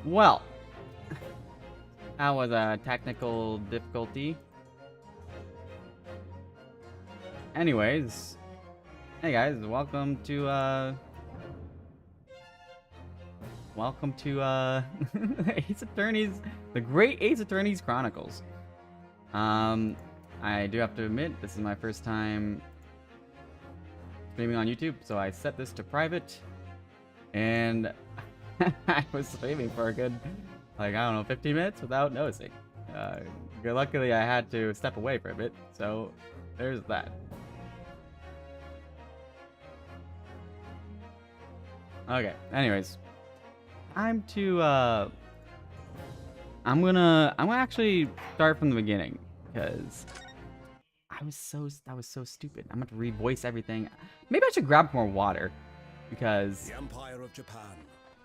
Well, that was a technical difficulty. Anyways, hey guys, welcome to Ace Attorney's, the Great Ace Attorney's Chronicles. I do have to admit, this is my first time streaming on YouTube, so I set this to private, and I was streaming for a good, like, I don't know, 15 minutes without noticing. Luckily, I had to step away for a bit, so there's that. Okay, anyways, I'm gonna actually start from the beginning, because that was so stupid. I'm gonna have to revoice everything. Maybe I should grab more water, because the Empire of Japan,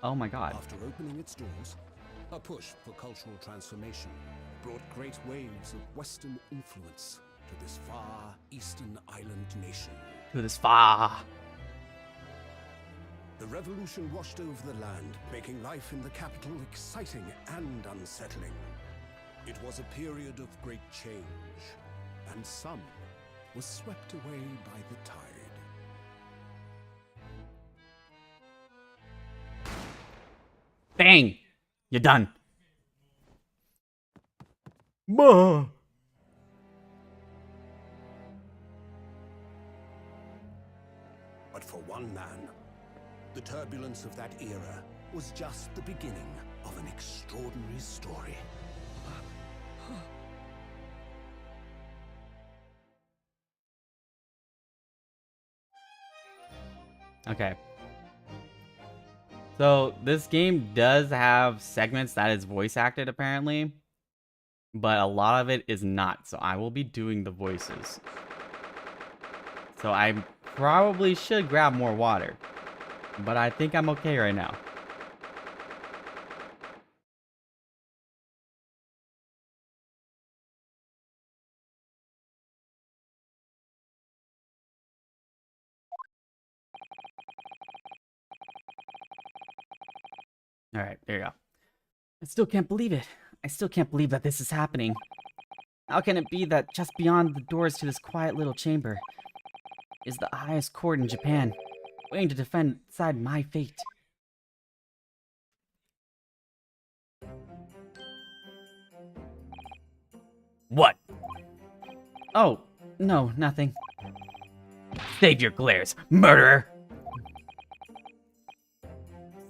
oh my god. after opening its doors, a push for cultural transformation brought great waves of Western influence to this far eastern island nation. To this far. The revolution washed over the land, making life in the capital exciting and unsettling. It was a period of great change, and some was swept away by the tide. Bang! You're done. Bah. But for one man, the turbulence of that era was just the beginning of an extraordinary story. Okay. So this game does have segments that is voice acted apparently, but a lot of it is not. So I will be doing the voices. So I probably should grab more water, but I think I'm okay right now. All right, there you go. I still can't believe it. I still can't believe that this is happening. How can it be that just beyond the doors to this quiet little chamber is the highest court in Japan, waiting to decide my fate? What? Oh, no, nothing. Save your glares, murderer!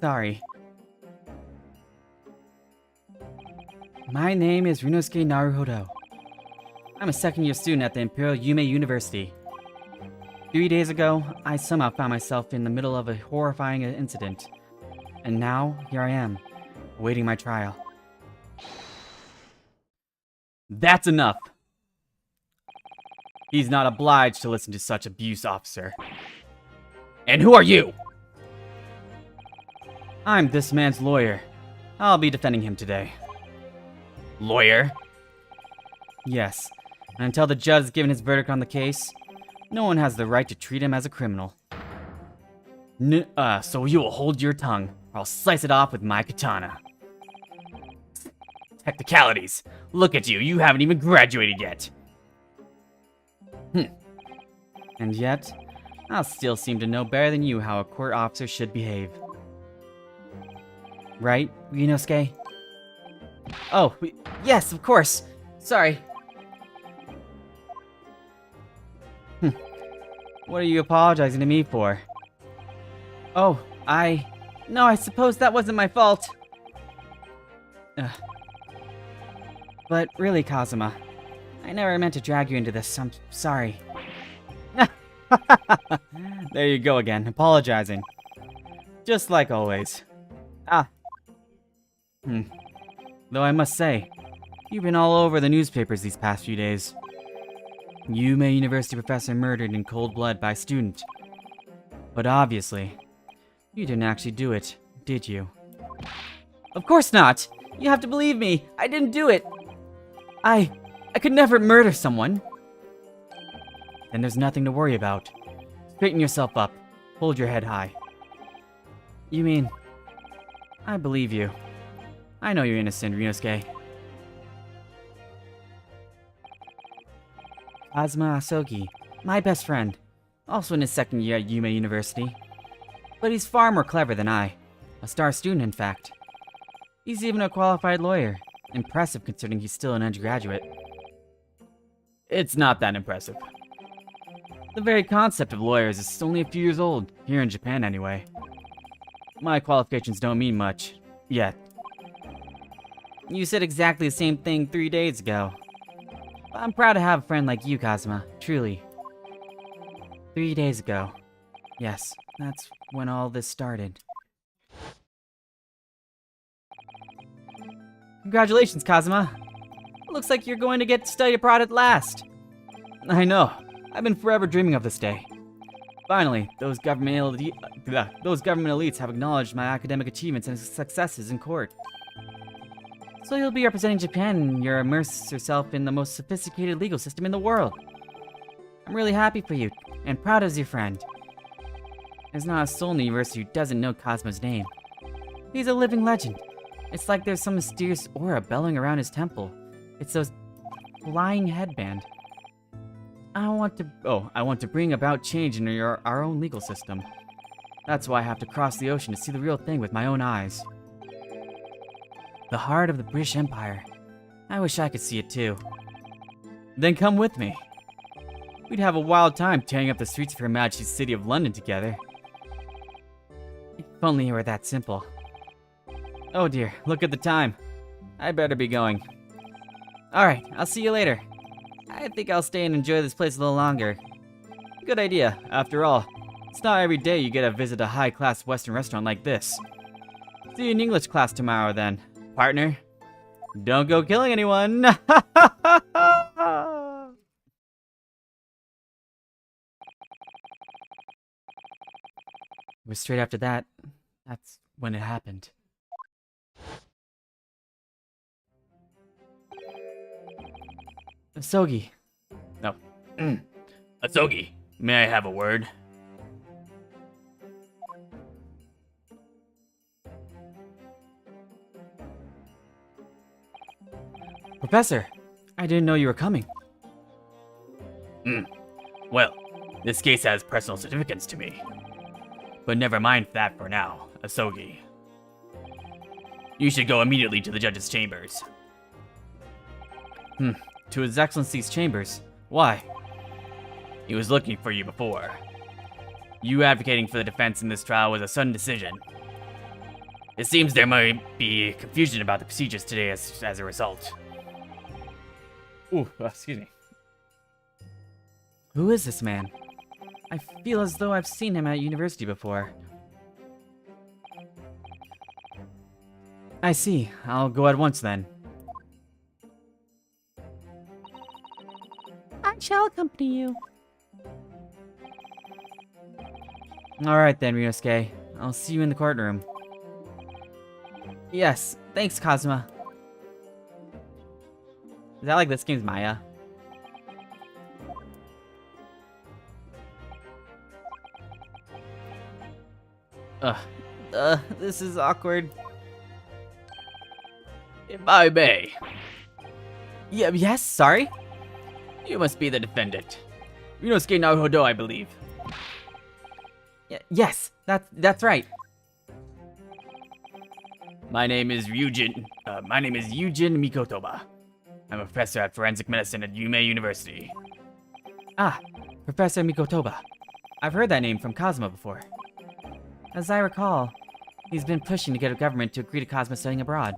Sorry. My name is Ryunosuke Naruhodo. I'm a second-year student at the Imperial Yume University. 3 days ago, I somehow found myself in the middle of a horrifying incident. And now, here I am, awaiting my trial. That's enough! He's not obliged to listen to such abuse, officer. And who are you? I'm this man's lawyer. I'll be defending him today. Lawyer? Yes. And until the judge has given his verdict on the case, no one has the right to treat him as a criminal. So you will hold your tongue, or I'll slice it off with my katana. Technicalities. Look at you, you haven't even graduated yet. And yet, I'll still seem to know better than you how a court officer should behave. Right, Ryunosuke? Oh, yes, of course. Sorry. What are you apologizing to me for? Oh, No, I suppose that wasn't my fault. But really, Kazuma, I never meant to drag you into this. I'm sorry. There you go again, apologizing. Just like always. Though I must say, you've been all over the newspapers these past few days. Yume University professor murdered in cold blood by student. But obviously, you didn't actually do it, did you? Of course not! You have to believe me! I didn't do it! I could never murder someone. Then there's nothing to worry about. Straighten yourself up. Hold your head high. You mean... I believe you. I know you're innocent, Ryunosuke. Kazuma Asogi, my best friend, also in his second year at Yume University. But he's far more clever than I. A star student, in fact. He's even a qualified lawyer. Impressive considering he's still an undergraduate. It's not that impressive. The very concept of lawyers is only a few years old, here in Japan anyway. My qualifications don't mean much, yet. You said exactly the same thing 3 days ago. I'm proud to have a friend like you, Kazuma, truly. 3 days ago. Yes, that's when all this started. Congratulations, Kazuma. Looks like you're going to get to study abroad at last. I know. I've been forever dreaming of this day. Finally, those government elites have acknowledged my academic achievements and successes in court. So you'll be representing Japan and you'll immerse yourself in the most sophisticated legal system in the world. I'm really happy for you, and proud as your friend. There's not a soul in the universe who doesn't know Kazuma's name. He's a living legend. It's like there's some mysterious aura bellowing around his temple. It's a flying headband. I want to bring about change in our own legal system. That's why I have to cross the ocean to see the real thing with my own eyes. The heart of the British Empire. I wish I could see it too. Then come with me. We'd have a wild time tearing up the streets of Her Majesty's City of London together. If only it were that simple. Oh dear, look at the time. I better be going. Alright, I'll see you later. I think I'll stay and enjoy this place a little longer. Good idea, after all. It's not every day you get to visit a high-class Western restaurant like this. See you in English class tomorrow then, partner. Don't go killing anyone! It was straight after that. That's when it happened. Asogi. No. Asogi, may I have a word? Professor, I didn't know you were coming. Well, this case has personal significance to me. But never mind that for now, Asogi. You should go immediately to the judge's chambers. To His Excellency's chambers. Why? He was looking for you before. You advocating for the defense in this trial was a sudden decision. It seems there might be confusion about the procedures today as a result. Ooh, excuse me. Who is this man? I feel as though I've seen him at university before. I see. I'll go at once then. I shall accompany you. Alright then, Ryunosuke. I'll see you in the courtroom. Yes, thanks, Kazuma. Is that like this game's Maya? This is awkward. If I may, Yeah, yes, sorry? you must be the defendant. Ryunosuke Naruhodo, I believe. Yes, that's right. My name is Yujin Mikotoba. I'm a professor at forensic medicine at Yume University. Ah, Professor Mikotoba. I've heard that name from Kazuma before. As I recall, he's been pushing to get a government to agree to Kazuma studying abroad.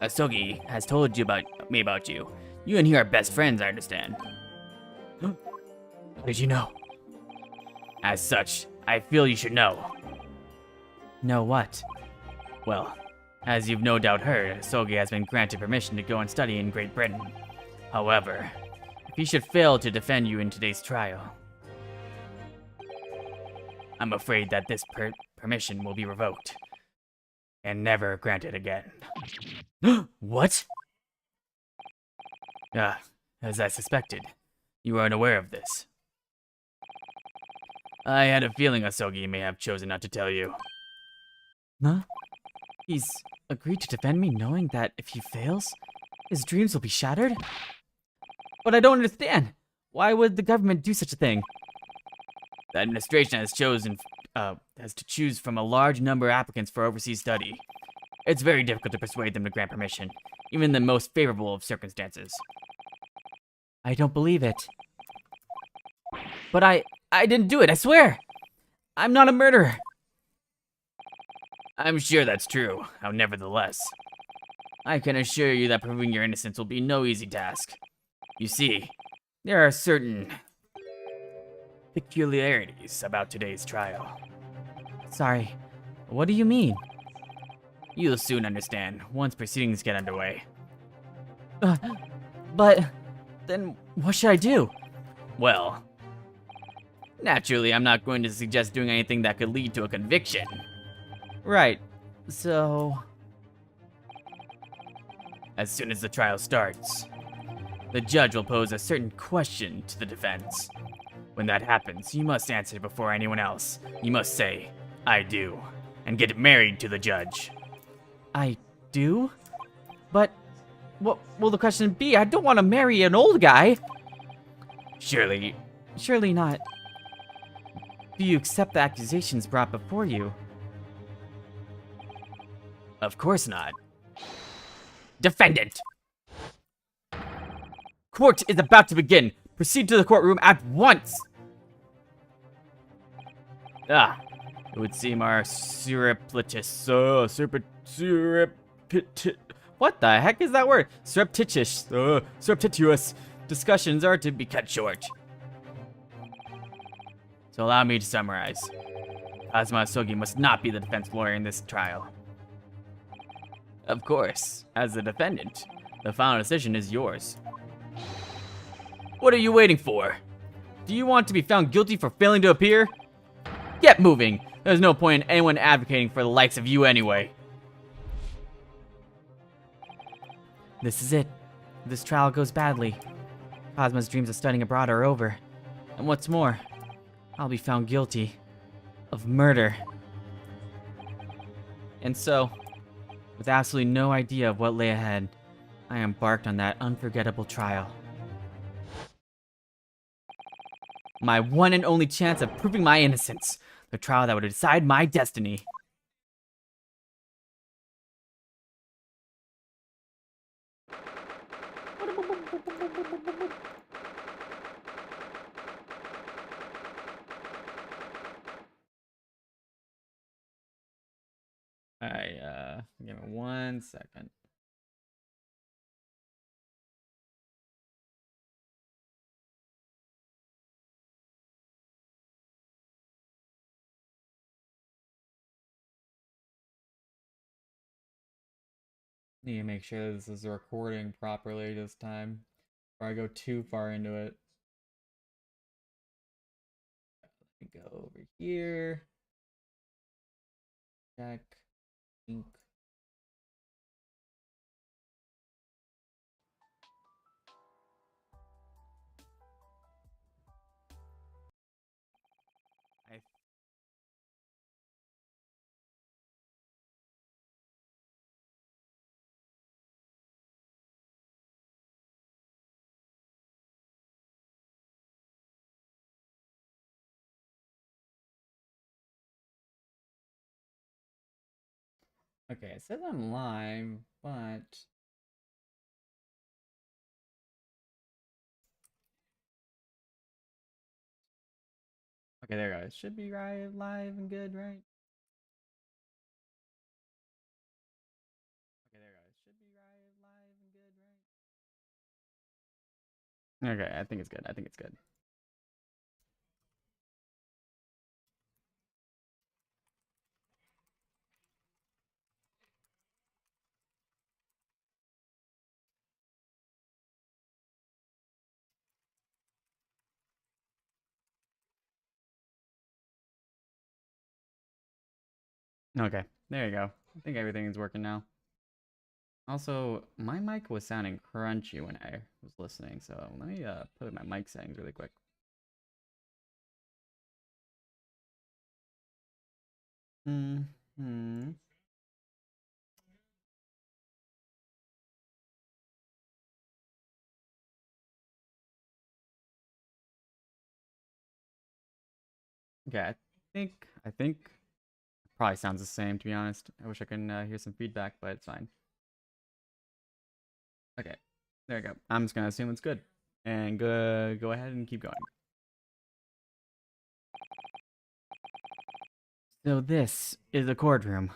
Asogi has told you about you. You and he are best friends, I understand. How did you know? As such, I feel you should know. Know what? Well, as you've no doubt heard, Asogi has been granted permission to go and study in Great Britain. However, if he should fail to defend you in today's trial, I'm afraid that this permission will be revoked and never granted again. What? As I suspected, you are unaware of this. I had a feeling Asogi may have chosen not to tell you. Huh? He's agreed to defend me knowing that if he fails, his dreams will be shattered? But I don't understand. Why would the government do such a thing? The administration has to choose from a large number of applicants for overseas study. It's very difficult to persuade them to grant permission, even in the most favorable of circumstances. I don't believe it. But I didn't do it, I swear! I'm not a murderer! I'm sure that's true, nevertheless. I can assure you that proving your innocence will be no easy task. You see, there are certain peculiarities about today's trial. Sorry, what do you mean? You'll soon understand once proceedings get underway. But then what should I do? Well, naturally, I'm not going to suggest doing anything that could lead to a conviction. Right, so... As soon as the trial starts, the judge will pose a certain question to the defense. When that happens, you must answer before anyone else. You must say, "I do," and get married to the judge. I do? But what will the question be? I don't want to marry an old guy. Surely, Surely not. Do you accept the accusations brought before you? of course not. Defendant! Court is about to begin. Proceed to the courtroom at once! It would seem our What the heck is that word? surreptitious discussions are to be cut short. So allow me to summarize. Kazuma Asogi must not be the defense lawyer in this trial. Of course, as the defendant, the final decision is yours. What are you waiting for? Do you want to be found guilty for failing to appear? Get moving! There's no point in anyone advocating for the likes of you anyway. This is it. If this trial goes badly, Cosmo's dreams of studying abroad are over. And what's more, I'll be found guilty of murder. And so, with absolutely no idea of what lay ahead, I embarked on that unforgettable trial. My one and only chance of proving my innocence. The trial that would decide my destiny. Alright, give me 1 second. Need to make sure this is recording properly this time, before I go too far into it. Let me go over here. Check. Ink. I Okay, it says I'm live, but okay, there we go. It should be live and good, right? Okay, there we go. It should be live and good, right? Okay, I think it's good. I think it's good. Okay, there you go. I think everything is working now. Also, my mic was sounding crunchy when I was listening, so let me put my mic settings really quick. Okay, I think probably sounds the same, to be honest. I wish I could hear some feedback, but it's fine. Okay, there you go. I'm just gonna assume it's good, and go ahead and keep going. So this is the courtroom.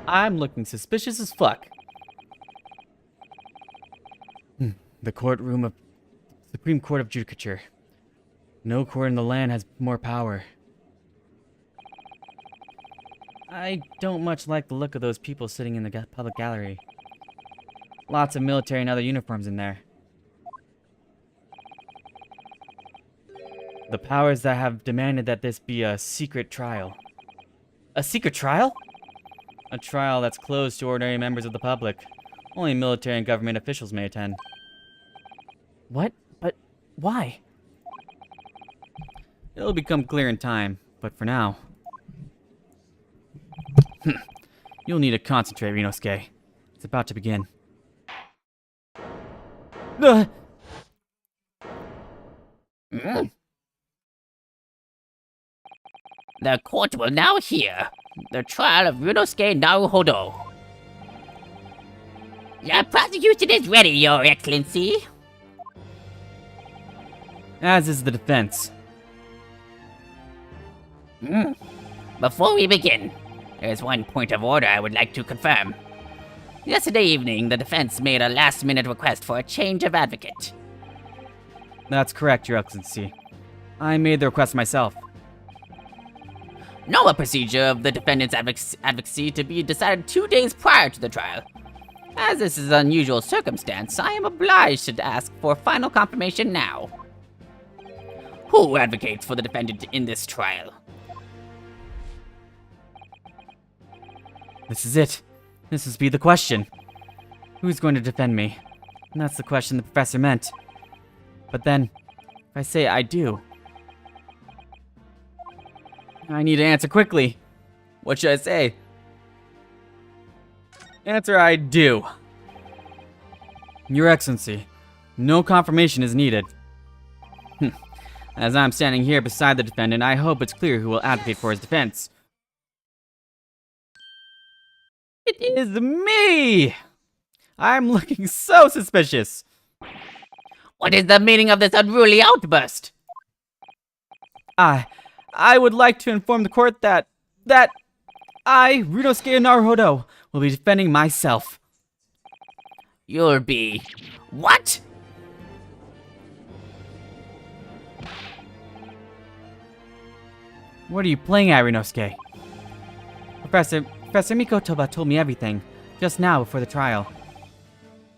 I'm looking suspicious as fuck. The courtroom of Supreme Court of Judicature. No court in the land has more power. I don't much like the look of those people sitting in the public gallery. Lots of military and other uniforms in there. The powers that have demanded that this be a secret trial. A secret trial? A trial that's closed to ordinary members of the public. Only military and government officials may attend. What? But why? It'll become clear in time, but for now... You'll need to concentrate, Rinosuke. It's about to begin. The court will now hear the trial of Rinosuke Naruhodo. The prosecution is ready, Your Excellency. As is the defense. Before we begin, there is one point of order I would like to confirm. Yesterday evening, the defense made a last-minute request for a change of advocate. That's correct, Your Excellency. I made the request myself. Know a procedure of the defendant's advocacy to be decided 2 days prior to the trial. As this is an unusual circumstance, I am obliged to ask for final confirmation now. Who advocates for the defendant in this trial? This is it. This must be the question. Who's going to defend me? And that's the question the professor meant. But then, if I say I do... I need to answer quickly. What should I say? Answer I do. Your Excellency, no confirmation is needed. As I'm standing here beside the defendant, I hope it's clear who will advocate for his defense. It is me! I'm looking so suspicious. What is the meaning of this unruly outburst? I would like to inform the court that I, Rinosuke Naruhodo, will be defending myself. You'll be... what? What are you playing at, Rinosuke? Professor Mikotoba told me everything, just now before the trial.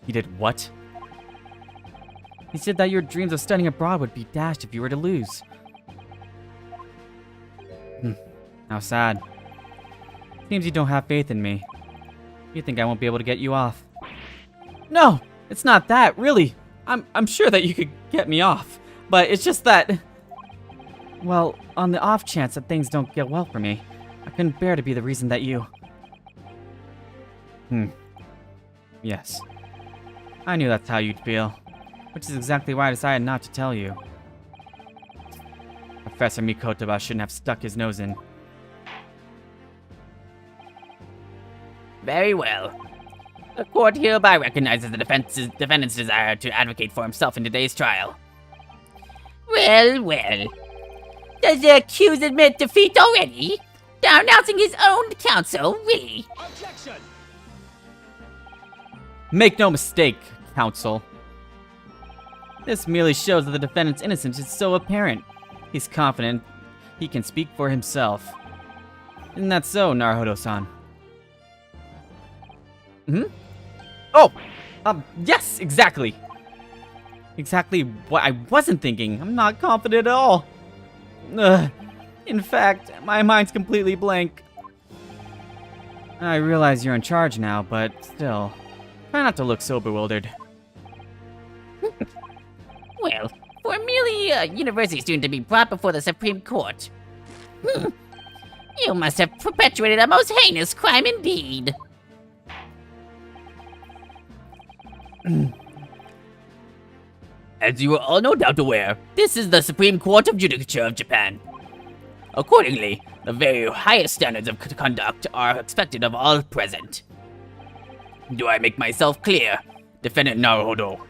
He did what? He said that your dreams of studying abroad would be dashed if you were to lose. How sad. Seems you don't have faith in me. You think I won't be able to get you off. No! It's not that, really! I'm sure that you could get me off. But it's just that... Well, on the off chance that things don't get well for me, I couldn't bear to be the reason that you... Yes. I knew that's how you'd feel. Which is exactly why I decided not to tell you. Professor Mikotoba shouldn't have stuck his nose in. Very well. The court hereby recognizes the defendant's desire to advocate for himself in today's trial. Well, well. Does the accused admit defeat already? Announcing his own counsel, really? Objection! Make no mistake, counsel. This merely shows that the defendant's innocence is so apparent. He's confident he can speak for himself. Isn't that so, Naruhodo-san? Oh! Yes, exactly! Exactly what I wasn't thinking. I'm not confident at all. In fact, my mind's completely blank. I realize you're in charge now, but still, try not to look so bewildered. Well, for merely a university student to be brought before the Supreme Court. You must have perpetuated a most heinous crime indeed. As you are all no doubt aware, this is the Supreme Court of Judicature of Japan. Accordingly, the very highest standards of conduct are expected of all present. Do I make myself clear, Defendant Naruhodo?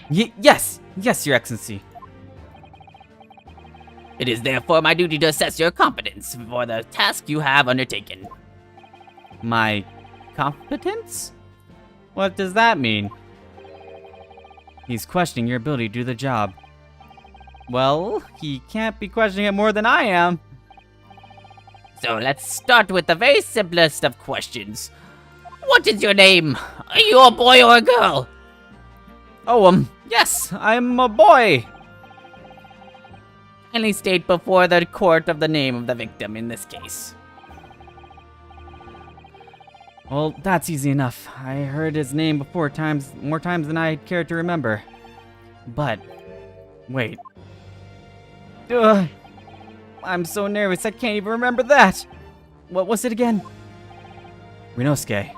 Yes, Your Excellency. It is therefore my duty to assess your competence for the task you have undertaken. My competence? What does that mean? He's questioning your ability to do the job. Well, he can't be questioning it more than I am. So let's start with the very simplest of questions. What is your name? Are you a boy or a girl? Oh, yes, I'm a boy. Kindly state before the court of the name of the victim in this case. Well, that's easy enough. I heard his name more times than I care to remember. But, wait. Ugh, I'm so nervous I can't even remember that. What was it again? Rinosuke.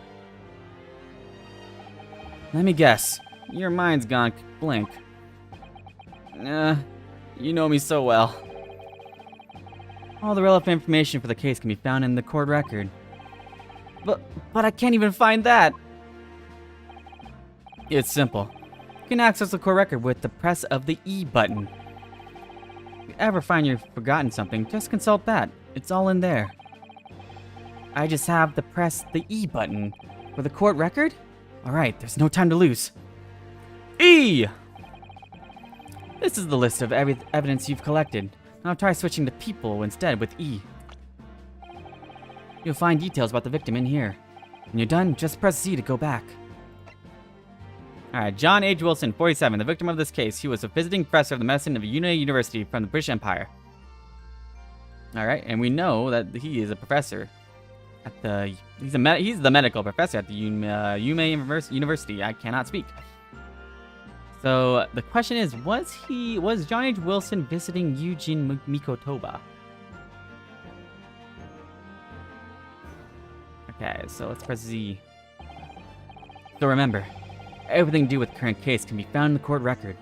Let me guess. Your mind's gone blank. You know me so well. All the relevant information for the case can be found in the court record. But I can't even find that. It's simple. You can access the court record with the press of the E button. If you ever find you've forgotten something, just consult that. It's all in there. I just have to press the E button for the court record? Alright, there's no time to lose. E! This is the list of every evidence you've collected. Now try switching to people instead with E. You'll find details about the victim in here. When you're done, just press Z to go back. Alright, John H. Wilson, 47, the victim of this case. He was a visiting professor of the medicine of Attourney University from the British Empire. Alright, and we know that he is a professor at the... He's the medical professor at the Yume University. I cannot speak. So, the question is, was John H. Wilson visiting Eugene Mikotoba? Okay, so let's press Z. So remember, everything to do with the current case can be found in the court record.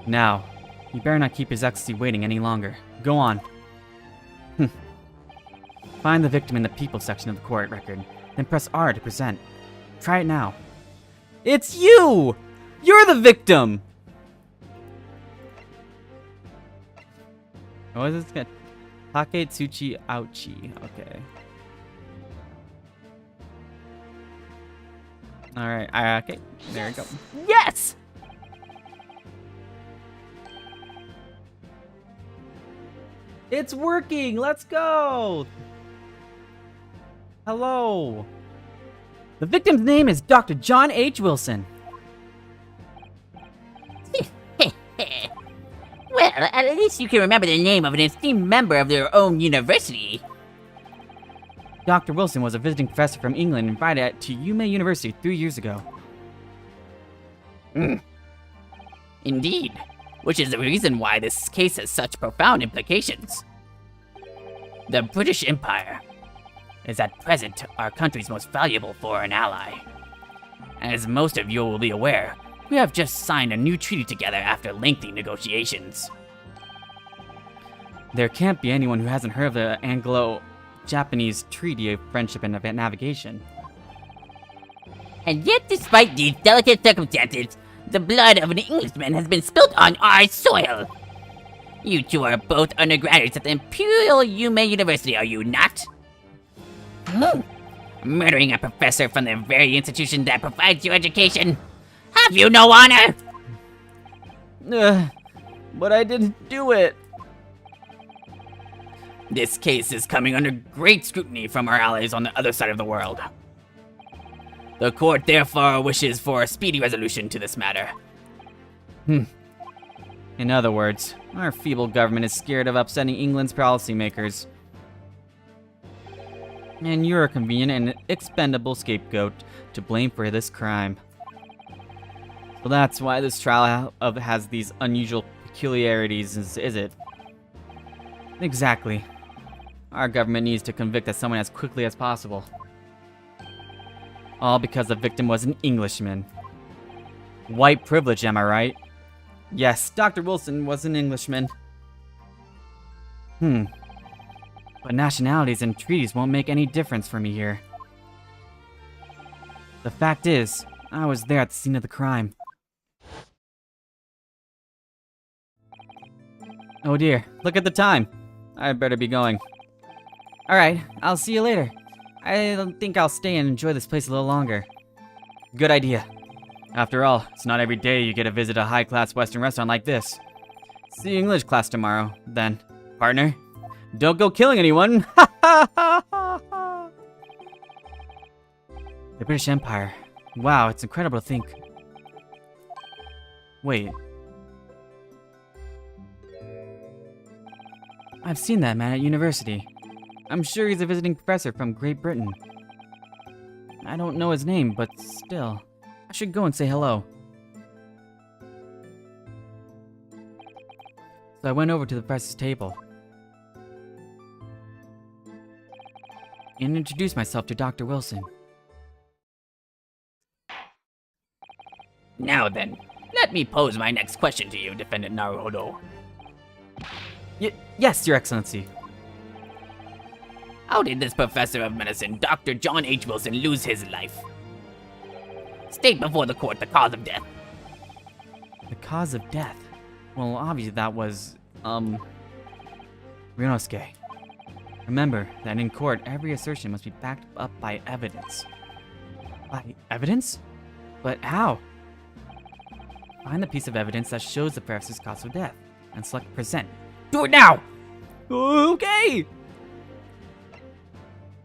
Now, you better not keep His Excellency waiting any longer. Go on. Find the victim in the people section of the court record, then press R to present. Try it now. It's you! You're the victim! What is this? Taketsuchi Ouchi. Okay. Alright, okay. There we go. Yes! It's working! Let's go! Hello! The victim's name is Dr. John H. Wilson. Well, at least you can remember the name of an esteemed member of their own university. Dr. Wilson was a visiting professor from England invited to Yume University 3 years ago. Indeed, which is the reason why this case has such profound implications. The British Empire is at present our country's most valuable foreign ally. As most of you will be aware, we have just signed a new treaty together after lengthy negotiations. There can't be anyone who hasn't heard of the Anglo-Japanese Treaty of Friendship and Navigation. And yet, despite these delicate circumstances, the blood of an Englishman has been spilt on our soil. You two are both undergraduates at the Imperial Yume University, are you not? Murdering a professor from the very institution that provides you education. Have you no honor? But I didn't do it. This case is coming under great scrutiny from our allies on the other side of the world. The court therefore wishes for a speedy resolution to this matter. In other words, our feeble government is scared of upsetting England's policymakers. And you're a convenient and expendable scapegoat to blame for this crime. So that's why this trial has these unusual peculiarities, is it? Exactly. Our government needs to convict someone as quickly as possible. All because the victim was an Englishman. White privilege, am I right? Yes, Dr. Wilson was an Englishman. But nationalities and treaties won't make any difference for me here. The fact is, I was there at the scene of the crime. Oh dear, look at the time. I better be going. Alright, I'll see you later. I think I'll stay and enjoy this place a little longer. Good idea. After all, it's not every day you get to visit a high-class Western restaurant like this. See you English class tomorrow, then. Partner, don't go killing anyone! The British Empire. Wow, it's incredible to think. Wait. I've seen that man at university. I'm sure he's a visiting professor from Great Britain. I don't know his name, but still, I should go and say hello. So I went over to the professor's table and introduced myself to Dr. Wilson. Now then, let me pose my next question to you, Defendant Naruhodo. Yes, Your Excellency. How did this professor of medicine, Dr. John H. Wilson, lose his life? State before the court the cause of death. The cause of death? Well, obviously that was, Ryunosuke. Remember that in court, every assertion must be backed up by evidence. By evidence? But how? Find the piece of evidence that shows the professor's cause of death, and select present. Do it now! Okay!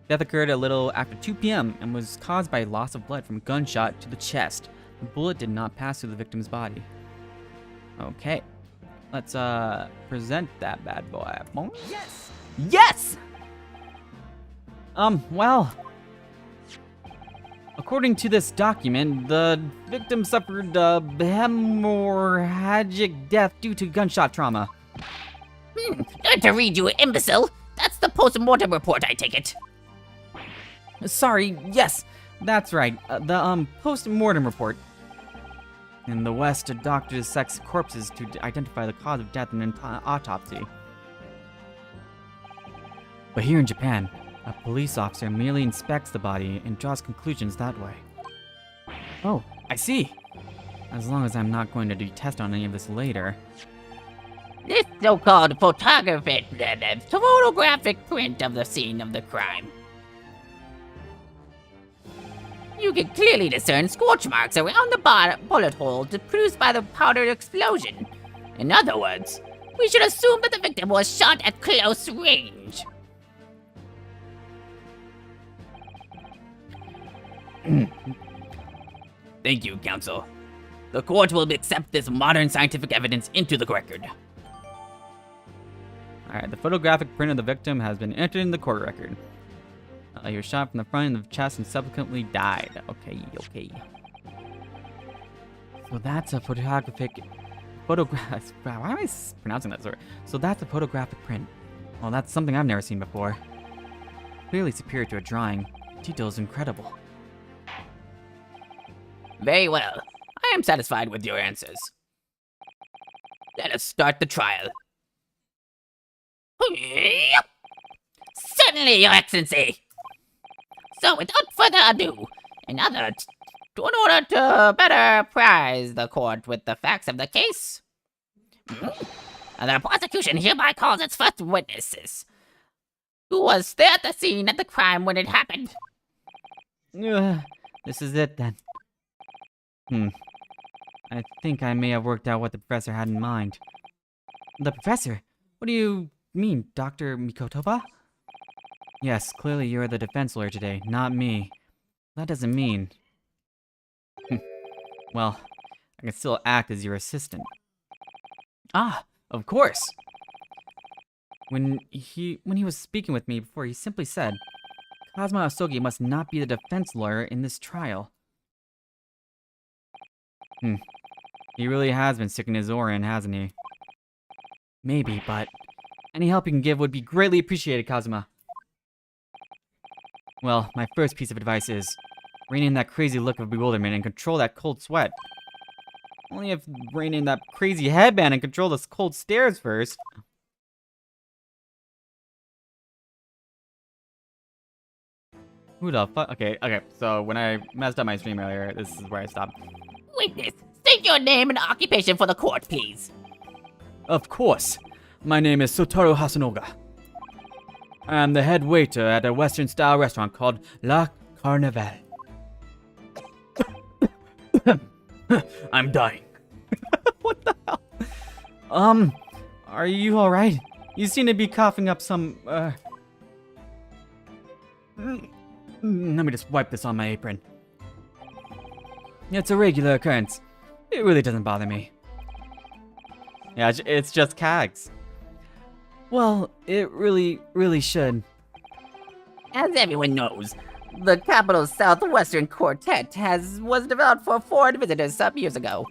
Death occurred a little after 2 p.m. and was caused by loss of blood from a gunshot to the chest. The bullet did not pass through the victim's body. Okay. Let's, present that bad boy. Yes! Yes! Well... According to this document, the victim suffered a hemorrhagic death due to gunshot trauma. Learn to read, you imbecile! That's the post-mortem report, I take it. Sorry, yes, that's right. The post-mortem report. In the West, a doctor dissects corpses to identify the cause of death in an autopsy. But here in Japan, a police officer merely inspects the body and draws conclusions that way. Oh, I see. As long as I'm not going to do test on any of this later. This so-called photographic print of the scene of the crime. You can clearly discern scorch marks around the bullet holes produced by the powder explosion. In other words, we should assume that the victim was shot at close range. Thank you, counsel. The court will accept this modern scientific evidence into the record. Alright, the photographic print of the victim has been entered in the court record. He was shot from the front of the chest and subsequently died. Okay. So that's a photographic... Photograph... Wow, why am I pronouncing that? Sorry. So that's a photographic print. Well, that's something I've never seen before. Clearly superior to a drawing. The detail is incredible. Very well. I am satisfied with your answers. Let us start the trial. Certainly, Your Excellency. So, without further ado, in order to better apprise the court with the facts of the case, the prosecution hereby calls its first witnesses, who was there at the scene of the crime when it happened. This is it then. I think I may have worked out what the professor had in mind. The professor? What do you mean, Dr. Mikotoba? Yes, clearly you're the defense lawyer today, not me. That doesn't mean... Well, I can still act as your assistant. Ah, of course! When he was speaking with me before, he simply said, Kazuma Asogi must not be the defense lawyer in this trial. He really has been sticking his oar in, hasn't he? Maybe, but any help you can give would be greatly appreciated, Kazuma. Well, my first piece of advice is, rein in that crazy look of bewilderment and control that cold sweat. Only if rein in that crazy headband and control the cold stairs first. Who the fuck? Okay, so when I messed up my stream earlier, this is where I stopped. Witness, state your name and occupation for the court, please. Of course. My name is Sotaro Hasanoga. I am the head waiter at a Western-style restaurant called La Carnival. I'm dying. What the hell? Are you alright? You seem to be coughing up some, Let me just wipe this on my apron. It's a regular occurrence. It really doesn't bother me. Yeah, it's just cags. Well, it really should. As everyone knows, the capital's Southwestern Quartet was developed for foreign visitors some years ago.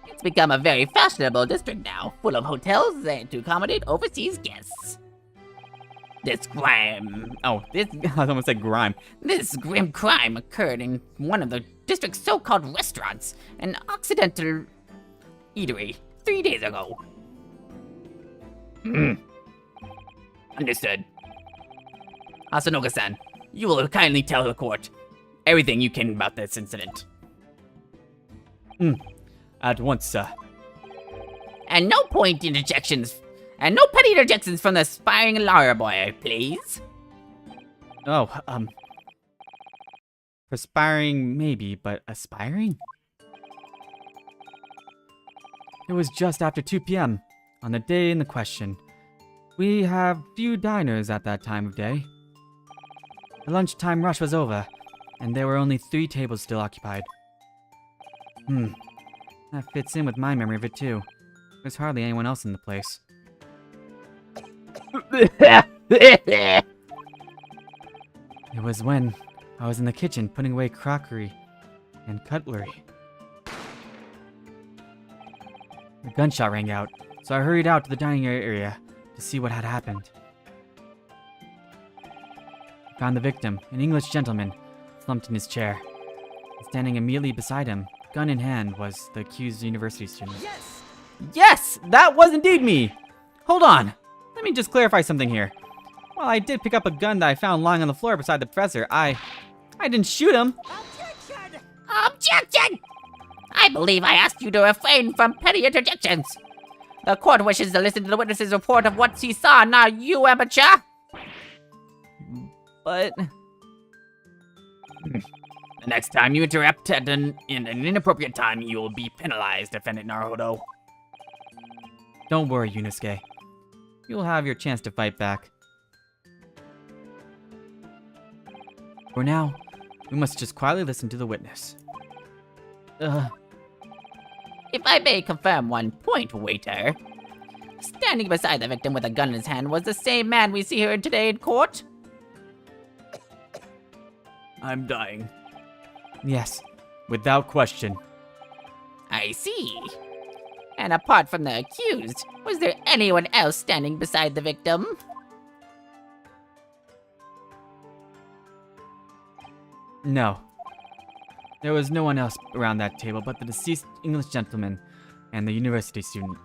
It's become a very fashionable district now, full of hotels and to accommodate overseas guests. This grime... Oh, I almost said grime. This grim crime occurred in one of the district's so-called restaurants, an Occidental eatery, 3 days ago. Understood. Asanoga-san, you will kindly tell the court everything you can about this incident. At once, sir. And no point interjections, and no petty interjections from the aspiring lawyer boy, please. Oh, perspiring maybe, but aspiring? It was just after 2 p.m. on the day in the question. We have few diners at that time of day. The lunchtime rush was over, and there were only 3 tables still occupied. That fits in with my memory of it too. There's hardly anyone else in the place. It was when I was in the kitchen putting away crockery and cutlery. A gunshot rang out, so I hurried out to the dining area to see what had happened. I found the victim, an English gentleman, slumped in his chair. Standing immediately beside him, gun in hand, was the accused university student. Yes! That was indeed me! Hold on! Let me just clarify something here. While I did pick up a gun that I found lying on the floor beside the professor, I didn't shoot him! Objection! Objection! I believe I asked you to refrain from petty interjections. The court wishes to listen to the witness's report of what he saw, not you, amateur. But... The next time you interrupt in an inappropriate time, you will be penalized, Defendant Naruhodo. Don't worry, Yunosuke. You'll have your chance to fight back. For now, we must just quietly listen to the witness. If I may confirm one point, waiter. Standing beside the victim with a gun in his hand was the same man we see here today in court? I'm dying. Yes, without question. I see. And apart from the accused, was there anyone else standing beside the victim? No. There was no one else around that table but the deceased English gentleman and the university student.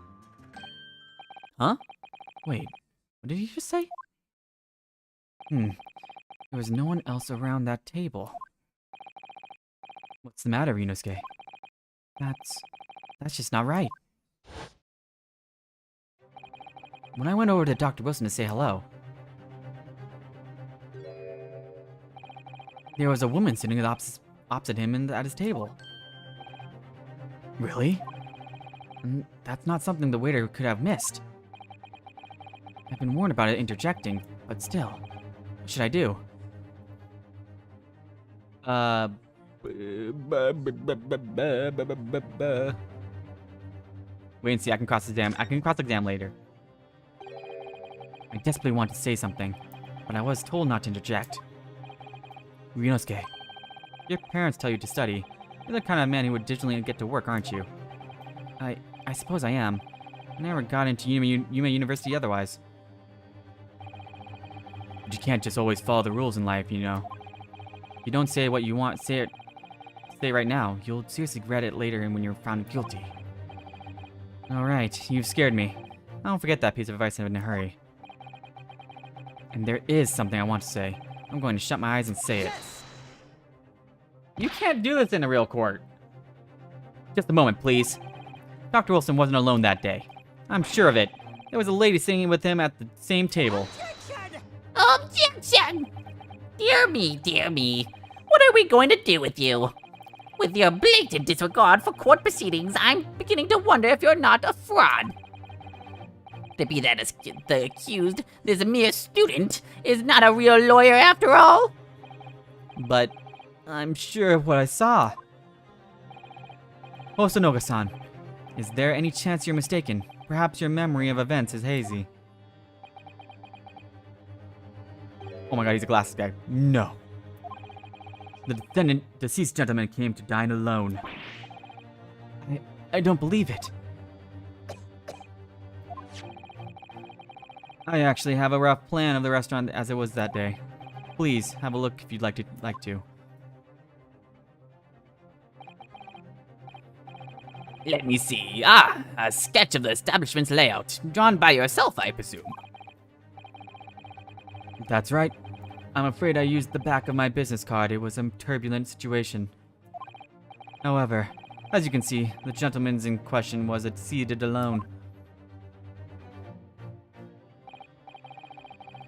Huh? Wait, what did he just say? There was no one else around that table. What's the matter, Ryunosuke? That's just not right. When I went over to Dr. Wilson to say hello, there was a woman sitting opposite him at his table. Really? And that's not something the waiter could have missed. I've been warned about it interjecting, but still, what should I do? Wait and see, I can cross-exam later. I desperately want to say something, but I was told not to interject. Ryunosuke, your parents tell you to study. You're the kind of man who would diligently get to work, aren't you? I suppose I am. I never got into Yuma University otherwise. But you can't just always follow the rules in life, you know. If you don't say what you want, say say right now. You'll seriously regret it later when you're found guilty. Alright, you've scared me. I won't forget that piece of advice in a hurry. And there is something I want to say. I'm going to shut my eyes and say it. You can't do this in a real court. Just a moment, please. Dr. Wilson wasn't alone that day. I'm sure of it. There was a lady singing with him at the same table. Objection! Dear me, dear me. What are we going to do with you? With your blatant disregard for court proceedings, I'm beginning to wonder if you're not a fraud. To be that as the accused, this mere student, is not a real lawyer after all. But I'm sure of what I saw. Hosonoga-san, is there any chance you're mistaken? Perhaps your memory of events is hazy. Oh my god, he's a glasses guy. No. The deceased gentleman came to dine alone. I don't believe it. I actually have a rough plan of the restaurant as it was that day. Please, have a look if you'd like to. Let me see. Ah, a sketch of the establishment's layout. Drawn by yourself, I presume. That's right. I'm afraid I used the back of my business card. It was a turbulent situation. However, as you can see, the gentleman in question was seated alone.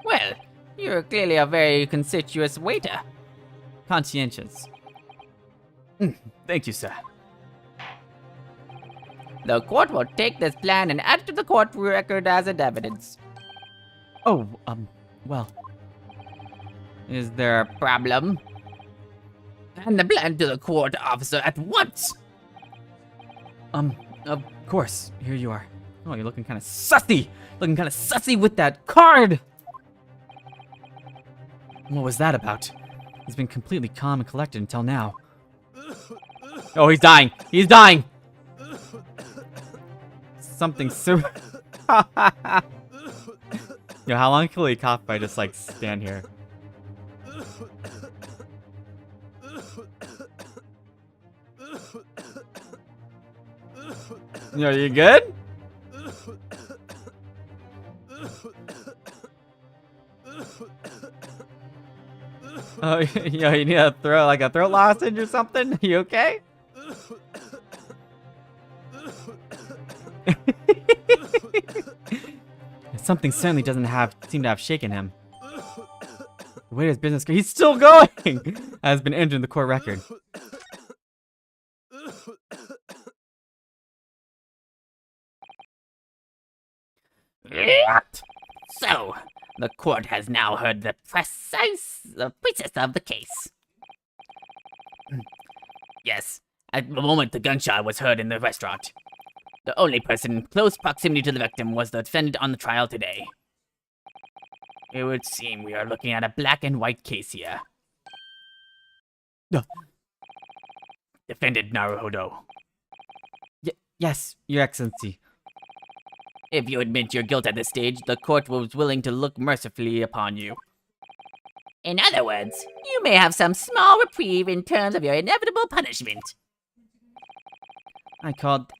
Well, you're clearly a very conspicuous waiter. Conscientious. Thank you, sir. The court will take this plan and add it to the court record as evidence. Oh, well. Is there a Problem? Hand the plan to the court officer at once. Of course. Here you are. Oh, you're looking kind of sussy. Looking kind of sussy with that card. What was that about? He's been completely calm and collected until now. Oh, he's dying. He's dying. Something so. Yo, how long can he cough if I just like stand here? Yo, you good? Oh, yo, you need a throat lozenge or something? You okay? Something certainly doesn't seem to have shaken him. The waiter's business card, he's still going! Has been entered in the court record. So, the court has now heard the precise of the case. Yes, at the moment the gunshot was heard in the restaurant. The only person in close proximity to the victim was the defendant on the trial today. It would seem we are looking at a black and white case here. Defendant Naruhodo. Yes, Your Excellency. If you admit your guilt at this stage, the court was willing to look mercifully upon you. In other words, you may have some small reprieve in terms of your inevitable punishment. I called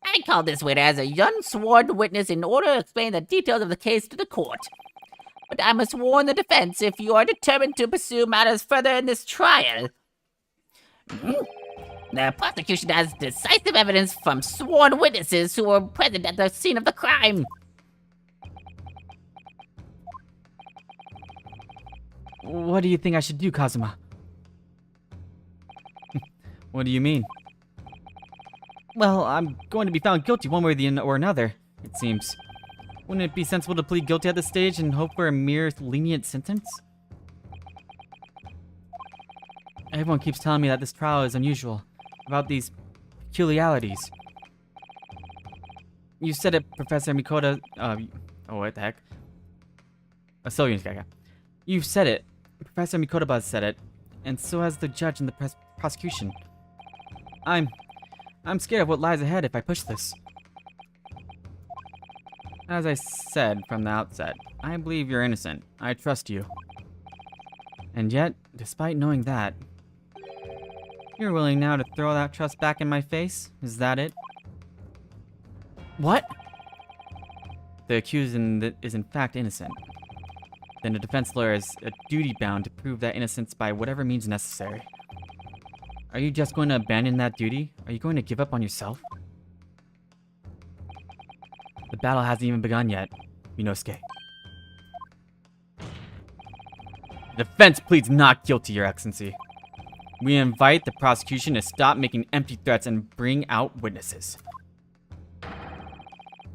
this waiter as a unsworn witness in order to explain the details of the case to the court. But I must warn the defense if you are determined to pursue matters further in this trial. The prosecution has decisive evidence from sworn witnesses who were present at the scene of the crime. What do you think I should do, Kazuma? What do you mean? Well, I'm going to be found guilty one way or another, it seems. Wouldn't it be sensible to plead guilty at this stage and hope for a mere lenient sentence? Everyone keeps telling me that this trial is unusual, about these peculiarities. You said it, Professor Mikoto. Oh, what the heck? You've said it. Professor Mikoto said it, and so has the judge and the prosecution. I'm scared of what lies ahead if I push this. As I said from the outset, I believe you're innocent. I trust you. And yet, despite knowing that, You're willing now to throw that trust back in my face? Is that it? What? The accused is in fact innocent. Then the defense lawyer is duty-bound to prove that innocence by whatever means necessary. Are you just going to abandon that duty? Are you going to give up on yourself? The battle hasn't even begun yet, Minosuke. The defense pleads not guilty, Your Excellency. We invite the prosecution to stop making empty threats and bring out witnesses.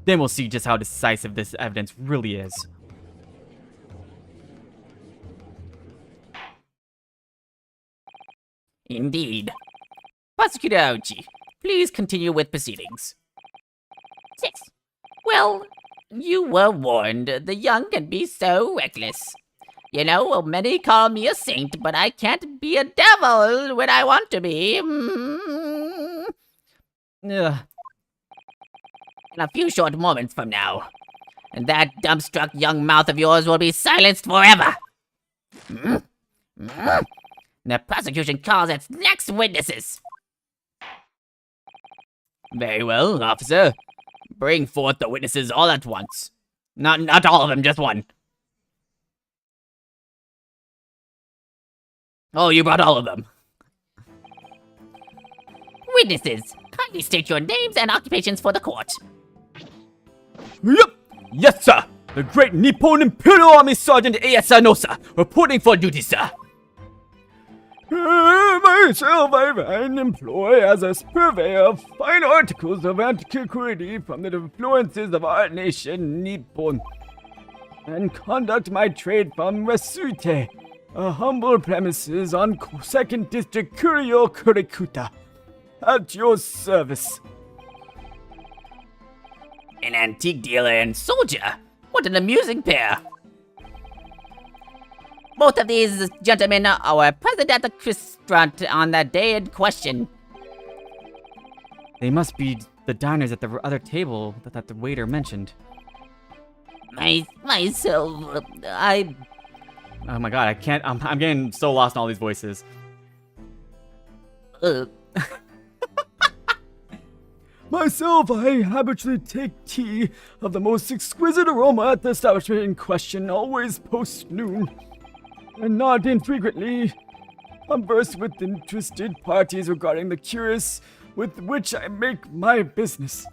Then we'll see just how decisive this evidence really is. Indeed. Prosecutor Aochi, please continue with proceedings. 6. Well, you were warned. The young can be so reckless. You know, many call me a saint, but I can't be a devil when I want to be. Ugh. In a few short moments from now, and that dumbstruck young mouth of yours will be silenced forever. The prosecution calls its next witnesses. Very well, officer. Bring forth the witnesses all at once. Not all of them, just one. Oh, you brought all of them. Witnesses, kindly state your names and occupations for the court. Yup! Yes, sir! The great Nippon Imperial Army Sergeant A.S. Anosa, reporting for duty, sir. Myself, I'm employed as a purveyor of fine articles of antiquity from the influences of our nation, Nippon, and conduct my trade from Resute, a humble premises on 2nd District Kurio Kurikuta. At your service. An antique dealer and soldier? What an amusing pair. Both of these gentlemen were present at the restaurant on that day in question. They must be the diners at the other table that the waiter mentioned. Myself, Oh my god, I can't. I'm getting so lost in all these voices. Myself, I habitually take tea of the most exquisite aroma at the establishment in question, always post-noon. And not infrequently converse with interested parties regarding the curious with which I make my business.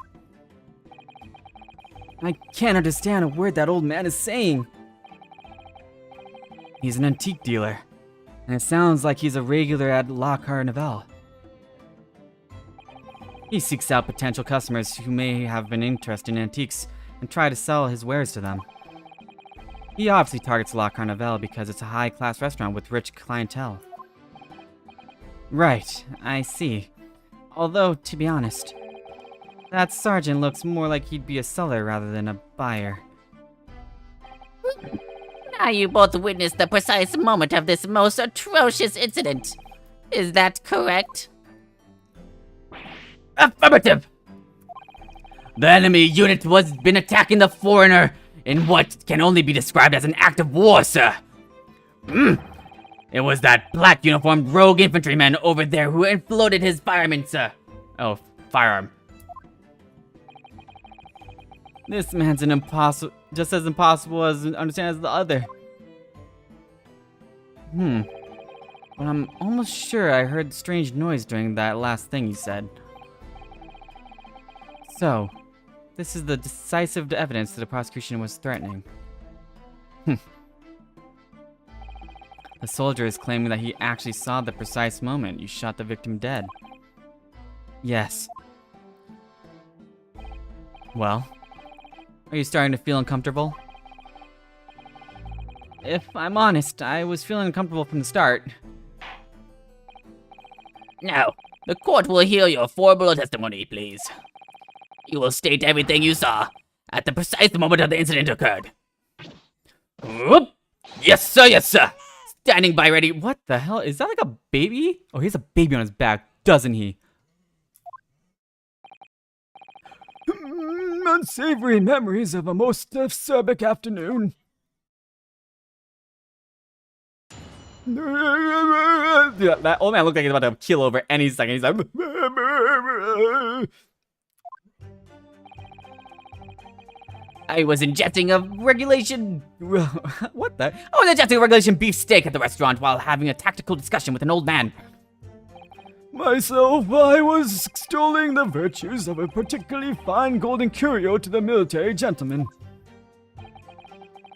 I can't understand a word that old man is saying. He's an antique dealer, and it sounds like he's a regular at La Carnival. He seeks out potential customers who may have an interest in antiques and try to sell his wares to them. He obviously targets La Carnival because it's a high-class restaurant with rich clientele. Right, I see. Although, to be honest, that sergeant looks more like he'd be a seller rather than a buyer. Now you both witnessed the precise moment of this most atrocious incident. Is that correct? Affirmative! The enemy unit was been attacking the foreigner in what can only be described as an act of war, sir. It was that black uniformed rogue infantryman over there who imploded his fireman, sir. Oh, firearm. This man's an just as impossible as understand as the other. But I'm almost sure I heard strange noise during that last thing he said. So, this is the decisive evidence that the prosecution was threatening. The soldier is claiming that he actually saw the precise moment you shot the victim dead. Yes. Well, are you starting to feel uncomfortable? If I'm honest, I was feeling uncomfortable from the start. Now, the court will hear your formal testimony, please. You will state everything you saw at the precise moment of the incident occurred. Whoop. Yes, sir, yes, sir. Standing by ready. What the hell? Is that like a baby? Oh, he has a baby on his back, doesn't he? Unsavory memories of a most acerbic afternoon. Dude, that old man looked like he's about to keel over any second. He's like... I was ingesting a regulation... What the? I was ingesting a regulation beef steak at the restaurant while having a tactical discussion with an old man. Myself, I was extolling the virtues of a particularly fine golden curio to the military gentleman.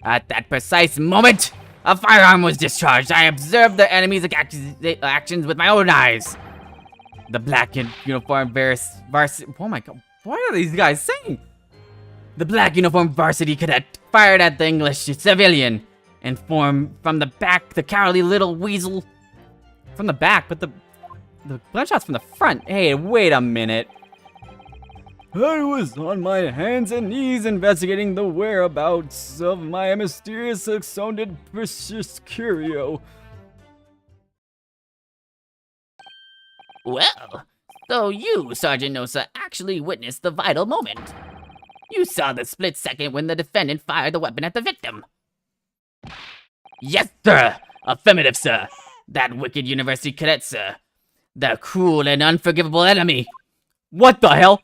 At that precise moment, a firearm was discharged. I observed the enemy's actions with my own eyes. The black uniform varsity... Oh my god, what are these guys saying? The black uniformed varsity cadet fired at the English civilian and from the back, the cowardly little weasel. From the back, but the gunshot's from the front. Hey, wait a minute. I was on my hands and knees investigating the whereabouts of my mysterious exounded precious curio. Well, so you, Sergeant Nosa, actually witnessed the vital moment. You saw the split second when the defendant fired the weapon at the victim. Yes, sir. Affirmative, sir. That wicked university cadet, sir. The cruel and unforgivable enemy. What the hell?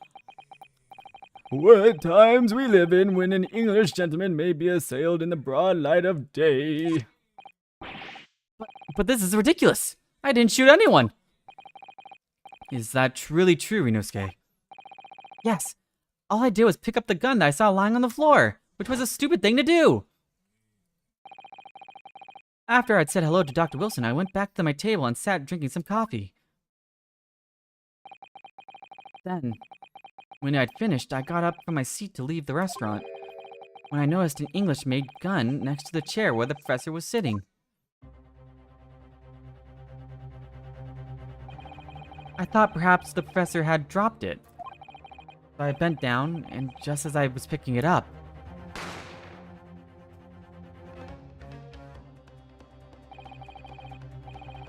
What times we live in when an English gentleman may be assailed in the broad light of day. But this is ridiculous. I didn't shoot anyone. Is that really true, Rinosuke? Yes. All I did was pick up the gun that I saw lying on the floor, which was a stupid thing to do. After I'd said hello to Dr. Wilson, I went back to my table and sat drinking some coffee. Then, when I'd finished, I got up from my seat to leave the restaurant, when I noticed an English-made gun next to the chair where the professor was sitting. I thought perhaps the professor had dropped it. So I bent down, and just as I was picking it up...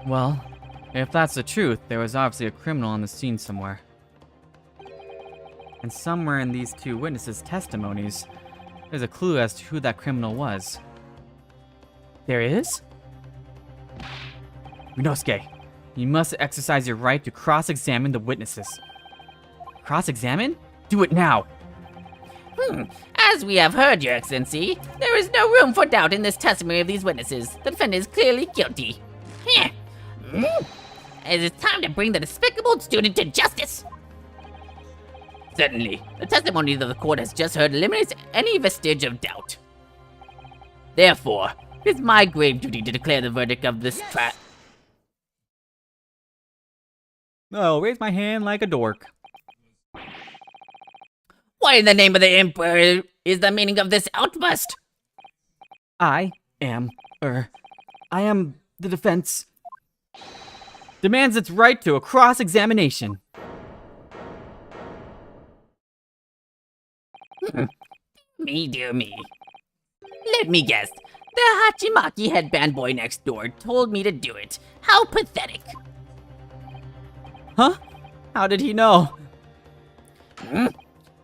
Well, if that's the truth, there was obviously a criminal on the scene somewhere. And somewhere in these two witnesses' testimonies, there's a clue as to who that criminal was. There is? Rinosuke, you must exercise your right to cross-examine the witnesses. Cross-examine? Do it now! As we have heard, Your Excellency, there is no room for doubt in this testimony of these witnesses. The defendant is clearly guilty. It is time to bring the despicable student to justice. Certainly, the testimony that the court has just heard eliminates any vestige of doubt. Therefore, it is my grave duty to declare the verdict of this trial. I'll raise my hand like a dork. What in the name of the Emperor is the meaning of this outburst? I am the defense. Demands its right to a cross-examination. Me, dear me. Let me guess. The Hachimaki headband boy next door told me to do it. How pathetic. Huh? How did he know?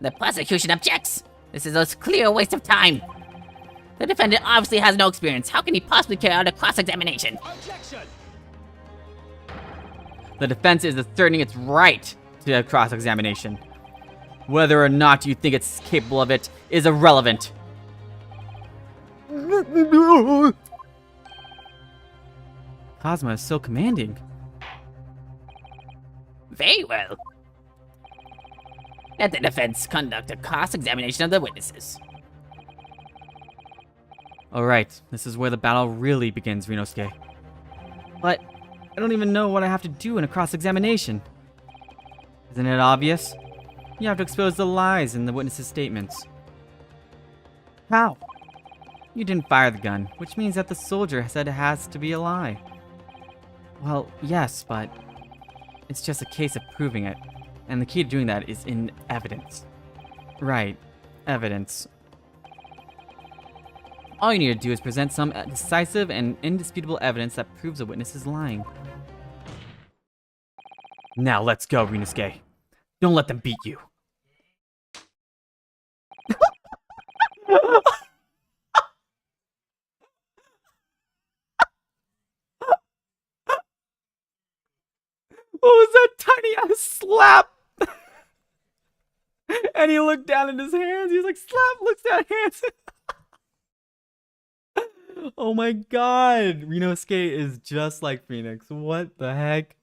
The prosecution objects. This is a clear waste of time. The defendant obviously has no experience. How can he possibly carry out a cross-examination? The defense is asserting its right to a cross-examination. Whether or not you think it's capable of it is irrelevant. Cosmo is so commanding. Very well. Let the defense conduct a cross-examination of the witnesses. Alright, this is where the battle really begins, Rinosuke. But I don't even know what I have to do in a cross-examination. Isn't it obvious? You have to expose the lies in the witnesses' statements. How? You didn't fire the gun, which means that the soldier said it has to be a lie. Well, yes, but it's just a case of proving it. And the key to doing that is in evidence. Right, evidence. All you need to do is present some decisive and indisputable evidence that proves a witness is lying. Now let's go, Rinosuke. Don't let them beat you. slap! And he looked down at his hands. He's like, slap, looks down at hands. Oh my god. Rinosuke is just like Phoenix. What the heck?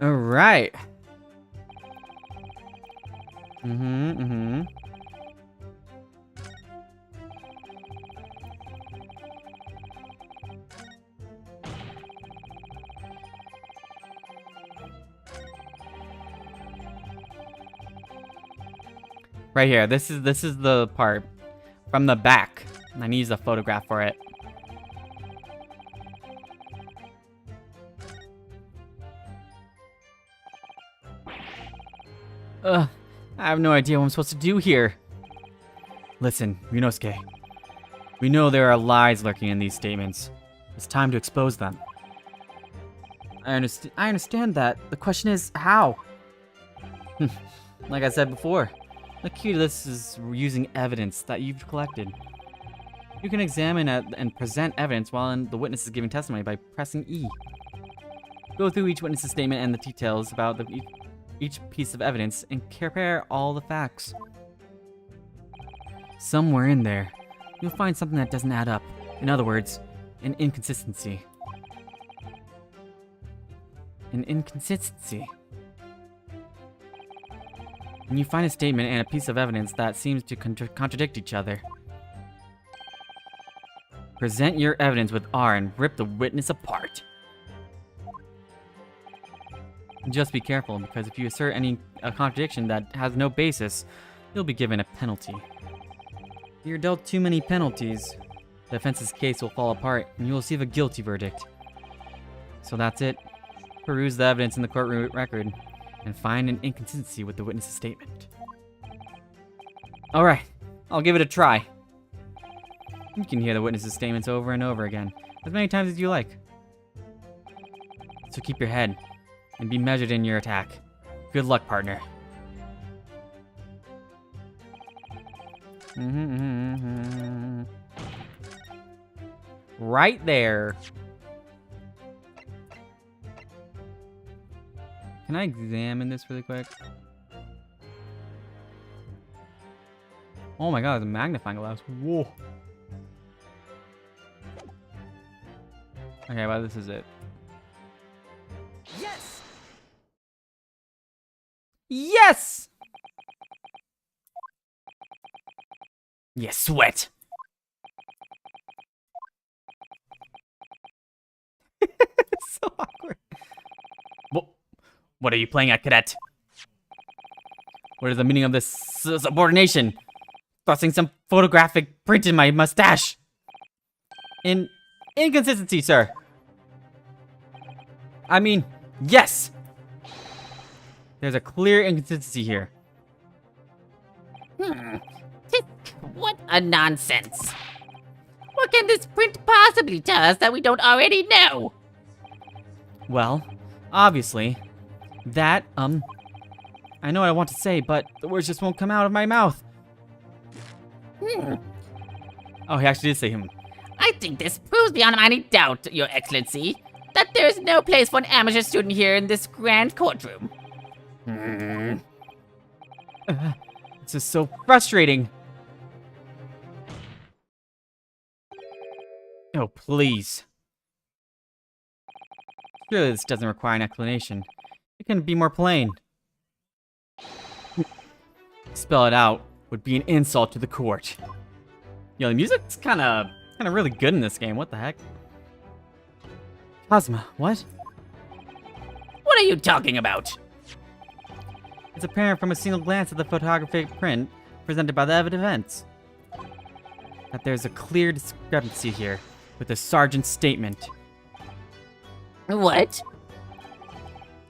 Alright. Right here. This is the part from the back. I need to use a photograph for it. Ugh, I have no idea what I'm supposed to do here. Listen, Rinosuke. We know there are lies lurking in these statements. It's time to expose them. I understand that. The question is, how? Like I said before, the key to this is using evidence that you've collected. You can examine and present evidence while the witness is giving testimony by pressing E. Go through each witness's statement and the details about each piece of evidence and compare all the facts. Somewhere in there, you'll find something that doesn't add up. In other words, an inconsistency. An inconsistency. When you find a statement and a piece of evidence that seems to contradict each other, present your evidence with R and rip the witness apart. Just be careful, because if you assert a contradiction that has no basis, you'll be given a penalty. If you're dealt too many penalties, the defense's case will fall apart and you'll receive a guilty verdict. So that's it. Peruse the evidence in the court record and find an inconsistency with the witness's statement. Alright, I'll give it a try. You can hear the witness's statements over and over again, as many times as you like. So keep your head and be measured in your attack. Good luck, partner. Right there. Can I examine this really quick? Oh my god, it's a magnifying glass. Whoa. Okay, well, this is it. Yes! Yes! You sweat. It's so awkward. What are you playing at, cadet? What is the meaning of this subordination? Thrusting some photographic print in my mustache. Inconsistency, sir. I mean, yes. There's a clear inconsistency here. What a nonsense. What can this print possibly tell us that we don't already know? Well, obviously, that, I know what I want to say, but the words just won't come out of my mouth. Oh, he actually did say him. I think this proves beyond any doubt, Your Excellency, that there is no place for an amateur student here in this grand courtroom. This is so frustrating. Oh, please. Surely this doesn't require an explanation. It can be more plain. Spell it out would be an insult to the court. Yo, the music's kind of really good in this game. What the heck? Cosma, what? What are you talking about? It's apparent from a single glance at the photographic print presented by the evidence that there's a clear discrepancy here with the sergeant's statement. What?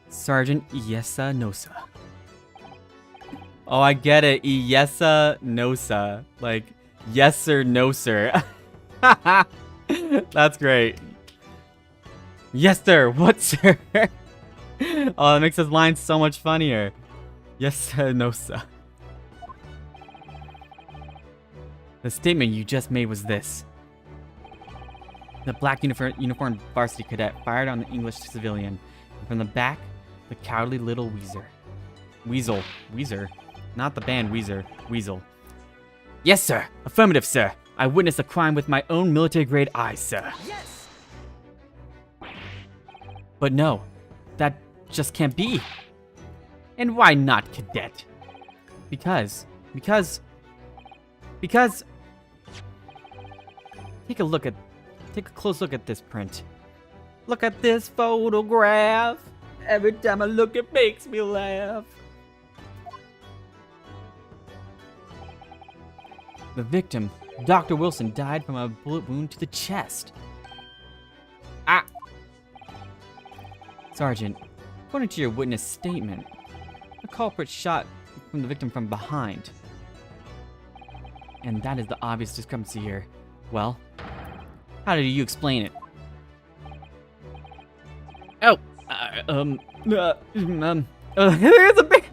Sergeant Iesa Nosa. Oh, I get it. Iesa Nosa. Like, yes sir, no sir. That's great. Yes sir, what sir? Oh, that makes his line so much funnier. Yes sir, no sir. The statement you just made was this. The black uniformed varsity cadet fired on the English civilian, and from the back, the cowardly little Weezer, not the band Weasel. Yes, sir. Affirmative, sir. I witnessed the crime with my own military-grade eyes, sir. Yes! But no, that just can't be. And why not, cadet? Because... Take a close look at this print. Look at this photograph. Every time I look, it makes me laugh. The victim, Dr. Wilson, died from a bullet wound to the chest. Ah! Sergeant, according to your witness statement, the culprit shot from the victim from behind. And that is the obvious discrepancy here. Well, how do you explain it? Oh, it's a big...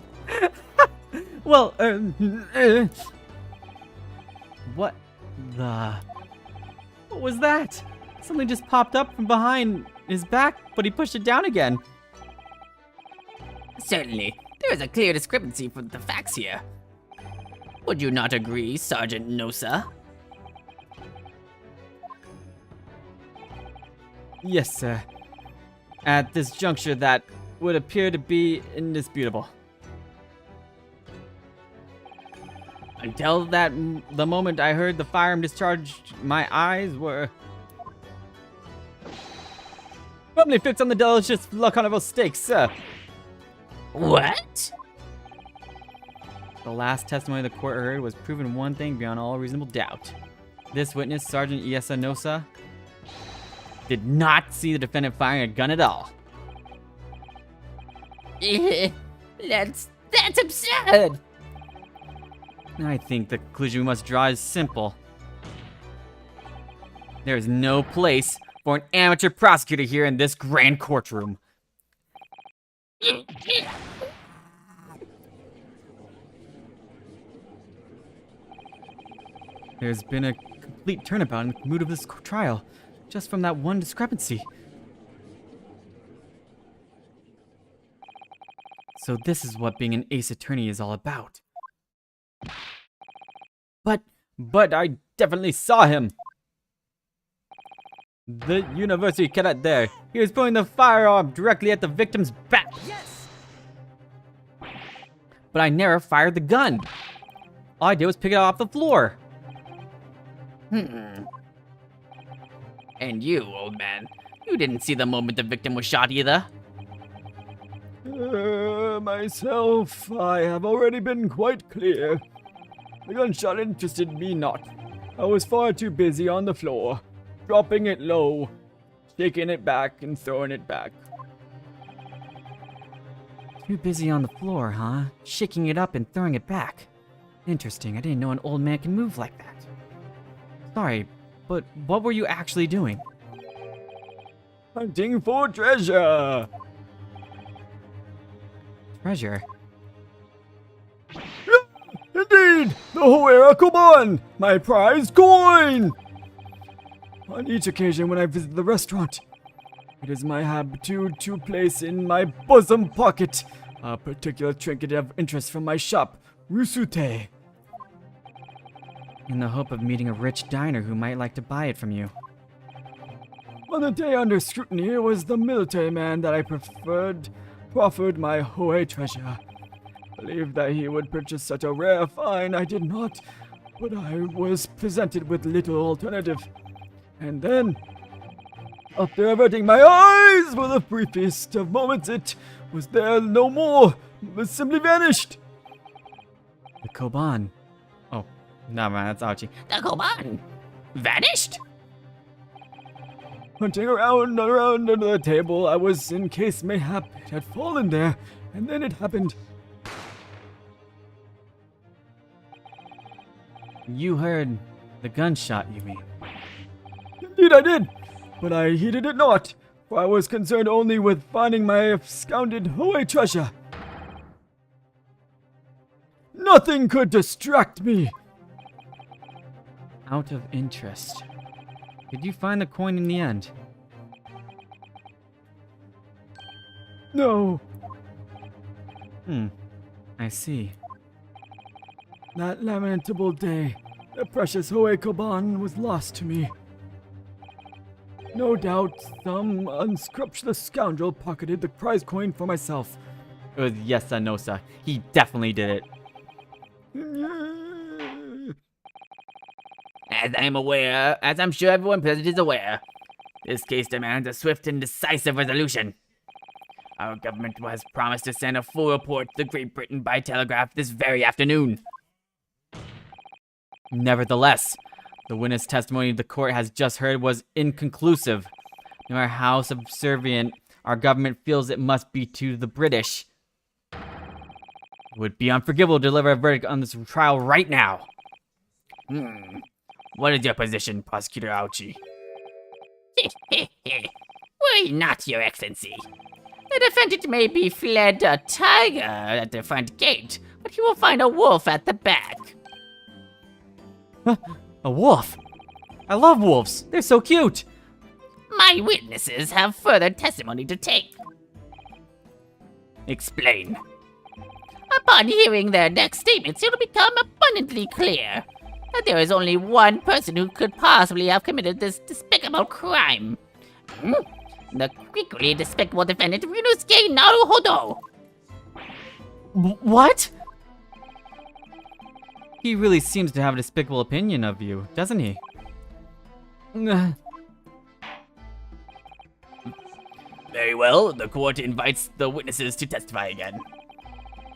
Well, what was that? Something just popped up from behind his back, but he pushed it down again. Certainly, there is a clear discrepancy from the facts here. Would you not agree, Sergeant Nosa? Yes, sir. At this juncture, that would appear to be indisputable. Until the moment I heard the firearm discharged, my eyes were firmly fixed on the delicious La Carnival steak, sir. What? The last testimony the court heard was proven one thing beyond all reasonable doubt. This witness, Sergeant Iesa Nosa, did not see the defendant firing a gun at all. That's absurd! I think the conclusion we must draw is simple. There is no place for an amateur prosecutor here in this grand courtroom. There's been a complete turnabout in the mood of this trial, just from that one discrepancy. So this is what being an ace attorney is all about. But I definitely saw him! The university cadet there. He was pointing the firearm directly at the victim's back. Yes! But I never fired the gun. All I did was pick it up off the floor. And you, old man, you didn't see the moment the victim was shot either. Myself, I have already been quite clear. The gunshot interested me not. I was far too busy on the floor, dropping it low, shaking it back and throwing it back. Too busy on the floor, huh? Shaking it up and throwing it back. Interesting, I didn't know an old man can move like that. Sorry, but what were you actually doing? Hunting for treasure! Treasure? Indeed! The Hoera Koban! My prized coin! On each occasion when I visit the restaurant, it is my habitude to place in my bosom pocket a particular trinket of interest from my shop, Rusute. In the hope of meeting a rich diner who might like to buy it from you. On the day under scrutiny, it was the military man that I proffered my Hoei treasure. Believed that he would purchase such a rare find, I did not, but I was presented with little alternative. And then, after averting my eyes for the briefest of moments, it was there no more, it simply vanished. The Koban. Oh, no man, that's Archie. The Koban vanished? Hunting around under the table, I was in case mayhap it had fallen there, and then it happened. You heard the gunshot, you mean? Indeed I did, but I heeded it not, for I was concerned only with finding my absconded Hoei treasure. Nothing could distract me. Out of interest. Did you find the coin in the end? No, I see. that lamentable day, the precious Hoekoban was lost to me. No doubt, some unscrupulous scoundrel pocketed the prize coin for myself. It was Yesa Nosa. He definitely did it. As I'm sure everyone present is aware, this case demands a swift and decisive resolution. Our government has promised to send a full report to Great Britain by telegraph this very afternoon. Nevertheless, the witness testimony the court has just heard was inconclusive. No matter how subservient our government feels it must be to the British, it would be unforgivable to deliver a verdict on this trial right now. What is your position, Prosecutor Auchi? Worry not, Your Excellency. The defendant may be fled a tiger at the front gate, but he will find a wolf at the back. A wolf? I love wolves. They're so cute. My witnesses have further testimony to take. Explain. Upon hearing their next statements, it will become abundantly clear that there is only one person who could possibly have committed this despicable crime. The equally despicable defendant, Ryunosuke Naruhodo. What? He really seems to have a despicable opinion of you, doesn't he? Very well, the court invites the witnesses to testify again.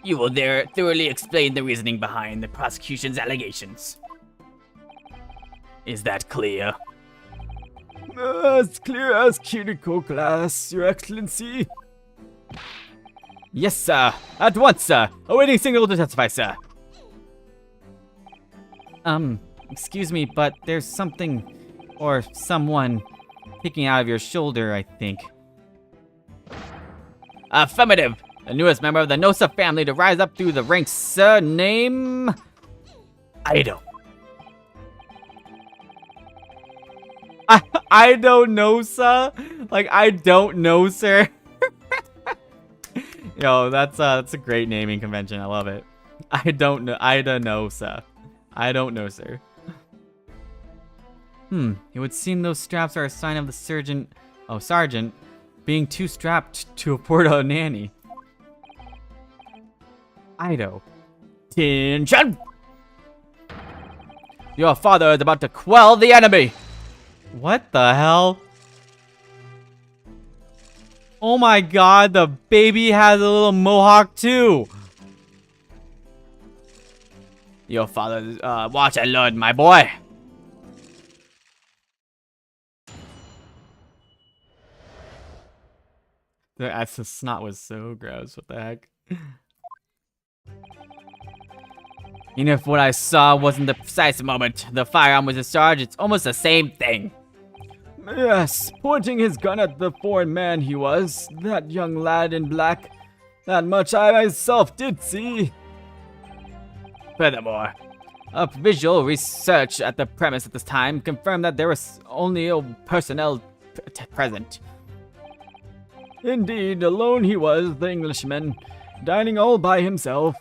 You will there thoroughly explain the reasoning behind the prosecution's allegations. Is that clear? As clear as cuticle glass, Your Excellency. Yes, sir. At once, sir. Awaiting signal to testify, sir. Excuse me, but there's something or someone peeking out of your shoulder, I think. Affirmative! The newest member of the Nosa family to rise up through the ranks, sir. Name... Ido. I don't know, sir. Like, I don't know, sir. Yo, that's a great naming convention. I love it. I don't know, sir. I don't know, sir. It would seem those straps are a sign of the sergeant being too strapped to afford a nanny. Ido. Attention! Your father is about to quell the enemy! What the hell? Oh my god, the baby has a little mohawk too! Your father, watch and learn, my boy! The snot was so gross, what the heck? Even if what I saw wasn't the precise moment the firearm was discharged, it's almost the same thing. Yes, pointing his gun at the foreign man he was, that young lad in black. That much I myself did see. Furthermore, a visual research at the premise at this time confirmed that there was only personnel present. Indeed, alone he was, the Englishman, dining all by himself.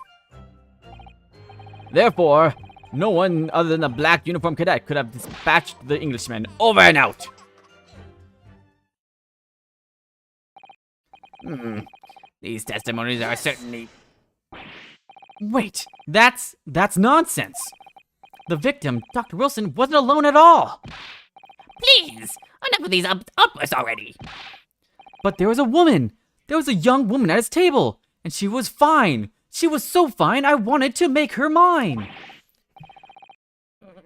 Therefore, no one other than a black uniformed cadet could have dispatched the Englishman. Over and out! These testimonies are certainly... Wait, that's nonsense. The victim, Dr. Wilson, wasn't alone at all. Please, enough of these outbursts already. But there was a woman. There was a young woman at his table, and she was fine. She was so fine, I wanted to make her mine.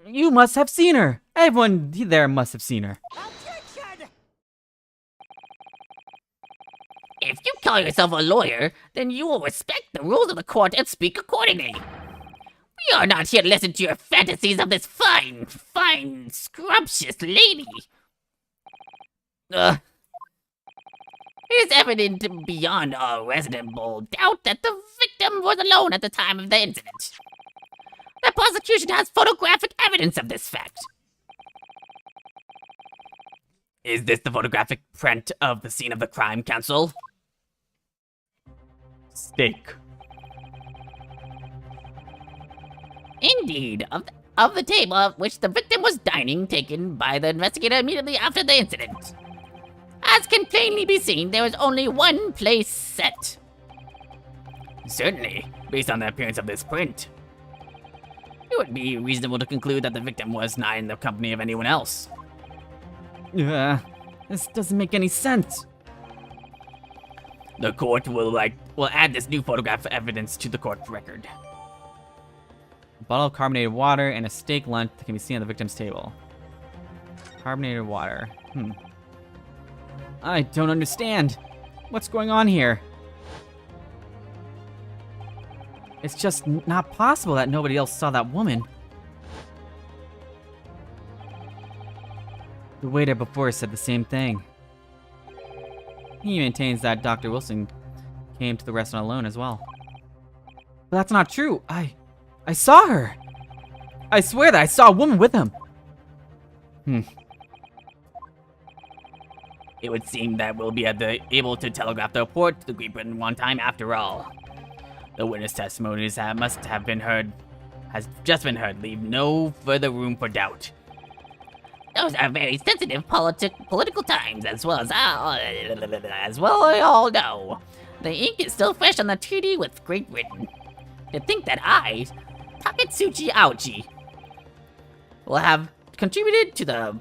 You must have seen her. Everyone there must have seen her. If you call yourself a lawyer, then you will respect the rules of the court and speak accordingly. We are not here to listen to your fantasies of this fine, scrumptious lady. It is evident beyond all reasonable doubt that the victim was alone at the time of the incident. The prosecution has photographic evidence of this fact. Is this the photographic print of the scene of the crime, Counsel? Steak. Indeed, of the table at which the victim was dining, taken by the investigator immediately after the incident. As can plainly be seen, there was only one place set. Certainly, based on the appearance of this print. It would be reasonable to conclude that the victim was not in the company of anyone else. This doesn't make any sense. The court will add this new photograph evidence to the court record. A bottle of carbonated water and a steak lunch that can be seen on the victim's table. Carbonated water. I don't understand. What's going on here? It's just not possible that nobody else saw that woman. The waiter before said the same thing. He maintains that Dr. Wilson came to the restaurant alone as well. But that's not true. I saw her. I swear that I saw a woman with him. It would seem that we'll be able to telegraph the report to the Great Britain one time after all. The witness testimonies that has just been heard, leave no further room for doubt. Those are very sensitive political times, as well I all know. The ink is still fresh on the treaty with Great Britain. To think that I, Takatsuchi Aochi, will have contributed to the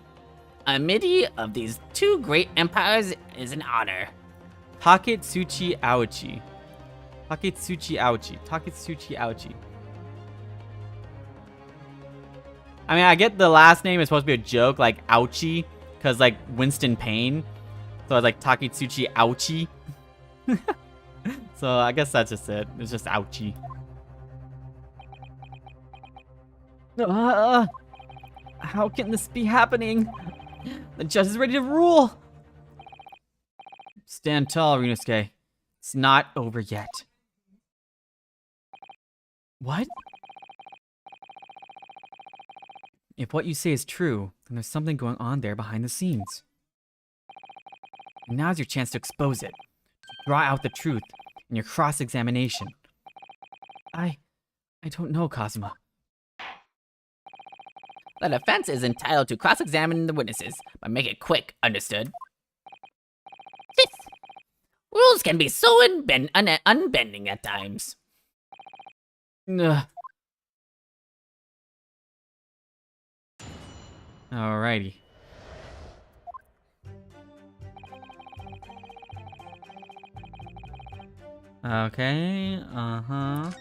amity of these two great empires is an honor. Takatsuchi Aochi. Takatsuchi Aochi. Takatsuchi Aochi. I mean, I get the last name is supposed to be a joke, like Ouchie, because like Winston Payne. So I was like Takatsuchi Ouchie. So I guess that's just it. It's just Ouchie. How can this be happening? The judge is ready to rule. Stand tall, Ryunosuke. It's not over yet. What? If what you say is true, then there's something going on there behind the scenes. And now's your chance to expose it. To draw out the truth in your cross-examination. I don't know, Kazuma. The defense is entitled to cross-examine the witnesses, but make it quick, understood? Rules can be so unbending at times. Ugh. Alrighty. Okay, uh-huh.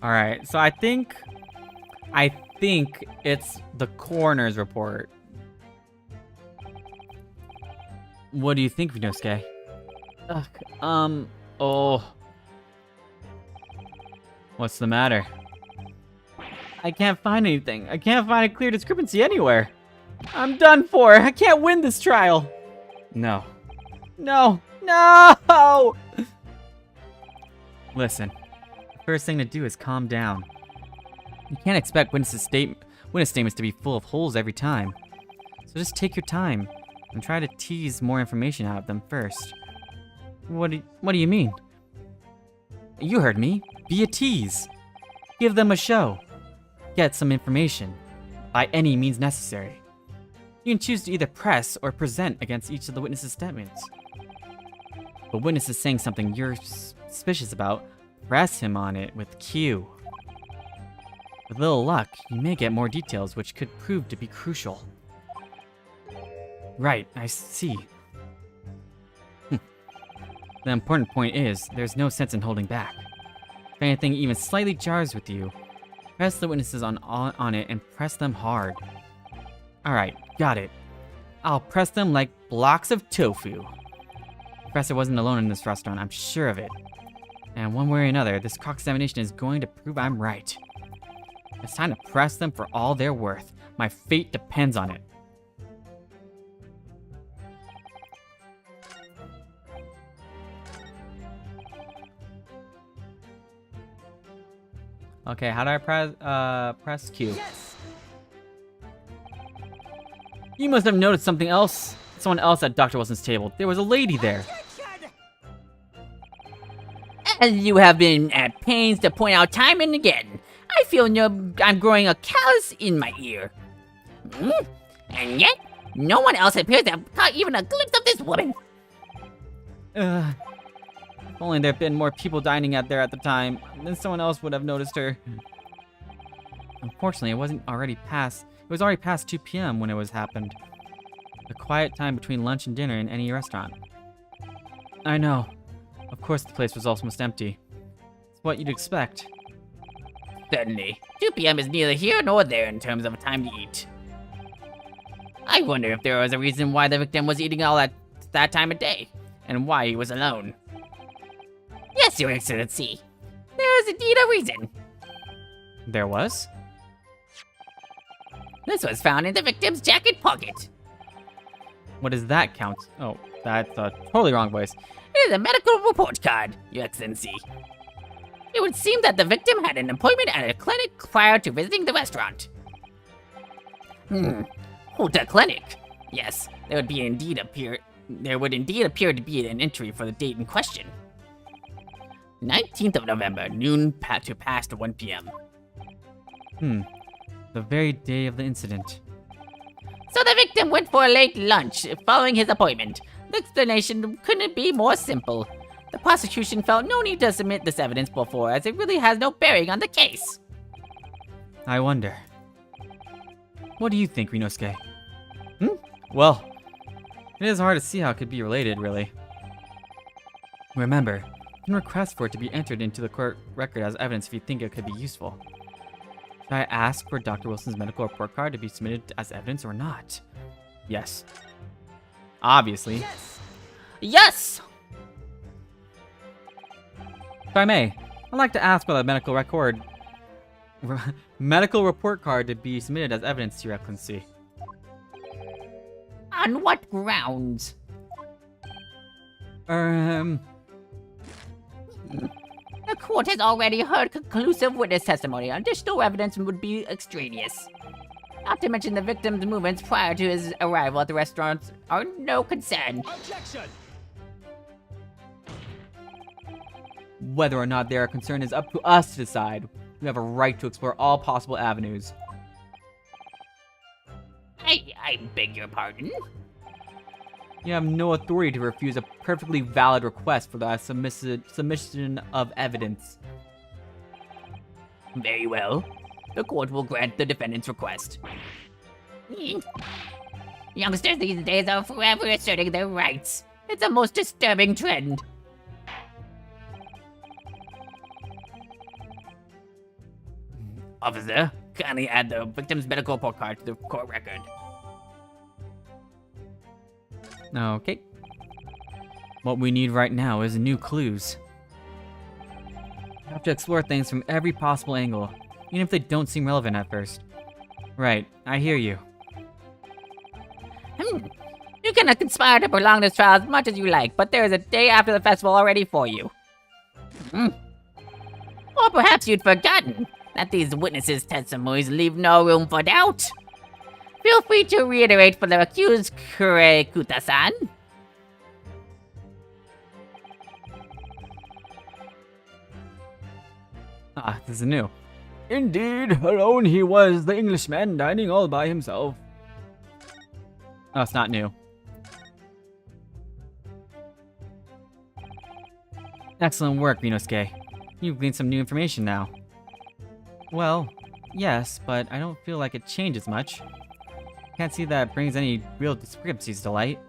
Alright, so I think it's the coroner's report. What do you think, Ryunosuke? Oh. What's the matter? I can't find anything. I can't find a clear discrepancy anywhere. I'm done for. I can't win this trial. No. No. No! Listen. The first thing to do is calm down. You can't expect witness statements to be full of holes every time. So just take your time and try to tease more information out of them first. What do you mean? You heard me. Be a tease. Give them a show. Get some information. By any means necessary. You can choose to either press or present against each of the witnesses' statements. If a witness is saying something you're suspicious about, press him on it with Q. With little luck, you may get more details which could prove to be crucial. Right, I see. The important point is, there's no sense in holding back. If anything even slightly jars with you, press the witnesses on it and press them hard. Alright, got it. I'll press them like blocks of tofu. Professor wasn't alone in this restaurant, I'm sure of it. And one way or another, this cross-examination is going to prove I'm right. It's time to press them for all they're worth. My fate depends on it. Okay, how do I press Q? You must have noticed something else. Someone else at Dr. Wilson's table. There was a lady there. As you have been at pains to point out time and again, I feel I'm growing a callus in my ear. And yet, no one else appears to have caught even a glimpse of this woman. If only there'd been more people dining out there at the time, then someone else would have noticed her. Unfortunately, it was already past 2 p.m. when it was happened. A quiet time between lunch and dinner in any restaurant. I know. Of course the place was almost empty. It's what you'd expect. Certainly, 2 p.m. is neither here nor there in terms of a time to eat. I wonder if there was a reason why the victim was eating all at that time of day, and why he was alone. Yes, Your Excellency. There is indeed a reason. There was? This was found in the victim's jacket pocket. What does that count? Oh, that's a totally wrong voice. It is a medical report card, Your Excellency. It would seem that the victim had an appointment at a clinic prior to visiting the restaurant. Huta Clinic. Yes, there would indeed appear to be an entry for the date in question. 19th of November, noon to past 1 p.m. The very day of the incident. So the victim went for a late lunch following his appointment. The explanation couldn't be more simple. The prosecution felt no need to submit this evidence before, as it really has no bearing on the case. I wonder. What do you think, Rinosuke? Well, it is hard to see how it could be related, really. Remember, you can request for it to be entered into the court record as evidence if you think it could be useful. Should I ask for Dr. Wilson's medical report card to be submitted as evidence or not? Yes. Obviously. Yes! If I may, I'd like to ask for the medical report card to be submitted as evidence to Your Excellency. On what grounds? Um, The court has already heard conclusive witness testimony. Additional evidence would be extraneous. Not to mention the victim's movements prior to his arrival at the restaurant are no concern. Objection! Whether or not they are concerned is up to us to decide. We have a right to explore all possible avenues. I beg your pardon? You have no authority to refuse a perfectly valid request for the submission of evidence. Very well. The court will grant the defendant's request. Youngsters these days are forever asserting their rights. It's a most disturbing trend. Officer, kindly add the victim's medical report card to the court record. Okay. What we need right now is new clues. We have to explore things from every possible angle, even if they don't seem relevant at first. Right, I hear you. You can conspire to prolong this trial as much as you like, but there is a day after the festival already for you. Or perhaps you'd forgotten that these witnesses' testimonies leave no room for doubt. Feel free to reiterate for the accused, Kure Kuta-san. Ah, this is new. Indeed, alone he was, the Englishman, dining all by himself. Oh, it's not new. Excellent work, Rinosuke. You've gleaned some new information now. Well, yes, but I don't feel like it changes much. Can't see that it brings any real discrepancies to light.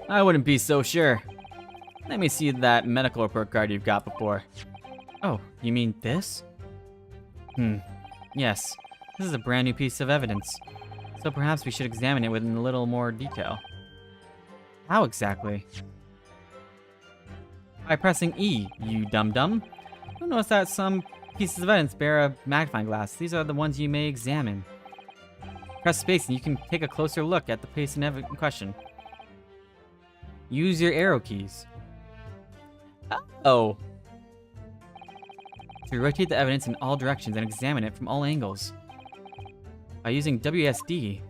I wouldn't be so sure. Let me see that medical report card you've got before. Oh, you mean this? Yes. This is a brand new piece of evidence. So perhaps we should examine it with a little more detail. How exactly? By pressing E, you dum-dum. You'll notice that some pieces of evidence bear a magnifying glass. These are the ones you may examine. Press space and you can take a closer look at the piece in question. Use your arrow keys. Oh. to rotate the evidence in all directions and examine it from all angles. By using WSD, you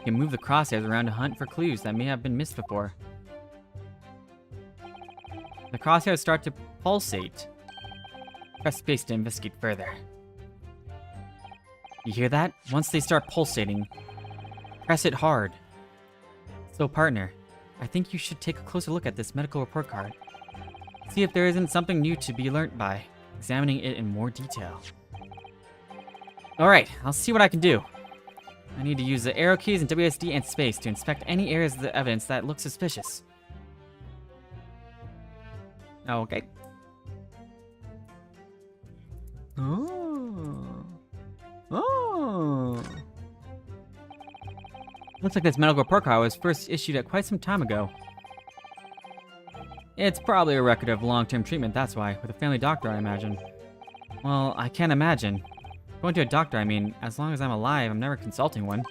can move the crosshairs around to hunt for clues that may have been missed before. The crosshairs start to pulsate. Press space to investigate further. You hear that? Once they start pulsating, press it hard. So partner, I think you should take a closer look at this medical report card. See if there isn't something new to be learnt by examining it in more detail. Alright, I'll see what I can do. I need to use the arrow keys and WSD and space to inspect any areas of the evidence that look suspicious. Okay. Oh. Looks like this medical report card was first issued at quite some time ago. It's probably a record of long-term treatment, that's why, with a family doctor, I imagine. Well, I can't imagine. Going to a doctor, I mean, as long as I'm alive, I'm never consulting one.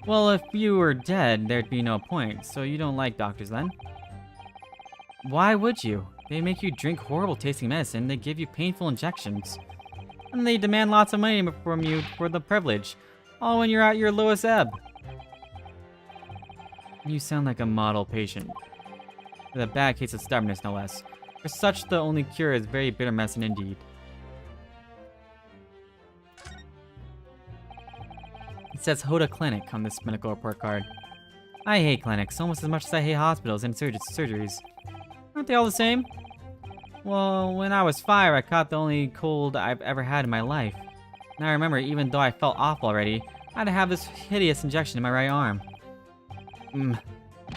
Well, if you were dead, there'd be no point, so you don't like doctors then? Why would you? They make you drink horrible tasting medicine, they give you painful injections. And they demand lots of money from you for the privilege, all when you're at your lowest ebb. You sound like a model patient. With a bad case of stubbornness, no less. For such, the only cure is very bitter medicine indeed. It says Hoda Clinic on this medical report card. I hate clinics almost as much as I hate hospitals and surgeries. Aren't they all the same? Well, when I was 5, I caught the only cold I've ever had in my life. And I remember, even though I felt awful already, I had to have this hideous injection in my right arm.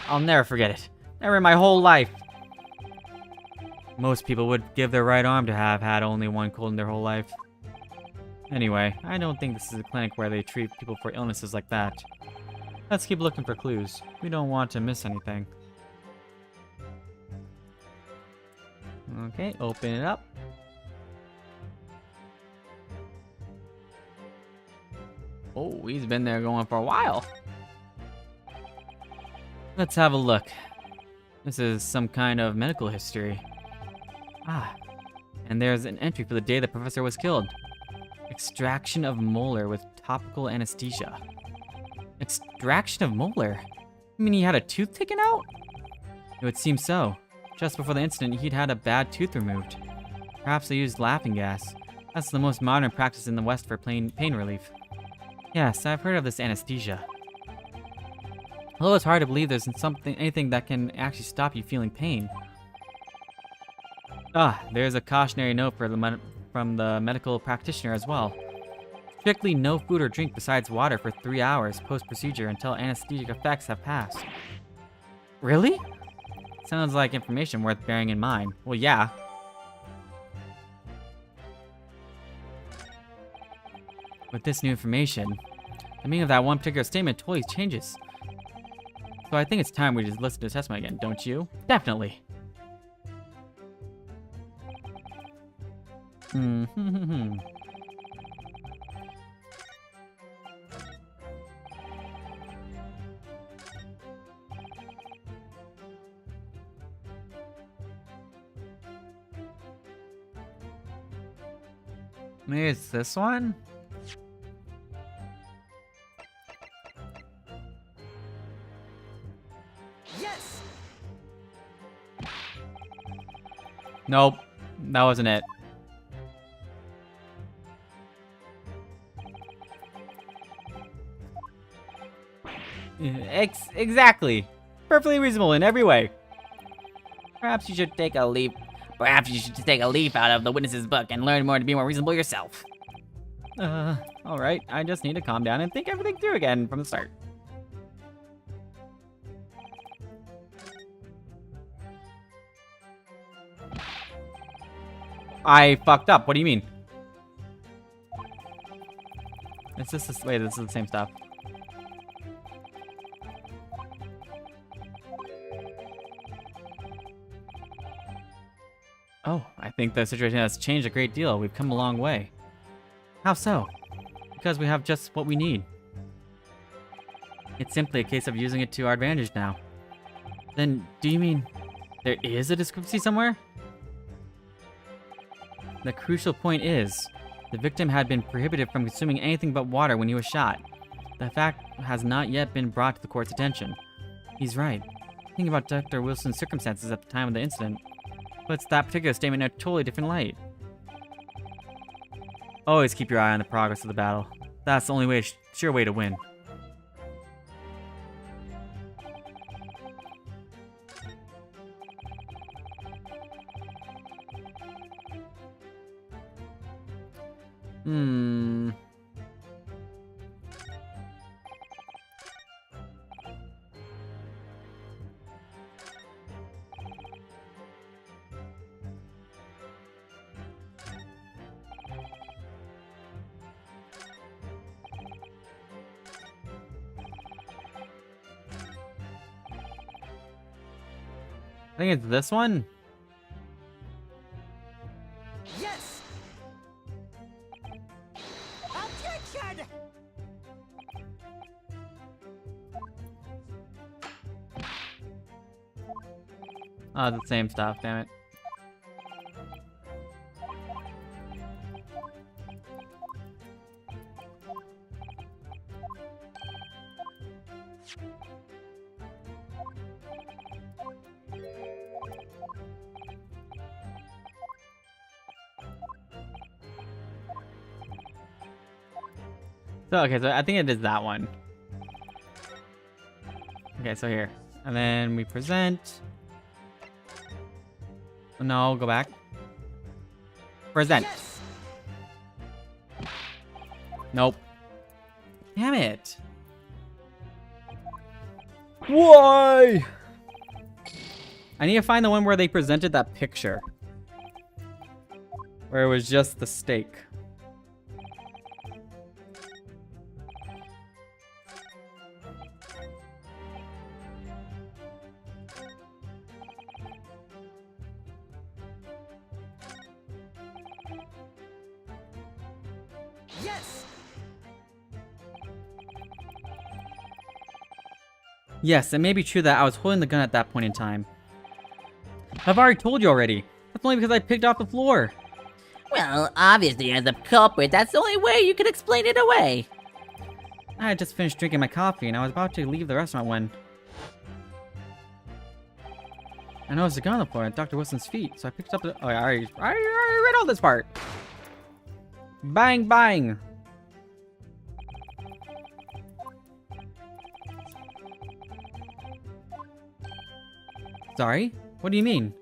I'll never forget it. Never in my whole life. Most people would give their right arm to have had only one cold in their whole life. Anyway, I don't think this is a clinic where they treat people for illnesses like that. Let's keep looking for clues. We don't want to miss anything. Okay, open it up. Oh, he's been there going for a while. Let's have a look. This is some kind of medical history. Ah, and there's an entry for the day the professor was killed. Extraction of molar with topical anesthesia. Extraction of molar? You mean he had a tooth taken out? It would seem so. Just before the incident, he'd had a bad tooth removed. Perhaps they used laughing gas. That's the most modern practice in the West for pain relief. Yes, I've heard of this anesthesia. Although it's hard to believe there's anything that can actually stop you feeling pain. Ah, there's a cautionary note for from the medical practitioner as well. Strictly no food or drink besides water for 3 hours post-procedure until anesthetic effects have passed. Really? Sounds like information worth bearing in mind. Well, yeah. With this new information, the meaning of that one particular statement totally changes. So I think it's time we just listen to the testimony again, don't you? Definitely. Maybe it's this one? Yes! Nope, that wasn't it. Exactly. Perfectly reasonable in every way. Perhaps you should take a leaf. Perhaps you should take a leaf out of the witness's book and learn more to be more reasonable yourself. Alright, I just need to calm down and think everything through again from the start. I fucked up, what do you mean? It's just this, wait, this is the same stuff. Oh, I think the situation has changed a great deal. We've come a long way. How so? Because we have just what we need. It's simply a case of using it to our advantage now. Then, do you mean there is a discrepancy somewhere? The crucial point is, the victim had been prohibited from consuming anything but water when he was shot. The fact has not yet been brought to the court's attention. He's right. Think about Dr. Wilson's circumstances at the time of the incident. Puts that particular statement in a totally different light. Always keep your eye on the progress of the battle. That's the only way, sure way to win. I think it's this one. Yes! Objection! Oh, the same stuff, damn it. So, okay, so I think it is that one. Okay, so here. And then we present. No, go back. Present. Yes! Nope. Damn it. Why? I need to find the one where they presented that picture. Where it was just the steak. Yes! Yes, it may be true that I was holding the gun at that point in time. I've already told you already. That's only because I picked off the floor. Well, obviously, as a culprit, that's the only way you could explain it away. I had just finished drinking my coffee and I was about to leave the restaurant when I noticed a gun on the floor at Dr. Wilson's feet, so I picked up the. Oh, I already read all this part. Bang, bang. Sorry? What do you mean?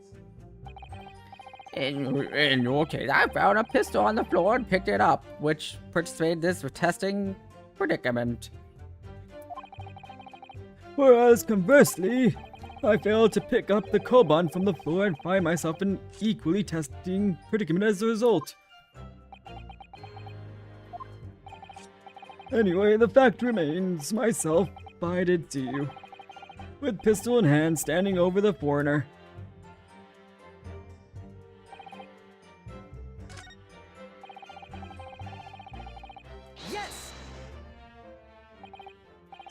In your case, I found a pistol on the floor and picked it up, which participated in this testing predicament. Whereas conversely, I failed to pick up the Koban from the floor and find myself in equally testing predicament as a result. Anyway, the fact remains, myself, I did see you. With pistol in hand, standing over the foreigner. Yes!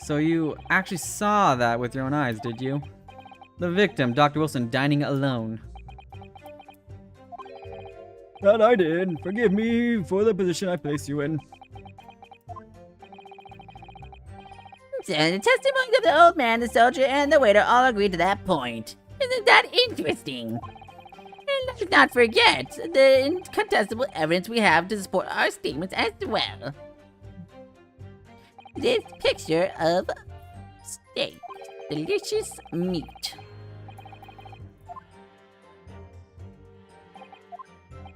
So you actually saw that with your own eyes, did you? The victim, Dr. Wilson, dining alone. That I did. Forgive me for the position I placed you in. So the testimonies of the old man, the soldier, and the waiter all agreed to that point. Isn't that interesting? And let's not forget the incontestable evidence we have to support our statements as well. This picture of steak. Delicious meat.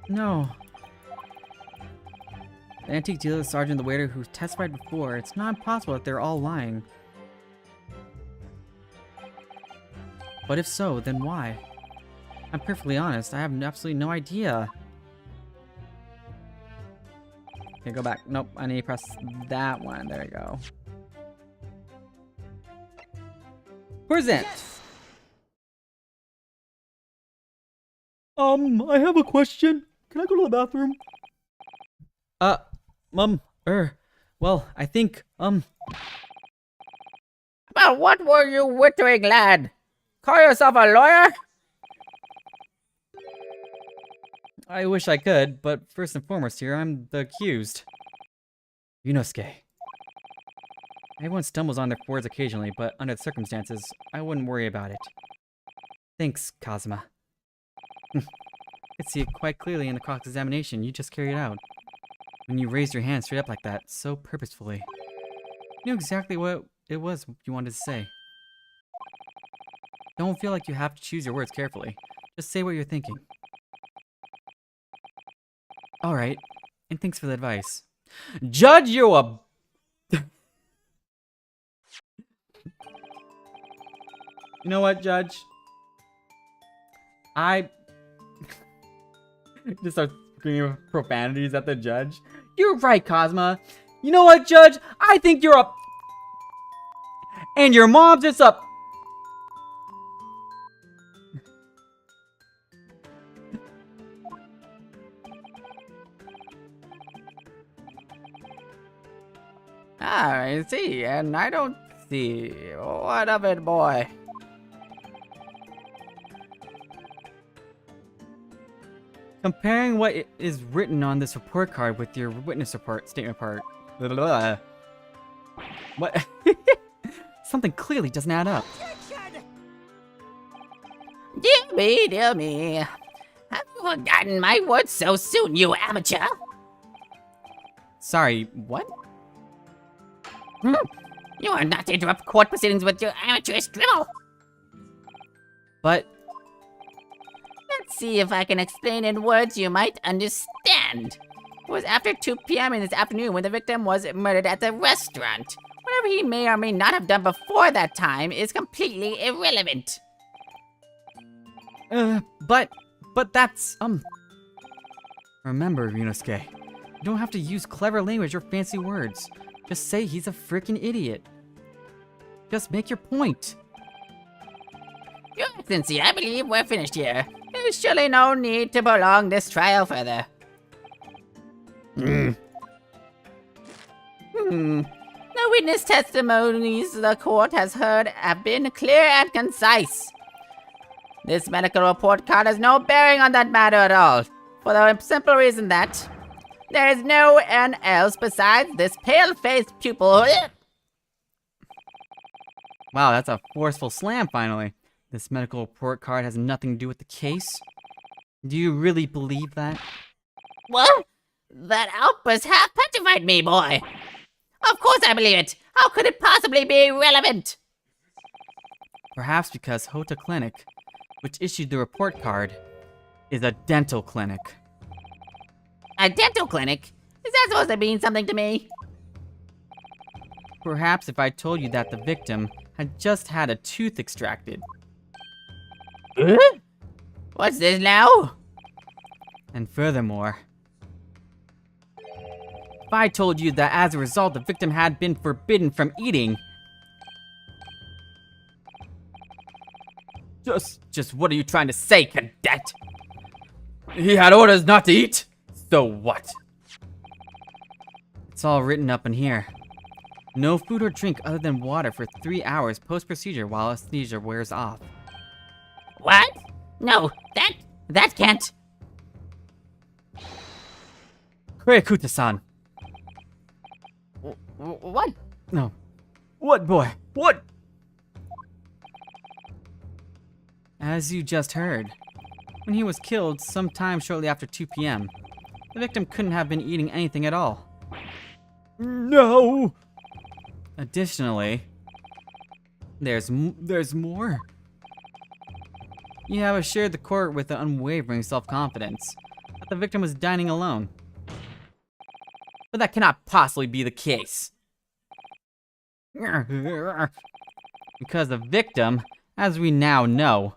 No. The antique dealer, the sergeant, the waiter who testified before, it's not impossible that they're all lying. But if so, then why? I'm perfectly honest, I have absolutely no idea. Okay, go back. Nope, I need to press that one. There we go. Present! I have a question. Can I go to the bathroom? Well, I think, Well, what were you wittering, lad? Call yourself a lawyer? I wish I could, but first and foremost here, I'm the accused. Yunosuke. Everyone stumbles on their words occasionally, but under the circumstances, I wouldn't worry about it. Thanks, Kazuma. I could see it quite clearly in the cross-examination you just carried out. When you raised your hand straight up like that, so purposefully. You knew exactly what it was you wanted to say. Don't feel like you have to choose your words carefully. Just say what you're thinking. Alright, and thanks for the advice. Judge, you a... You know what, Judge? I... just start screaming profanities at the judge. You're right, Cosma. You know what, Judge? I think you're a... And your mom's just a... Ah, I see, and I don't see. What of it, boy? Comparing what is written on this report card with your witness report statement part. Blah, blah, blah. What? Something clearly doesn't add up. Objection! Dear me. Have you forgotten my words so soon, you amateur? Sorry, what? You are not to interrupt court proceedings with your amateurish drivel. But Let's see if I can explain in words you might understand. It was after 2 p.m. in this afternoon when the victim was murdered at the restaurant. Whatever he may or may not have done before that time is completely irrelevant. but that's, Remember, Ryunosuke, you don't have to use clever language or fancy words. Just say he's a freaking idiot. Just make your point. Your Excellency, I believe we're finished here. There's surely no need to prolong this trial further. The witness testimonies the court has heard have been clear and concise. This medical report card has no bearing on that matter at all, for the simple reason that there is no one else besides this pale-faced pupil. Wow, that's a forceful slam finally. This medical report card has nothing to do with the case? Do you really believe that? What? That outburst half petrified me, boy. Of course I believe it. How could it possibly be relevant? Perhaps because Hota Clinic, which issued the report card, is a dental clinic. A dental clinic? Is that supposed to mean something to me? Perhaps if I told you that the victim had just had a tooth extracted. What's this now? And furthermore, if I told you that as a result the victim had been forbidden from eating. Just what are you trying to say, cadet? He had orders not to eat? So what? It's all written up in here. No food or drink other than water for 3 hours post-procedure while anesthesia wears off. What? No, that can't. Kurekuta-san. What? No. What, boy? What? As you just heard, when he was killed sometime shortly after 2 p.m., the victim couldn't have been eating anything at all. No! Additionally, there's more. You have assured the court with an unwavering self-confidence that the victim was dining alone. But that cannot possibly be the case. Because the victim, as we now know,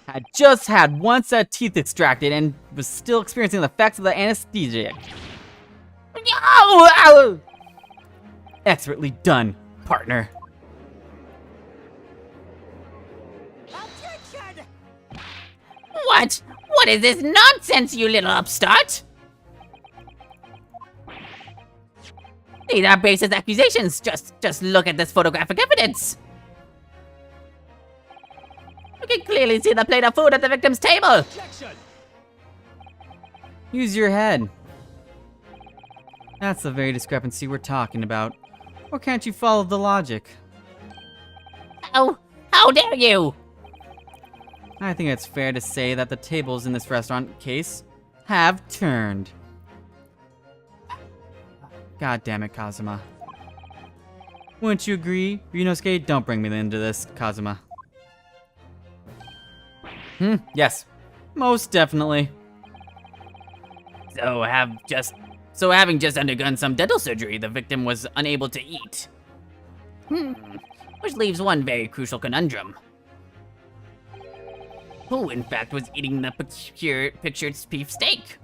had just had one set of teeth extracted and was still experiencing the effects of the anesthesia. Expertly done, partner. Objection! What? What is this nonsense, you little upstart? These are baseless accusations. Just look at this photographic evidence. You can clearly see the plate of food at the victim's table. Objection! Use your head. That's the very discrepancy we're talking about. Or can't you follow the logic? Oh, how dare you! I think it's fair to say that the tables in this restaurant case have turned. God damn it, Kazuma. Wouldn't you agree? Ryunosuke, don't bring me into this, Kazuma. Yes. Most definitely. So having just undergone some dental surgery, the victim was unable to eat. Which leaves one very crucial conundrum. Who, in fact, was eating the pictured beef steak?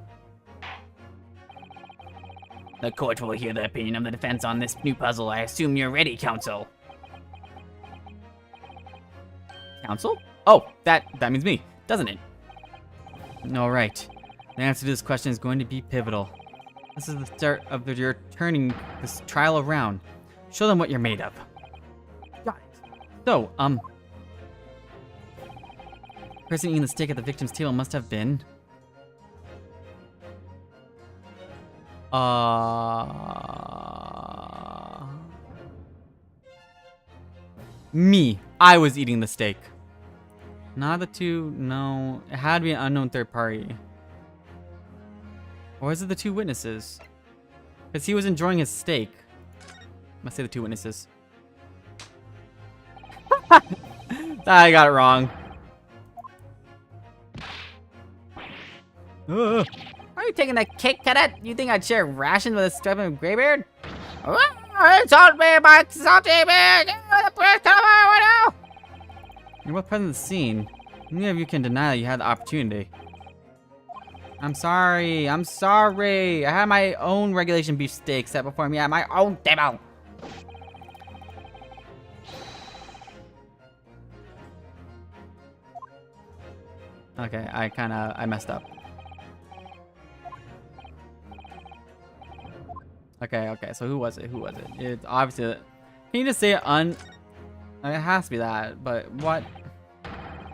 The court will hear the opinion of the defense on this new puzzle. I assume you're ready, counsel. Counsel? Oh, that means me, doesn't it? Alright. The answer to this question is going to be pivotal. This is the start of your turning this trial around. Show them what you're made of. Got it. So, the person eating the steak at the victim's table must have been... Me. I was eating the steak. Not the two, no. It had to be an unknown third party. Or is it the two witnesses? Because he was enjoying his steak. Must say the two witnesses. I got it wrong. Are you taking the cake, cadet? You think I'd share rations with a strapping graybeard? Insult me, my salty man! You're both present in the scene. Neither of you can deny that you had the opportunity. I'm sorry. I'm sorry. I had my own regulation beef steak set before me at my own table. Okay, I messed up. Okay, so who was it? It's obviously... Can you just say it it has to be that, but what?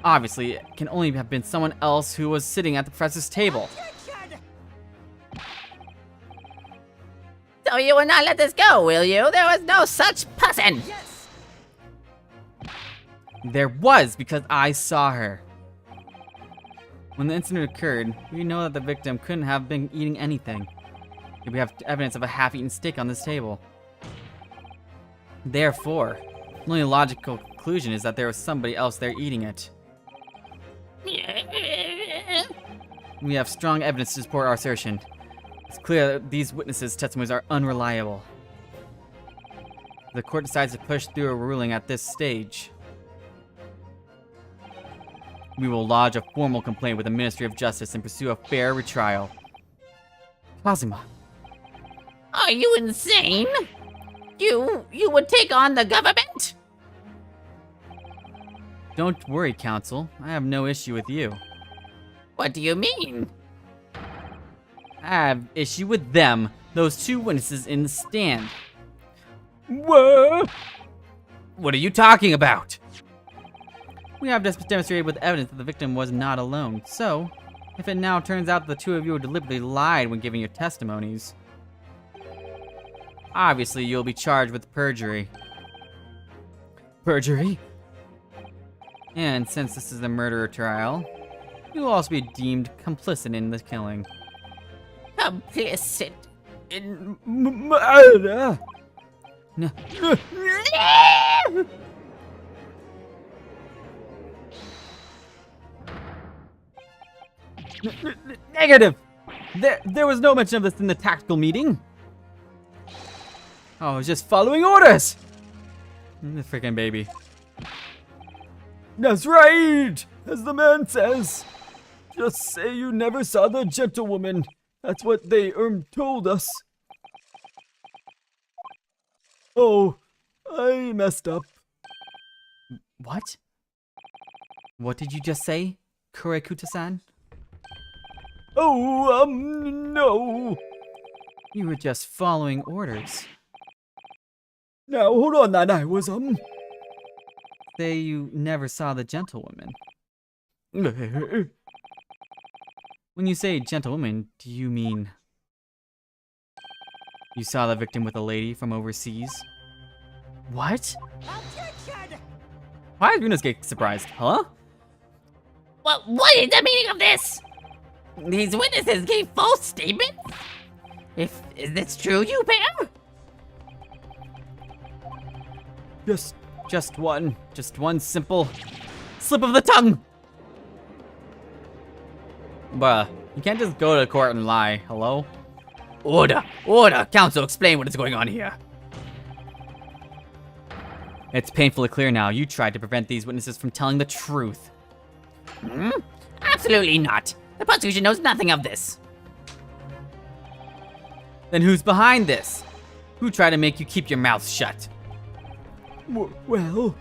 Obviously, it can only have been someone else who was sitting at the professor's table. Objection! So you will not let this go, will you? There was no such person! Yes! There was, because I saw her. When the incident occurred, we know that the victim couldn't have been eating anything. We have evidence of a half-eaten steak on this table. Therefore, the only logical conclusion is that there was somebody else there eating it. We have strong evidence to support our assertion. It's clear that these witnesses' testimonies are unreliable. If the court decides to push through a ruling at this stage, we will lodge a formal complaint with the Ministry of Justice and pursue a fair retrial. Kazuma. Are you insane? You would take on the government? Don't worry, Counsel. I have no issue with you. What do you mean? I have issue with them, those two witnesses in the stand. What? What are you talking about? We have just demonstrated with evidence that the victim was not alone. So, if it now turns out the two of you deliberately lied when giving your testimonies, obviously you'll be charged with perjury. Perjury? And since this is a murder trial, you will also be deemed complicit in the killing. Complicit. In murder? No. Negative! There was no mention of this in the tactical meeting. Oh, I was just following orders! The freaking baby. That's right! As the man says. Just say you never saw the gentlewoman. That's what they told us. Oh, I messed up. What? What did you just say, Kurekuta-san? Oh, no. You were just following orders. Now, hold on that I was, Say you never saw the gentlewoman. When you say gentlewoman, do you mean you saw the victim with a lady from overseas? What? Objection! Why did Runescape surprised? Huh? What is the meaning of this? These witnesses gave false statements? Is this true, you pair? Just one simple slip of the tongue. Bruh, you can't just go to court and lie. Hello? Order! Counsel, explain what is going on here. It's painfully clear now. You tried to prevent these witnesses from telling the truth. Absolutely not. The prosecution knows nothing of this. Then who's behind this? Who tried to make you keep your mouth shut? well,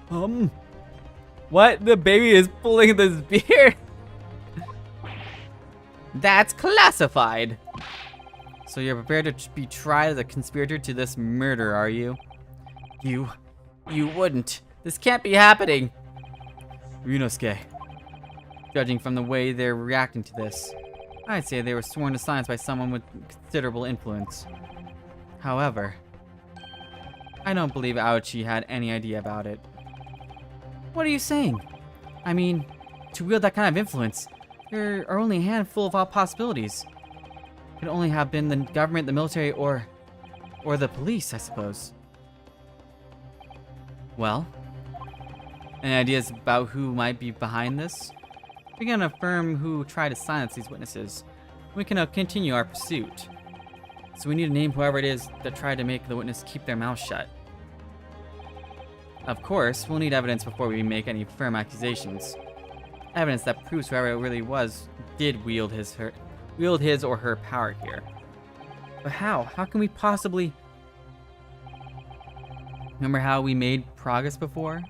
What? The baby is pulling this beard? That's classified. So you're prepared to be tried as a conspirator to this murder, are you? You wouldn't. This can't be happening. Ryunosuke. Judging from the way they're reacting to this, I'd say they were sworn to silence by someone with considerable influence. However, I don't believe Aochi had any idea about it. What are you saying? I mean, to wield that kind of influence, there are only a handful of all possibilities. It could only have been the government, the military, or the police, I suppose. Well, any ideas about who might be behind this? We can affirm who tried to silence these witnesses. We can continue our pursuit. So we need to name whoever it is that tried to make the witness keep their mouth shut. Of course, we'll need evidence before we make any firm accusations. Evidence that proves whoever it really was did wield his or her power here. But how? How can we possibly... Remember how we made progress before?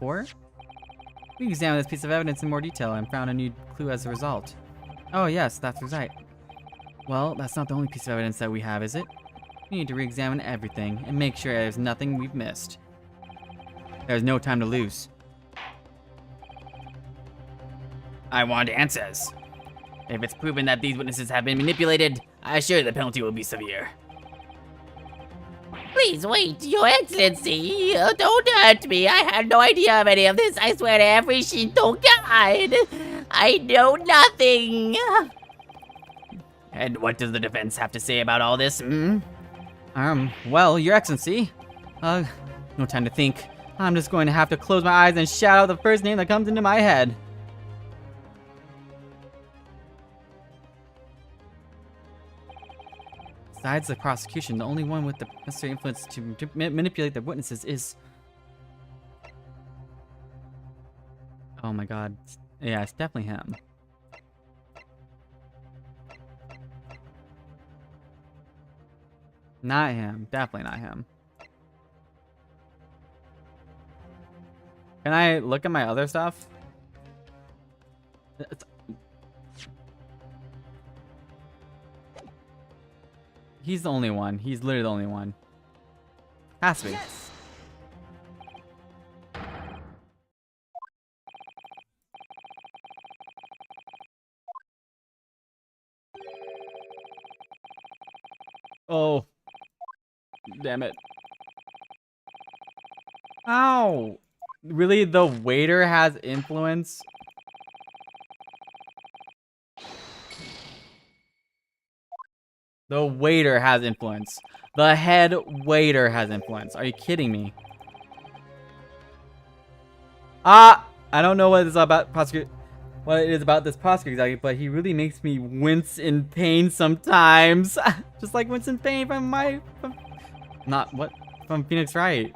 We examined this piece of evidence in more detail and found a new clue as a result. Oh yes, that's right. Well, that's not the only piece of evidence that we have, is it? We need to re-examine everything and make sure there's nothing we've missed. There's no time to lose. I want answers. If it's proven that these witnesses have been manipulated, I assure you the penalty will be severe. Please wait, Your Excellency. Don't hurt me. I had no idea of any of this. I swear to every Shinto god. I know nothing. And what does the defense have to say about all this? Well, Your Excellency. No time to think. I'm just going to have to close my eyes and shout out the first name that comes into my head. Besides the prosecution, the only one with the necessary influence to manipulate the witnesses is... Oh my god. Yeah, it's definitely him. Not him. Definitely not him. Can I look at my other stuff? He's the only one. He's literally the only one. Has to be. Yes! Oh. Damn it. Ow. Really? The waiter has influence? The waiter has influence. The head waiter has influence. Are you kidding me? I don't know what it is about this prosecutor exactly, but he really makes me wince in pain sometimes. Just like wince in pain from Phoenix Wright.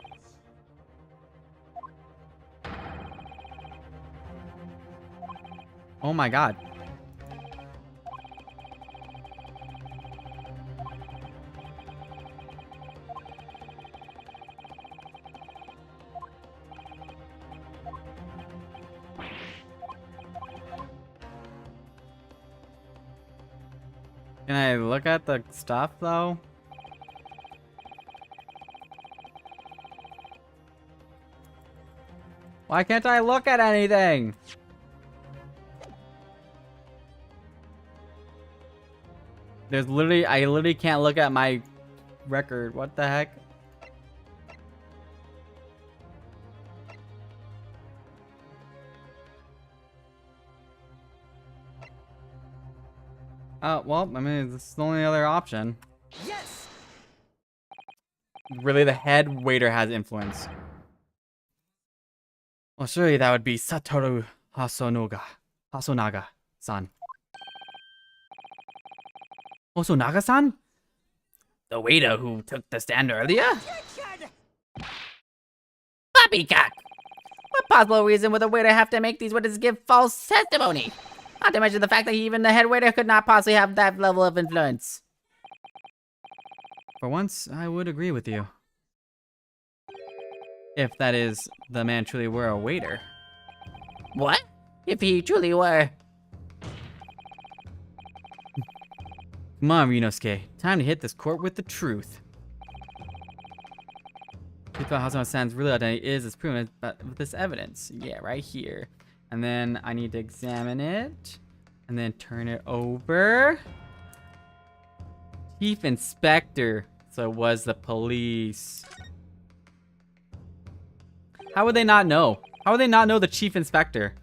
Oh my god. Can I look at the stuff though? Why can't I look at anything? I literally can't look at my record. What the heck? Well, I mean, this is the only other option. Yes. Really, the head waiter has influence. Well, surely that would be Satoru Hasonaga-san. Hosonaga-san? The waiter who took the stand earlier? Objection! Poppycock! What possible reason would the waiter have to make these witnesses give false testimony? Not to mention the fact that even the head waiter could not possibly have that level of influence. For once, I would agree with you. If that is, the man truly were a waiter. What? If he truly were. Come on, Ryunosuke. Time to hit this court with the truth. Truth about Hasono-san's real identity is proven with this evidence. Yeah, right here. And then I need to examine it. And then turn it over. Chief Inspector. So it was the police. How would they not know? How would they not know the Chief Inspector?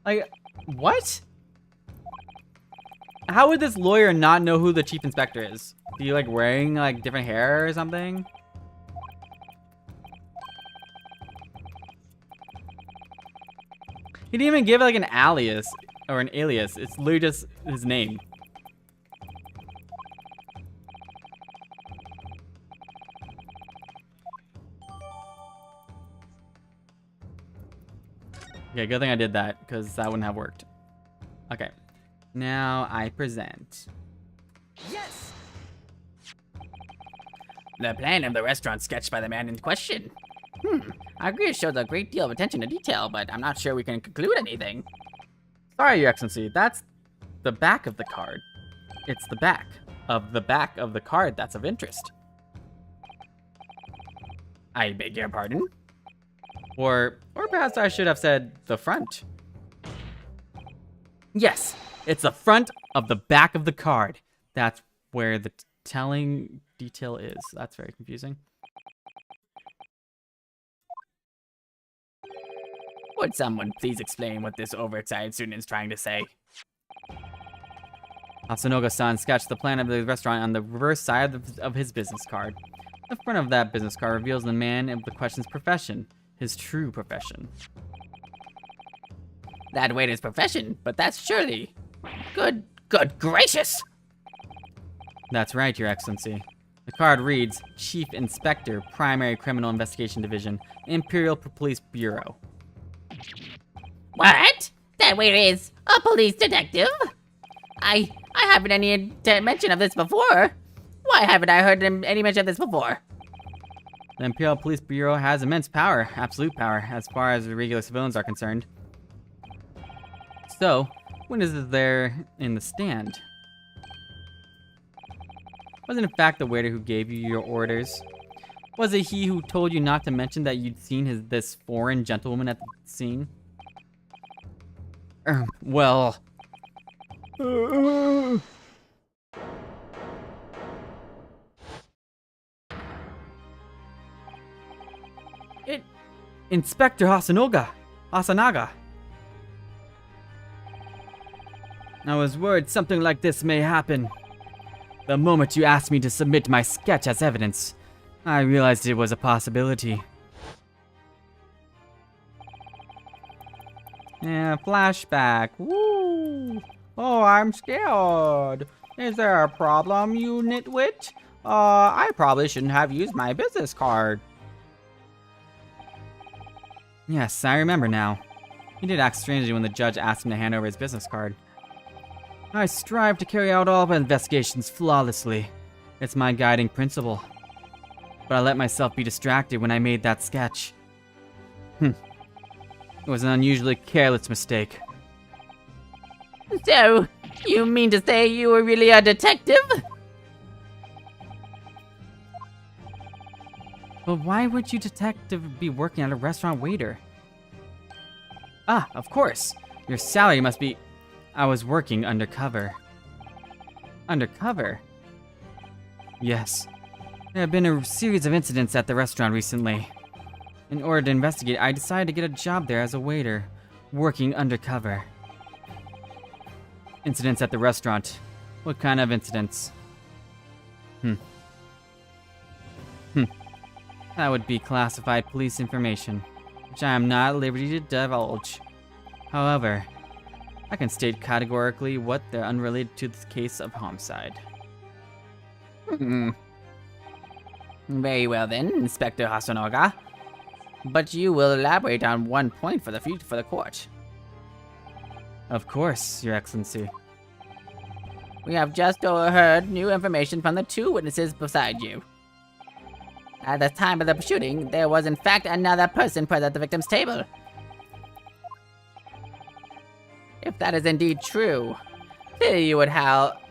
Like, what? How would this lawyer not know who the Chief Inspector is? Is he like wearing like different hair or something? He didn't even give it like an alias or an alias. It's literally just his name. Okay, good thing I did that because that wouldn't have worked. Okay, now I present. Yes. The plan of the restaurant sketched by the man in question. I agree it shows a great deal of attention to detail, but I'm not sure we can conclude anything. Sorry, Your Excellency, that's the back of the card. It's the back of the card that's of interest. I beg your pardon? Or perhaps I should have said the front. Yes, it's the front of the back of the card. That's where the telling detail is. That's very confusing. Would someone please explain what this overexcited student is trying to say? Hasonoga-san sketched the plan of the restaurant on the reverse side of his business card. The front of that business card reveals the man of the question's profession, his true profession. That waiter's profession, but that's surely... Good gracious! That's right, Your Excellency. The card reads, Chief Inspector, Primary Criminal Investigation Division, Imperial Police Bureau. What? That waiter is a police detective? I haven't any mention of this before. Why haven't I heard any mention of this before? The Imperial Police Bureau has immense power, absolute power, as far as regular civilians are concerned. So, when is it there in the stand? Wasn't in fact the waiter who gave you your orders? Was it he who told you not to mention that you'd seen this foreign gentlewoman at the scene? Well... Inspector Hasanaga. I was worried something like this may happen. The moment you asked me to submit my sketch as evidence, I realized it was a possibility. Yeah, flashback. Woo! Oh, I'm scared. Is there a problem, you nitwit? I probably shouldn't have used my business card. Yes, I remember now. He did act strangely when the judge asked him to hand over his business card. I strive to carry out all my investigations flawlessly. It's my guiding principle. But I let myself be distracted when I made that sketch. It was an unusually careless mistake. So, you mean to say you were really a detective? But why would you detective be working at a restaurant waiter? Ah, of course. Your salary must be... I was working undercover. Undercover? Yes. There have been a series of incidents at the restaurant recently. In order to investigate, I decided to get a job there as a waiter, working undercover. Incidents at the restaurant. What kind of incidents? That would be classified police information, which I am not at liberty to divulge. However, I can state categorically what they're unrelated to this case of homicide. Very well then, Inspector Hasanoga. But you will elaborate on one point for the court. Of course, Your Excellency. We have just overheard new information from the two witnesses beside you. At the time of the shooting, there was in fact another person present at the victim's table. If that is indeed true, clearly you would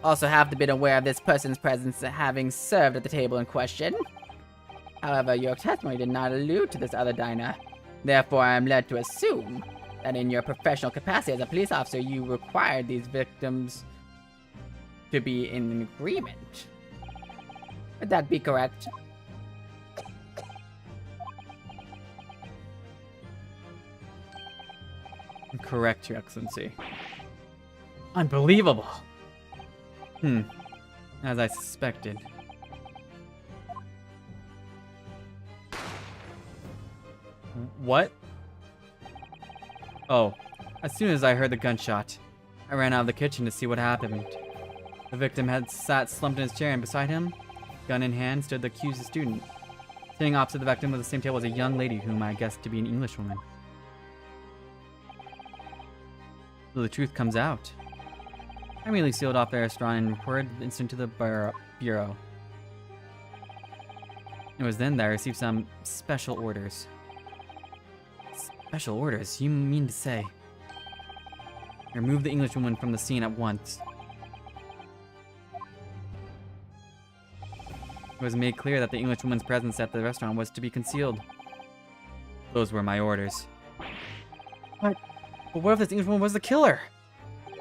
also have to be aware of this person's presence having served at the table in question. However, your testimony did not allude to this other diner. Therefore, I am led to assume that in your professional capacity as a police officer, you required these victims to be in agreement. Would that be correct? Correct, Your Excellency. Unbelievable! As I suspected. What? Oh, as soon as I heard the gunshot, I ran out of the kitchen to see what happened. The victim had sat slumped in his chair, and beside him, gun in hand, stood the accused student. Sitting opposite the victim at the same table was a young lady whom I guessed to be an Englishwoman. So the truth comes out. I immediately sealed off the restaurant and reported the incident to the bureau. It was then that I received some special orders. Special orders? You mean to say? Remove the Englishwoman from the scene at once. It was made clear that the Englishwoman's presence at the restaurant was to be concealed. Those were my orders. But what if this Englishwoman was the killer? I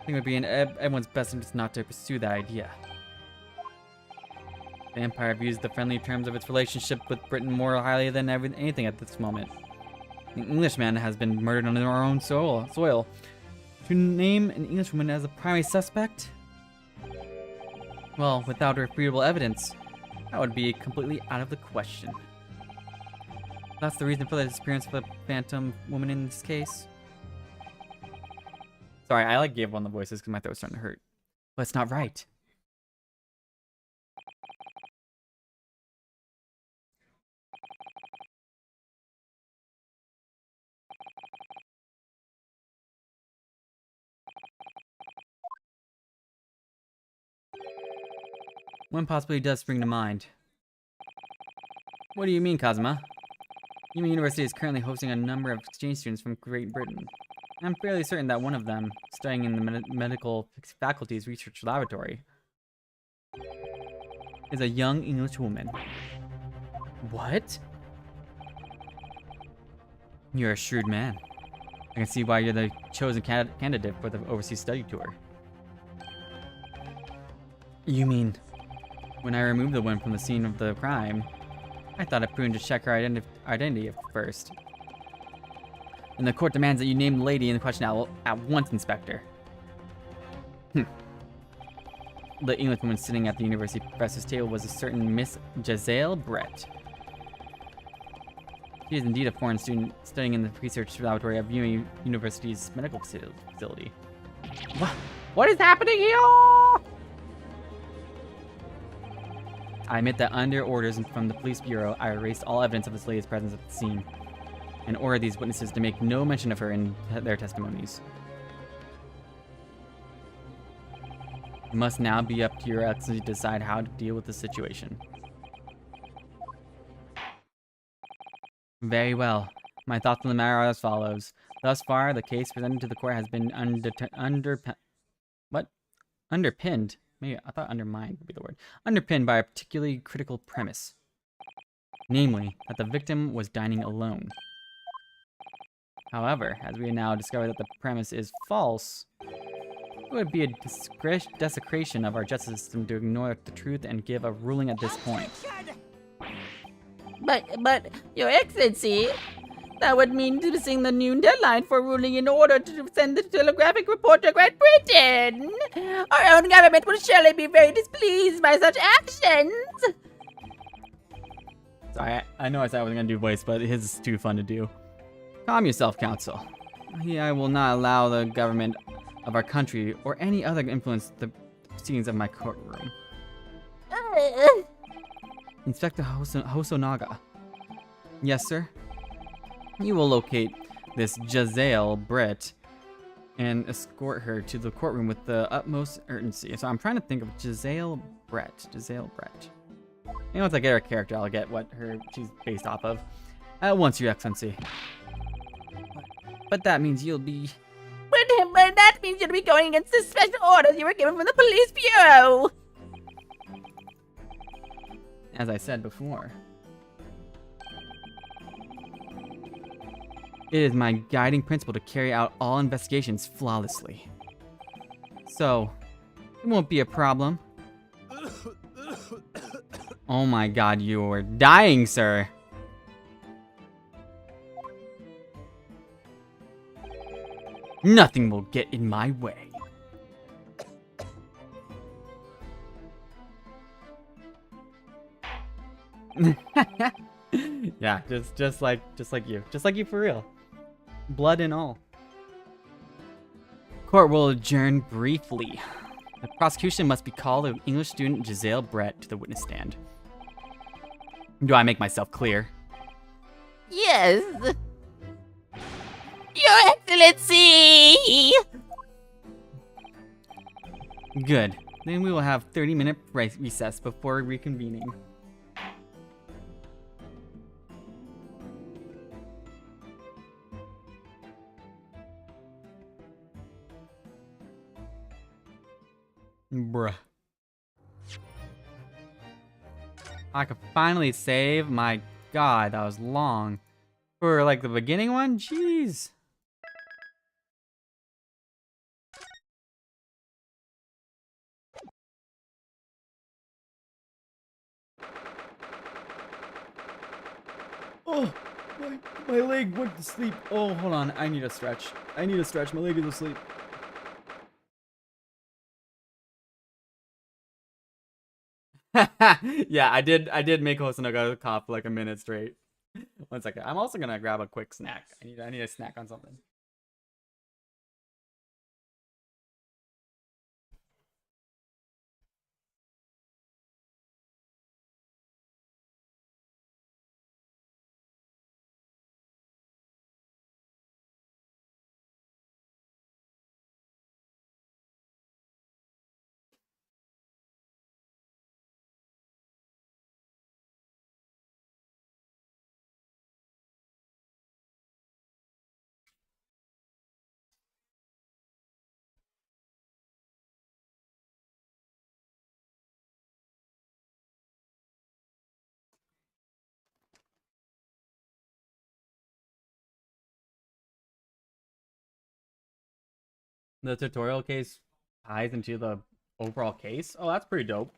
think it would be in everyone's best interest not to pursue that idea. The Empire views the friendly terms of its relationship with Britain more highly than anything at this moment. An Englishman has been murdered on our own soil. To name an Englishwoman as a primary suspect? Well, without irrefutable evidence, that would be completely out of the question. That's the reason for the disappearance of the phantom woman in this case. Sorry, I gave one of the voices because my throat's starting to hurt. But it's not right. One possibility does spring to mind. What do you mean, Kazuma? Yuma University is currently hosting a number of exchange students from Great Britain. I'm fairly certain that one of them, studying in the medical faculty's research laboratory, is a young English woman. What? You're a shrewd man. I can see why you're the chosen candidate for the overseas study tour. You mean, when I removed the woman from the scene of the crime, I thought it prudent to check her identity first. And the court demands that you name the lady in the question at once, Inspector. The Englishwoman sitting at the university professor's table was a certain Miss Giselle Brett. She is indeed a foreign student studying in the research laboratory of Yuma University's medical facility. What is happening here? I admit that under orders from the police bureau, I erased all evidence of this lady's presence at the scene, and ordered these witnesses to make no mention of her in their testimonies. It must now be up to Your Excellency to decide how to deal with the situation. Very well. My thoughts on the matter are as follows. Thus far, the case presented to the court has been underpinned. Maybe I thought undermined would be the word. Underpinned by a particularly critical premise. namely, that the victim was dining alone. However, as we now discover that the premise is false, it would be a desecration of our justice system to ignore the truth and give a ruling at this point. But, Your Excellency, that would mean missing the noon deadline for ruling in order to send the telegraphic report to Great Britain. Our own government will surely be very displeased by such actions. Sorry, I know I said I wasn't gonna do voice, but his is too fun to do. Calm yourself, Council. I will not allow the government of our country or any other influence the proceedings of my courtroom. Inspector Hosonaga. Yes, sir? You will locate this Giselle Brett and escort her to the courtroom with the utmost urgency. So I'm trying to think of Giselle Brett. Giselle Brett. And once I get her character, I'll get what she's based off of. At once, Your Excellency. But that means you'll be... But that means you'll be going against the special orders you were given from the police bureau. As I said before, it is my guiding principle to carry out all investigations flawlessly. So, it won't be a problem. Oh my god, you are dying, sir. Nothing will get in my way. Yeah, just like you for real. Blood and all. Court will adjourn briefly. The prosecution must be called the English student Giselle Brett to the witness stand. Do I make myself clear? Yes. Your Excellency! Good. Then we will have 30-minute recess before reconvening. Bruh. I could finally save. My god, that was long. For like the beginning one? Jeez. Oh, my leg went to sleep. Oh, hold on. I need a stretch. My leg is asleep. Yeah, I did make Hosonaga cough for like a minute straight. 1 second. I'm also gonna grab a quick snack. I need a snack on something. The tutorial case ties into the overall case. Oh, that's pretty dope.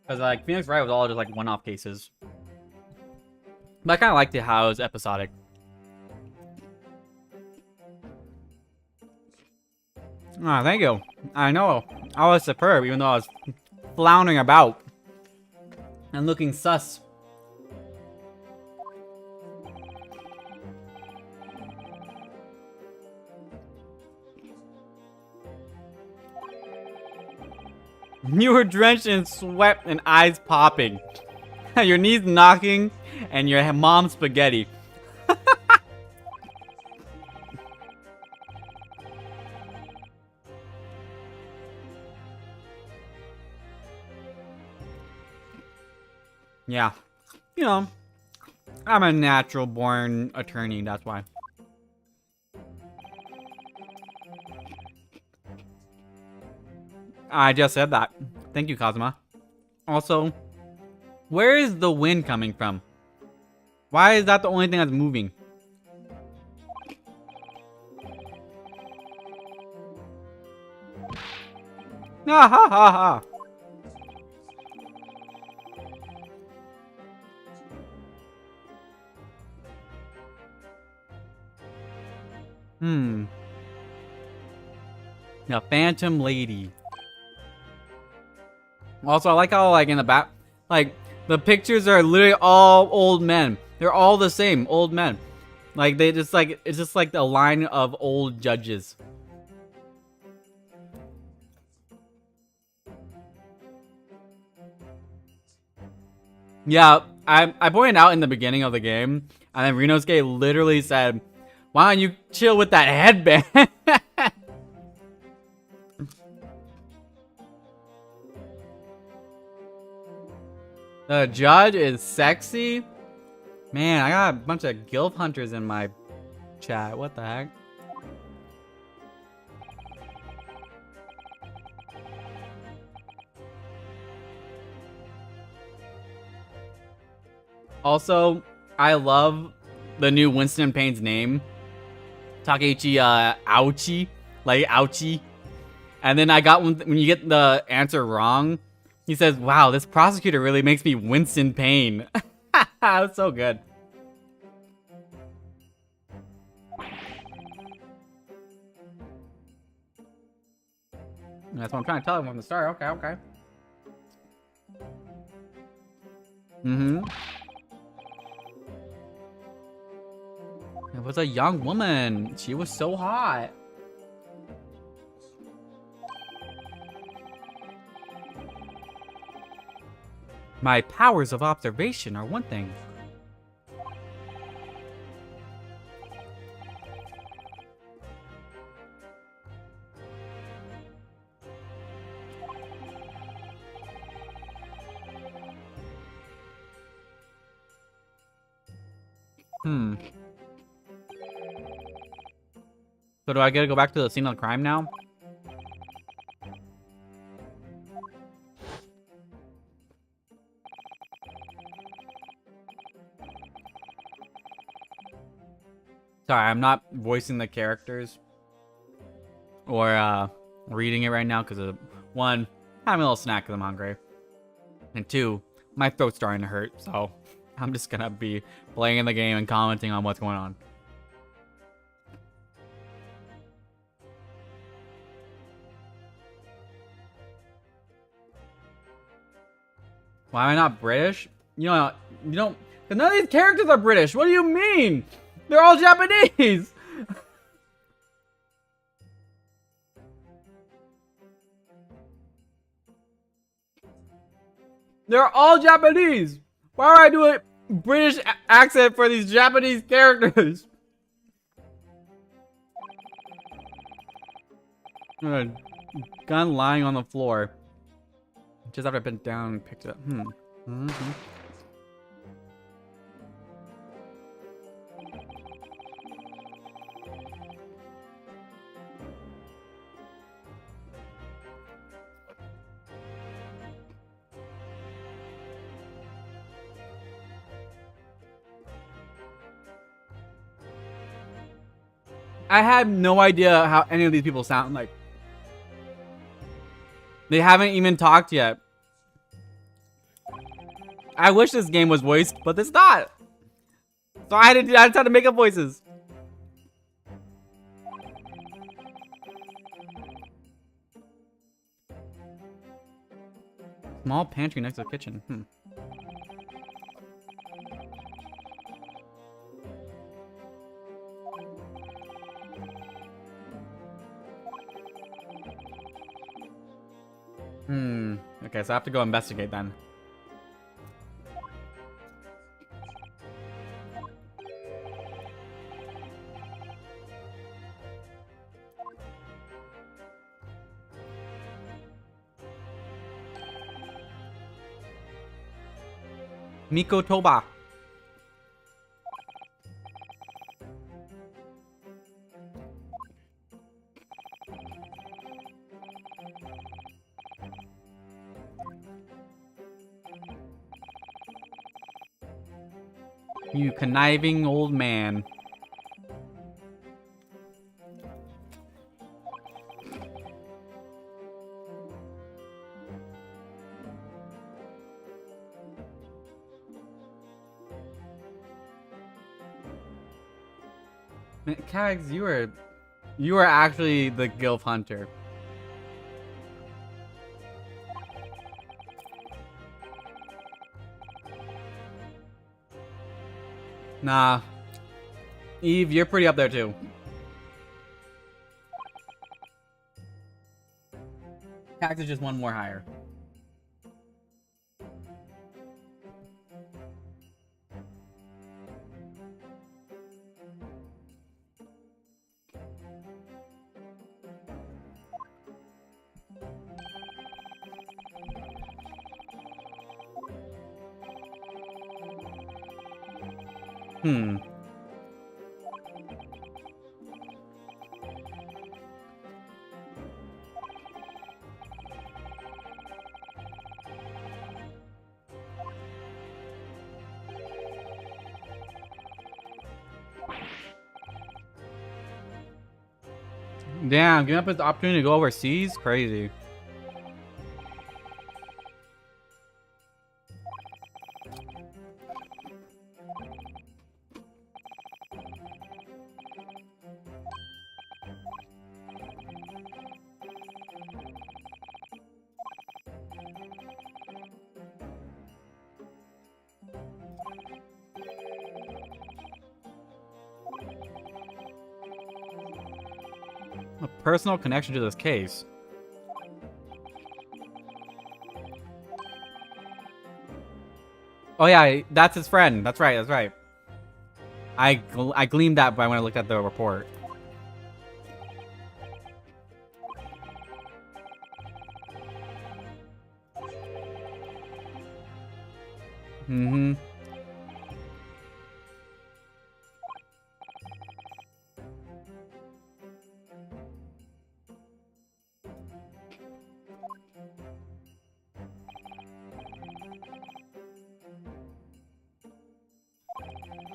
Because like Phoenix Wright was all just like one-off cases. But I kind of liked it how it was episodic. Ah, thank you. I know. I was superb even though I was floundering about. And looking sus. You were drenched in sweat and eyes popping. Your knees knocking and your mom's spaghetti. Yeah. You know, I'm a natural born attorney, that's why. I just said that. Thank you, Kazuma. Also, Where is the wind coming from? Why is that the only thing that's moving? Ah, ha ha ha. Hmm. The Phantom Lady. Also, I like how, like, in the back, like, the pictures are literally all old men. They're all the same, old men. Like, they just, like, it's just like the line of old judges. Yeah, I pointed out in the beginning of the game, and then Renosuke literally said, "Why don't you chill with that headband?" The judge is sexy. Man, I got a bunch of gilf hunters in my chat. What the heck? Also, I love the new Winston Payne's name. Takeichi Ouchie. Like Ouchie. And then I got when you get the answer wrong, he says, "Wow, this prosecutor really makes me Winston Payne." That's so good. That's what I'm trying to tell him from the start. Okay, okay. Mm-hmm. It was a young woman. She was so hot. My powers of observation are one thing. So do I get to go back to the scene of the crime now? Sorry, I'm not voicing the characters or reading it right now because of one, having a little snack because I'm hungry, and two, my throat's starting to hurt. So I'm just gonna be playing the game and commenting on what's going on. Why am I not British? You don't. Cause none of these characters are British. What do you mean? They're all Japanese. They're all Japanese. Why would I do a British accent for these Japanese characters? Gun lying on the floor. Just after I bent down and picked it up. I have no idea how any of these people sound like. They haven't even talked yet. I wish this game was voiced, but it's not. So I just had to make up voices. Small pantry next to the kitchen. Okay, so I have to go investigate then. Miko Toba. You conniving old man. Man, Kags, you are actually the Gilf Hunter. Nah. Eve, you're pretty up there too. Kags is just one more higher. Hmm. Damn, giving up his opportunity to go overseas? Crazy. A personal connection to this case. Oh yeah, that's his friend. That's right, that's right. I gleamed that when I looked at the report. Mm-hmm.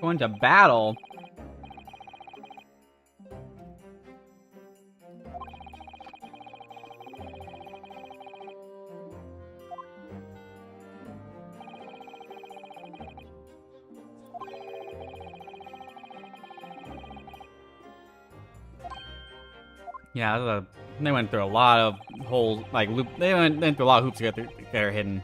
Going to battle? Yeah, they went through a lot of holes, like loop. They went through a lot of hoops to get there hidden.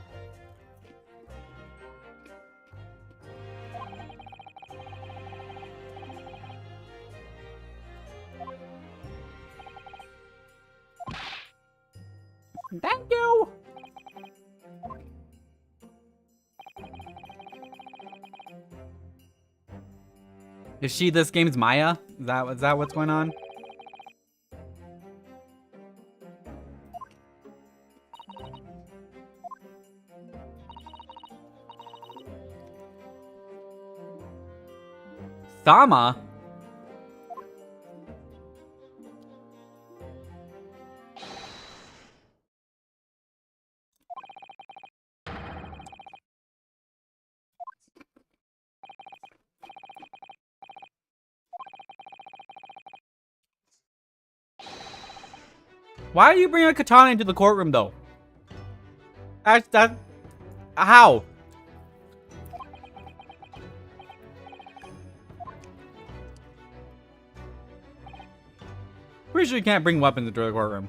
Thank you. Is she this game's Maya? Is that what's going on? Sama? Why are you bringing a katana into the courtroom, though? That... How? Pretty sure you can't bring weapons into the courtroom.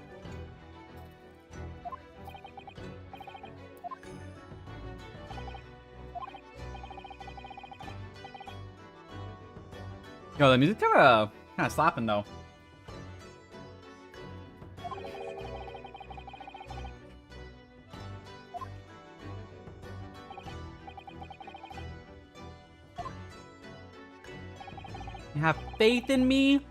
Yo, the music's kind of slapping though. You have faith in me?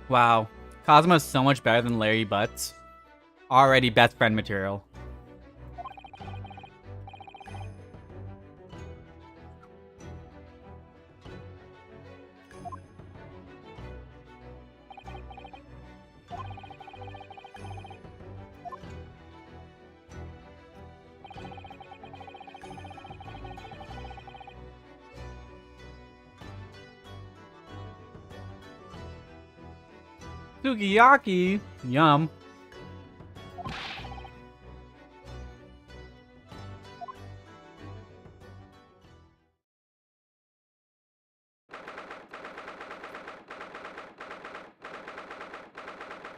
Wow. Cosmo's so much better than Larry Butts. Already best friend material. Sukiyaki. Yum.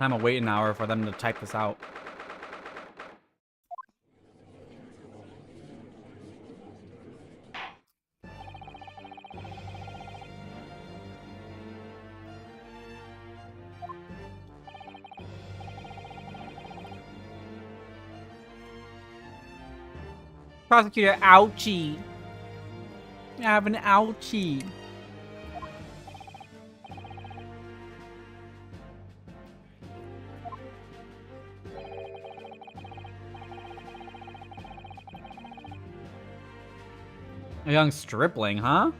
I'm gonna wait an hour for them to type this out. Prosecutor, ouchie. I have an ouchie. A young stripling, huh?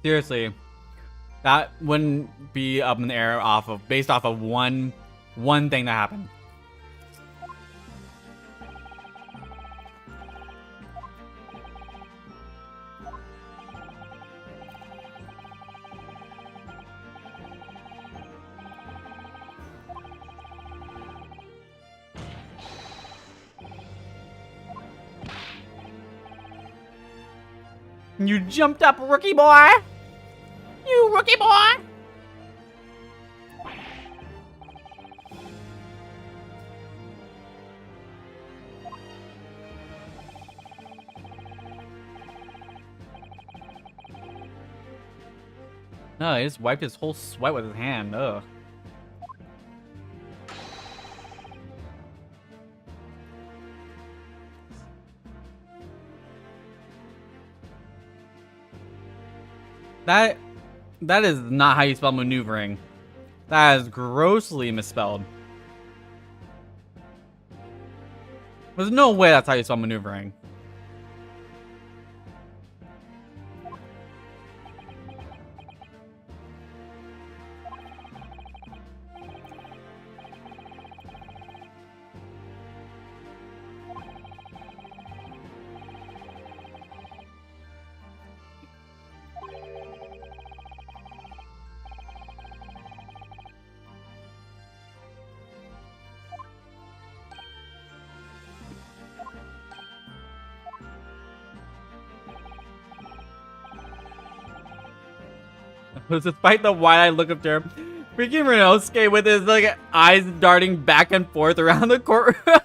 Seriously, that wouldn't be up in the air based off of one thing that happened. You jumped up, rookie boy! You rookie boy! No, he just wiped his whole sweat with his hand. Ugh. That is not how you spell maneuvering. That is grossly misspelled. There's no way that's how you spell maneuvering. Despite the wide-eyed look of terror, freaking Renosuke with his like eyes darting back and forth around the courtroom.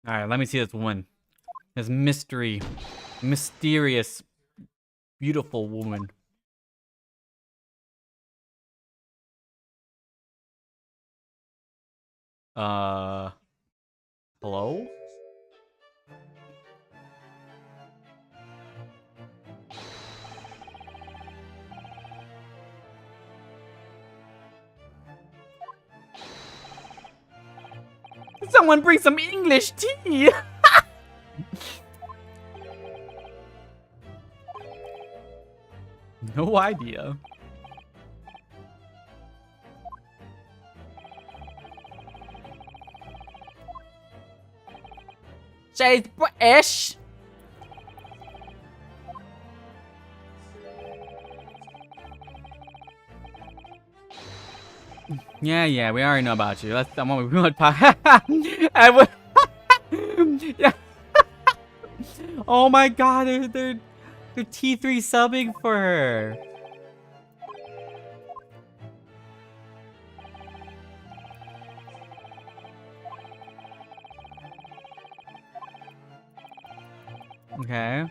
All right, let me see this woman. This mysterious, beautiful woman. Hello? Someone bring some English tea! No idea. She's British! Yeah, we already know about you. That's the one we want. I would. Yeah. Oh my God, They're T3 subbing for her. Okay.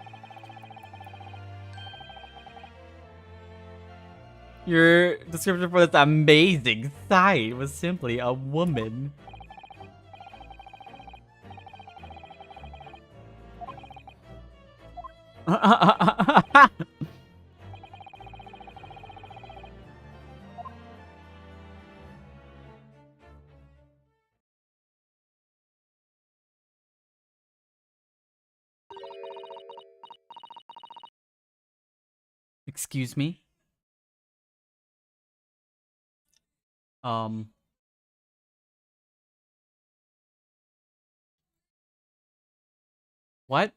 Your description for this amazing site was simply a woman. Excuse me? What?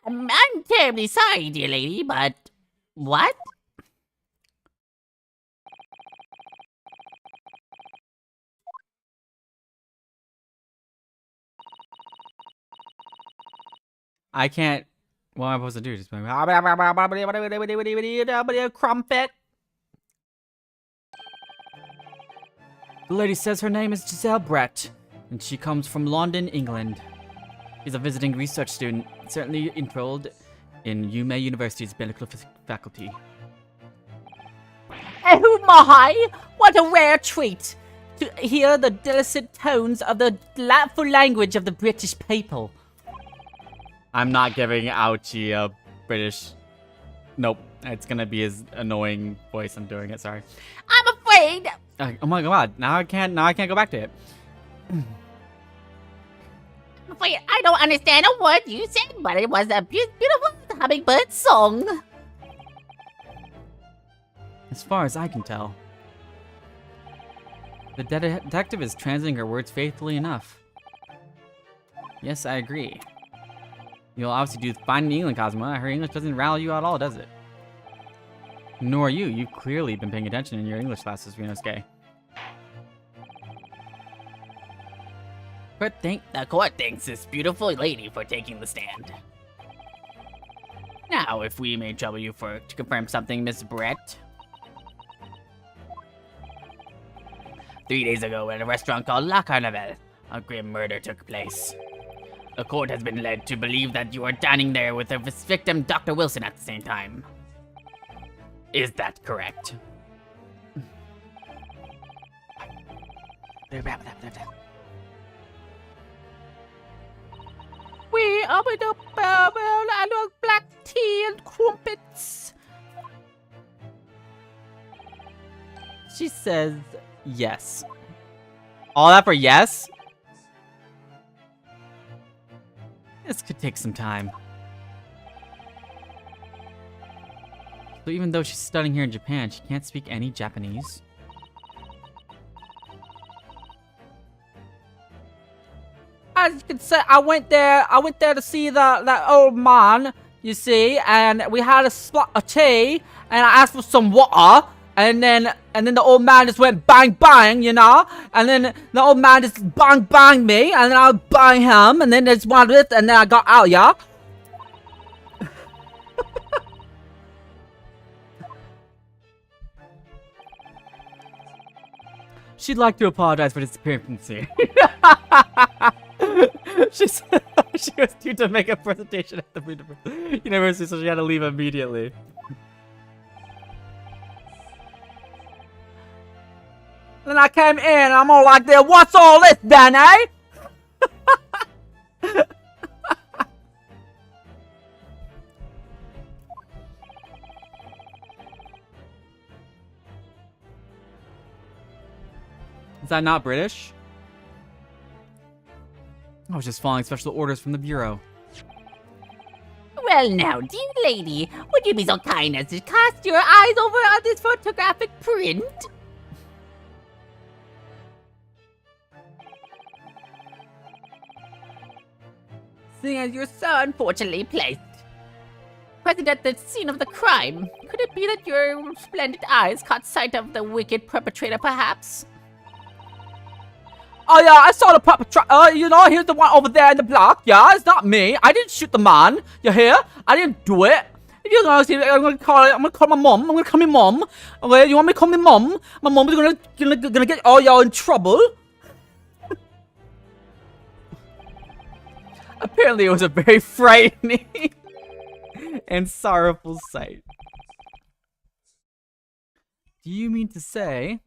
I'm terribly sorry, dear lady, but what? I can't. What am I supposed to do? Just be like, crumpet. The lady says her name is Giselle Brett, and she comes from London, England. She's a visiting research student, certainly enrolled in UMay University's medical faculty. Oh my! What a rare treat to hear the delicate tones of the delightful language of the British people. I'm not giving Ouchie a British. Nope, it's gonna be his annoying voice. I'm doing it. Sorry. I'm afraid. Oh my god! Now I can't go back to it. Wait, I don't understand a word you said, but it was a beautiful hummingbird song. As far as I can tell, the detective is translating her words faithfully enough. Yes, I agree. You'll obviously do fine in England, Cosmo. Her English doesn't rally you at all, does it? Nor you. You've clearly been paying attention in your English classes, Rinosuke. The court thanks this beautiful lady for taking the stand. Now, if we may trouble you to confirm something, Miss Brett. 3 days ago at a restaurant called La Carnival, a grim murder took place. The court has been led to believe that you were dining there with the victim, Dr. Wilson, at the same time. Is that correct? We opened up and black tea and crumpets. She says yes. All that for yes? This could take some time. So even though she's studying here in Japan, she can't speak any Japanese. As you can see, I went there to see that old man, you see, and we had a spot of tea, and I asked for some water, and then the old man just went bang bang, you know, and then the old man just bang me, and then I bang him, and then there's one of it, and then I got out, yeah. She'd like to apologize for disappearing. She was due to make a presentation at the university, so she had to leave immediately. Then I came in, and I'm all like, what's all this then, eh? Is that not British? I was just following special orders from the Bureau. Well now, dear lady, would you be so kind as to cast your eyes over on this photographic print? Seeing as you're so unfortunately placed. present at the scene of the crime. Could it be that your splendid eyes caught sight of the wicked perpetrator, perhaps? Oh, yeah, I saw the perpetrator. You know, here's the one over there in the block. Yeah, it's not me. I didn't shoot the man. You hear? I didn't do it. If you're gonna see, I'm gonna call my mom. I'm gonna call my mom. Okay, you want me to call my mom? My mom is gonna get all y'all in trouble. Apparently, it was a very frightening and sorrowful sight. Do you mean to say?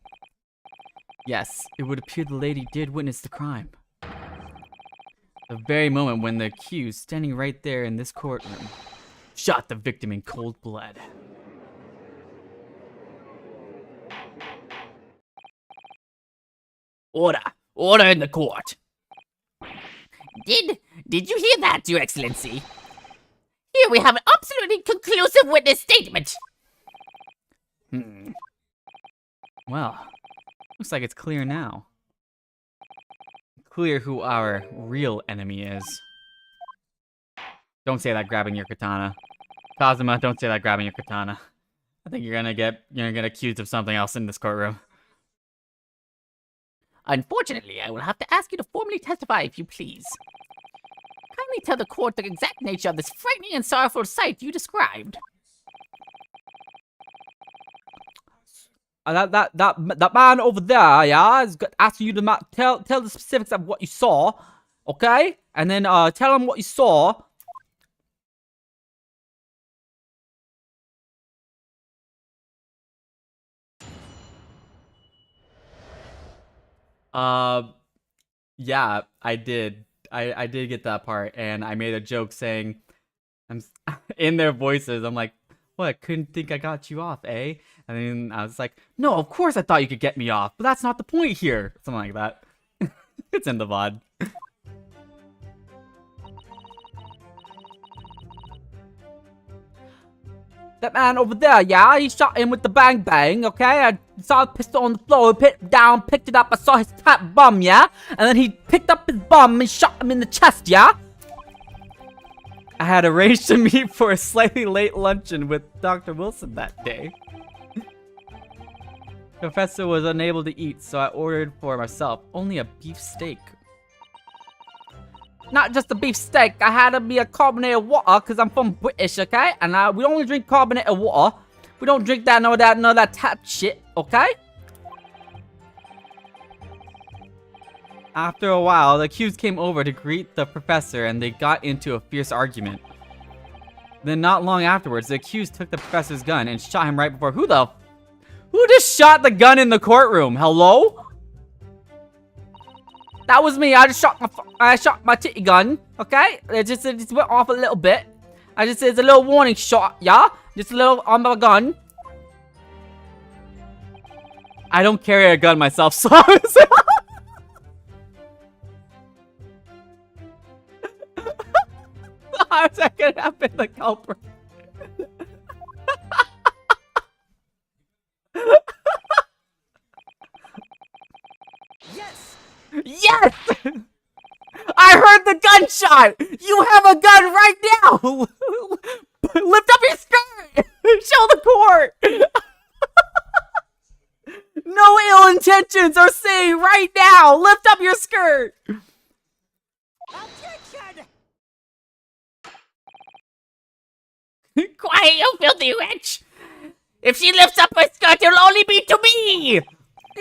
Yes, it would appear the lady did witness the crime. The very moment when the accused, standing right there in this courtroom, shot the victim in cold blood. Order! Order in the court! Did you hear that, Your Excellency? Here we have an absolutely conclusive witness statement! Well, looks like it's clear now. Clear who our real enemy is. Don't say that grabbing your katana. Kazuma, don't say that grabbing your katana. I think you're gonna get accused of something else in this courtroom. Unfortunately, I will have to ask you to formally testify if you please. Kindly tell the court the exact nature of this frightening and sorrowful sight you described. That man over there, yeah, is asking you to tell the specifics of what you saw, okay? And then tell him what you saw. Yeah, I did. I did get that part, and I made a joke saying, in their voices, I'm like, what, couldn't think I got you off, eh? And then I was like, no, of course I thought you could get me off, but that's not the point here. Something like that. It's in the VOD. That man over there, yeah, he shot him with the bang bang, okay? I saw the pistol on the floor, picked it up, I saw his fat bum, yeah? And then he picked up his bum and shot him in the chest, yeah? I had arranged to meet for a slightly late luncheon with Dr. Wilson that day. Professor was unable to eat, so I ordered for myself only a beef steak. Not just a beef steak, I had to be a carbonated water, because I'm from British, okay? And we only drink carbonated water. We don't drink none of that tap shit, okay? After a while, the accused came over to greet the professor and they got into a fierce argument. Then not long afterwards, the accused took the professor's gun and shot him right before— Who just shot the gun in the courtroom? Hello? That was me. I shot my titty gun, okay? It just went off a little bit. It's a little warning shot, yeah? Just a little on my gun. I don't carry a gun myself, so how is that gonna happen, the culprit? Yes! Yes! I heard the gunshot! You have a gun right now! Lift up your skirt! Show the court! No ill intentions are saying right now! Lift up your skirt! Objection! Quiet, you filthy witch! If she lifts up her skirt, it'll only be to me!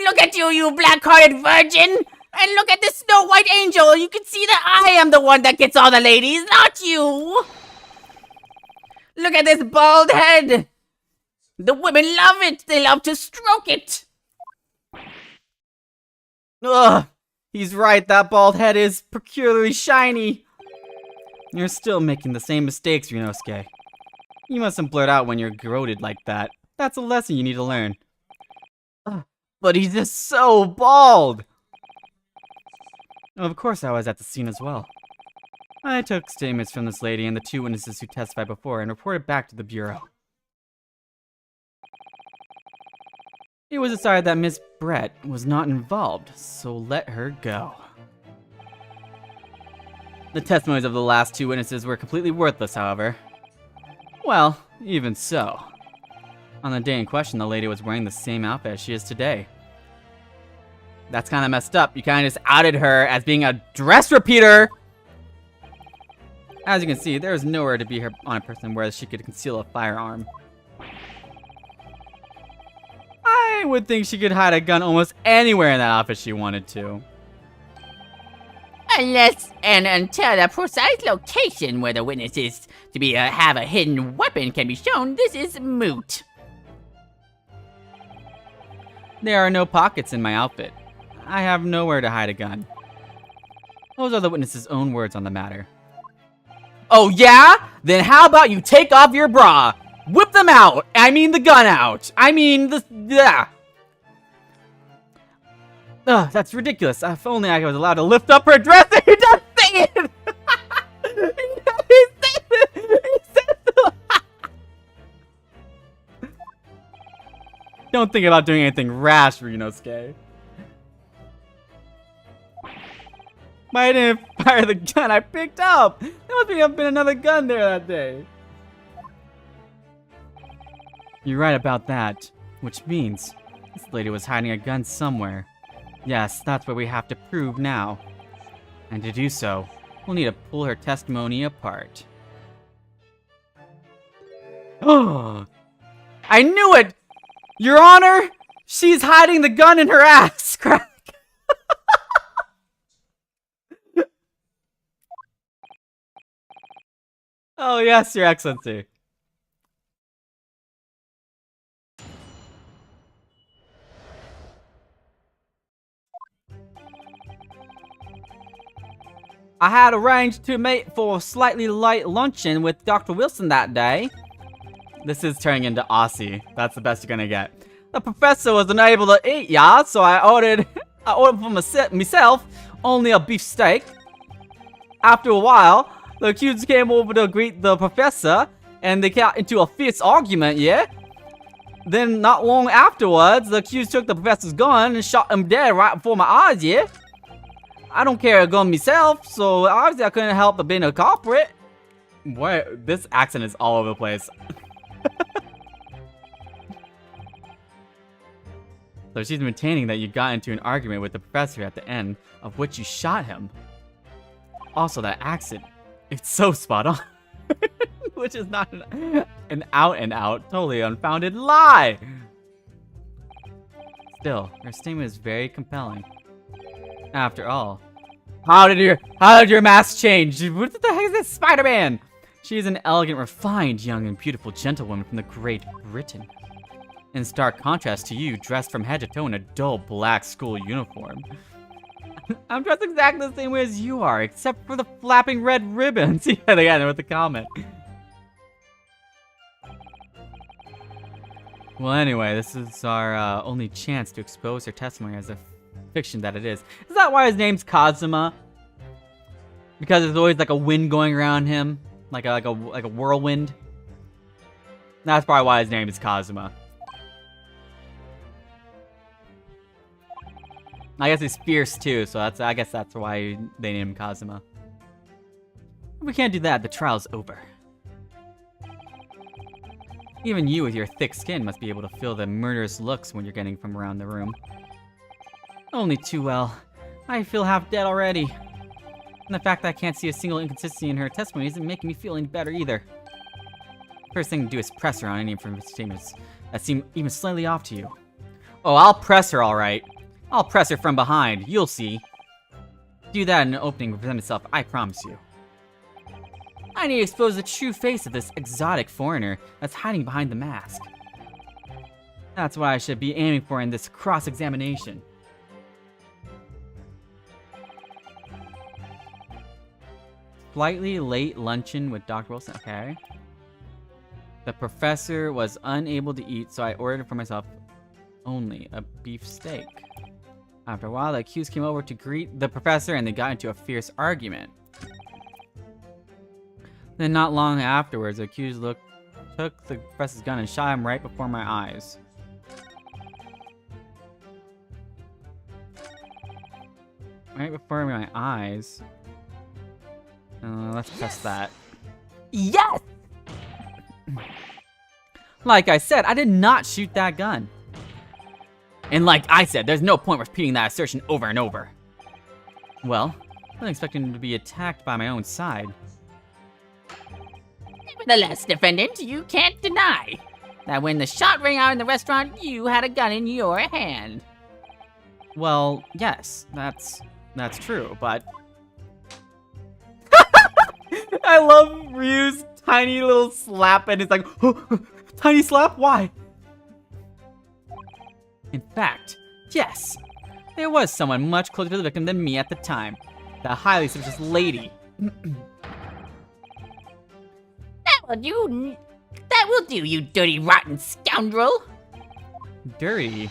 Look at you, you black-hearted virgin! And look at this Snow White angel! You can see that I am the one that gets all the ladies, not you! Look at this bald head! The women love it! They love to stroke it! Ugh, he's right, that bald head is peculiarly shiny. You're still making the same mistakes, Ryunosuke. You mustn't blurt out when you're goaded like that. That's a lesson you need to learn. But he's just so bald! Of course I was at the scene as well. I took statements from this lady and the two witnesses who testified before and reported back to the bureau. It was decided that Miss Brett was not involved, so let her go. The testimonies of the last two witnesses were completely worthless, however. Well, Even so, on the day in question, the lady was wearing the same outfit as she is today. That's kind of messed up. You kind of just outed her as being a dress repeater. As you can see, there is nowhere to be her on a person where she could conceal a firearm. I would think she could hide a gun almost anywhere in that outfit she wanted to. Unless and until the precise location where the witness is to be have a hidden weapon can be shown, this is moot. There are no pockets in my outfit. I have nowhere to hide a gun. Those are the witness's own words on the matter. Oh yeah? Then how about you take off your bra? Whip them out! I mean the gun out! I mean the... Yeah. Ugh, that's ridiculous. If only I was allowed to lift up her dress. He does say it! He said it! He said it! Don't think about doing anything rash, Ryunosuke. But I didn't fire the gun I picked up. There must have been another gun there that day. You're right about that, which means this lady was hiding a gun somewhere. Yes, that's what we have to prove now. And to do so, we'll need to pull her testimony apart. Oh, I knew it! Your Honor, she's hiding the gun in her ass crack. Oh yes, Your Excellency. I had arranged to meet for a slightly light luncheon with Dr. Wilson that day. This is turning into Aussie. That's the best you're gonna get. The professor was unable to eat, yeah, so I ordered for myself only a beef steak. After a while, the accused came over to greet the professor, and they got into a fierce argument, yeah? Then, not long afterwards, the accused took the professor's gun and shot him dead right before my eyes, yeah? I don't carry a gun myself, so obviously I couldn't help but being a culprit. What? This accent is all over the place. So she's maintaining that you got into an argument with the professor at the end, of which you shot him. Also, that accent, it's so spot on. Which is not an out-and-out, totally unfounded lie. Still, her statement is very compelling. After all, How did your mask change? What the heck is this, Spider-Man? she is an elegant, refined, young, and beautiful gentlewoman from the Great Britain. In stark contrast to you, dressed from head to toe in a dull black school uniform. I'm dressed exactly the same way as you are, except for the flapping red ribbons. Yeah, they got it with the comment. Well, anyway, this is our only chance to expose her testimony as a fiction that it is. Is that why his name's Kazuma? Because there's always like a wind going around him, like a whirlwind. That's probably why his name is Kazuma. I guess he's fierce too, so I guess that's why they named him Kazuma. We can't do that. The trial's over. Even you with your thick skin must be able to feel the murderous looks when you're getting from around the room. Only too well. I feel half dead already. And the fact that I can't see a single inconsistency in her testimony isn't making me feel any better either. First thing to do is press her on any of her statements that seem even slightly off to you. Oh, I'll press her alright. I'll press her from behind, you'll see. Do that in an opening will present itself, I promise you. I need to expose the true face of this exotic foreigner that's hiding behind the mask. That's what I should be aiming for in this cross-examination. Slightly late luncheon with Dr. Wilson, okay. The professor was unable to eat, so I ordered for myself only a beef steak. After a while, the accused came over to greet the professor and they got into a fierce argument. Then not long afterwards, the accused took the professor's gun and shot him right before my eyes. Right before my eyes? Let's press that. Yes! Like I said, I did not shoot that gun. And like I said, there's no point repeating that assertion over and over. Well, I wasn't expecting to be attacked by my own side. Nevertheless, defendant, you can't deny that when the shot rang out in the restaurant, you had a gun in your hand. Well, yes, that's true, but I love Ryu's tiny little slap, and it's like, tiny slap? Why? In fact, yes, there was someone much closer to the victim than me at the time. The highly suspicious lady. That will do, you dirty, rotten scoundrel. Dirty.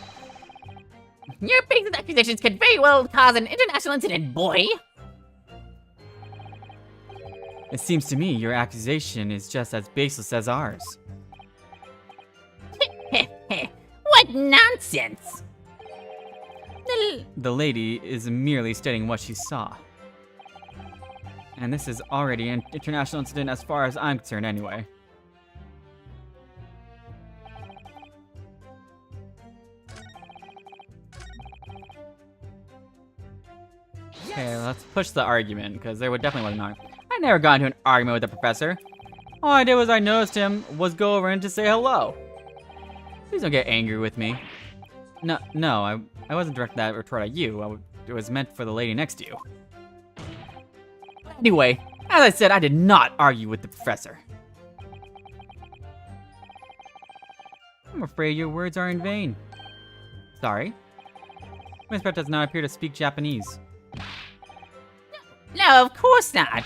Your basic accusations could very well cause an international incident, boy. It seems to me your accusation is just as baseless as ours. What nonsense! The lady is merely stating what she saw. And this is already an international incident as far as I'm concerned anyway. Okay, let's push the argument, because there would definitely wasn't an argument. I never got into an argument with the professor. All I did was I noticed him was go over and just say hello. Please don't get angry with me. No, I wasn't directing that retort at you. It was meant for the lady next to you. Anyway, as I said, I did not argue with the professor. I'm afraid your words are in vain. Sorry. Miss Brett does not appear to speak Japanese. No, of course not.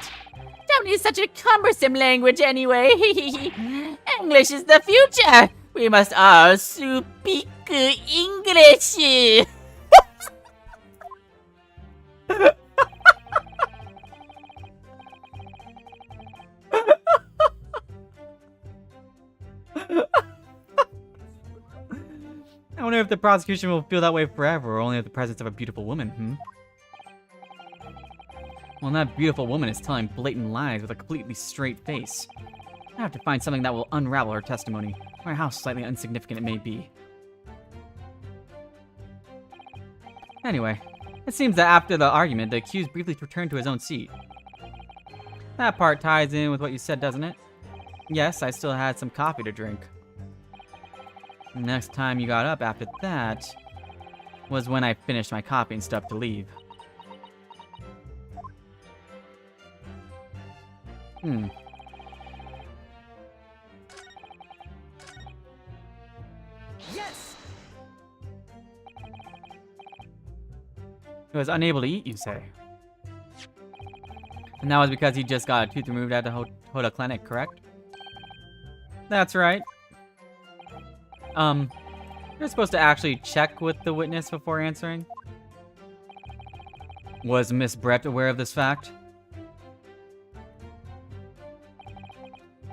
Japanese is such a cumbersome language anyway. English is the future. We must all speak English. I wonder if the prosecution will feel that way forever, or only at the presence of a beautiful woman, Well, that beautiful woman is telling blatant lies with a completely straight face. I have to find something that will unravel her testimony, no matter how slightly insignificant it may be. Anyway, it seems that after the argument, the accused briefly returned to his own seat. That part ties in with what you said, doesn't it? Yes, I still had some coffee to drink. Next time you got up after that was when I finished my coffee and stood up to leave. Yes! He was unable to eat, you say? And that was because he just got a tooth removed at the Hoda clinic, correct? That's right. You're supposed to actually check with the witness before answering. Was Miss Brett aware of this fact?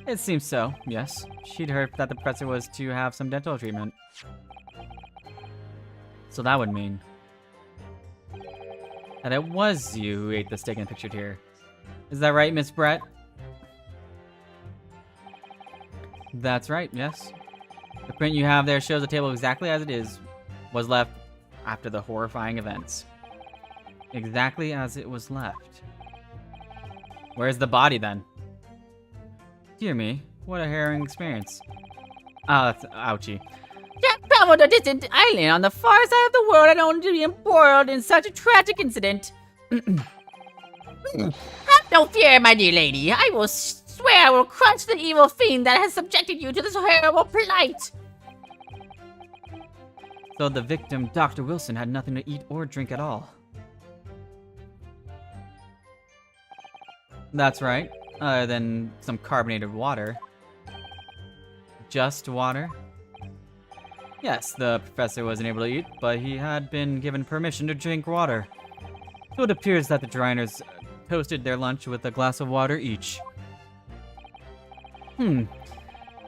It seems so, yes. She'd heard that the professor was to have some dental treatment. So that would mean that it was you who ate the steak and pictured here. Is that right, Miss Brett? That's right, yes. The print you have there shows the table exactly as it was left after the horrifying events. Exactly as it was left. Where's the body then? Dear me, what a harrowing experience. Ah, that's ouchie. Jack traveled to a distant island on the far side of the world and only to be embroiled in such a tragic incident. Have no fear, my dear lady. I will swear I will crush the evil fiend that has subjected you to this horrible plight. So the victim, Dr. Wilson, had nothing to eat or drink at all. That's right, other than some carbonated water. Just water? Yes, the professor wasn't able to eat, but he had been given permission to drink water. So it appears that the Driners toasted their lunch with a glass of water each. They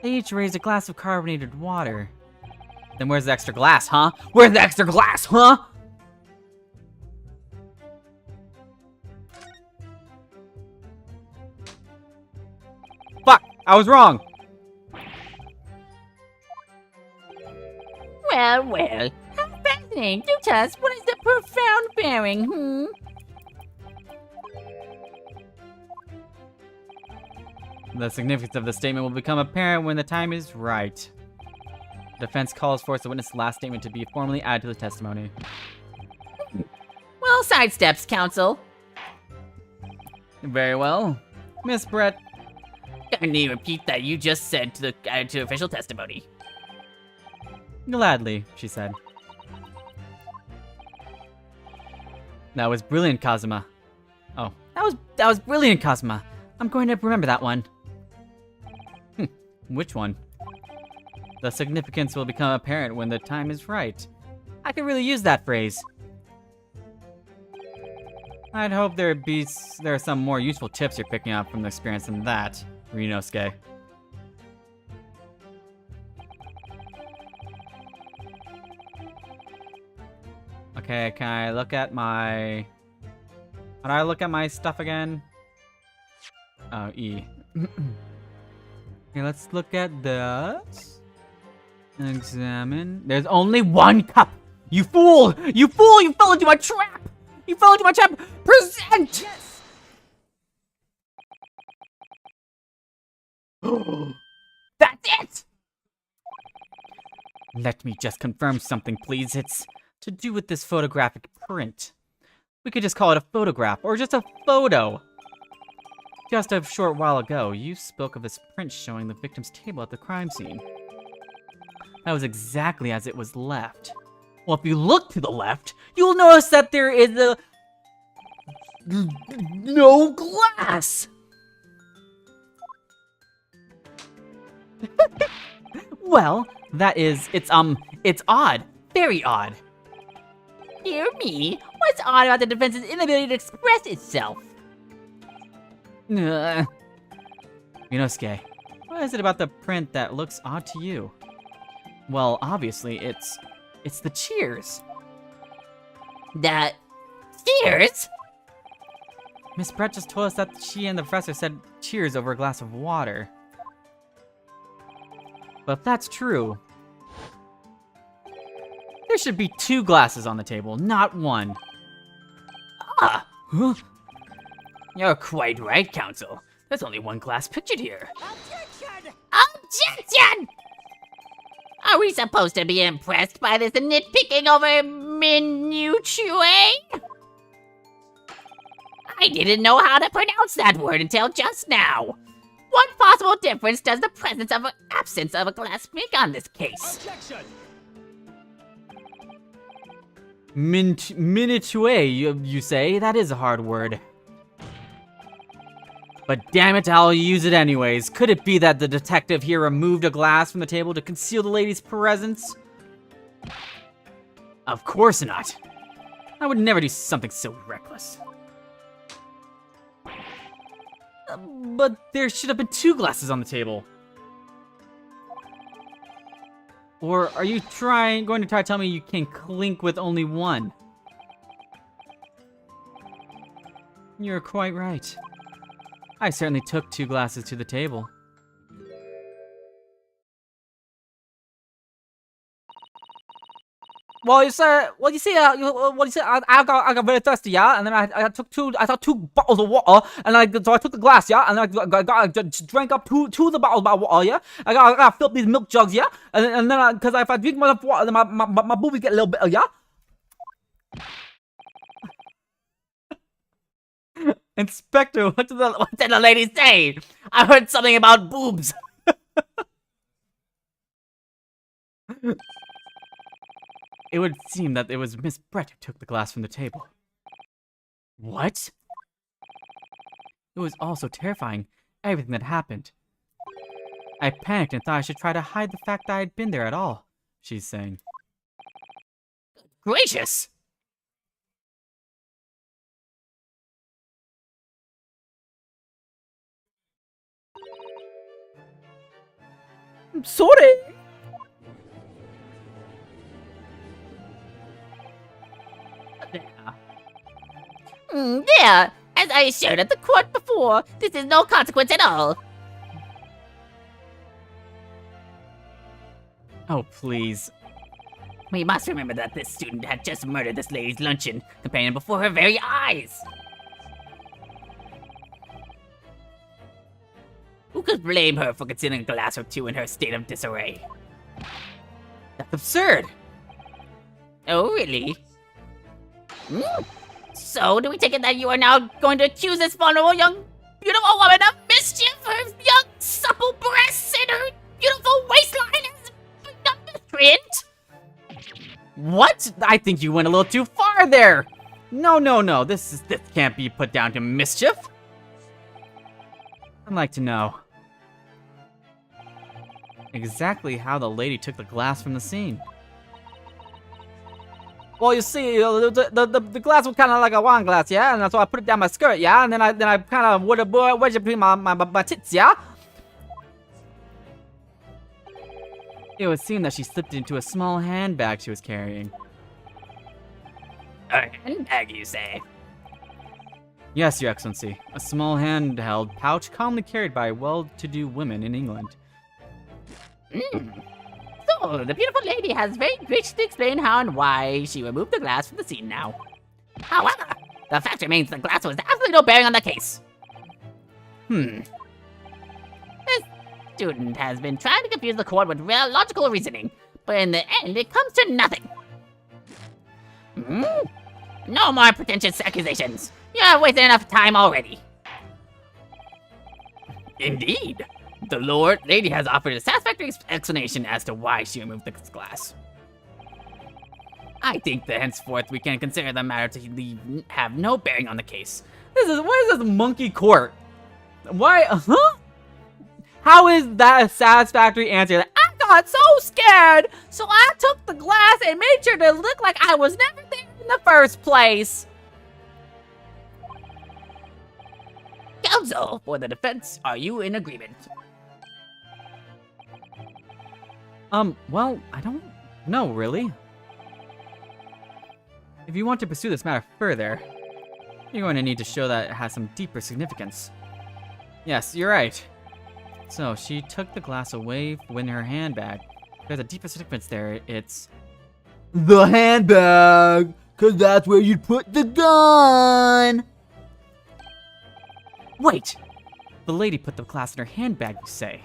each raised a glass of carbonated water. Then where's the extra glass, huh? Where's the extra glass, huh? Fuck! I was wrong! Well, well. How fascinating. Do tell us, what is the profound bearing, The significance of the statement will become apparent when the time is right. The defense calls for the witness' last statement to be formally added to the testimony. Well, sidesteps, counsel. Very well. Miss Brett, Kindly repeat that you just said to to official testimony. gladly, she said. That was brilliant, Kazuma. Oh, that was brilliant, Kazuma. I'm going to remember that one. Which one? The significance will become apparent when the time is right. I could really use that phrase. I'd hope there are some more useful tips you're picking up from the experience than that, Rinosuke. Okay, can I look at my... How do I look at my stuff again? Oh, E. Okay, let's look at this. Examine. There's only one cup! You fool! You fool! You fell into my trap! You fell into my trap! Present! Yes! That's it! Let me just confirm something, please. It's to do with this photographic print. We could just call it a photograph, or just a photo. Just a short while ago, you spoke of this print showing the victim's table at the crime scene. That was exactly as it was left. Well, if you look to the left, you'll notice that there is no glass! Well, it's odd. Very odd. Dear me, what's odd about the defense's inability to express itself? Rinosuke, what is it about the print that looks odd to you? Well, obviously, it's the cheers. The cheers? Miss Brett just told us that she and the professor said cheers over a glass of water. But if that's true, there should be 2 glasses on the table, not 1. Ah, Huh? you're quite right, counsel. There's only one glass pictured here. Objection! Objection! Are we supposed to be impressed by this nitpicking over minutiae? I didn't know how to pronounce that word until just now. What possible difference does the presence or absence of a glass make on this case? Objection! Minutue, you say? That is a hard word. But damn it, I'll use it anyways. Could it be that the detective here removed a glass from the table to conceal the lady's presence? Of course not. I would never do something so reckless. But there should have been 2 glasses on the table. Or are you going to try to tell me you can clink with only 1? You're quite right. I certainly took 2 glasses to the table. Well, you see, I got very thirsty, yeah, and then I took 2 bottles of water, and so I took the glass, yeah, and I just drank up two of the bottles of water, yeah. I gotta fill up these milk jugs, yeah, and then because if I drink enough water, then my boobies get a little bit, yeah. Inspector, What did the lady say? I heard something about boobs. it would seem that it was Miss Brett who took the glass from the table. What? It was all so terrifying, everything that happened. I panicked and thought I should try to hide the fact that I had been there at all, she's saying. Gracious. I'm sorry. There, as I showed at the court before, this is no consequence at all. Oh, please. We must remember that this student had just murdered this lady's luncheon companion before her very eyes. Who could blame her for concealing a glass or two in her state of disarray? That's absurd. Oh, really? So, do we take it that you are now going to accuse this vulnerable young, beautiful woman of mischief? Her young, supple breasts and her beautiful waistline is a miscreant? What? I think you went a little too far there. No. This can't be put down to mischief. I'd like to know exactly how the lady took the glass from the scene. Well, you see, the glass was kind of like a wine glass, yeah, and so I put it down my skirt, yeah, and then I kind of wedged it between my tits, yeah. It would seem that she slipped into a small handbag she was carrying. A handbag, you say? Yes, Your Excellency. A small handheld pouch commonly carried by well-to-do women in England. So, the beautiful lady has very graciously explained how and why she removed the glass from the scene now. However, the fact remains the glass was absolutely no bearing on the case. This student has been trying to confuse the court with real logical reasoning, but in the end, it comes to nothing. No more pretentious accusations. You have wasted enough time already. Indeed. The lady has offered a satisfactory explanation as to why she removed the glass. I think that henceforth we can consider the matter to have no bearing on the case. What is this monkey court? Why, How is that a satisfactory answer? I got so scared, so I took the glass and made sure to look like I was never there in the first place. Counsel, for the defense, are you in agreement? Well, I don't know, really. If you want to pursue this matter further, you're going to need to show that it has some deeper significance. Yes, you're right. So, she took the glass away in her handbag. There's a deeper significance there. It's The handbag, cause that's where you'd put the gun. Wait! The lady put the glass in her handbag, you say?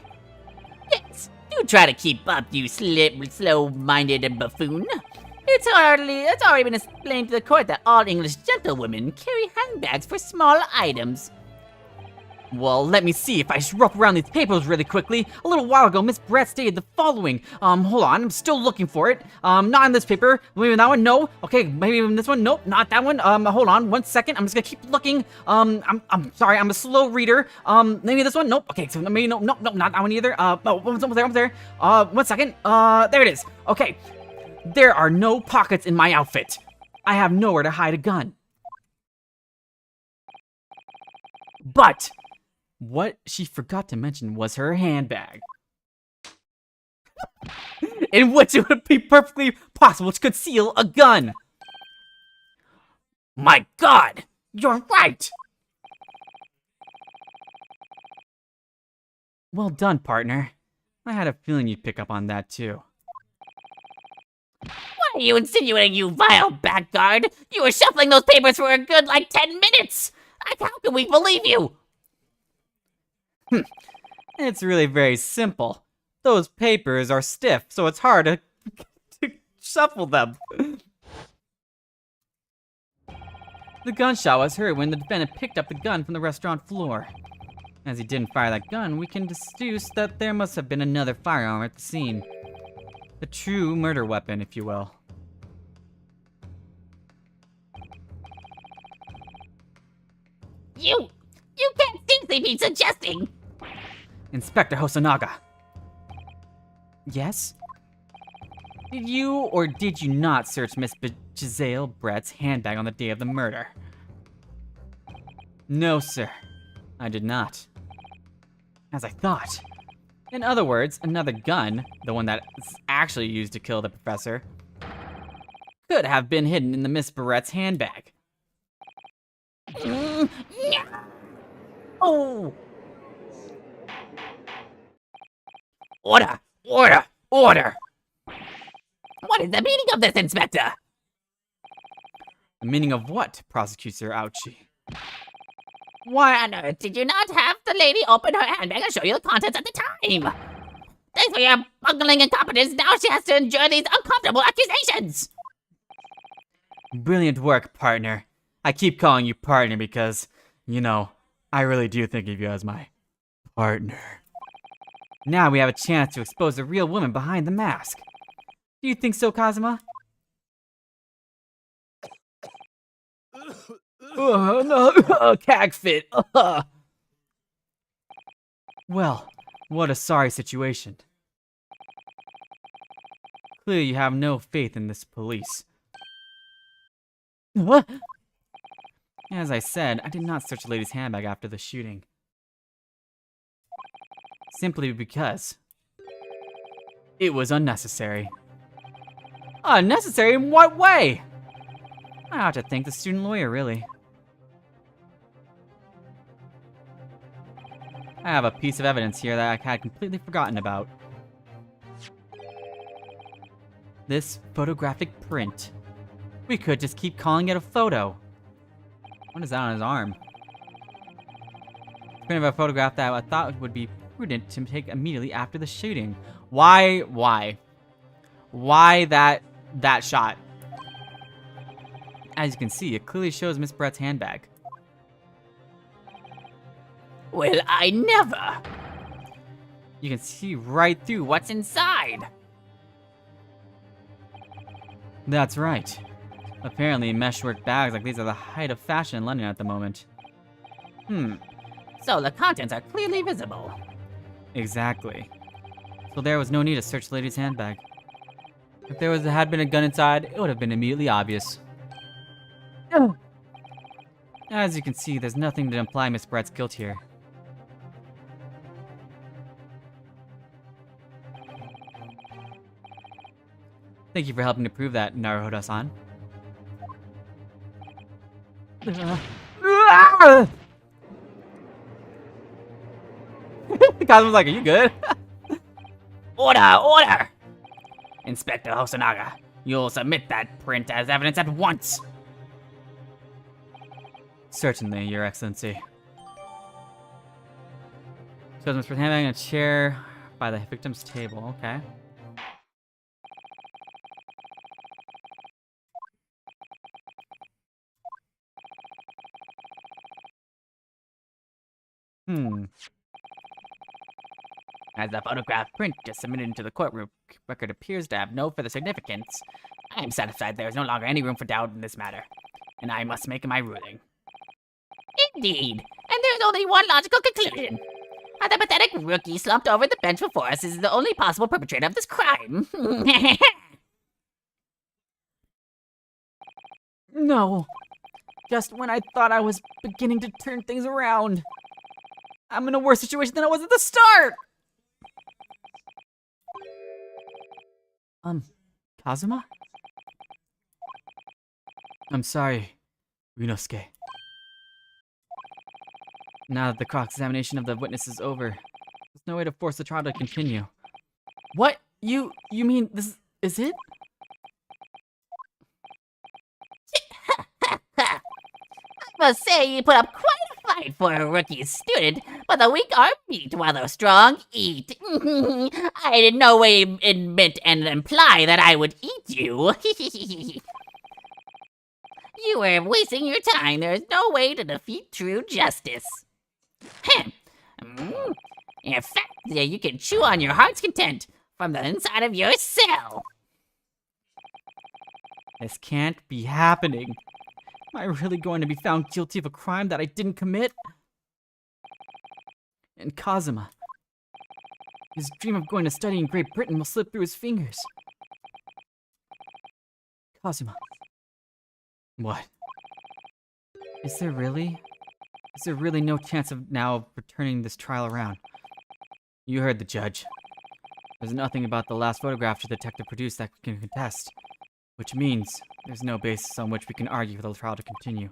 Yes. Do try to keep up, you slow-minded buffoon. It's already been explained to the court that all English gentlewomen carry handbags for small items. Well, let me see if I rough around these papers really quickly. A little while ago, Miss Brett stated the following. Hold on, I'm still looking for it. Not in this paper. Maybe in that one, no. Okay, maybe in this one, nope, not that one. Hold on, 1 second. I'm just gonna keep looking. I'm sorry, I'm a slow reader. Maybe this one, nope. Okay, so maybe nope, not that one either. Almost there. 1 second. There it is. Okay, there are no pockets in my outfit. I have nowhere to hide a gun. But what she forgot to mention was her handbag, in which it would be perfectly possible to conceal a gun. My God, you're right. Well done, partner. I had a feeling you'd pick up on that too. What are you insinuating, you vile blackguard? You were shuffling those papers for a good, 10 minutes. How can we believe you? It's really very simple. Those papers are stiff, so it's hard to shuffle them. The gunshot was heard when the defendant picked up the gun from the restaurant floor. As he didn't fire that gun, we can deduce that there must have been another firearm at the scene. A true murder weapon, if you will. You can't seriously be suggesting. Inspector Hosonaga. Yes? Did you or did you not search Miss Giselle Brett's handbag on the day of the murder? No, sir. I did not. As I thought. In other words, another gun, the one that is actually used to kill the professor, could have been hidden in the Miss Barrett's handbag. Oh! Order! Order! Order! What is the meaning of this, Inspector? The meaning of what, Prosecutor Ouchie? Why on earth did you not have the lady open her handbag and show you the contents at the time? Thanks for your bungling incompetence, now she has to endure these uncomfortable accusations! Brilliant work, partner. I keep calling you partner because, you know, I really do think of you as my partner. Now we have a chance to expose the real woman behind the mask. Do you think so, Kazuma? No, cag fit. Well, what a sorry situation. Clearly you have no faith in this police. What? As I said, I did not search the lady's handbag after the shooting. Simply because it was unnecessary. Unnecessary in what way? I ought to thank the student lawyer, really. I have a piece of evidence here that I had completely forgotten about. This photographic print. We could just keep calling it a photo. What is that on his arm? It's kind of a photograph that I thought would be prudent to take immediately after the shooting. Why that shot? As you can see, it clearly shows Miss Brett's handbag. Well, I never! You can see right through What's inside? That's right. Apparently, meshwork bags like these are the height of fashion in London at the moment. So the contents are clearly visible. Exactly. So there was no need to search the lady's handbag. If there had been a gun inside, it would have been immediately obvious. As you can see, there's nothing to imply Miss Brett's guilt here. Thank you for helping to prove that, Naruhodo-san. Kazuma's like, are you good? Order! Inspector Hosonaga, you'll submit that print as evidence at once. Certainly, Your Excellency. Shows Miss Brett's handbag in a chair by the victim's table. Okay. As the photograph print just submitted into the courtroom record appears to have no further significance, I am satisfied there is no longer any room for doubt in this matter, and I must make my ruling. Indeed, and there's only one logical conclusion. The pathetic rookie slumped over the bench before us is the only possible perpetrator of this crime. No. Just when I thought I was beginning to turn things around. I'm in a worse situation than I was at the start! Kazuma? I'm sorry, Ryunosuke. Now that the cross-examination of the witness is over, there's no way to force the trial to continue. What? You mean this is it? I must say you put up quite a fight for a rookie student, but the weak are beat while the strong eat. I in no way admit and imply that I would eat you. You are wasting your time. There is no way to defeat true justice. In fact, you can chew on your heart's content from the inside of your cell. This can't be happening. Am I really going to be found guilty of a crime that I didn't commit? And Kazuma, his dream of going to study in Great Britain will slip through his fingers. Kazuma. What? Is there really no chance of now returning this trial around? You heard the judge. There's nothing about the last photograph the detective produced that can contest, which means there's no basis on which we can argue for the trial to continue.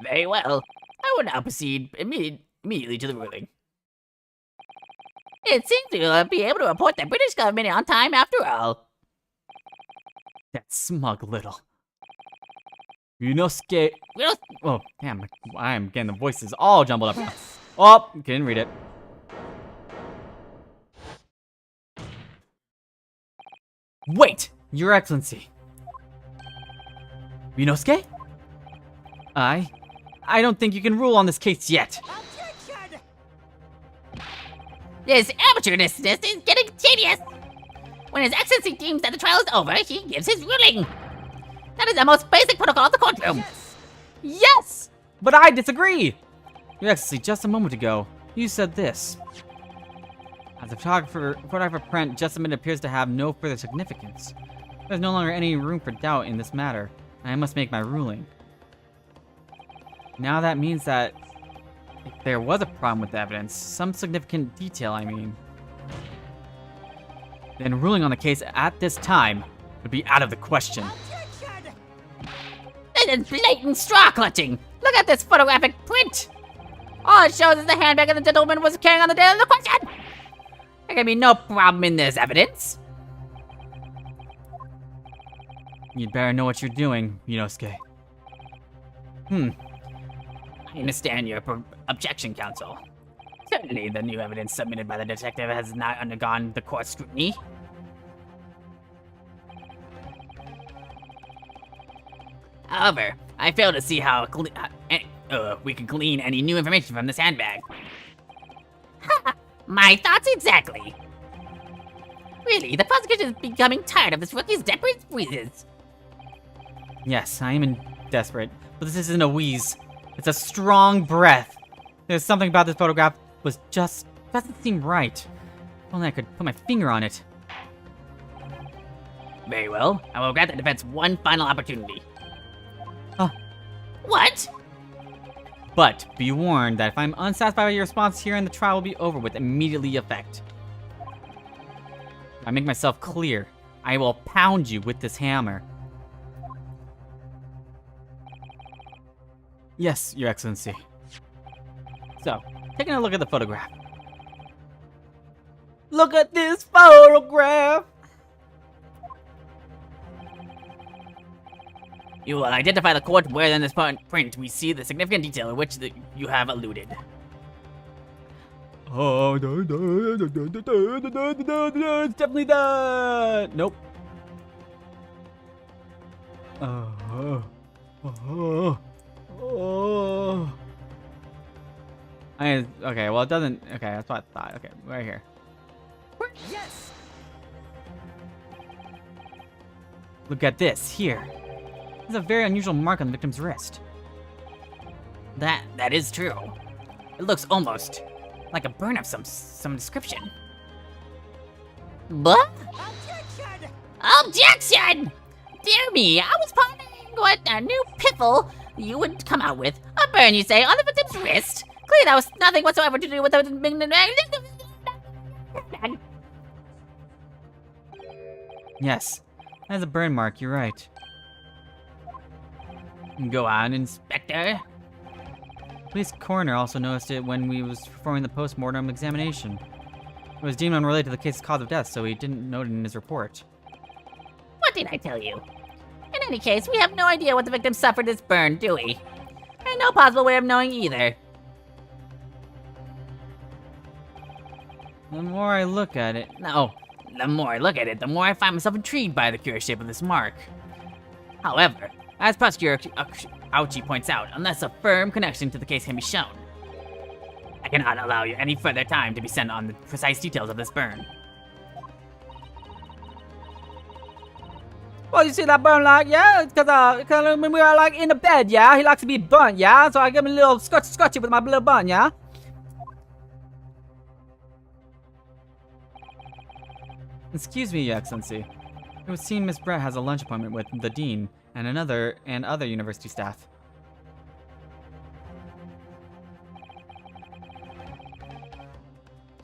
Very well. I will now proceed immediately to the ruling. It seems we'll be able to report the British government on time after all. That smug little. Yunosuke. We'll Oh, damn. I'm getting the voices all jumbled up. Yes. Oh, couldn't read it. Wait, Your Excellency. Yunosuke? I don't think you can rule on this case yet. Objection! This amateurness is getting tedious. When His Excellency deems that the trial is over, he gives his ruling. That is the most basic protocol of the courtroom. Yes. Yes! But I disagree! Your Excellency, just a moment ago, you said this. As a photographer print just submitted appears to have no further significance. There's no longer any room for doubt in this matter, and I must make my ruling. Now that means that if there was a problem with the evidence, some significant detail I mean, then ruling on the case at this time would be out of the question. Objection! This is blatant straw clutching. Look at this photographic print. All it shows is the handbag that the gentleman was carrying on the day of the question. There can be no problem in this evidence. You'd better know what you're doing, Yunosuke. I understand your objection, counsel. Certainly, the new evidence submitted by the detective has not undergone the court scrutiny. However, I fail to see how we can glean any new information from this handbag. My thoughts exactly. Really, the prosecution is becoming tired of this rookie's desperate squeezes. Yes, I am desperate, but this isn't a wheeze. It's a strong breath. There's something about this photograph doesn't seem right. If only I could put my finger on it. Very well, I will grant the defense one final opportunity. Huh. What? But be warned that if I'm unsatisfied with your response here, and the trial will be over with immediately effect. If I make myself clear, I will pound you with this hammer. Yes, Your Excellency. So, taking a look at the photograph. Look at this photograph! You will identify the court where in this print we see the significant detail in which you have alluded. Oh, it's definitely that! Nope. Okay, well it doesn't, okay, that's what I thought. Okay, right here. Yes. Look at this, here. There's a very unusual mark on the victim's wrist. That is true. It looks almost like a burn of some description. What? Objection! Objection! Dear me, I was pondering what a new piffle you would come out with. A burn, you say, on the victim's wrist? Clearly that was nothing whatsoever to do with the... Yes, that's a burn mark, you're right. Go on, Inspector. Police coroner also noticed it when we was performing the post-mortem examination. It was deemed unrelated to the case's cause of death, so he didn't note it in his report. What did I tell you? In any case, we have no idea what the victim suffered this burn, do we? And no possible way of knowing either. The more I look at it... No, the more I look at it, the more I find myself intrigued by the curious shape of this mark. However, as Prosecutor Ouchi points out, unless a firm connection to the case can be shown, I cannot allow you any further time to be sent on the precise details of this burn. Well, you see that burn like, yeah? Because when we were like in the bed, yeah? He likes to be burnt, yeah? So I give him a little scotchy with my little bun, yeah? Excuse me, Your Excellency. It would seem Miss Brett has a lunch appointment with the Dean and other university staff.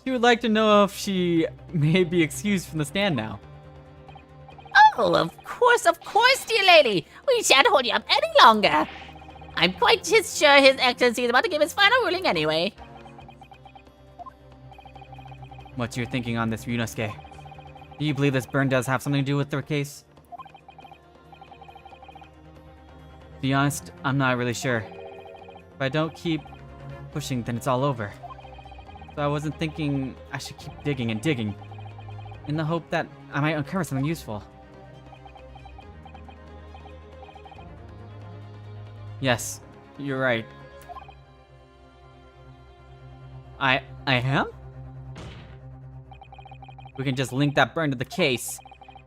She would like to know if she may be excused from the stand now. Oh, of course, dear lady. We shan't hold you up any longer. I'm quite sure His Excellency is about to give his final ruling anyway. What's your thinking on this, Ryunosuke? Do you believe this burn does have something to do with the case? To be honest, I'm not really sure. If I don't keep pushing, then it's all over. So I wasn't thinking I should keep digging and digging, in the hope that I might uncover something useful. Yes, you're right. I am? We can just link that burn to the case.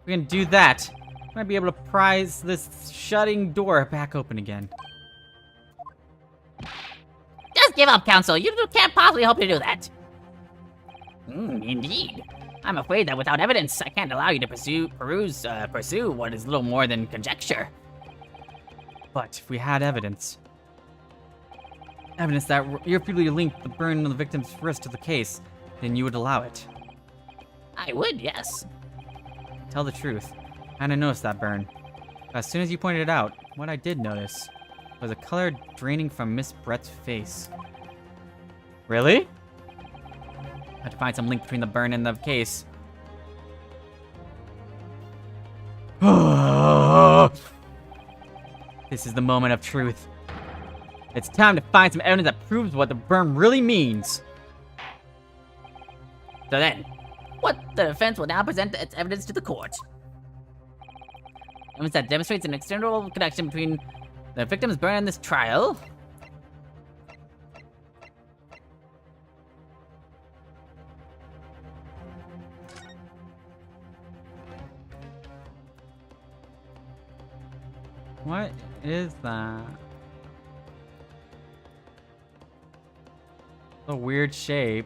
We can do that. Might be able to prise this shutting door back open again. Just give up, Council. You can't possibly hope to do that. Indeed. I'm afraid that without evidence, I can't allow you to pursue what is little more than conjecture. But if we had evidence that irrefutably linked the burn on the victim's wrist to the case, then you would allow it. I would, yes. Tell the truth, I hadn't noticed that burn. As soon as you pointed it out, what I did notice was a color draining from Miss Brett's face. Really? I had to find some link between the burn and the case. This is the moment of truth. It's time to find some evidence that proves what the burn really means. So then, what the defense will now present its evidence to the court. Evidence that demonstrates an external connection between the victim's burn and this trial. What is that? A weird shape.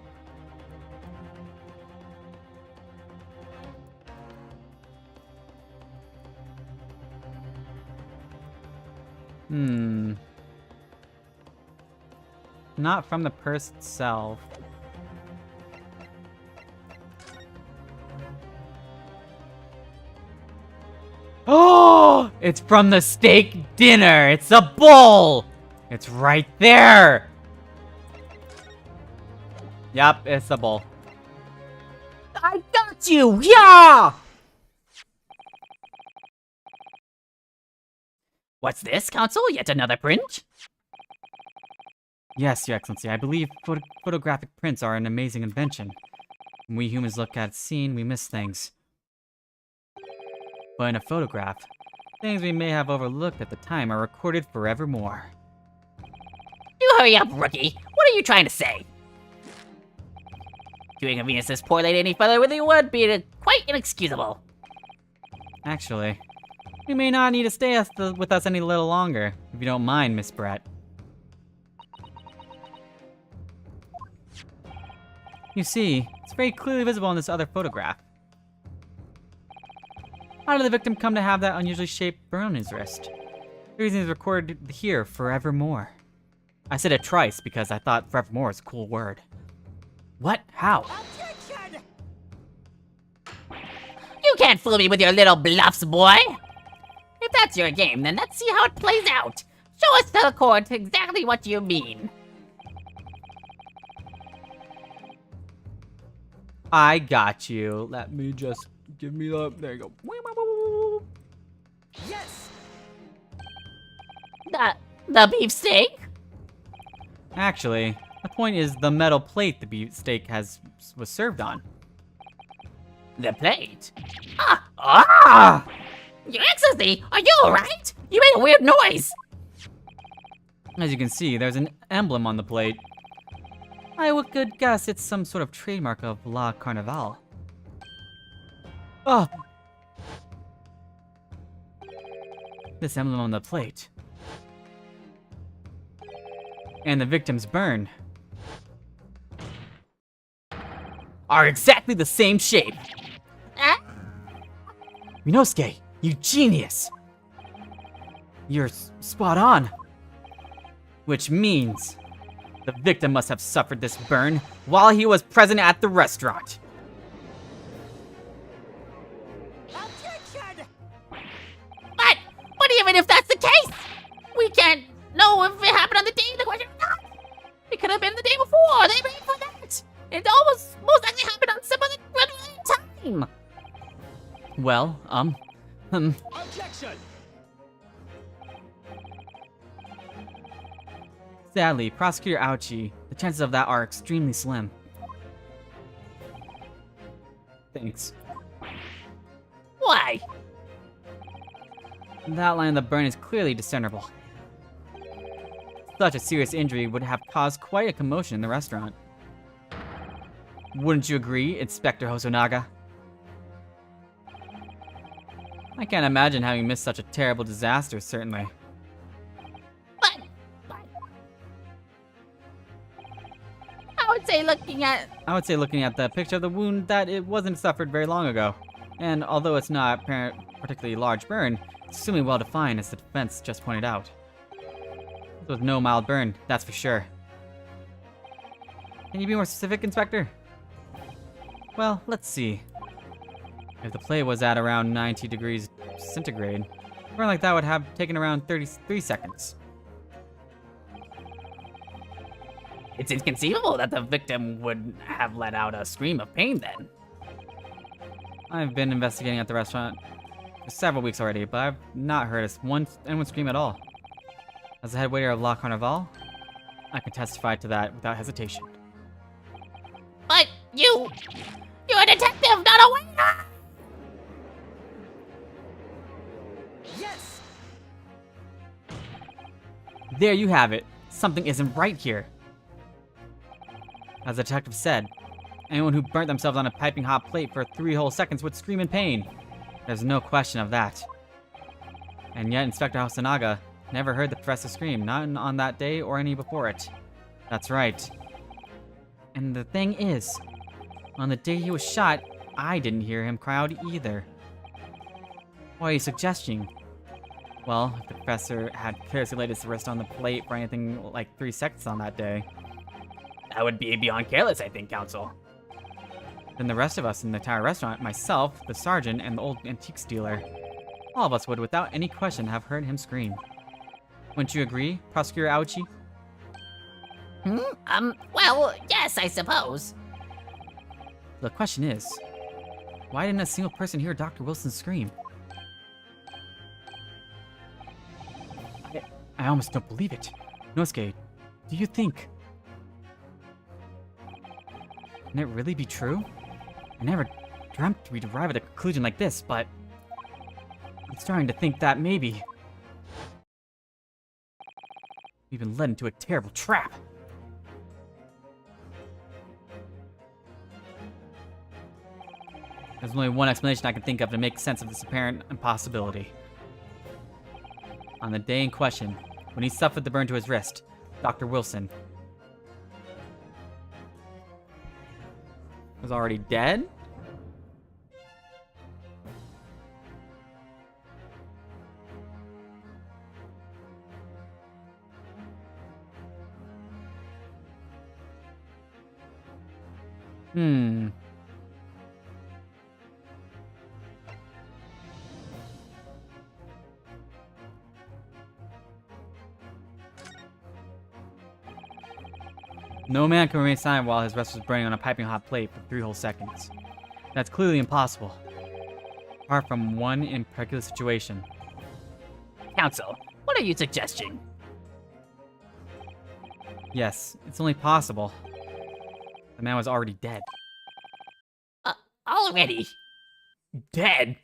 Not from the purse itself. Oh! It's from the steak dinner! It's a bowl! It's right there! Yup, it's a bowl. I got you! Yeah! What's this, Council? Yet another print? Yes, Your Excellency, I believe photographic prints are an amazing invention. When we humans look at a scene, we miss things. But in a photograph, things we may have overlooked at the time are recorded forevermore. You hurry up, rookie. What are you trying to say? To inconvenience this poor lady any further with you would be quite inexcusable. Actually, you may not need to stay with us any little longer, if you don't mind, Miss Brett. You see, it's very clearly visible in this other photograph. How did the victim come to have that unusually shaped burn on his wrist? The reason is recorded here forevermore. I said it twice because I thought forevermore is a cool word. What? How? Objection! You can't fool me with your little bluffs, boy. If that's your game, then let's see how it plays out. Show us to the court exactly what you mean. I got you. Let me just give me the. There you go. Yes! The beefsteak? Actually, the point is the metal plate the beefsteak was served on. The plate? Ah! Your Excellency, are you alright? You made a weird noise. As you can see, there's an emblem on the plate. I would good guess it's some sort of trademark of La Carnival. Oh! This emblem on the plate. And the victim's burn are exactly the same shape. Ryunosuke, you genius! You're spot on. Which means the victim must have suffered this burn while he was present at the restaurant. Objection! But even if that's the case, we can't know if it happened on the day the question or not. It could have been the day before. They paid for that. It almost most likely happened on some well, Objection! Sadly, Prosecutor Ouchie, the chances of that are extremely slim. Thanks. Why? That line of the burn is clearly discernible. Such a serious injury would have caused quite a commotion in the restaurant. Wouldn't you agree, Inspector Hosonaga? I can't imagine having missed such a terrible disaster, certainly. But I would say looking at the picture of the wound that it wasn't suffered very long ago. And although it's not a particularly large burn, it's extremely well defined as the defense just pointed out. This was no mild burn, that's for sure. Can you be more specific, Inspector? Well, let's see. If the plate was at around 90 degrees centigrade, a burn like that would have taken around 33 seconds. it's inconceivable that the victim would have let out a scream of pain then. I've been investigating at the restaurant for several weeks already, but I've not heard anyone scream at all. As the head waiter of La Carnival, I can testify to that without hesitation. But you're a detective, not a waiter! Yes! There you have it. Something isn't right here. As the detective said, anyone who burnt themselves on a piping hot plate for 3 whole seconds would scream in pain. There's no question of that. And yet Inspector Hosonaga never heard the professor scream, not on that day or any before it. That's right. And the thing is, on the day he was shot, I didn't hear him cry out either. What are you suggesting? Well, if the professor had carelessly laid his wrist on the plate for anything like 3 seconds on that day, That would be beyond careless, I think, Counsel. then the rest of us in the entire restaurant, myself, the sergeant, and the old antiques dealer, all of us would without any question have heard him scream. Wouldn't you agree, Prosecutor Ouchie? Well, yes, I suppose. The question is, why didn't a single person hear Dr. Wilson scream? I almost don't believe it. Nosuke, do you think... Can it really be true? I never dreamt we'd arrive at a conclusion like this, but... I'm starting to think that maybe... we've been led into a terrible trap. There's only one explanation I can think of to make sense of this apparent impossibility. On the day in question, when he suffered the burn to his wrist, Dr. Wilson was already dead? No man can remain silent while his wrist was burning on a piping hot plate for 3 whole seconds. That's clearly impossible. Apart from one in particular situation. Counsel, what are you suggesting? Yes, it's only possible. The man was already dead. Already? Dead?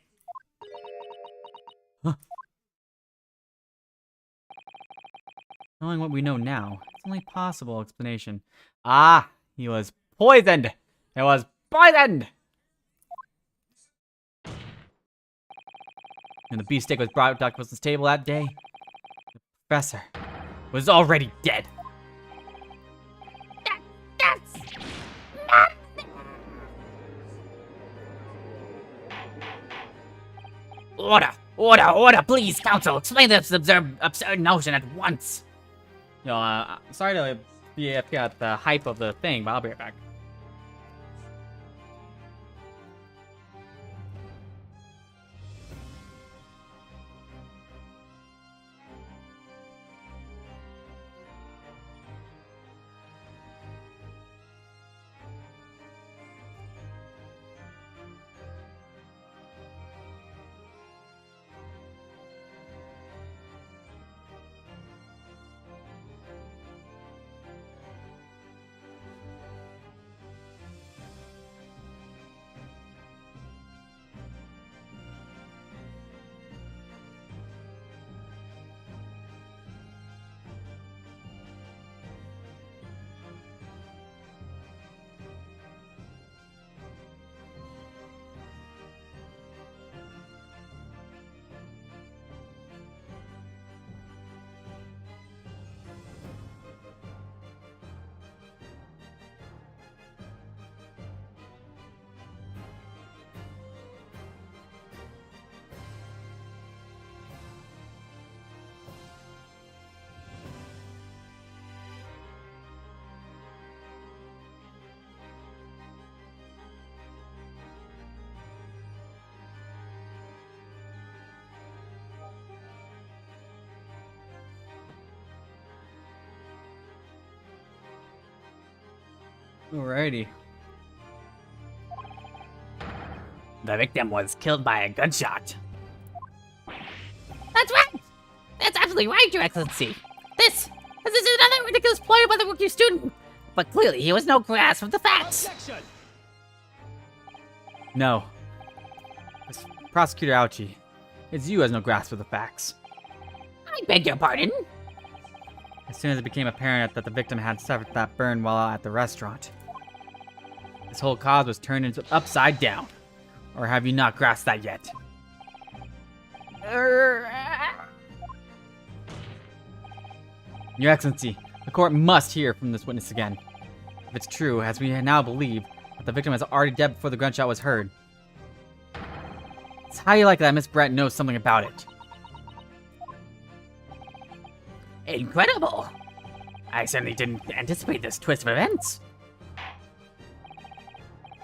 Knowing what we know now, it's only possible explanation. Ah, he was poisoned! It was poisoned! When the beefsteak was brought to Dr. Wilson's table that day, the professor was already dead. That's Order, please, Counsel, explain this absurd notion at once. Sorry to be at the hype of the thing, but I'll be right back. Alrighty. The victim was killed by a gunshot. That's right! That's absolutely right, Your Excellency. This is another ridiculous ploy by the rookie student. But clearly he was no grasp of the facts. Objection! No. Prosecutor Ouchie, it's you who has no grasp of the facts. I beg your pardon? As soon as it became apparent that the victim had suffered that burn while at the restaurant, this whole cause was turned into upside down. Or have you not grasped that yet? Your Excellency, the court must hear from this witness again. If it's true, as we now believe, that the victim is already dead before the gunshot was heard, it's highly likely that Miss Brett knows something about it. Incredible! I certainly didn't anticipate this twist of events.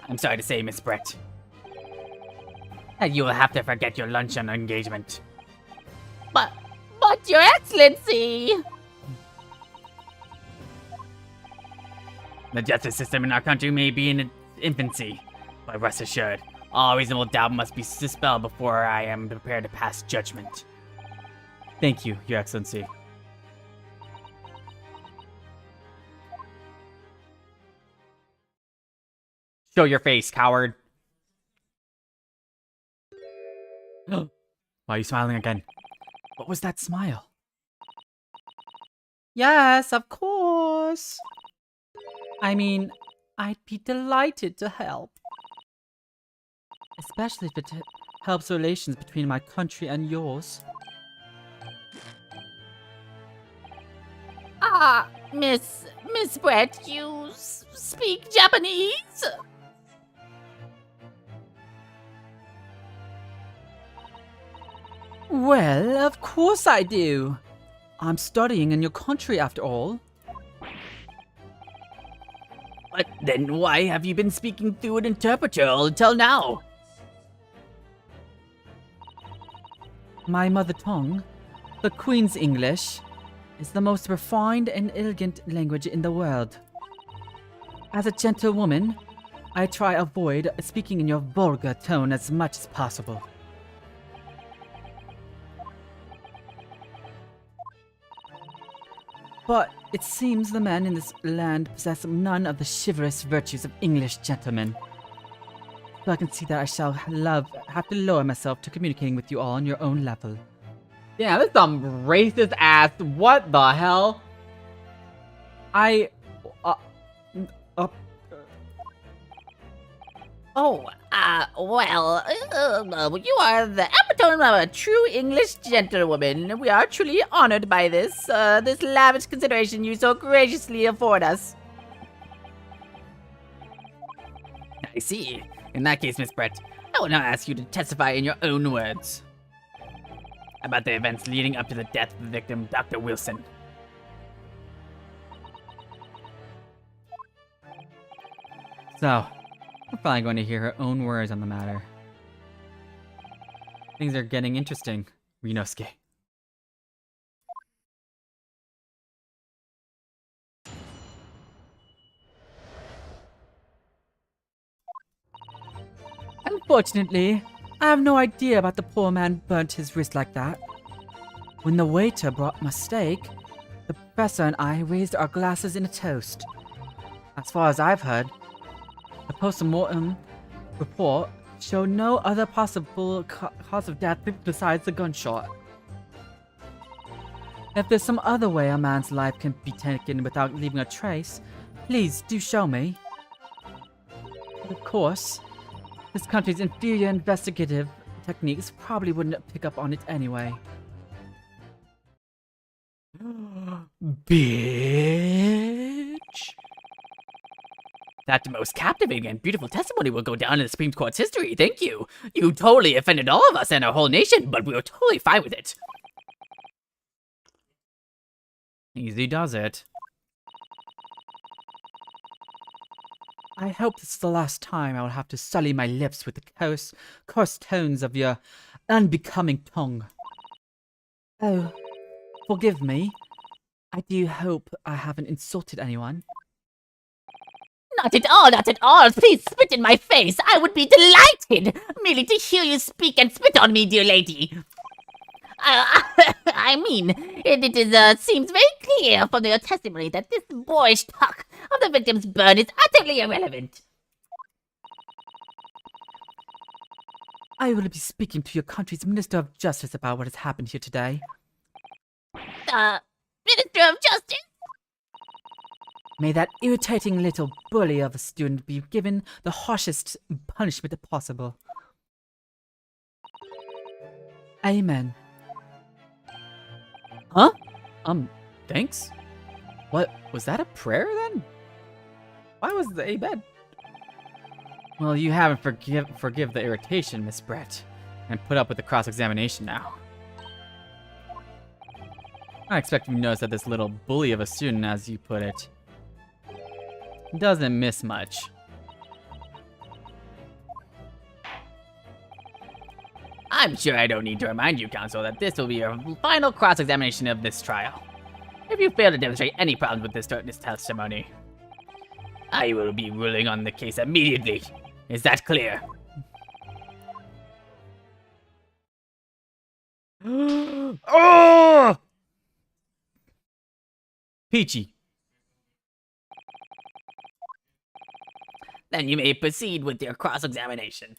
I'm sorry to say, Miss Brett, that you will have to forget your luncheon engagement. But Your Excellency! The justice system in our country may be in its infancy, but rest assured, all reasonable doubt must be dispelled before I am prepared to pass judgment. Thank you, Your Excellency. Show your face, coward. Why are you smiling again? What was that smile? Yes, of course. I mean, I'd be delighted to help. Especially if it helps relations between my country and yours. Ah, Miss Brett, you speak Japanese? Well, of course I do. I'm studying in your country after all. But then why have you been speaking through an interpreter all until now? My mother tongue, the Queen's English, is the most refined and elegant language in the world. As a gentlewoman, I try avoid speaking in your vulgar tone as much as possible. But it seems the men in this land possess none of the chivalrous virtues of English gentlemen. So I can see that I shall have to lower myself to communicating with you all on your own level. Yeah, that's some racist ass. What the hell? You are the epitome of a true English gentlewoman. We are truly honored by this lavish consideration you so graciously afford us. I see. In that case, Miss Brett, I will now ask you to testify in your own words about the events leading up to the death of the victim, Dr. Wilson. So, we're finally going to hear her own words on the matter. Things are getting interesting, Rinosuke. Unfortunately, I have no idea about the poor man burnt his wrist like that. When the waiter brought my steak, the professor and I raised our glasses in a toast. As far as I've heard, the post-mortem report showed no other possible cause of death besides the gunshot. If there's some other way a man's life can be taken without leaving a trace, please do show me. But of course, this country's inferior investigative techniques probably wouldn't pick up on it anyway. Bitch. That most captivating and beautiful testimony will go down in the Supreme Court's history. Thank you. You totally offended all of us and our whole nation, but we were totally fine with it. Easy does it. I hope this is the last time I will have to sully my lips with the coarse tones of your unbecoming tongue. Oh, forgive me. I do hope I haven't insulted anyone. Not at all, not at all. Please spit in my face. I would be delighted merely to hear you speak and spit on me, dear lady. I mean, it seems very clear from your testimony that this boyish talk of the victim's burn is utterly irrelevant. I will be speaking to your country's Minister of Justice about what has happened here today. Minister of Justice? May that irritating little bully of a student be given the harshest punishment possible. Amen. Huh? Thanks? What, was that a prayer then? Why was the amen? Well, you haven't forgive the irritation, Miss Brett, and put up with the cross-examination now. I expect you noticed that this little bully of a student, as you put it, doesn't miss much. I'm sure I don't need to remind you, counsel, that this will be your final cross-examination of this trial. If you fail to demonstrate any problems with this testimony, I will be ruling on the case immediately. Is that clear? Oh! Peachy. Then you may proceed with your cross-examination.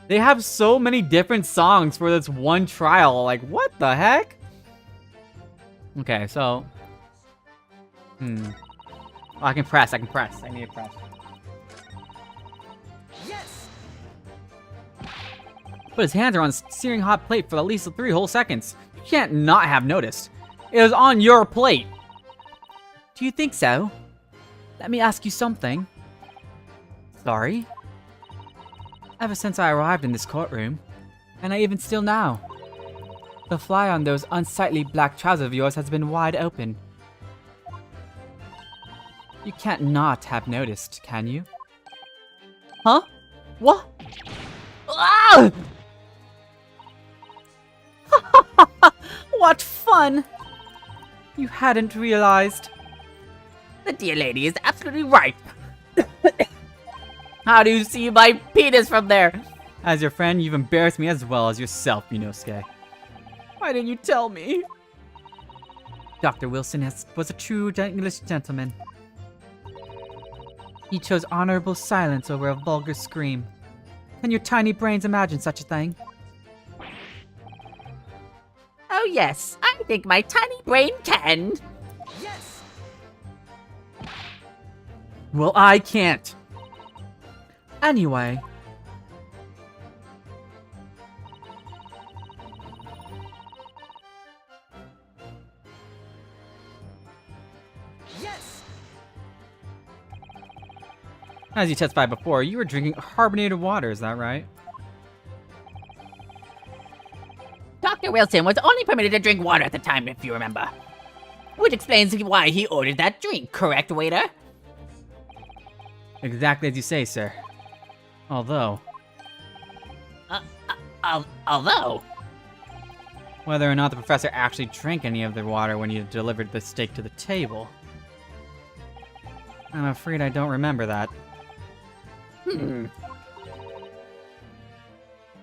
They have so many different songs for this one trial. Like, what the heck? Okay, so... Oh, I can press. I need to press. Yes! But his hands are on a searing hot plate for at least 3 whole seconds. You can't not have noticed. It was on your plate. Do you think so? Let me ask you something. Sorry? Ever since I arrived in this courtroom, and I even still now, the fly on those unsightly black trousers of yours has been wide open. You can't not have noticed, can you? Huh? What? Ah! What fun! You hadn't realized. The dear lady is absolutely right. How do you see my penis from there? As your friend, you've embarrassed me as well as yourself, Inosuke. Why didn't you tell me? Dr. Wilson was a true English gentleman. He chose honorable silence over a vulgar scream. Can your tiny brains imagine such a thing? Oh yes, I think my tiny brain can. Yes! Well, I can't. Anyway. Yes! As you testified before, you were drinking carbonated water, is that right? Dr. Wilson was only permitted to drink water at the time, if you remember. Which explains why he ordered that drink, correct, waiter? Exactly as you say, sir. Although, Although... whether or not the professor actually drank any of the water when he delivered the steak to the table, I'm afraid I don't remember that.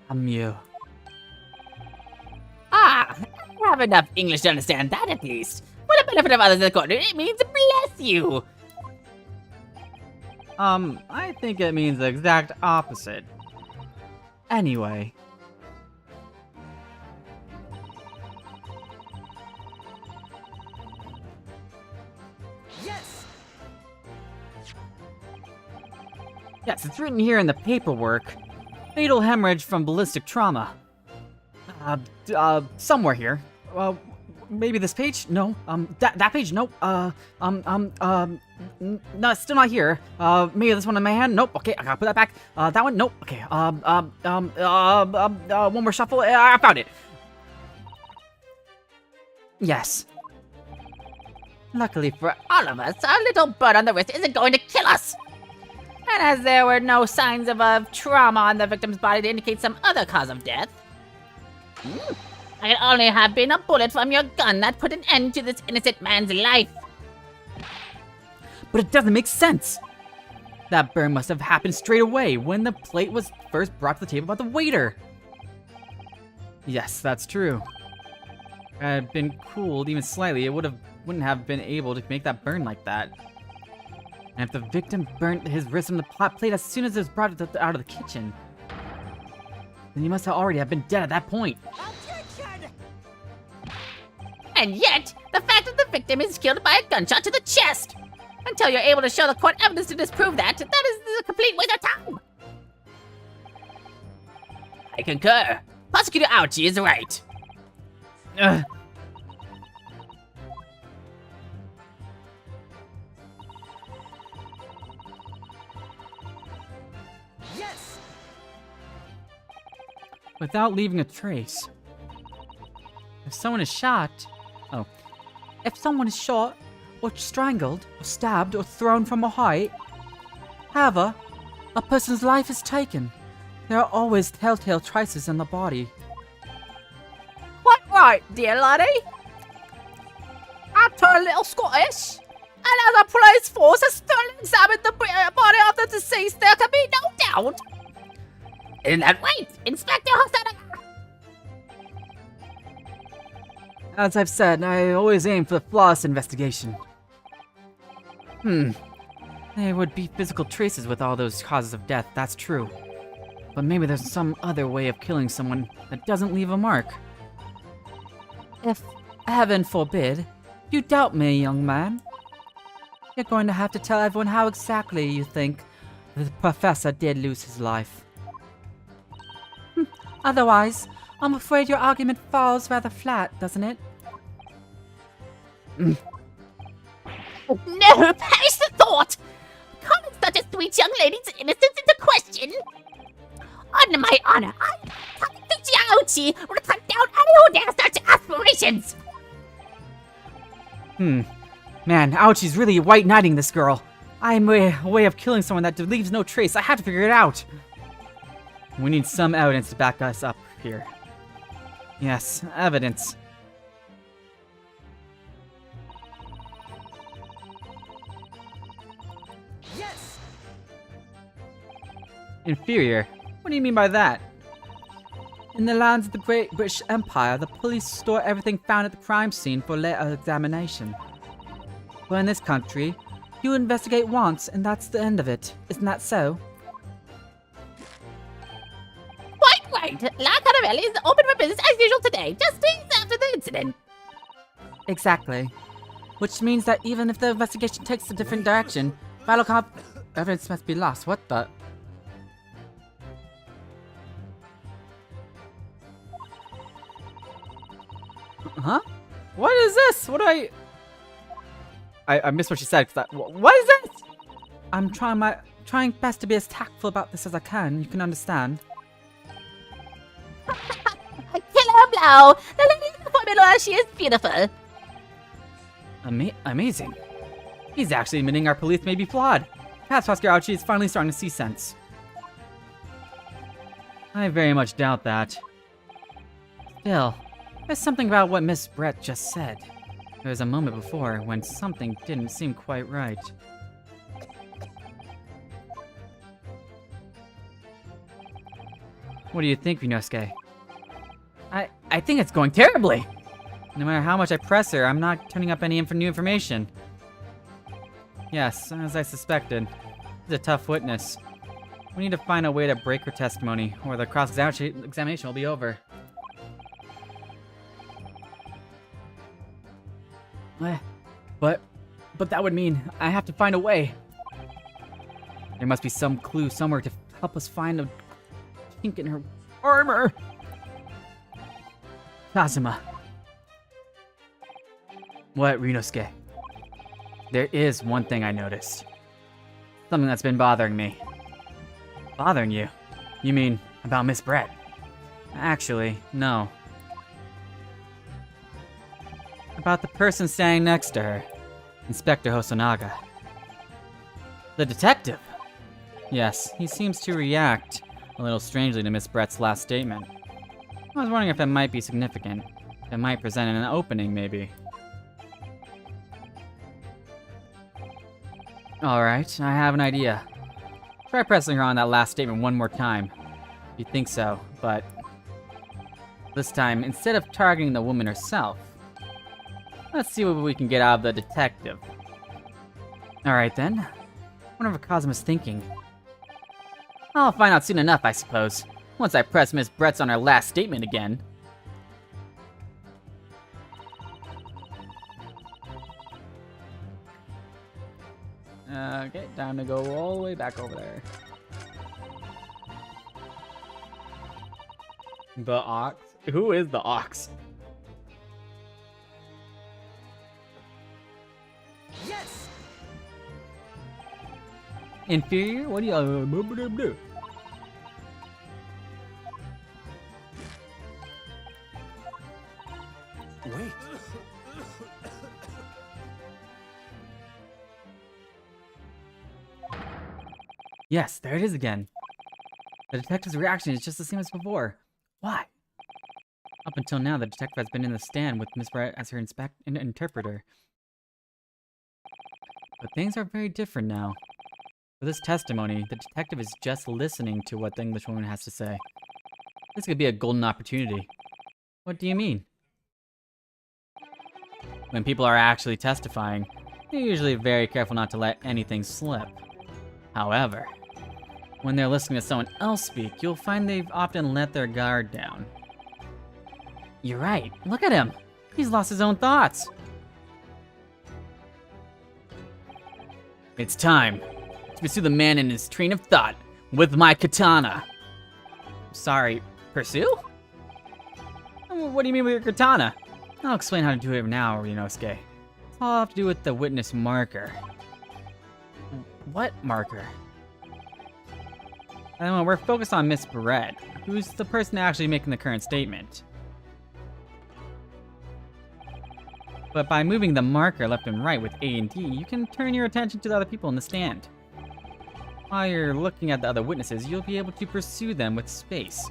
Amieux. Ah, I have enough English to understand that at least. For the benefit of others in the court, it means bless you. I think it means the exact opposite. Anyway. Yes! Yes, it's written here in the paperwork. Fatal hemorrhage from ballistic trauma. Somewhere here. Maybe this page? No. That page? Nope. No, still not here. Maybe this one in my hand? Nope. Okay, I gotta put that back. That one? Nope. Okay. One more shuffle. I found it. Yes. Luckily for all of us, our little bird on the wrist isn't going to kill us. And as there were no signs of trauma on the victim's body to indicate some other cause of death, it only have been a bullet from your gun that put an end to this innocent man's life. But it doesn't make sense. That burn must have happened straight away when the plate was first brought to the table by the waiter. Yes, that's true. Had it been cooled even slightly, it wouldn't have been able to make that burn like that. And if the victim burnt his wrist on the plate as soon as it was brought out of the kitchen, then he must have already have been dead at that point. And yet, the fact that the victim is killed by a gunshot to the chest. Until you're able to show the court evidence to disprove that is a complete waste of time. I concur. Prosecutor Ouchie is right. Yes! Without leaving a trace. If someone is shot... Oh. If someone is shot, or strangled, or stabbed, or thrown from a height, however, a person's life is taken. There are always telltale traces in the body. Quite right, dear laddie. I turn a little Scottish, and as a police force has thoroughly examined the body of the deceased, there can be no doubt. Isn't that right, Inspector Hosanna? As I've said, I always aim for the flawless investigation. There would be physical traces with all those causes of death, that's true. But maybe there's some other way of killing someone that doesn't leave a mark. If, heaven forbid, you doubt me, young man, you're going to have to tell everyone how exactly you think the professor did lose his life. Otherwise, I'm afraid your argument falls rather flat, doesn't it? No, perish the thought! Calling such a sweet young lady's innocence into question? On my honor, I, Ouchie, will cut down anyone who dares such aspirations! Man, Ouchie's really white knighting this girl. I'm a way of killing someone that leaves no trace. I have to figure it out. We need some evidence to back us up here. Yes, evidence. Yes! Inferior? What do you mean by that? In the lands of the Great British Empire, the police store everything found at the crime scene for later examination. But in this country, you investigate once and that's the end of it. Isn't that so? Quite right! La Caravelli is open for business as usual today, just days after the incident. Exactly. Which means that even if the investigation takes a different direction, vital evidence must be lost. What the? Huh? What is this? What do I missed what she said. What is this? I'm trying best to be as tactful about this as I can. You can understand. Killer blow! The lady in the formula, she is beautiful. Amazing. He's actually admitting our police may be flawed. Perhaps Prosecutor Ouchie is finally starting to see sense. I very much doubt that. Still, there's something about what Miss Brett just said. There was a moment before when something didn't seem quite right. What do you think, Ryunosuke? I think it's going terribly! No matter how much I press her, I'm not turning up any new information. Yes, as I suspected. She's a tough witness. We need to find a way to break her testimony, or the cross-examination will be over. But that would mean I have to find a way. There must be some clue somewhere to help us find a chink in her armor. Kazuma. What, Ryunosuke? There is one thing I noticed. Something that's been bothering me. Bothering you? You mean about Miss Brett? Actually, no. About the person standing next to her. Inspector Hosonaga. The detective? Yes, he seems to react a little strangely to Miss Brett's last statement. I was wondering if it might be significant. It might present an opening, maybe. Alright, I have an idea. Try pressing her on that last statement one more time. If you think so, but this time, instead of targeting the woman herself, let's see what we can get out of the detective. Alright then. I wonder what Cosmo's thinking. I'll find out soon enough, I suppose. Once I press Miss Brett's on her last statement again. Okay, time to go all the way back over there. The Ox? Who is the Ox? Yes! Inferior? What do you... Wait. Yes, there it is again. The detective's reaction is just the same as before. Why? Up until now, the detective has been in the stand with Miss Brett as her interpreter. But things are very different now. For this testimony, the detective is just listening to what the Englishwoman has to say. This could be a golden opportunity. What do you mean? When people are actually testifying, they're usually very careful not to let anything slip. However, when they're listening to someone else speak, you'll find they've often let their guard down. You're right. Look at him. He's lost his own thoughts. It's time to pursue the man in his train of thought with my katana. Sorry, pursue? What do you mean with your katana? I'll explain how to do it now, Ryunosuke. It's all have to do with the witness marker. What marker? And we're focused on Miss Brett, who's the person actually making the current statement. But by moving the marker left and right with A and D, you can turn your attention to the other people in the stand. While you're looking at the other witnesses, you'll be able to pursue them with space.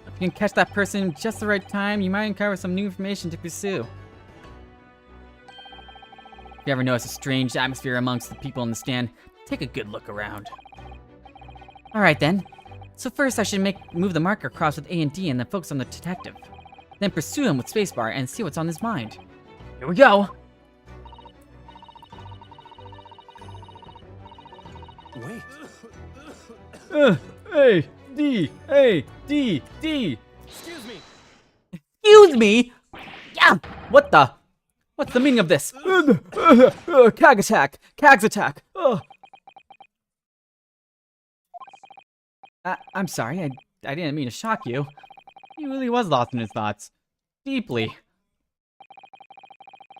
If you can catch that person just the right time, you might uncover some new information to pursue. If you ever notice a strange atmosphere amongst the people in the stand, take a good look around. Alright then. So first I should move the marker across with A and D and then focus on the detective. Then pursue him with spacebar and see what's on his mind. Here we go! Wait. A, D, A, D, D. Excuse me. Excuse me? Yeah! What the? What's the meaning of this? Cag attack. Cags attack. I'm sorry, I didn't mean to shock you. He really was lost in his thoughts. Deeply.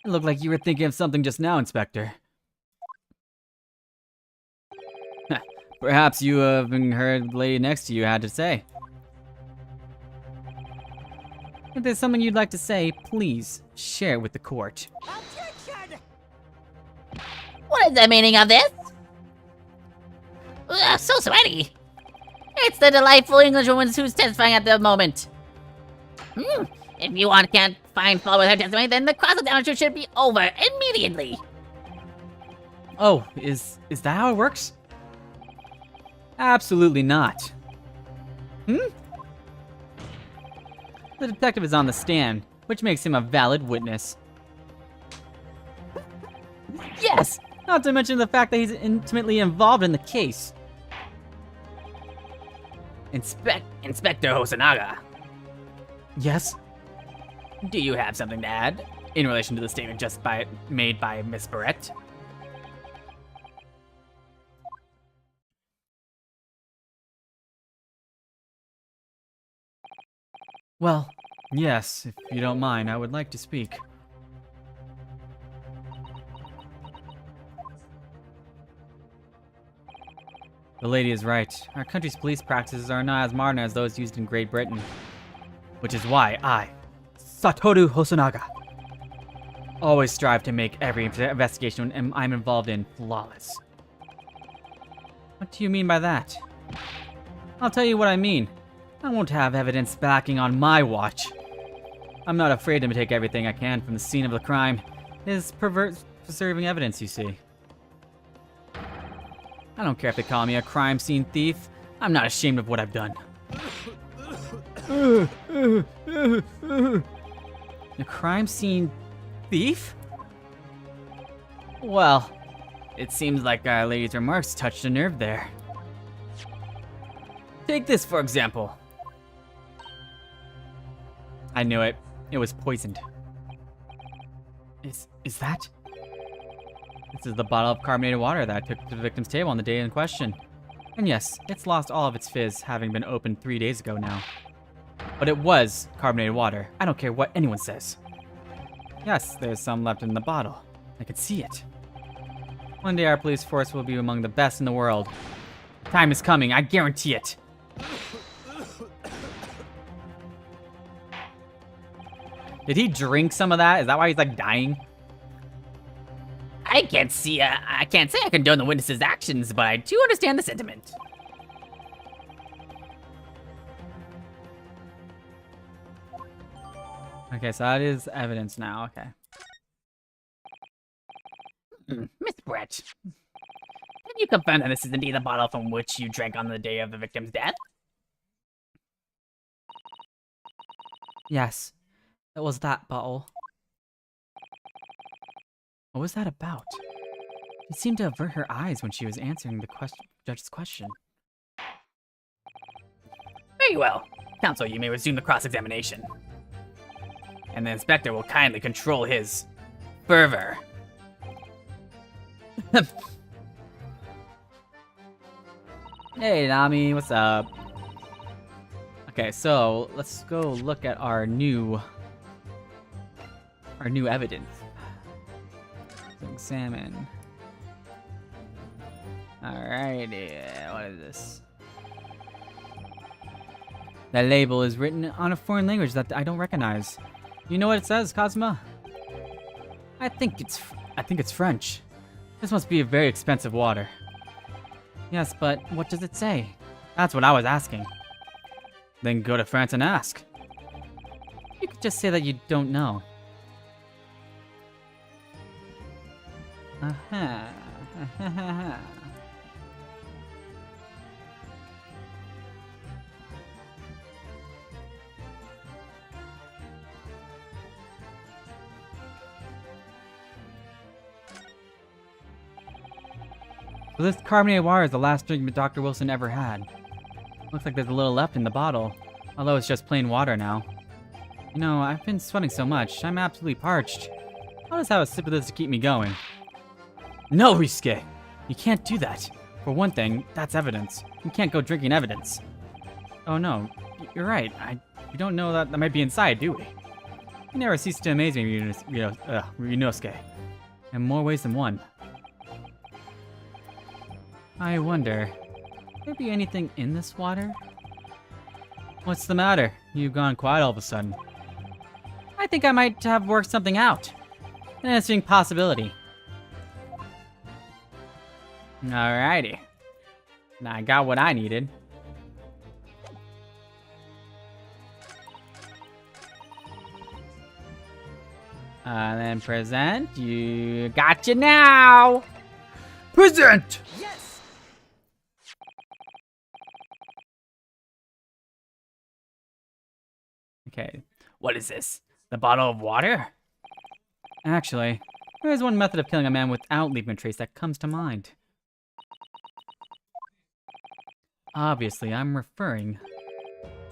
It looked like you were thinking of something just now, Inspector. Perhaps you haven't heard the lady next to you had to say. If there's something you'd like to say, please share it with the court. Objection! What is the meaning of this? So sweaty. It's the delightful Englishwoman who's testifying at the moment. If you can't find fault with her testimony, then the cross-examination should be over immediately. Oh, is that how it works? Absolutely not. The detective is on the stand, which makes him a valid witness. Yes! Not to mention the fact that he's intimately involved in the case. Inspector Hosonaga, Yes? do you have something to add in relation to the statement just made by Miss Barrett? Well, yes, if you don't mind, I would like to speak. The lady is right. Our country's police practices are not as modern as those used in Great Britain. Which is why I, Satoru Hosonaga, always strive to make every investigation I'm involved in flawless. What do you mean by that? I'll tell you what I mean. I won't have evidence backing on my watch. I'm not afraid to take everything I can from the scene of the crime. It is preserving evidence, you see. I don't care if they call me a crime scene thief. I'm not ashamed of what I've done. A crime scene thief? Well, it seems like Our Lady's remarks touched a nerve there. Take this, for example. I knew it. It was poisoned. Is that? This is the bottle of carbonated water that I took to the victim's table on the day in question. And yes, it's lost all of its fizz, having been opened 3 days ago now. But it was carbonated water. I don't care what anyone says. Yes, there's some left in the bottle. I could see it. One day our police force will be among the best in the world. Time is coming, I guarantee it. Did he drink some of that? Is that why he's like dying? I can't say I condone the witness's actions, but I do understand the sentiment. Okay, so that is evidence now, okay. Miss Brett, can you confirm that this is indeed the bottle from which you drank on the day of the victim's death? Yes, it was that bottle. What was that about? She seemed to avert her eyes when she was answering the judge's question. Very well. Counsel, you may resume the cross-examination. And the inspector will kindly control his fervor. Hey, Nami, what's up? Okay, so let's go look at our new evidence. Let's examine. Alrighty, what is this? That label is written on a foreign language that I don't recognize. You know what it says, Cosma? I think it's French. This must be a very expensive water. Yes, but what does it say? That's what I was asking. Then go to France and ask. You could just say that you don't know. Aha. So this carbonated water is the last drink Dr. Wilson ever had. Looks like there's a little left in the bottle, although it's just plain water now. You know, I've been sweating so much, I'm absolutely parched. I'll just have a sip of this to keep me going. No, Risuke! You can't do that. For one thing, that's evidence. You can't go drinking evidence. Oh no, you're right. We don't know that might be inside, do we? You never cease to amaze me, Ryunosuke. In more ways than one. I wonder, could there be anything in this water? What's the matter? You've gone quiet all of a sudden. I think I might have worked something out. An interesting possibility. Alrighty. Now I got what I needed. Then present. You gotcha now! Present! Yes! Okay. What is this? The bottle of water? Actually, there is one method of killing a man without leaving a trace that comes to mind. Obviously, I'm referring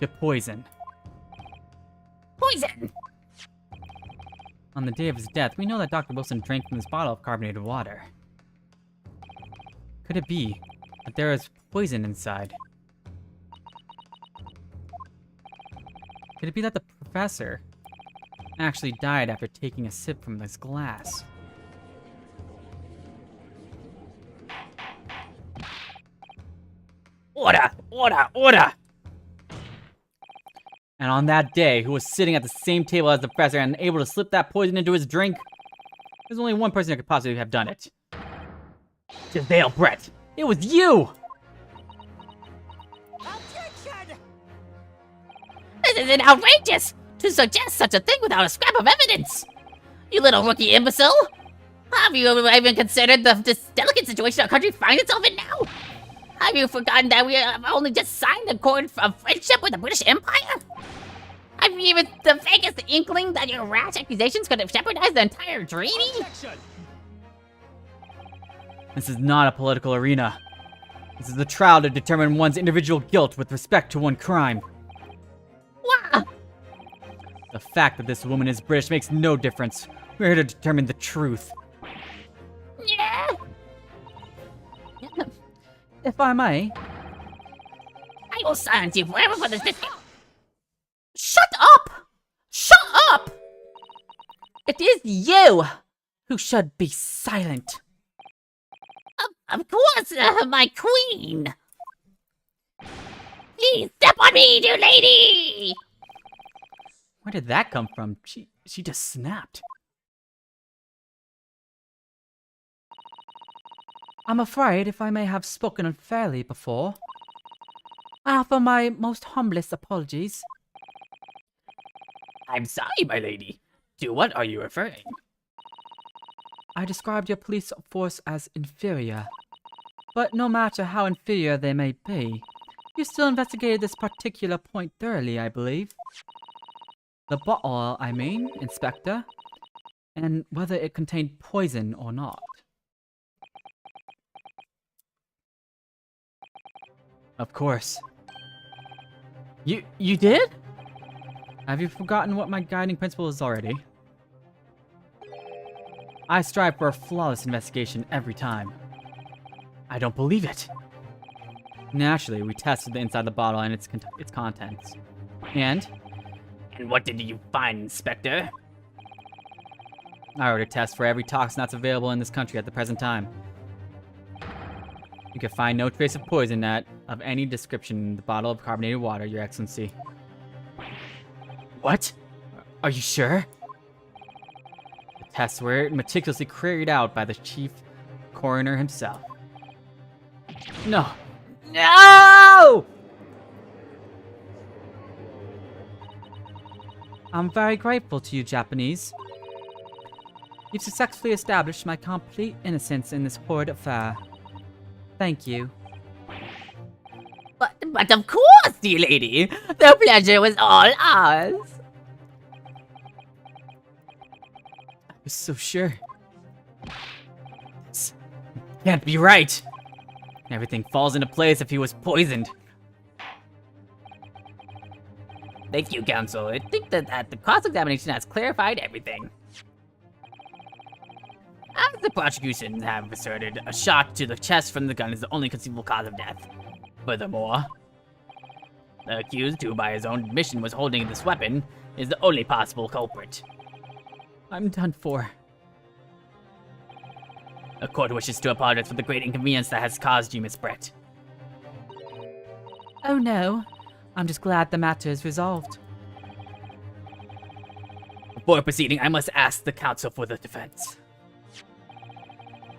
to poison. Poison! On the day of his death, we know that Dr. Wilson drank from this bottle of carbonated water. Could it be that there is poison inside? Could it be that the professor actually died after taking a sip from this glass? Order! Order! Order! And on that day, who was sitting at the same table as the professor and able to slip that poison into his drink? There's only one person that could possibly have done it. Giselle Brett! It was you! isn't outrageous to suggest such a thing without a scrap of evidence. You little rookie imbecile. Have you even considered this delicate situation our country finds itself in now? Have you forgotten that we have only just signed a accord of friendship with the British Empire? Have you even the vaguest inkling that your rash accusations could have jeopardized the entire treaty? This is not a political arena. This is a trial to determine one's individual guilt with respect to one crime. What? The fact that this woman is British makes no difference. We're here to determine the truth. Yeah. If I may, I will silence you forever for this discount. Shut up! Shut up! it is you who should be silent. Of course, my queen. Please step on me, dear lady. Where did that come from? She just snapped. I'm afraid if I may have spoken unfairly before, I offer my most humblest apologies. I'm sorry, my lady. To what are you referring? I described your police force as inferior. But no matter how inferior they may be, you still investigated this particular point thoroughly, I believe. The bottle, I mean, Inspector, and whether it contained poison or not. Of course. You did? Have you forgotten what my guiding principle is already? I strive for a flawless investigation every time. I don't believe it. Naturally, we tested the inside of the bottle and its contents. And what did you find, Inspector? I ordered a test for every toxin that's available in this country at the present time. You can find no trace of poison of any description in the bottle of carbonated water, Your Excellency. What? Are you sure? The tests were meticulously carried out by the chief coroner himself. No. No! I'm very grateful to you, Japanese. You've successfully established my complete innocence in this horrid affair. Thank you. But of course, dear lady. The pleasure was all ours. I was so sure. This can't be right. Everything falls into place if he was poisoned. Thank you, counsel. I think that the cross-examination has clarified everything. As the prosecution have asserted, a shot to the chest from the gun is the only conceivable cause of death. Furthermore, the accused, who by his own admission was holding this weapon, is the only possible culprit. I'm done for. The court wishes to apologize for the great inconvenience that has caused you, Miss Brett. Oh no, I'm just glad the matter is resolved. Before proceeding, I must ask the counsel for the defense.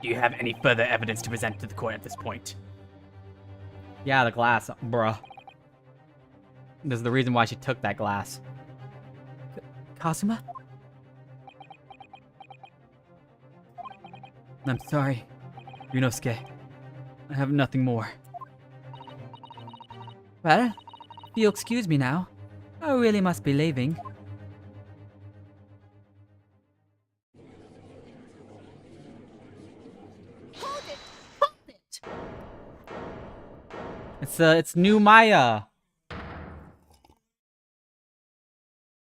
Do you have any further evidence to present to the court at this point? Yeah, the glass, bruh. This is the reason why she took that glass. Kazuma? I'm sorry, Ryunosuke. I have nothing more. Well, if you'll excuse me now, I really must be leaving. It's new Maya.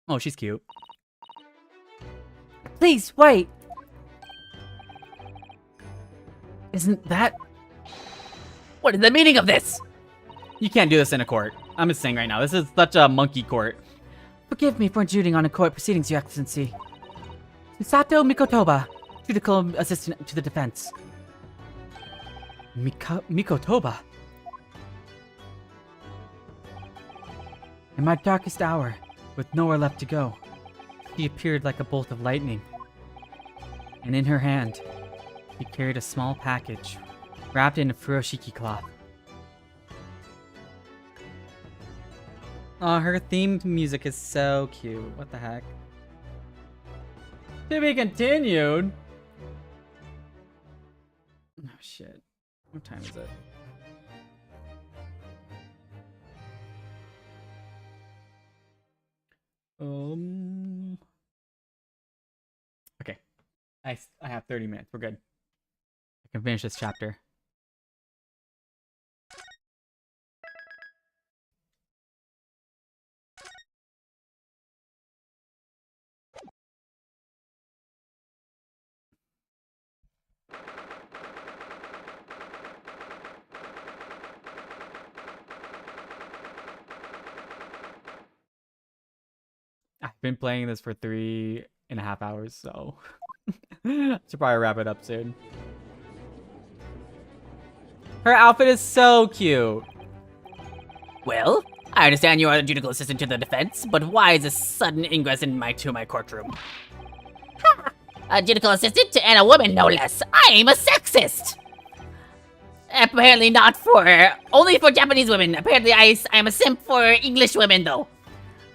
Oh, she's cute. Please, wait! Isn't that... What is the meaning of this? You can't do this in a court. I'm just saying right now, this is such a monkey court. Forgive me for intruding on a court proceedings, Your Excellency. Misato Mikotoba, judicial assistant to the defense. Mikotoba? In my darkest hour, with nowhere left to go, she appeared like a bolt of lightning. And in her hand, she carried a small package, wrapped in a furoshiki cloth. Oh, her theme music is so cute. What the heck? To be continued. Oh, shit. What time is it? Okay. I have 30 minutes. We're good. I can finish this chapter. I've been playing this for 3.5 hours, so should probably wrap it up soon. Her outfit is so cute. Well, I understand you are the judicial assistant to the defense, but why is this sudden ingress to my courtroom? Ha! A judicial assistant and a woman, no less. I'm a sexist. Apparently not only for Japanese women. Apparently I'm a simp for English women, though.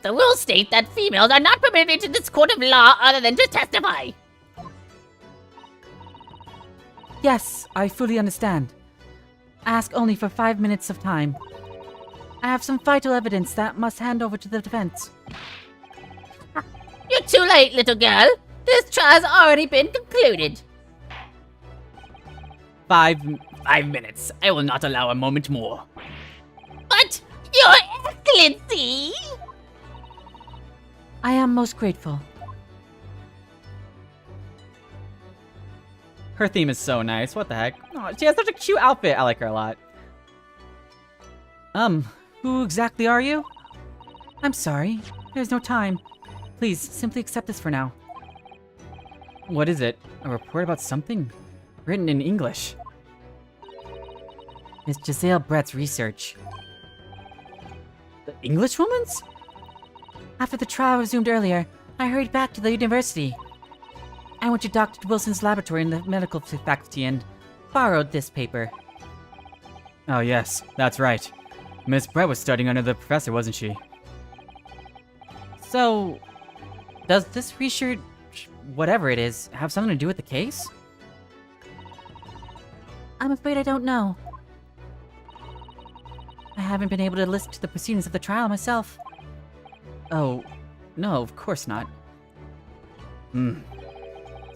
The rules state that females are not permitted to this court of law other than to testify. Yes, I fully understand. Ask only for 5 minutes of time. I have some vital evidence that must hand over to the defense. You're too late, little girl. This trial's already been concluded. 5 minutes. I will not allow a moment more. But, Your Excellency! I am most grateful. Her theme is so nice. What the heck? Oh, she has such a cute outfit. I like her a lot. Who exactly are you? I'm sorry. There's no time. Please, simply accept this for now. What is it? A report about something? Written in English. It's Giselle Brett's research. The Englishwoman's? After the trial resumed earlier, I hurried back to the university. I went to Dr. Wilson's laboratory in the medical faculty and borrowed this paper. Oh yes, that's right. Miss Brett was studying under the professor, wasn't she? So, does this research, whatever it is, have something to do with the case? I'm afraid I don't know. I haven't been able to listen to the proceedings of the trial myself. Oh, no, of course not.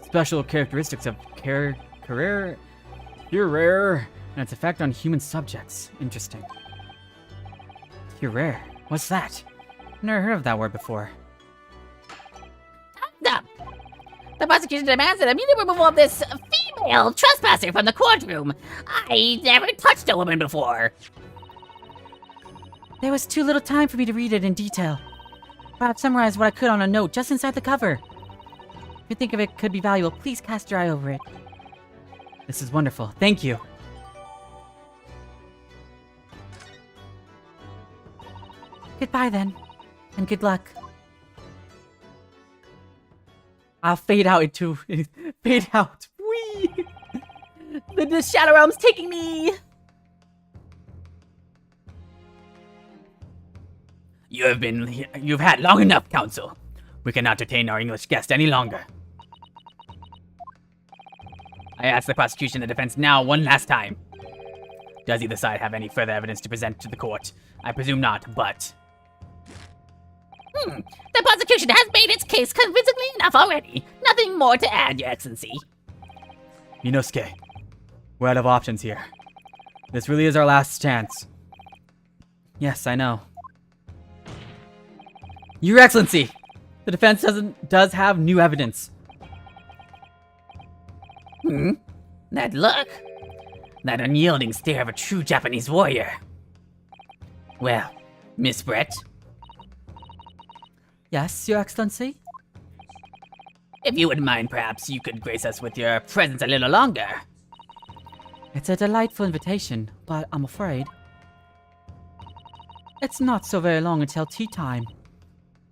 Special characteristics of Curare and its effect on human subjects. Interesting. Curare? What's that? Never heard of that word before. Time's up. The prosecution demands an immediate removal of this female trespasser from the courtroom. I never touched a woman before. There was too little time for me to read it in detail. Perhaps summarize what I could on a note just inside the cover. If you think of it could be valuable, please cast your eye over it. This is wonderful. Thank you. Goodbye then, and good luck. I'll fade out into... fade out. Whee! The Shadow Realm's taking me! You've had long enough, Counsel. We cannot detain our English guest any longer. I ask the prosecution and the defense now one last time. Does either side have any further evidence to present to the court? I presume not, but... The prosecution has made its case convincingly enough already. Nothing more to add, Your Excellency. Inosuke, we're out of options here. This really is our last chance. Yes, I know. Your Excellency! The defense does have new evidence. That look. That unyielding stare of a true Japanese warrior. Well, Miss Brett, Yes, Your Excellency? if you wouldn't mind, perhaps you could grace us with your presence a little longer. It's a delightful invitation, but I'm afraid it's not so very long until tea time.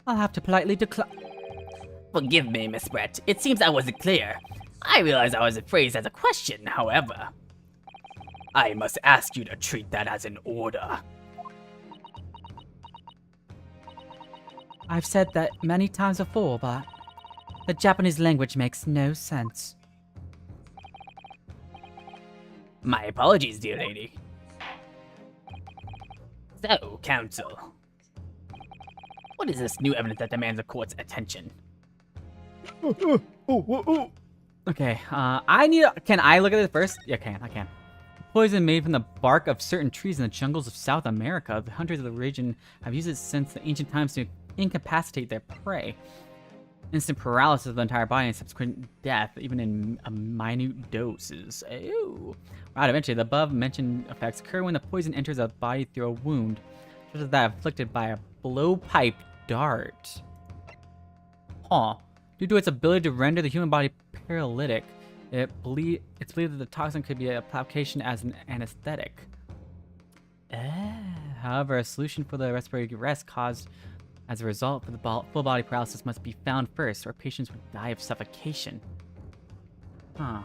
I'll have to politely decline. Forgive me, Miss Brett. It seems I wasn't clear. I realize I was phrased as a question, however. I must ask you to treat that as an order. I've said that many times before, but the Japanese language makes no sense. My apologies, dear lady. So, Counsel. What is this new evidence that demands the court's attention? Okay, can I look at it first? Yeah, I can. Poison made from the bark of certain trees in the jungles of South America. The hunters of the region have used it since the ancient times to incapacitate their prey. Instant paralysis of the entire body and subsequent death, even in minute doses. Ew. Right, eventually, the above-mentioned effects occur when the poison enters a body through a wound, such as that inflicted by a blowpipe dart. Huh. Due to its ability to render the human body paralytic, it's believed that the toxin could be an application as an anesthetic. However, a solution for the respiratory arrest caused as a result for the full body paralysis must be found first, or patients would die of suffocation. Huh.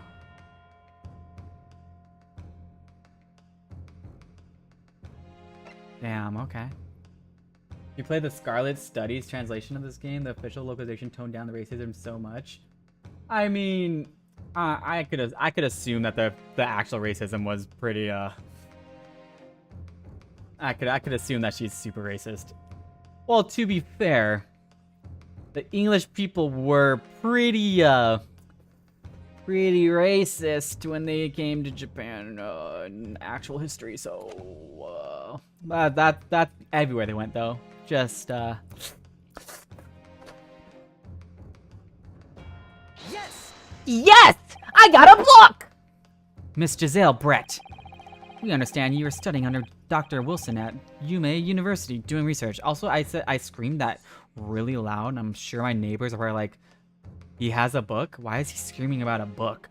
Damn, okay. You played the Scarlet Studies translation of this game. The official localization toned down the racism so much. I mean, I could assume that the actual racism was pretty. I could assume that she's super racist. Well, to be fair, the English people were pretty racist when they came to Japan in actual history. So that's everywhere they went though. Just Yes! Yes! I got a book! Miss Giselle Brett. We understand you are studying under Dr. Wilson at Yume University doing research. Also, I screamed that really loud, and I'm sure my neighbors were like, he has a book? Why is he screaming about a book?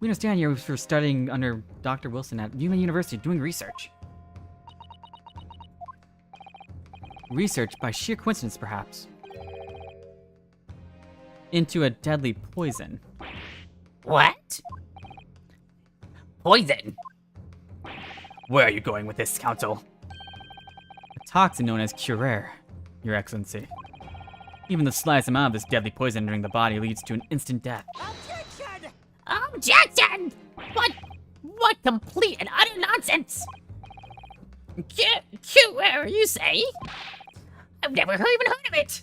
We understand you're studying under Dr. Wilson at Yume University doing research. Research by sheer coincidence, perhaps. Into a deadly poison. What? Poison? Where are you going with this, Counsel? A toxin known as Curare, Your Excellency. Even the slightest amount of this deadly poison entering the body leads to an instant death. Objection! Objection! What complete and utter nonsense! Where you say? I've never even heard of it!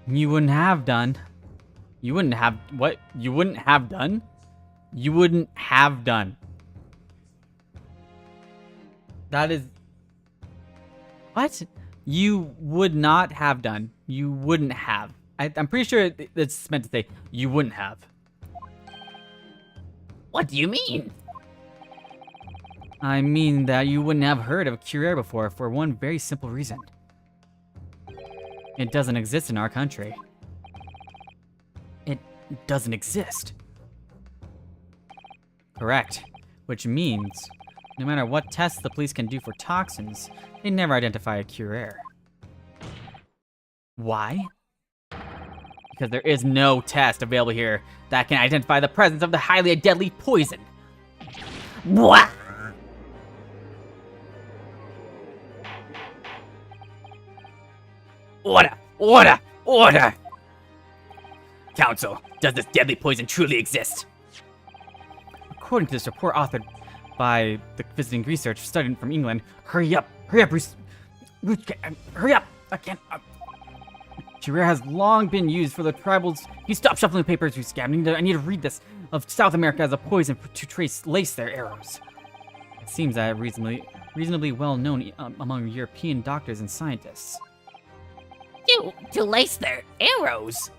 You wouldn't have done. You wouldn't have what? You wouldn't have done? You wouldn't have done. That is what? You would not have done. You wouldn't have. I'm pretty sure it's meant to say you wouldn't have. What do you mean? I mean that you wouldn't have heard of Curare before for one very simple reason. It doesn't exist in our country. It doesn't exist. Correct. Which means, no matter what tests the police can do for toxins, they never identify a Curare. Why? Because there is no test available here that can identify the presence of the highly deadly poison. What? Order! Counsel, does this deadly poison truly exist? According to this report authored by the visiting research student from England, hurry up, Bruce, hurry up, I can't. Curare has long been used for the tribals. You stop shuffling the papers, you scab. I need to read this. Of South America as a poison to lace their arrows. It seems that reasonably well known among European doctors and scientists. To lace their arrows?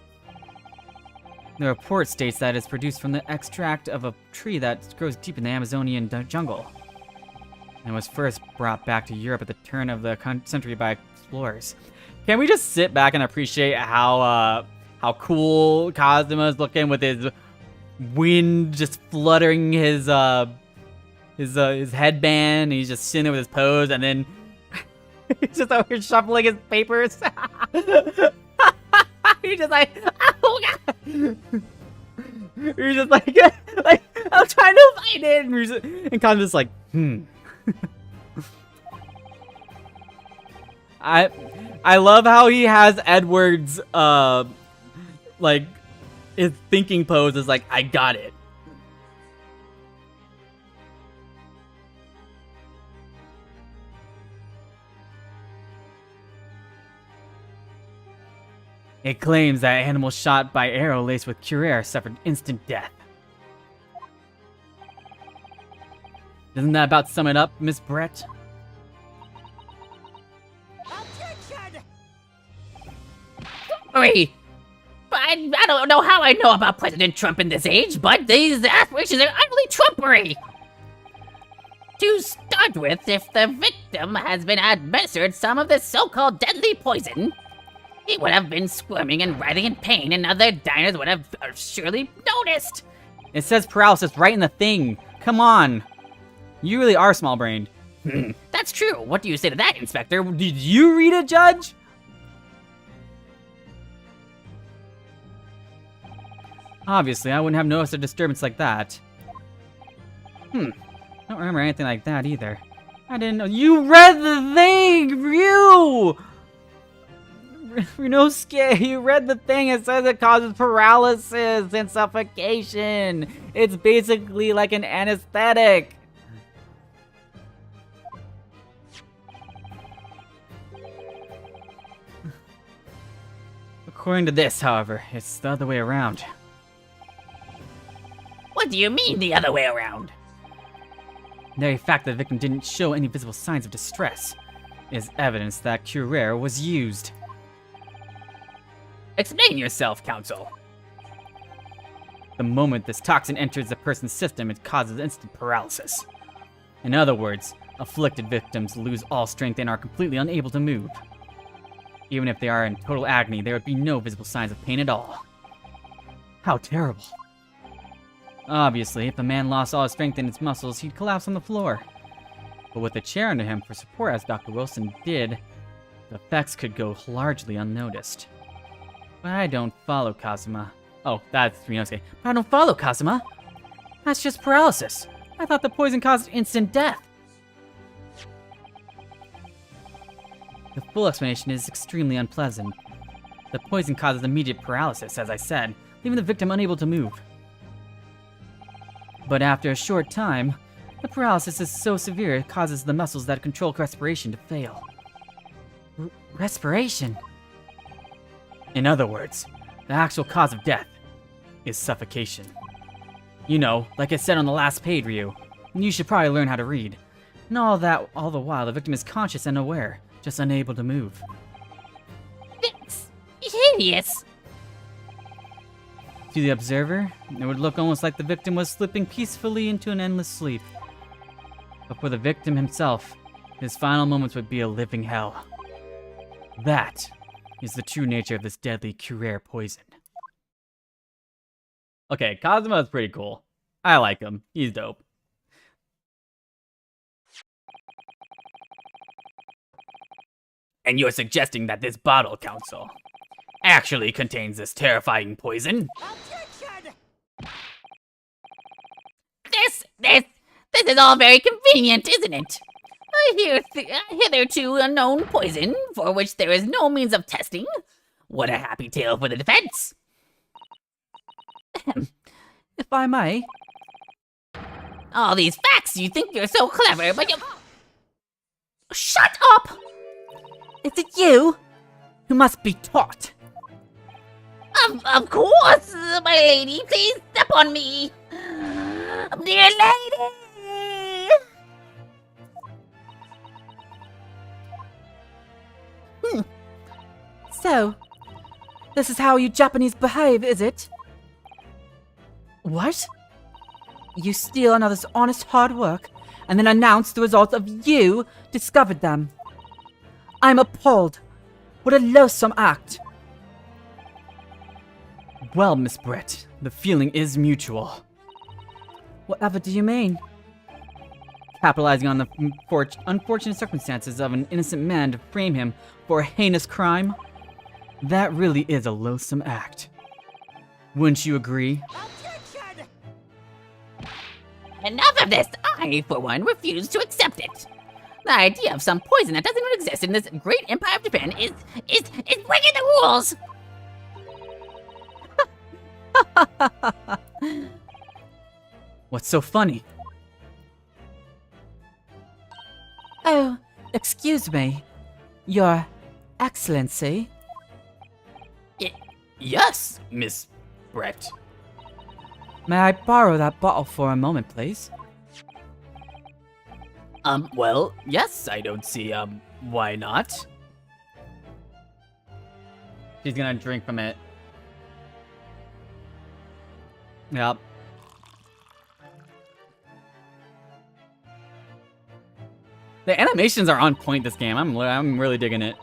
The report states that it's produced from the extract of a tree that grows deep in the Amazonian jungle, and was first brought back to Europe at the turn of the century by explorers. Can we just sit back and appreciate how cool Kazuma's looking with his wind just fluttering his headband? And he's just sitting there with his pose, and then he's just over here shuffling his papers. He's just like, oh god. He's just like I'm trying to find it, and Kazuma's like, I love how he has Edward's like his thinking pose is like, I got it. It claims that animals shot by arrow laced with cuirass suffered instant death. Doesn't that about sum it up, Miss Brett? Objection! Sorry. I don't know how I know about President Trump in this age, but these aspirations are utterly Trumpery. To start with, if the victim has been administered some of this so-called deadly poison, he would have been squirming and writhing in pain, and other diners would have surely noticed. It says paralysis right in the thing. Come on. You really are small-brained. That's true. What do you say to that, Inspector? Did you read it, Judge? Obviously, I wouldn't have noticed a disturbance like that. I don't remember anything like that either. I didn't know. You read the thing, Ryu! Ryunosuke, you read the thing. It says it causes paralysis and suffocation. It's basically like an anesthetic. According to this, however, it's the other way around. What do you mean the other way around? The very fact that the victim didn't show any visible signs of distress is evidence that Curare was used. Explain yourself, Counsel. The moment this toxin enters the person's system, it causes instant paralysis. In other words, afflicted victims lose all strength and are completely unable to move. Even if they are in total agony, there would be no visible signs of pain at all. How terrible. Obviously, if a man lost all his strength in his muscles, he'd collapse on the floor. But with a chair under him for support, as Dr. Wilson did, the effects could go largely unnoticed. But I don't follow Kazuma. Oh, that's Ryunosuke. But I don't follow Kazuma. That's just paralysis. I thought the poison caused instant death. The full explanation is extremely unpleasant. The poison causes immediate paralysis, as I said, leaving the victim unable to move. But after a short time, the paralysis is so severe it causes the muscles that control respiration to fail. Respiration? In other words, the actual cause of death is suffocation. You know, like I said on the last page, Ryu, you should probably learn how to read. And all the while, the victim is conscious and aware, just unable to move. It's hideous. To the observer, it would look almost like the victim was slipping peacefully into an endless sleep. But for the victim himself, his final moments would be a living hell. That is the true nature of this deadly Curare poison. Okay, Kazuma is pretty cool. I like him. He's dope. And you're suggesting that this bottle, Counsel, actually contains this terrifying poison? Objection! This is all very convenient, isn't it? Hitherto unknown poison, for which there is no means of testing. What a happy tale for the defense. If I may. All these facts, you think you're so clever, but you... Shut up! Is it you who must be taught? Of course, my lady, please step on me. Dear lady! So, this is how you Japanese behave, is it? What? You steal another's honest hard work, and then announce the results of you discovered them. I'm appalled. What a loathsome act. Well, Miss Brett, the feeling is mutual. Whatever do you mean? Capitalizing on the unfortunate circumstances of an innocent man to frame him for a heinous crime? That really is a loathsome act. Wouldn't you agree? Objection! Enough of this! I, for one, refuse to accept it. The idea of some poison that doesn't even exist in this great empire of Japan is breaking the rules. What's so funny? Oh, excuse me. Your Excellency. Yes, Miss Brett. May I borrow that bottle for a moment, please? Well, yes, I don't see, why not? She's gonna drink from it. Yep. The animations are on point this game. I'm really digging it.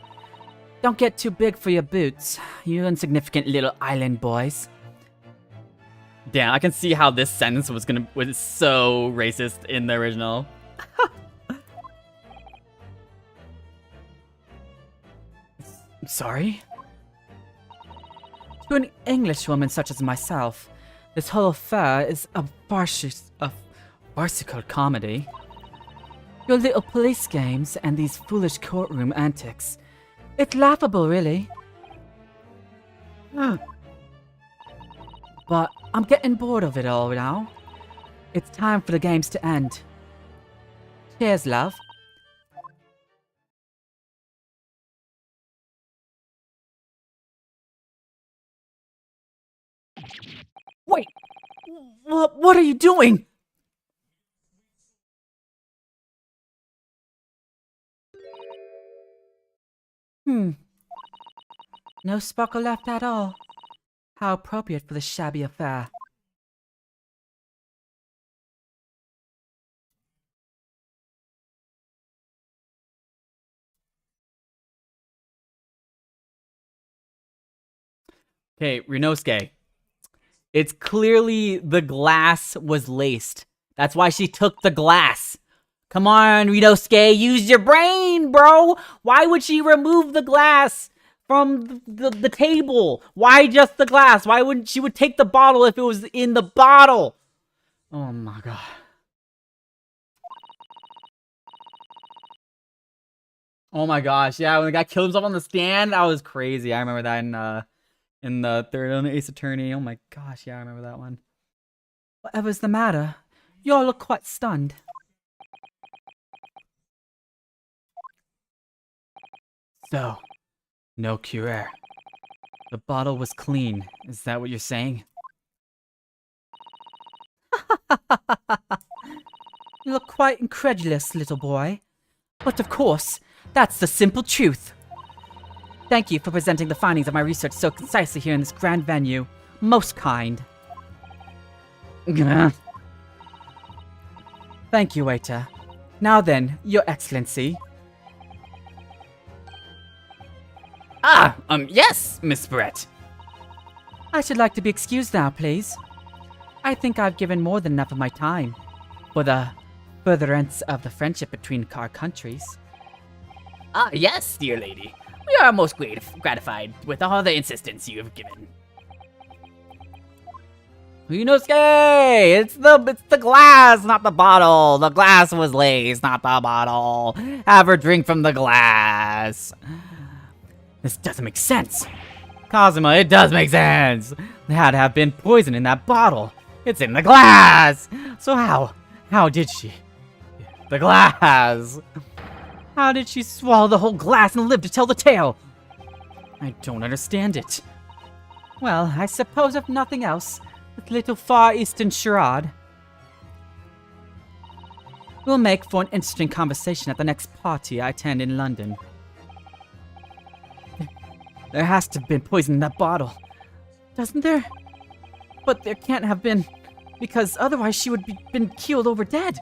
Don't get too big for your boots, you insignificant little island boys. Damn, I can see how this sentence was so racist in the original. Sorry? To an Englishwoman such as myself, this whole affair is a farcical comedy. Your little police games and these foolish courtroom antics. It's laughable, really. But I'm getting bored of it all now. It's time for the games to end. Cheers, love. Wait! What are you doing? No sparkle left at all. How appropriate for this shabby affair. Okay, Rinosuke. It's clearly the glass was laced. That's why she took the glass. Come on, Rinosuke, use your brain, bro! Why would she remove the glass from the table? Why just the glass? Why wouldn't she would take the bottle if it was in the bottle? Oh my god. Oh my gosh, yeah, when the guy killed himself on the stand, that was crazy. I remember that in the third on Ace Attorney. Oh my gosh, yeah, I remember that one. Whatever's the matter? You all look quite stunned. So, no cure. The bottle was clean. Is that what you're saying? You look quite incredulous, little boy. But of course, that's the simple truth. Thank you for presenting the findings of my research so concisely here in this grand venue. Most kind. Thank you, waiter. Now then, Your Excellency. Yes, Miss Brett. I should like to be excused now, please. I think I've given more than enough of my time for the furtherance of the friendship between our countries. Yes, dear lady. We are most gratified with all the insistence you have given. Rinosuke! It's the glass, not the bottle. The glass was laced, not the bottle. Have her drink from the glass. This doesn't make sense. Kazuma, it does make sense. There had to have been poison in that bottle. It's in the glass. So how did she? The glass. How did she swallow the whole glass and live to tell the tale? I don't understand it. Well, I suppose if nothing else, this little Far Eastern charade will make for an interesting conversation at the next party I attend in London. There has to have been poison in that bottle, doesn't there? But there can't have been, because otherwise she would be been keeled over dead.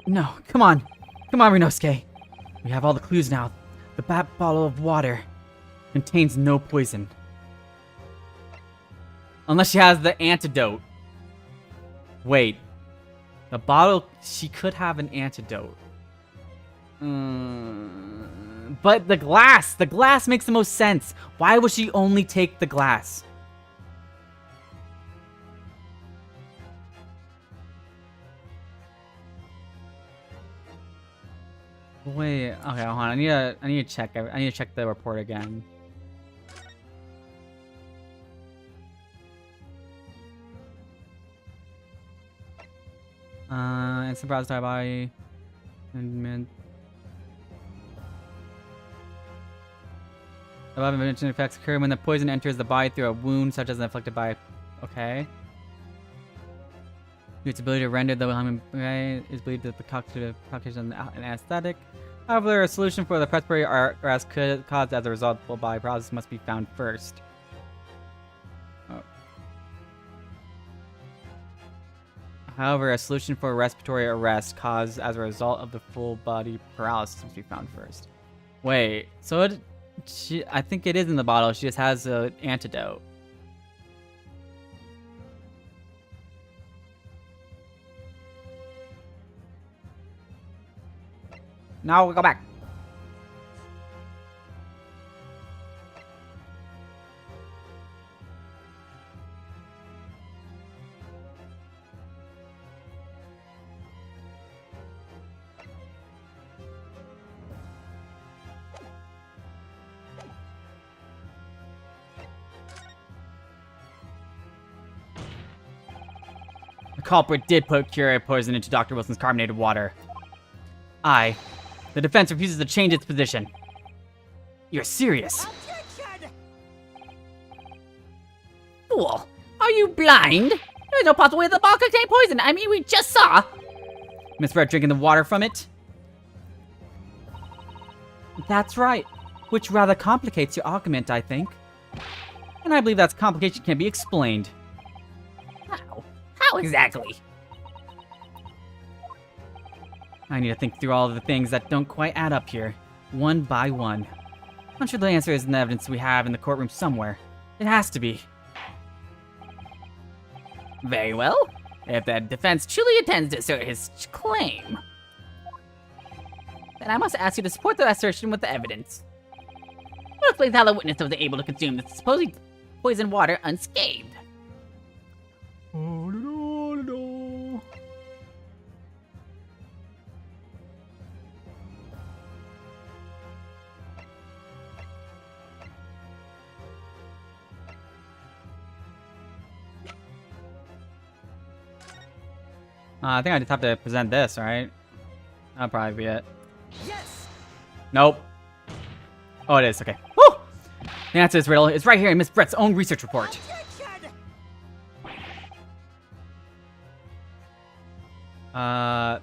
No, come on, Rinosuke. We have all the clues now. The bat bottle of water contains no poison. Unless she has the antidote. Wait. The bottle, she could have an antidote. But the glass makes the most sense. Why would she only take the glass? Wait, okay, hold on. I need to check the report again. Instant browse die body. Above mentioned effects occur when the poison enters the body through a wound, such as inflicted by. Okay. Its ability to render the is believed that the concoction an anesthetic. However, a solution for the respiratory arrest could cause as a result of the body process must be found first. Oh. However, a solution for respiratory arrest caused as a result of the full body paralysis must be found first. Wait, so I think it is in the bottle. She just has an antidote. Now we go back. The culprit did put Curie poison into Dr. Wilson's carbonated water. The defense refuses to change its position. You're serious. Objection! Fool, are you blind? There's no possible way the bottle contained poison. I mean, we just saw. Misread drinking the water from it? That's right. Which rather complicates your argument, I think. And I believe that complication can be explained. How? How exactly? I need to think through all of the things that don't quite add up here, one by one. I'm sure the answer is in the evidence we have in the courtroom somewhere. It has to be. Very well. If the defense truly intends to assert his claim, then I must ask you to support the assertion with the evidence. What explains how the witness was able to consume the supposed poisoned water unscathed? I think I just have to present this, right? That'll probably be it. Yes! Nope. Oh, it is. Okay. Woo! The answer to this riddle is right here in Miss Brett's own research report. Objection!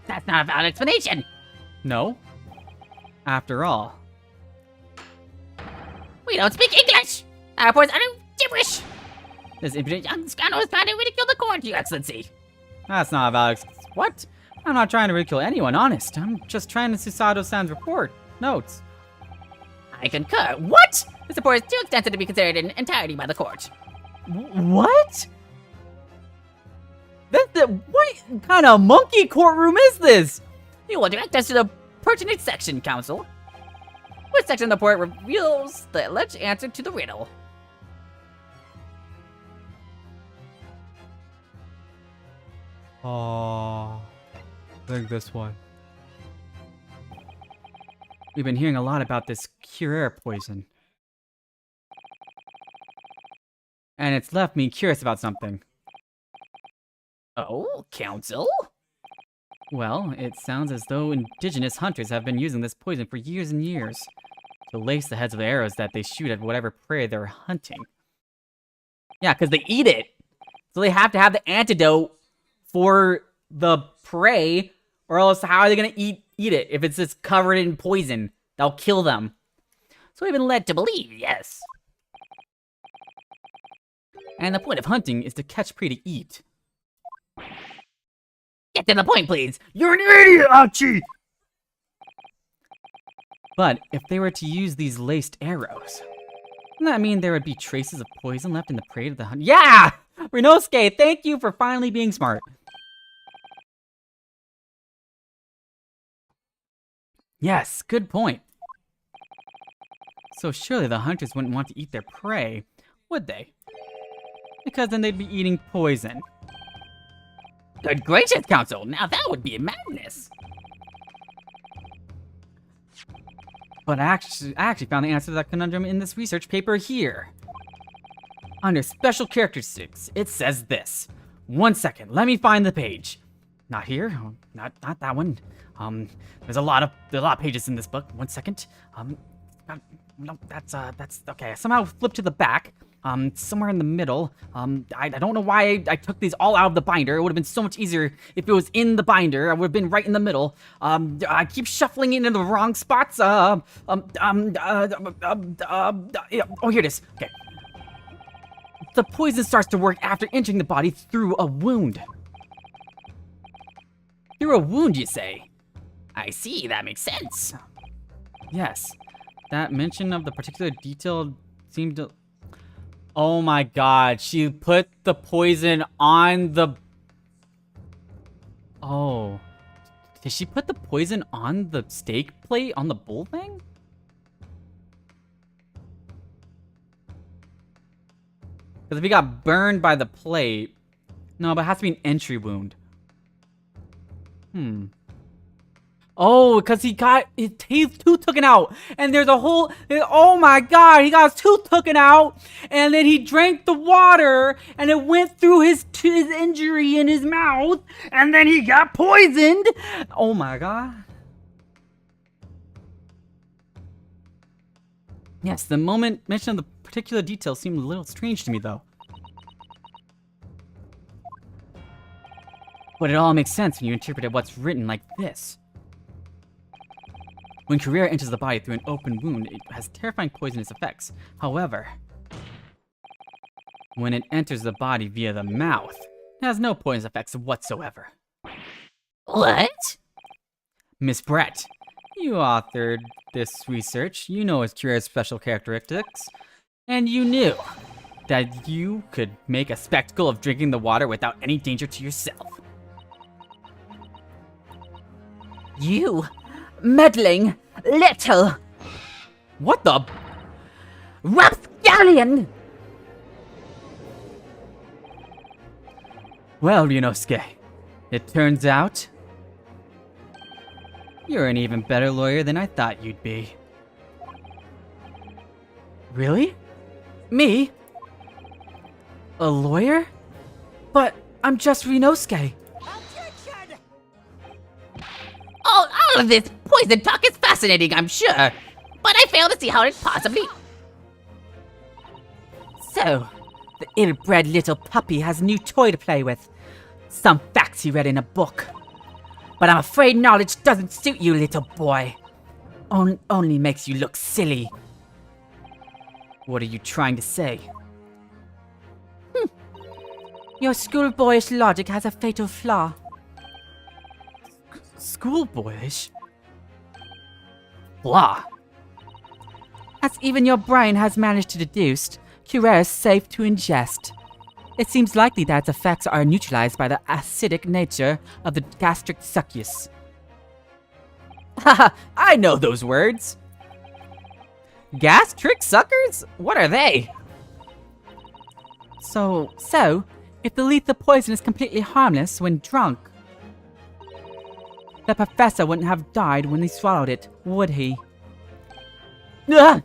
That's not a valid explanation. No. After all. We don't speak English. Our reports are gibberish. This impudent young scoundrel is trying to ridicule the court, Your Excellency. That's not a valid What? I'm not trying to ridicule anyone, honest. I'm just trying to see Sato-san's report. Notes. I concur. What? This report is too extensive to be considered in entirety by the court. What? What kind of monkey courtroom is this? You will direct us to the pertinent section, counsel. Which section of the report reveals the alleged answer to the riddle? Oh, I think this one. We've been hearing a lot about this Curie poison. And it's left me curious about something. Oh, counsel? Well, it sounds as though indigenous hunters have been using this poison for years and years to lace the heads of the arrows that they shoot at whatever prey they're hunting. Yeah, because they eat it. So they have to have the antidote for the prey, or else how are they gonna eat it if it's just covered in poison? That'll kill them. So we've been led to believe, yes. And the point of hunting is to catch prey to eat. Get to the point, please. You're an idiot, Archie! But if they were to use these laced arrows, doesn't that mean there would be traces of poison left in the prey of the hunt? Yeah! Renosuke, thank you for finally being smart. Yes, good point. So surely the hunters wouldn't want to eat their prey, would they? Because then they'd be eating poison. Good gracious, counsel. Now that would be madness. But I actually found the answer to that conundrum in this research paper here. Under special characteristics, it says this. 1 second, let me find the page. Not here, not that one. There's a lot of pages in this book. 1 second. No, that's okay. I somehow flipped to the back. Somewhere in the middle. I don't know why I took these all out of the binder. It would have been so much easier if it was in the binder. I would have been right in the middle. I keep shuffling it into the wrong spots. Oh, here it is. Okay. The poison starts to work after entering the body through a wound. Through a wound, you say? I see, that makes sense. Yes. That mention of the particular detail seemed to... Oh my god, she put the poison on the... Oh. Did she put the poison on the steak plate on the bull thing? Because if he got burned by the plate... No, but it has to be an entry wound. Oh, because he got his tooth taken out. And there's a whole... Oh my god, he got his tooth taken out. And then he drank the water. And it went through his injury in his mouth. And then he got poisoned. Oh my god. Yes, the moment mention of the particular detail seemed a little strange to me, though. But it all makes sense when you interpret what's written like this. When Carrera enters the body through an open wound, it has terrifying poisonous effects. However, when it enters the body via the mouth, it has no poisonous effects whatsoever. What? Miss Brett, you authored this research. You know its Carrera's special characteristics. And you knew that you could make a spectacle of drinking the water without any danger to yourself. You meddling little What the? rapscallion! Well, Ryunosuke, it turns out you're an even better lawyer than I thought you'd be. Really? Me? A lawyer? But I'm just Ryunosuke. Objection! All of this poison talk is fascinating, I'm sure. But I fail to see how it possibly... So, the ill-bred little puppy has a new toy to play with. Some facts he read in a book. But I'm afraid knowledge doesn't suit you, little boy. Only makes you look silly. What are you trying to say? Your schoolboyish logic has a fatal flaw. Schoolboyish? Blah. As even your brain has managed to deduce, Cura is safe to ingest. It seems likely that its effects are neutralized by the acidic nature of the gastric succus. Haha, I know those words. Gastric suckers? What are they? So, if the lethal poison is completely harmless when drunk, the professor wouldn't have died when he swallowed it, would he? Ugh!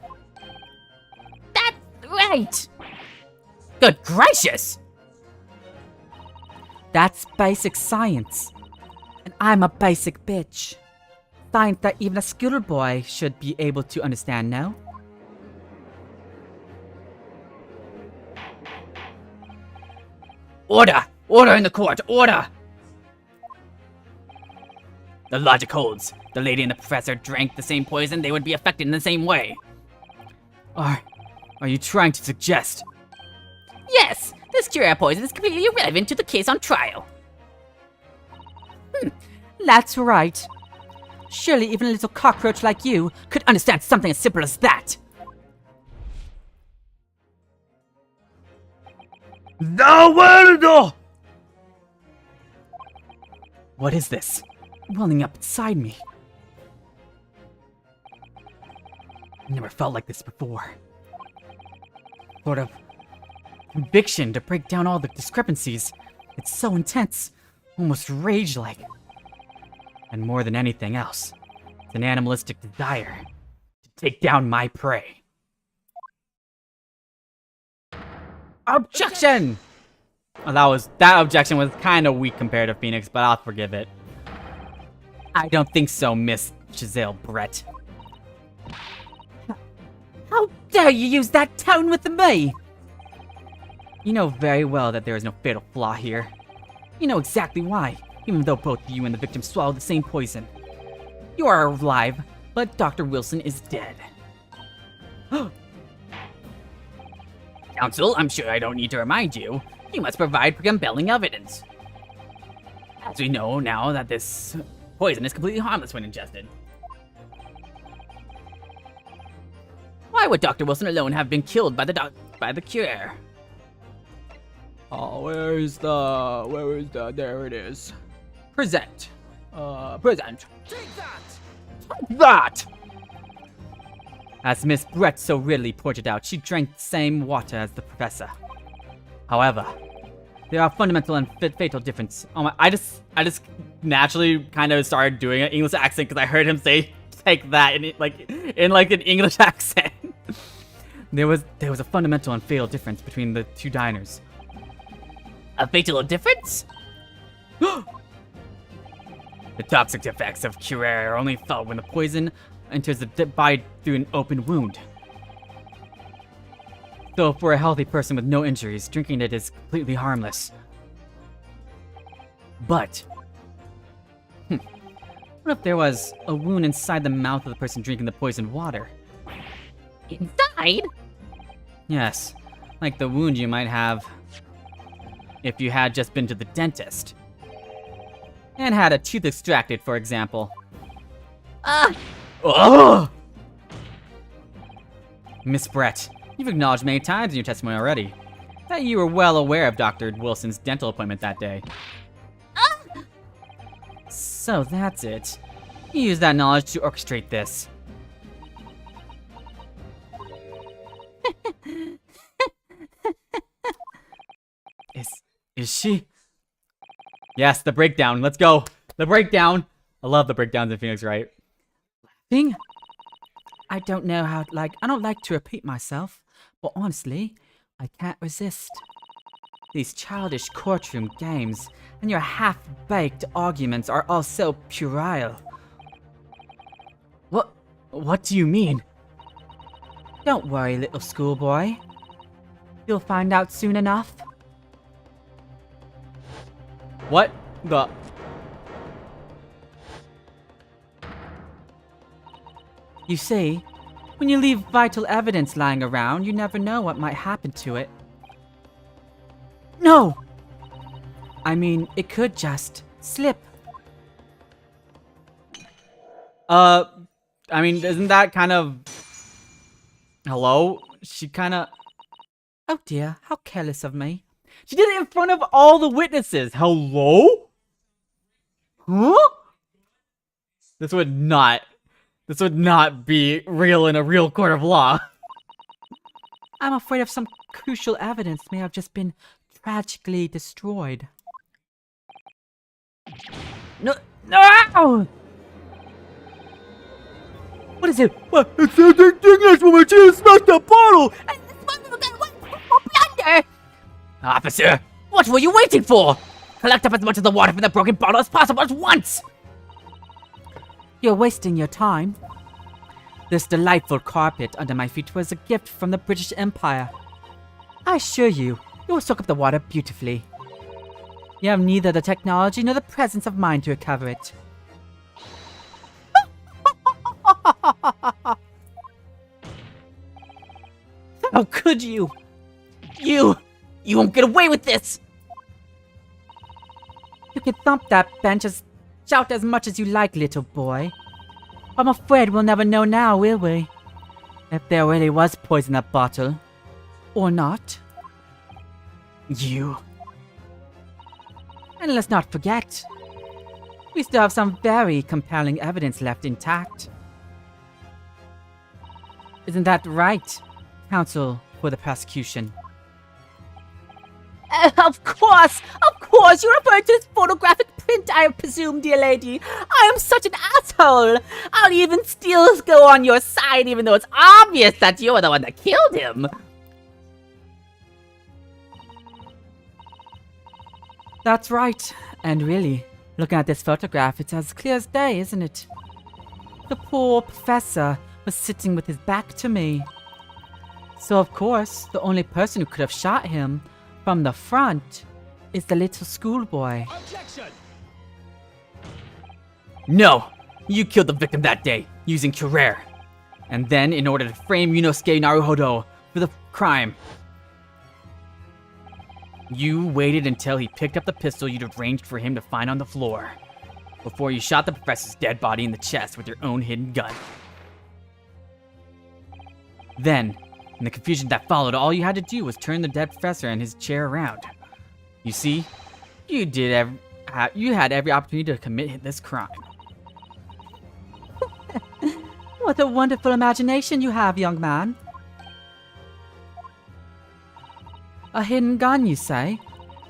That's right! Good gracious! That's basic science. And I'm a basic bitch. Science that even a schoolboy should be able to understand, no? Order! Order in the court! Order! The logic holds. The lady and the professor drank the same poison, they would be affected in the same way. Are you trying to suggest? Yes, this Cura poison is completely irrelevant to the case on trial. That's right. Surely even a little cockroach like you could understand something as simple as that. The world! What is this? Welling up inside me. I never felt like this before. Sort of conviction to break down all the discrepancies. It's so intense, almost rage-like. And more than anything else, it's an animalistic desire to take down my prey. Objection! Well, that objection was kind of weak compared to Phoenix, but I'll forgive it. I don't think so, Miss Giselle Brett. How dare you use that tone with me? You know very well that there is no fatal flaw here. You know exactly why, even though both you and the victim swallowed the same poison. You are alive, but Dr. Wilson is dead. Counsel, I'm sure I don't need to remind you. You must provide compelling evidence. As we know now that this poison is completely harmless when ingested. Why would Dr. Wilson alone have been killed by the cure? Oh, where is the, there it is. Present. Present. Take that! That! As Miss Brett so readily pointed out, she drank the same water as the professor. However, there are fundamental and fatal differences. Oh my, I just naturally kind of started doing an English accent because I heard him say take that in an English accent. There was a fundamental and fatal difference between the two diners. A fatal difference? The toxic effects of cure are only felt when the poison enters the body through an open wound. So for a healthy person with no injuries, drinking it is completely harmless. But, what if there was a wound inside the mouth of the person drinking the poisoned water? Inside? Yes, like the wound you might have if you had just been to the dentist. And had a tooth extracted, for example. Ugh! Miss Brett, you've acknowledged many times in your testimony already that you were well aware of Dr. Wilson's dental appointment that day. So that's it. You used that knowledge to orchestrate this. Is she? Yes, the breakdown. Let's go. The breakdown. I love the breakdowns in Phoenix, right? Laughing? I don't know how, I don't like to repeat myself, but honestly, I can't resist. These childish courtroom games and your half-baked arguments are all so puerile. What do you mean? Don't worry, little schoolboy. You'll find out soon enough. What the? You see, when you leave vital evidence lying around, you never know what might happen to it. No! I mean, it could just slip. I mean, isn't that kind of... Hello? She kind of... Oh dear, how careless of me. She did it in front of all the witnesses. Hello? Huh? This would not be real in a real court of law. I'm afraid of some crucial evidence may have just been tragically destroyed. No! What is it? What? It's the English woman. She smashed the bottle. And this one will get away for blunder! Officer, what were you waiting for? Collect up as much of the water from the broken bottle as possible at once! You're wasting your time. This delightful carpet under my feet was a gift from the British Empire. I assure you, it will soak up the water beautifully. You have neither the technology nor the presence of mind to recover it. How could you? You won't get away with this! You can thump that bench shout as much as you like, little boy. I'm afraid we'll never know now, will we? If there really was poison in that bottle. Or not. You... And let's not forget, we still have some very compelling evidence left intact. Isn't that right, counsel for the prosecution? Of course! You're referring to this photographic haven't, I presume, dear lady. I am such an asshole. I'll even still go on your side, even though it's obvious that you're the one that killed him. That's right. And really, looking at this photograph, it's as clear as day, isn't it? The poor professor was sitting with his back to me. So, of course, the only person who could have shot him from the front is the little schoolboy. Objection! No! You killed the victim that day, using Curer. And then, in order to frame Yunosuke Naruhodo for the crime, you waited until he picked up the pistol you'd arranged for him to find on the floor, before you shot the professor's dead body in the chest with your own hidden gun. Then, in the confusion that followed, all you had to do was turn the dead professor and his chair around. You see, you had every opportunity to commit this crime. What a wonderful imagination you have, young man. A hidden gun, you say?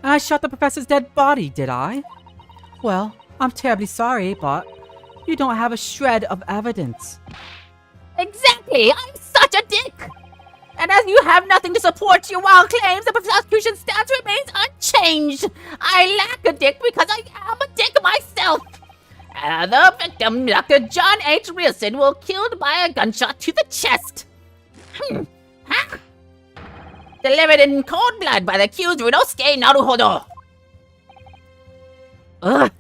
And I shot the professor's dead body, did I? Well, I'm terribly sorry, but you don't have a shred of evidence. Exactly! I'm such a dick! And as you have nothing to support your wild claims, the prosecution stance remains unchanged. I lack a dick because I am a dick myself. The victim, Dr. John H. Wilson, was killed by a gunshot to the chest. Huh? Delivered in cold blood by the accused Ryunosuke Naruhodo. Ugh.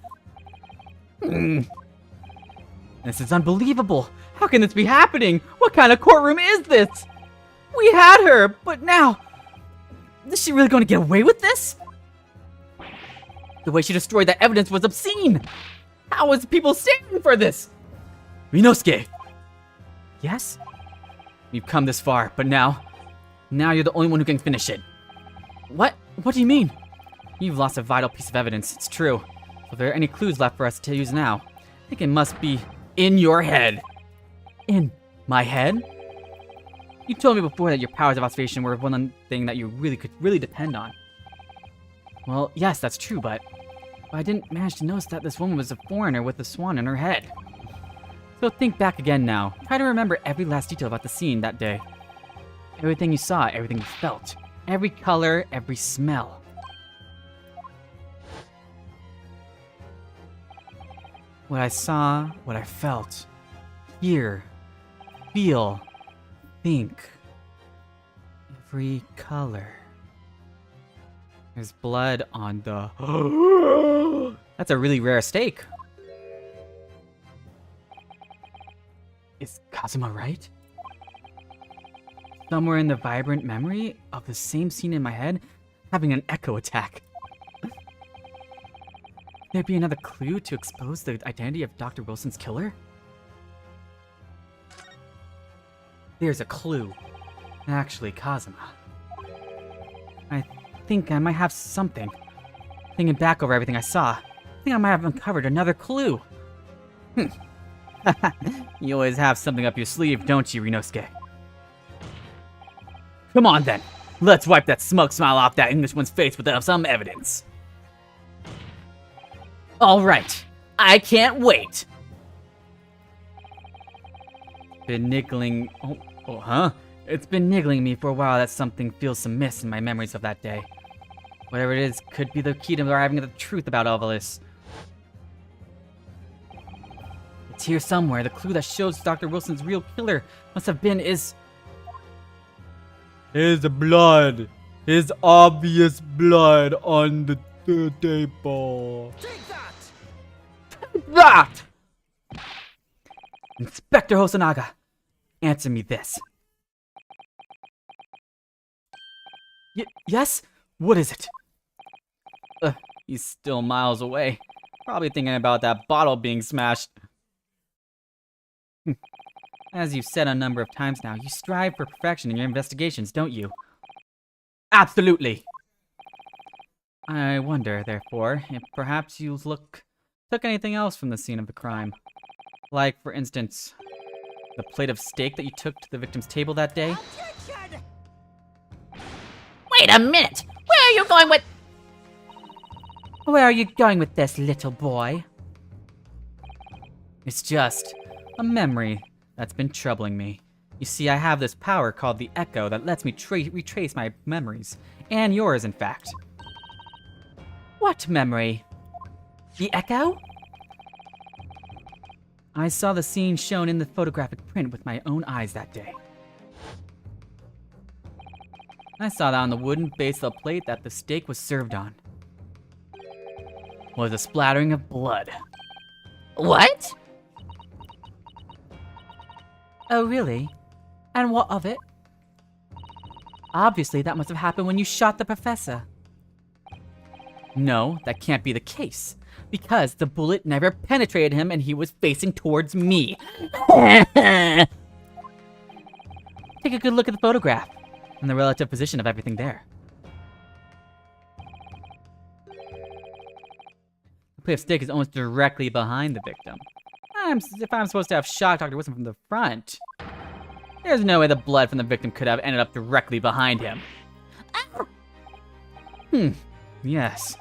This is unbelievable. How can this be happening? What kind of courtroom is this? We had her, but now... Is she really going to get away with this? The way she destroyed that evidence was obscene. How is people standing for this? Ryunosuke. Yes? You've come this far, but now you're the only one who can finish it. What? What do you mean? You've lost a vital piece of evidence, it's true. If there are any clues left for us to use now, I think it must be in your head. In my head? You told me before that your powers of observation were one thing that you could really depend on. Well, yes, that's true, but I didn't manage to notice that this woman was a foreigner with a swan in her head. So think back again now. Try to remember every last detail about the scene that day. Everything you saw, everything you felt. Every color, every smell. What I saw, what I felt. Hear, feel, think. Every color. There's blood on the... That's a really rare steak. Is Kazuma right? Somewhere in the vibrant memory of the same scene in my head, having an echo attack. There be another clue to expose the identity of Dr. Wilson's killer? There's a clue. Actually, Kazuma. I think I might have something. Thinking back over everything I saw, I think I might have uncovered another clue. You always have something up your sleeve, don't you, Ryunosuke? Come on then, let's wipe that smug smile off that Englishman's face with some evidence. Alright, I can't wait. Been niggling... huh? It's been niggling me for a while that something feels amiss in my memories of that day. Whatever it is could be the key to arriving at the truth about all of this. It's here somewhere. The clue that shows Dr. Wilson's real killer must have been is... His blood. His obvious blood on the table. Take that! That! Inspector Hosonaga, answer me this. Yes? What is it? He's still miles away. Probably thinking about that bottle being smashed. As you've said a number of times now, you strive for perfection in your investigations, don't you? Absolutely! I wonder, therefore, if perhaps you took anything else from the scene of the crime. Like, for instance, the plate of steak that you took to the victim's table that day? Objection! Wait a minute! Where are you going with... Where are you going with this, little boy? It's just a memory that's been troubling me. You see, I have this power called the Echo that lets me retrace my memories. And yours, in fact. What memory? The Echo? I saw the scene shown in the photographic print with my own eyes that day. I saw that on the wooden base of the plate that the steak was served on was a splattering of blood. What? Oh, really? And what of it? Obviously, that must have happened when you shot the professor. No, that can't be the case. Because the bullet never penetrated him and he was facing towards me. Take a good look at the photograph And the relative position of everything there. The plate of steak is almost directly behind the victim. If I'm supposed to have shock Dr. Wilson from the front, there's no way the blood from the victim could have ended up directly behind him. Yes.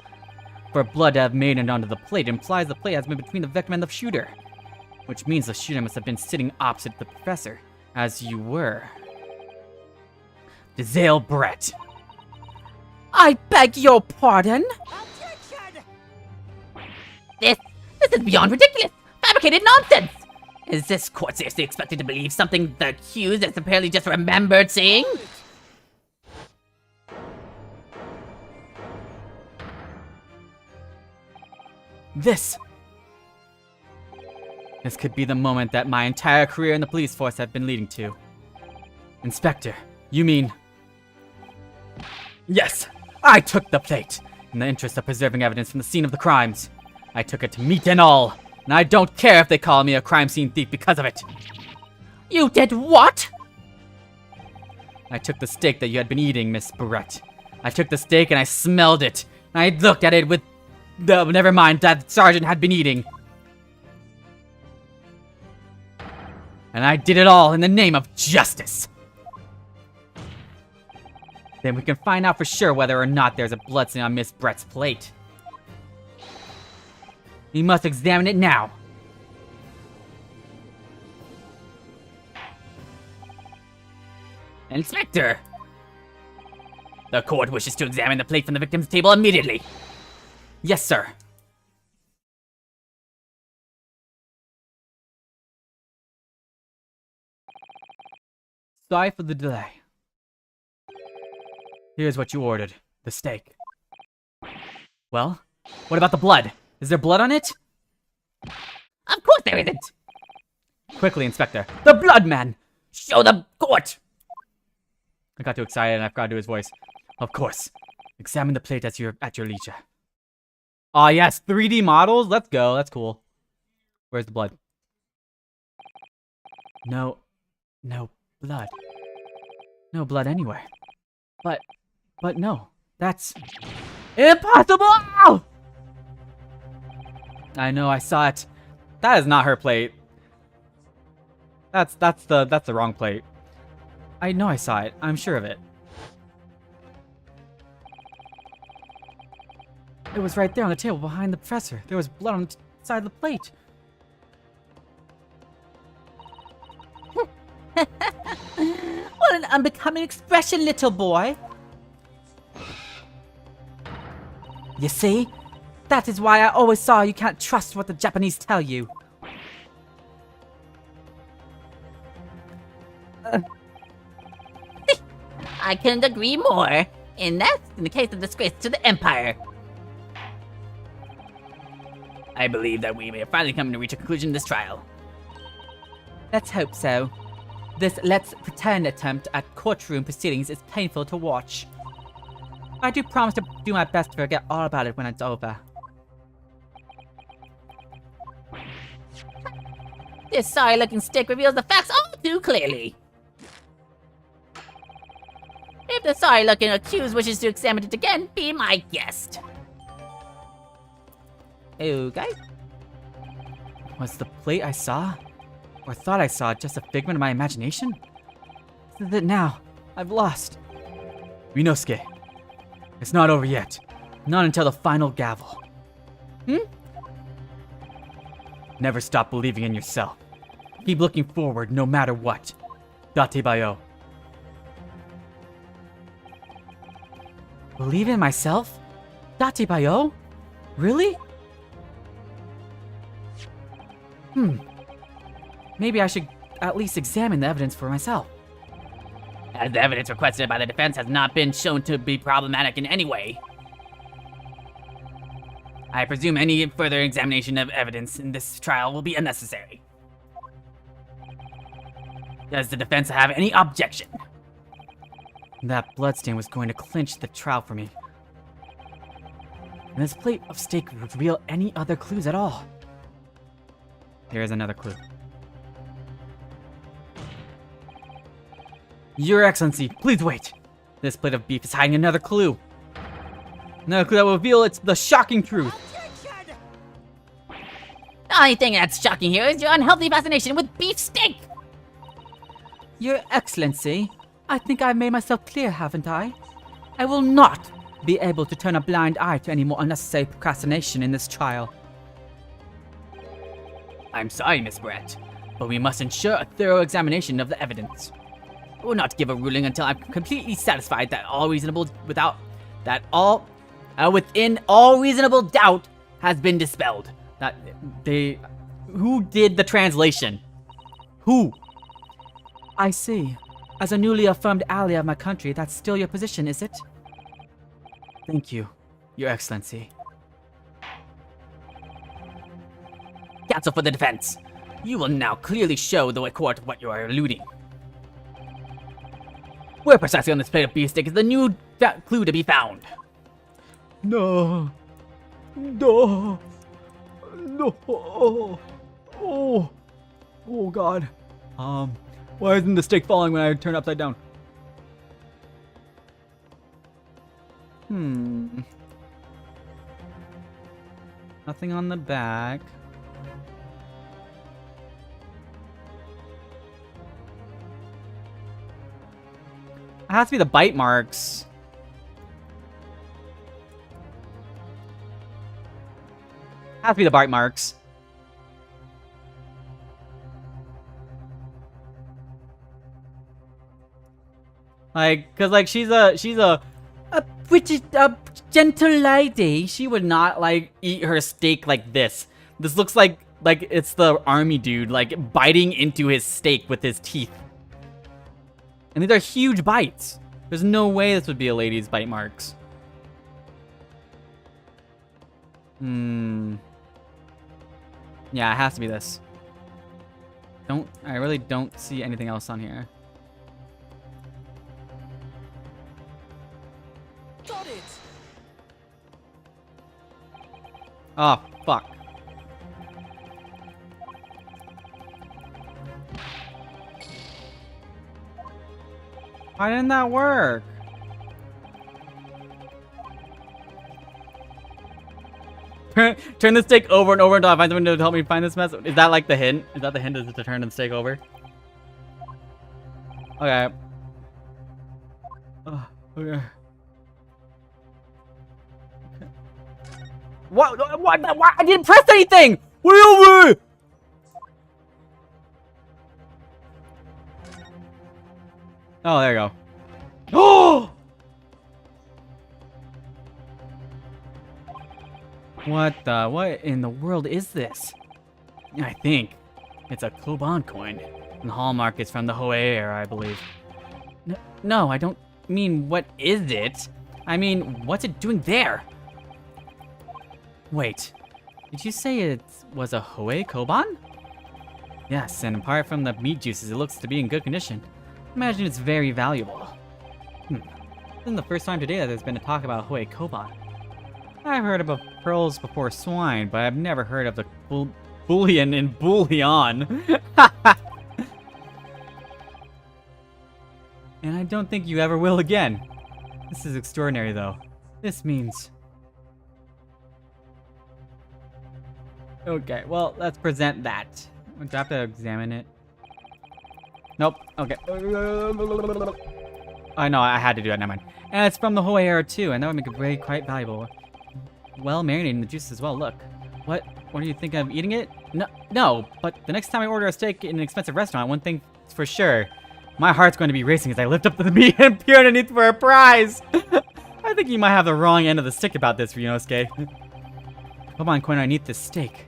For blood to have made it onto the plate implies the plate has been between the victim and the shooter. Which means the shooter must have been sitting opposite the professor, as you were. Dazale Brett. I beg your pardon? Objection! This is beyond ridiculous! Fabricated nonsense! Is this court seriously expected to believe something the accused has apparently just remembered saying? This could be the moment that my entire career in the police force have been leading to. Inspector, you mean... Yes, I took the plate, in the interest of preserving evidence from the scene of the crimes. I took it, meat and all, and I don't care if they call me a crime scene thief because of it. You did what? I took the steak that you had been eating, Miss Barrett. I took the steak and I smelled it, and I looked at it with the... never mind, that sergeant had been eating. And I did it all in the name of justice. Then we can find out for sure whether or not there's a blood stain on Miss Brett's plate. We must examine it now. Inspector! The court wishes to examine the plate from the victim's table immediately. Yes, sir. Sorry for the delay. Here's what you ordered. The steak. Well, what about the blood? Is there blood on it? Of course there isn't! Quickly, Inspector. The blood man! Show the court! I got too excited and I forgot to do his voice. Of course. Examine the plate at your leisure. Ah, yes, 3D models? Let's go, that's cool. Where's the blood? No blood. No blood anywhere. But no, that's impossible! I know, I saw it. That is not her plate. That's the wrong plate. I know I saw it. I'm sure of it. It was right there on the table behind the professor. There was blood on the side of the plate. What an unbecoming expression, little boy. You see? That is why I always saw you can't trust what the Japanese tell you. I couldn't agree more. And that's in the case of disgrace to the Empire. I believe that we may have finally come to reach a conclusion in this trial. Let's hope so. This let's pretend attempt at courtroom proceedings is painful to watch. I do promise to do my best to forget all about it when it's over. This sorry-looking stick reveals the facts all too clearly. If the sorry-looking accused wishes to examine it again, be my guest. Okay. Was the plate I saw, or thought I saw, just a figment of my imagination? This is it now. I've lost. Rinosuke, it's not over yet. Not until the final gavel. Never stop believing in yourself. Keep looking forward no matter what. Datebayo. Believe in myself? Datebayo? Really? Maybe I should at least examine the evidence for myself. As the evidence requested by the defense has not been shown to be problematic in any way, I presume any further examination of evidence in this trial will be unnecessary. Does the defense have any objection? That bloodstain was going to clinch the trial for me. And this plate of steak reveal any other clues at all. Here's another clue. Your Excellency, please wait. This plate of beef is hiding another clue. Another clue that will reveal it's the shocking truth. Objection! The only thing that's shocking here is your unhealthy fascination with beef steak. Your Excellency, I think I've made myself clear, haven't I? I will not be able to turn a blind eye to any more unnecessary procrastination in this trial. I'm sorry, Miss Brett, but we must ensure a thorough examination of the evidence. I will not give a ruling until I'm completely satisfied that within all reasonable doubt has been dispelled. Who did the translation? Who? I see. As a newly affirmed ally of my country, that's still your position, is it? Thank you, Your Excellency. Counsel for the defense, you will now clearly show the court what you are alluding. Where precisely on this plate of beef steak is the new clue to be found? No. No. No. Oh. Oh, God. Why isn't the steak falling when I turn upside down? Nothing on the back. It has to be the bite marks. Has to be the bite marks. Like, cause like she's a Pretty, gentle lady. she would not like eat her steak like this. This looks like it's the army dude like biting into his steak with his teeth. And these are huge bites. There's no way this would be a lady's bite marks. Yeah, it has to be this. I really don't see anything else on here. Got it! Oh, fuck. Why didn't that work? Turn the steak over and over until I find someone to help me find this mess. Is that like the hint? Is that the hint, is to turn the steak over? Okay. Okay. What? I didn't press anything! What are you doing? Oh, there you go. Oh! What in the world is this? I think it's a Koban coin. And the hallmark is from the Hoei era, I believe. No, I don't mean what is it. I mean, what's it doing there? Wait, did you say it was a Hoei Koban? Yes, and apart from the meat juices, it looks to be in good condition. Imagine it's very valuable. This isn't the first time today that there's been a talk about Hoei Koban. I've heard about pearls before swine, but I've never heard of the bullion in bullion. And I don't think you ever will again. This is extraordinary, though. This means... Okay, well, let's present that. Do I have to examine it? Nope. Okay. I know, I had to do that. Never mind. And it's from the Hoei era too, and that would make it very quite valuable. well marinated in the juice as well. Look. What do you think of eating it? No, but the next time I order a steak in an expensive restaurant, one thing for sure, my heart's going to be racing as I lift up the meat and peer underneath for a prize. I think you might have the wrong end of the stick about this, Ryunosuke. Come on, coin underneath this steak.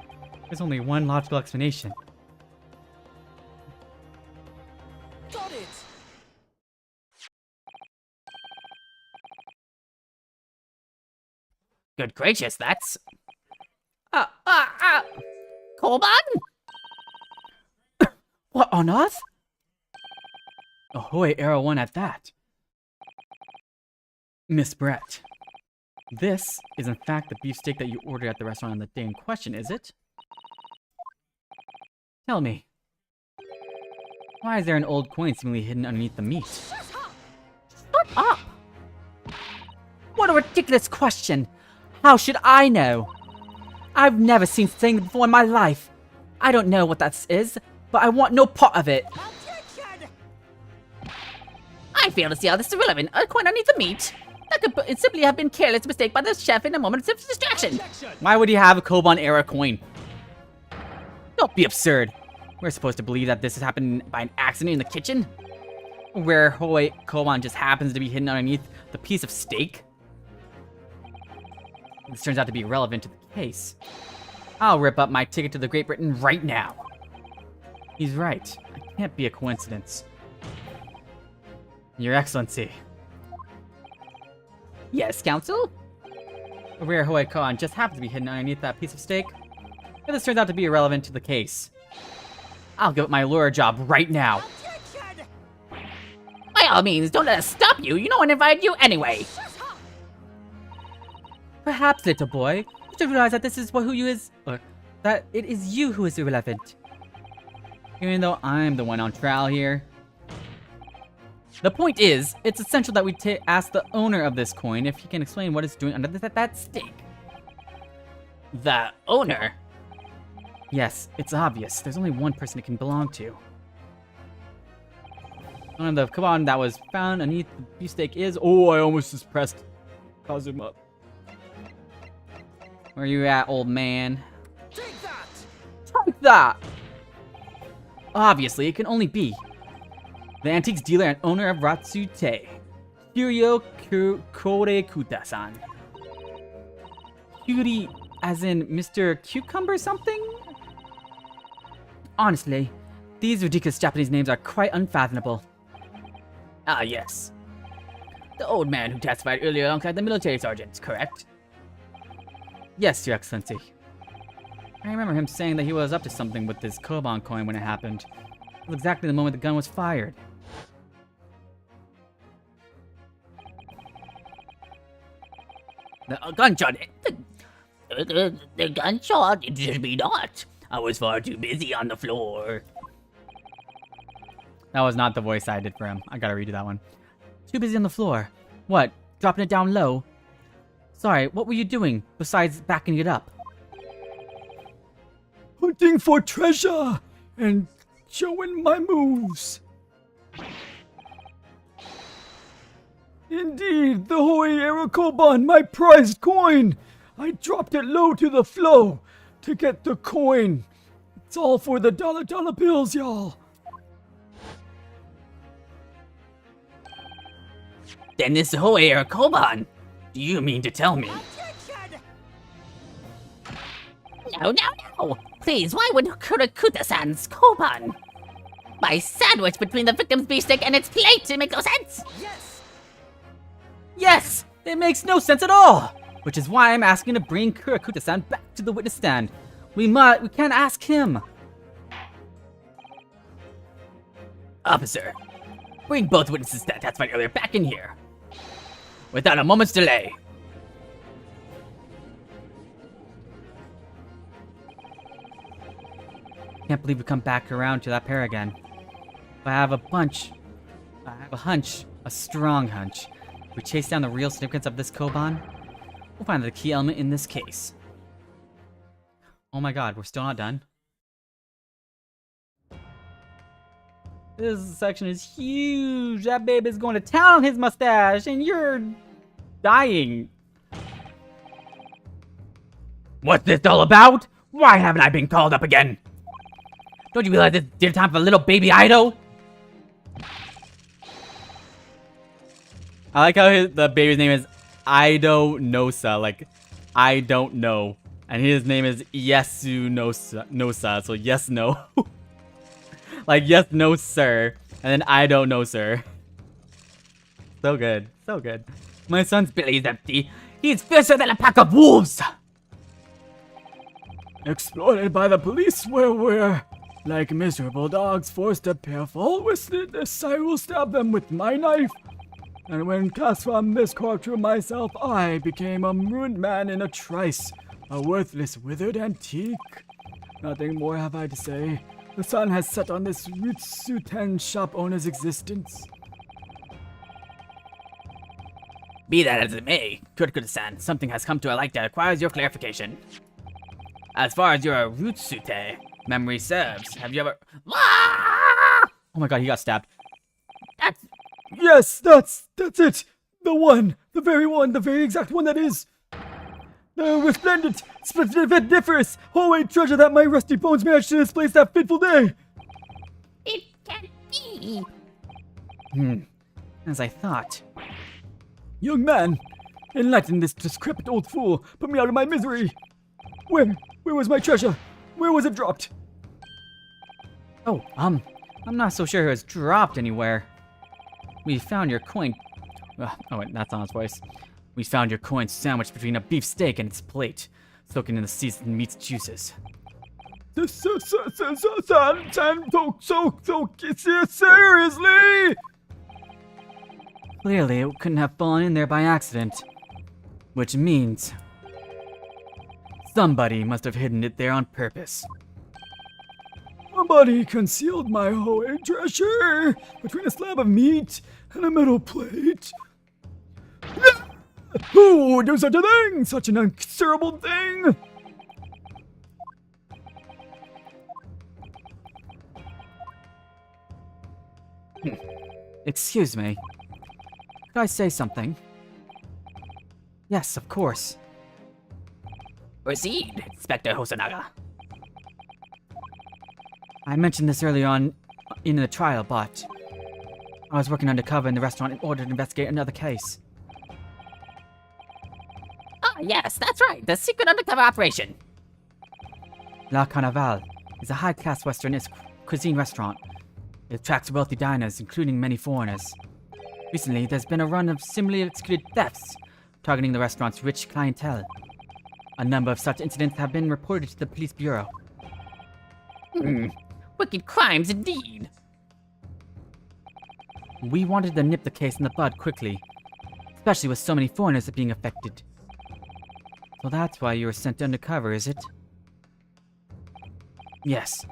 There's only one logical explanation. Got it! Good gracious, that's... Koban? What on earth? Ahoy, Arrow 1 at that. Miss Brett, this is in fact the beefsteak that you ordered at the restaurant on the day in question, is it? Tell me, why is there an old coin seemingly hidden underneath the meat? Shut up! What a ridiculous question! How should I know? I've never seen thing before in my life. I don't know what that is, but I want no part of it. Objection! I fail to see how this is irrelevant. A coin underneath the meat. That could simply have been careless mistake by the chef in a moment of distraction. Why would he have a Koban era coin? Don't be absurd. We're supposed to believe that this has happened by an accident in the kitchen? Where Hoy Koban just happens to be hidden underneath the piece of steak? This turns out to be irrelevant to the case. I'll rip up my ticket to the Great Britain right now. He's right. It can't be a coincidence. Your Excellency. Yes, Counsel? A rare Hoy Koban just happens to be hidden underneath that piece of steak. But this turns out to be irrelevant to the case. I'll give up my lawyer job right now. Objection! By all means, don't let us stop you. You know one invited you anyway. Perhaps, little boy, you should realize that this is who you is, or that it is you who is irrelevant. Even though I'm the one on trial here. The point is, it's essential that we ask the owner of this coin if he can explain what it's doing under that steak. The owner? Yes, it's obvious. There's only one person it can belong to. One of the Koban that was found underneath the beefsteak is... Oh, I almost just pressed Kazuma. Where you at, old man? Take that! Take that! Obviously, it can only be the antiques dealer and owner of Ratsute, Kiryo Korekuta-san. Cutie, as in Mr. Cucumber something? Honestly, these ridiculous Japanese names are quite unfathomable. Ah, yes. The old man who testified earlier alongside the military sergeant, correct? Yes, Your Excellency. I remember him saying that he was up to something with this Koban coin when it happened. It was exactly the moment the gun was fired. The gunshot. The gunshot? It should be not. I was far too busy on the floor. That was not the voice I did for him. I gotta redo that one. Too busy on the floor. What? Dropping it down low? Sorry, what were you doing besides backing it up? Hunting for treasure and showing my moves. Indeed, the Hoy Arakoban, my prized coin. I dropped it low to the flow to get the coin. It's all for the dollar bills, y'all. Then this Hoy or Koban? Do you mean to tell me? Objection! No. Please, why would Kurikuta-san's Koban? My sandwich between the victim's beefsteak and its plate, it makes no sense. Yes! Yes! It makes no sense at all! Which is why I'm asking to bring Kurikuta-san back to the witness stand. We can't ask him. Officer, bring both witnesses that testified earlier back in here. Without a moment's delay. Can't believe we come back around to that pair again. But I have a hunch, a strong hunch. If we chase down the real significance of this Koban, we'll find the key element in this case. Oh my god, we're still not done. This section is huge. That baby's going to town on his mustache, and you're dying. What's this all about? Why haven't I been called up again? Don't you realize it's dinner time for little baby Ido? I like how the baby's name is Ido Nosa, like, I don't know. And his name is Yesu Nosa, so yes, no. Like, yes, no, sir. And then I don't know, sir. So good, so good. My son's Billy's empty. He's fiercer than a pack of wolves. Exploited by the police where we're like miserable dogs forced to pay full witness. I will stab them with my knife. And when cast from this courtroom myself, I became a ruined man in a trice, a worthless, withered antique. Nothing more have I to say. The sun has set on this Ritsuten shop owner's existence. Be that as it may, Kurikuta-san, something has come to light that requires your clarification. As far as your Rutsute memory serves, have you ever... Oh my god, he got stabbed. That's... Yes, that's it. The very exact one that is. The resplendent, splendiferous, wholly treasure that my rusty bones managed to displace that fateful day. It can't be. As I thought. Young man, enlighten this decrepit old fool. Put me out of my misery. Where was my treasure? Where was it dropped? Oh, I'm not so sure it was dropped anywhere. We found your coin. Oh wait, that's on his voice. We found your coin sandwiched between a beef steak and its plate, soaking in the seasoned meat's juices. Seriously? Clearly, it couldn't have fallen in there by accident. Which means... somebody must have hidden it there on purpose. Somebody concealed my holy treasure between a slab of meat and a metal plate. Who would do such a thing? Such an unconscionable thing! Excuse me. Could I say something? Yes, of course. Proceed, Inspector Hosonaga. I mentioned this earlier on in the trial, but I was working undercover in the restaurant in order to investigate another case. Ah, yes, that's right. The secret undercover operation. La Carnaval is a high-class Westernist cuisine restaurant. It attracts wealthy diners, including many foreigners. Recently, there's been a run of similarly executed thefts, targeting the restaurant's rich clientele. A number of such incidents have been reported to the police bureau. Wicked crimes indeed. We wanted to nip the case in the bud quickly, especially with so many foreigners being affected. So that's why you were sent undercover, is it? Yes.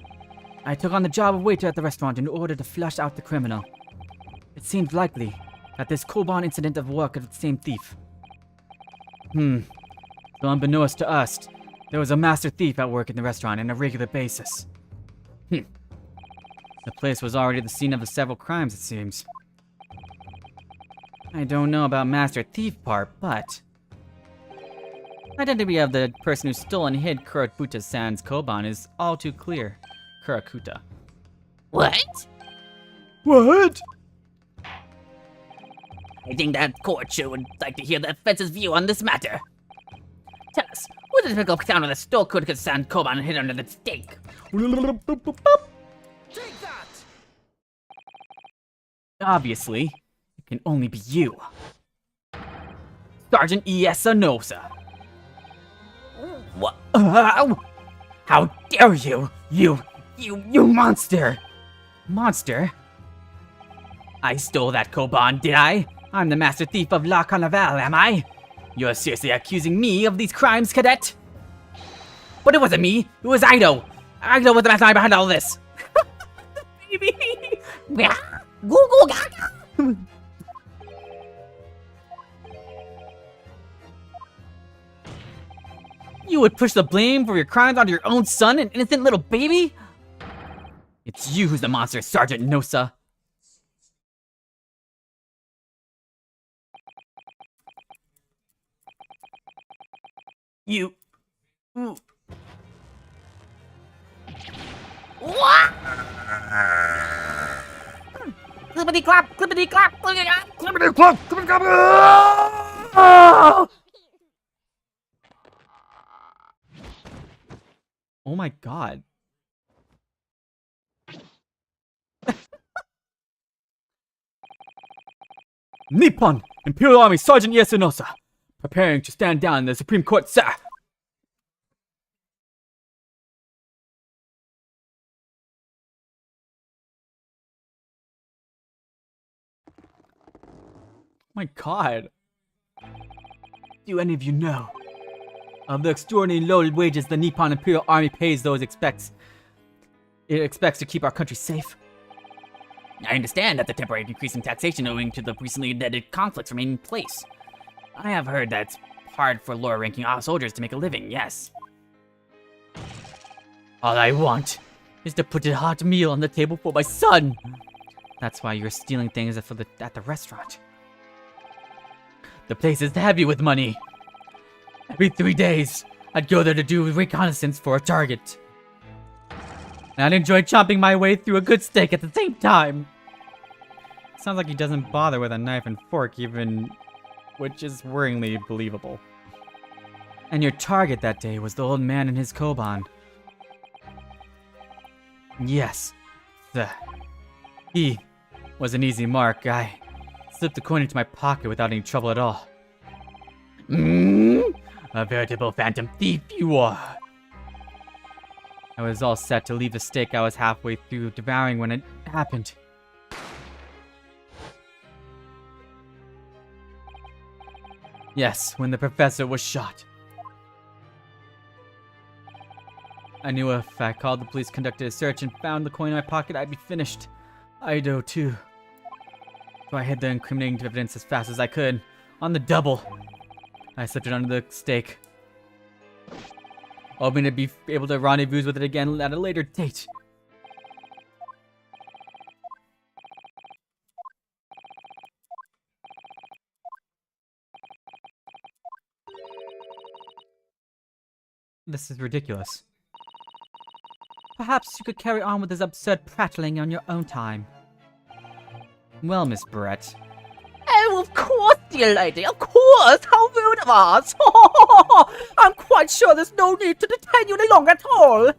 I took on the job of waiter at the restaurant in order to flush out the criminal. It seemed likely that this Koban incident of work of the same thief. So unbeknownst to us, there was a master thief at work in the restaurant on a regular basis. The place was already the scene of the several crimes, it seems. I don't know about master thief part, but... identity of the person who stole and hid Kurakuta-san's Koban is all too clear. Kurakuta. What? What? I think that court would like to hear the defense's view on this matter. Tell us, who the typical counter that stole Kurika-san Koban and hid under the steak? Take that! Obviously, it can only be you. Sergeant Iesanosa. What? How dare you! You monster! Monster? I stole that Koban, did I? I'm the master thief of La Carnaval, am I? You're seriously accusing me of these crimes, cadet? But it wasn't me, it was Ido! Ido was the mastermind behind all this! Baby! Goo goo gaga! You would push the blame for your crimes onto your own son, an innocent little baby? It's you who's the monster, Sergeant Nosa. You Clippity clap, clippity clap, clippity clap. Clippity clop, clippity clop. Ah! Oh my god. Nippon Imperial Army Sergeant Yasunosa, preparing to stand down in the Supreme Court, sir. My god. Do any of you know of the extraordinarily low wages the Nippon Imperial Army pays those it expects to keep our country safe? I understand that the temporary decrease in taxation owing to the recently ended conflicts remain in place. I have heard that it's hard for lower-ranking soldiers to make a living, yes. All I want is to put a hot meal on the table for my son. That's why you're stealing things at the restaurant. The place is heavy with money. Every 3 days, I'd go there to do reconnaissance for a target. And I'd enjoy chopping my way through a good steak at the same time. Sounds like he doesn't bother with a knife and fork even, which is worryingly believable. And your target that day was the old man in his koban. Yes, he was an easy mark. I slipped the coin into my pocket without any trouble at all. A veritable phantom thief you are. I was all set to leave the steak I was halfway through devouring when it happened. Yes, when the professor was shot. I knew if I called the police, conducted a search, and found the coin in my pocket, I'd be finished. Ido, too. So I hid the incriminating evidence as fast as I could. On the double. I slipped it under the steak, hoping to be able to rendezvous with it again at a later date. This is ridiculous. Perhaps you could carry on with this absurd prattling on your own time. Well, Miss Brett. Oh, of course, dear lady, of course! How rude of us! I'm quite sure there's no need to detain you any longer at all!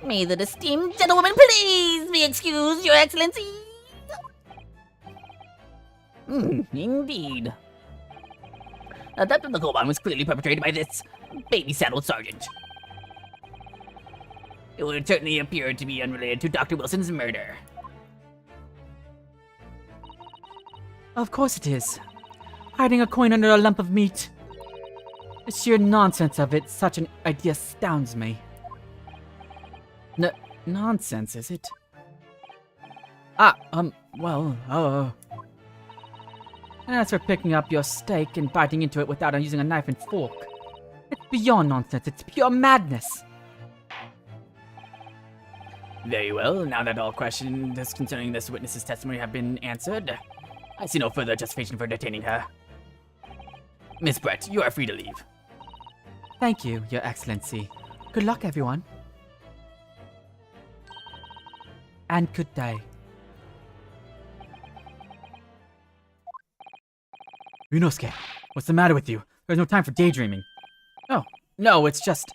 May the esteemed gentlewoman please be excused, Your Excellency. Indeed. The theft of the koban was clearly perpetrated by this baby-saddled sergeant. It would certainly appear to be unrelated to Dr. Wilson's murder. Of course it is. Hiding a coin under a lump of meat. The sheer nonsense of it, such an idea astounds me. Nonsense, is it? As for picking up your steak and biting into it without using a knife and fork, it's beyond nonsense, it's pure madness. Very well, now that all questions concerning this witness's testimony have been answered, I see no further justification for detaining her. Miss Brett, you are free to leave. Thank you, Your Excellency. Good luck, everyone. And good day. Ryunosuke, what's the matter with you? There's no time for daydreaming. Oh, no, it's just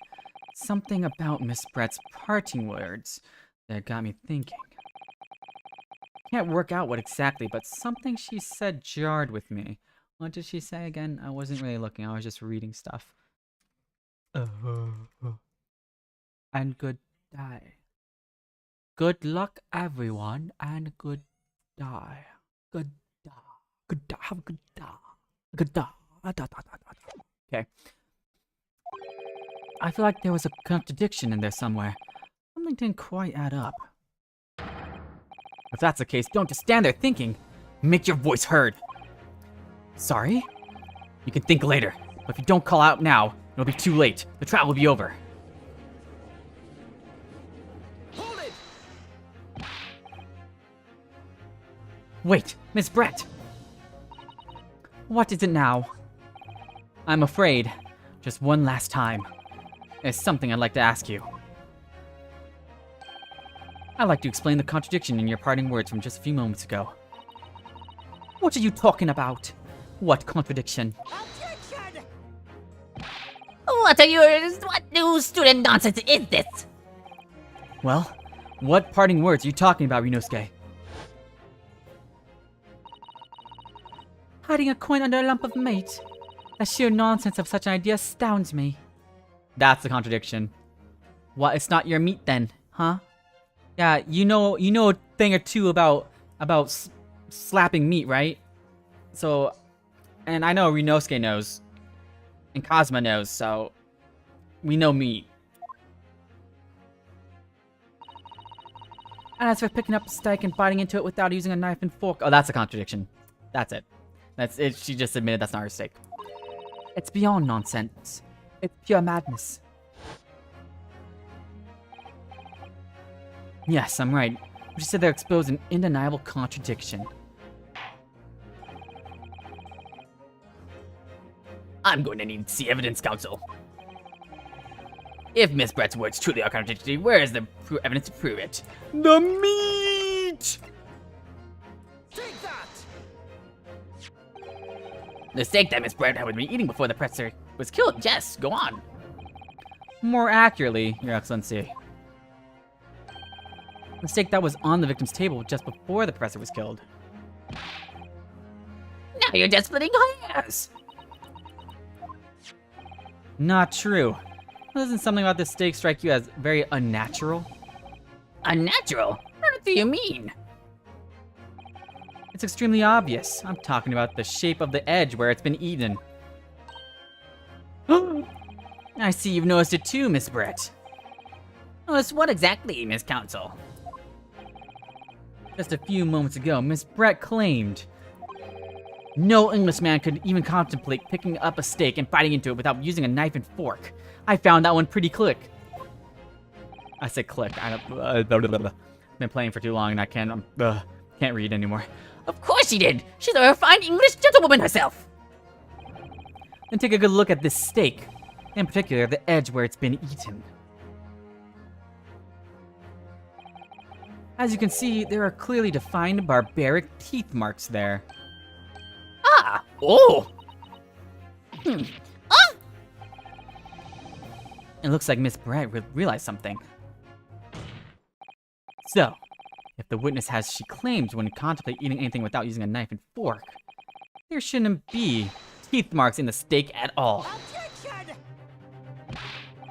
something about Miss Brett's parting words that got me thinking. Can't work out what exactly, but something she said jarred with me. What did she say again? I wasn't really looking, I was just reading stuff. And good day. Good luck, everyone, and good day. Good day. Good day. Have a good day. Good day. Okay. I feel like there was a contradiction in there somewhere. Something didn't quite add up. If that's the case, don't just stand there thinking. Make your voice heard. Sorry? You can think later, but if you don't call out now, it'll be too late. The trial will be over. Hold it! Wait, Miss Brett! What is it now? I'm afraid, just one last time, there's something I'd like to ask you. I'd like to explain the contradiction in your parting words from just a few moments ago. What are you talking about? What contradiction? What new student nonsense is this? Well, what parting words are you talking about, Ryunosuke? Hiding a coin under a lump of meat? The sheer nonsense of such an idea astounds me. That's the contradiction. What, it's not your meat then, huh? Yeah, you know a thing or two about slapping meat, right? So, and I know Ryunosuke knows, and Kazuma knows, so we know meat. And as for picking up a steak and biting into it without using a knife and fork, Oh, that's a contradiction. That's it. That's it. She just admitted that's not her steak. it's beyond nonsense. It's pure madness. Yes, I'm right. But you said they're exposed an undeniable contradiction. I'm going to need to see evidence, Counsel. If Miss Brett's words truly are contradictory, where is the evidence to prove it? The meat! Take that! The steak that Miss Brett had been eating before the presser was killed. Yes, go on. More accurately, Your Excellency, the steak that was on the victim's table just before the presser was killed. Now you're just splitting hairs. Not true. Doesn't something about this steak strike you as very unnatural? Unnatural? What do you mean? It's extremely obvious. I'm talking about the shape of the edge where it's been eaten. I see you've noticed it too, Miss Brett. Notice what exactly, Miss Counsel? Just a few moments ago, Miss Brett claimed no Englishman could even contemplate picking up a steak and biting into it without using a knife and fork. I found that one pretty click. I said click. I don't. Been playing for too long and I can't read anymore. Of course she did. She's a refined English gentlewoman herself. Then take a good look at this steak, in particular the edge where it's been eaten. As you can see, there are clearly defined barbaric teeth marks there. Ah! Oh! It looks like Miss Brett realized something. So, if the witness has she claims when contemplate eating anything without using a knife and fork, there shouldn't be teeth marks in the steak at all.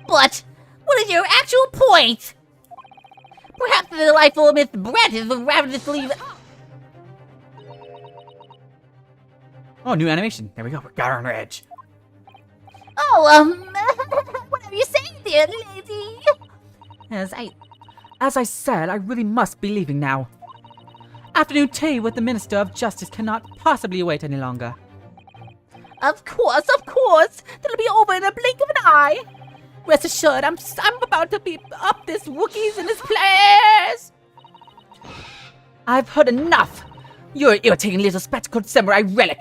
But what is your actual point? Perhaps the delightful Miss Brett is ravenously. Oh, new animation. There we go. We got her on her edge. Oh, what are you saying, dear lady? As I said, I really must be leaving now. Afternoon tea with the Minister of Justice cannot possibly wait any longer. Of course. That'll be over in a blink of an eye. Rest assured, I'm about to be up this Wookiees in this place. I've heard enough. You're an irritating little spectacled samurai relic.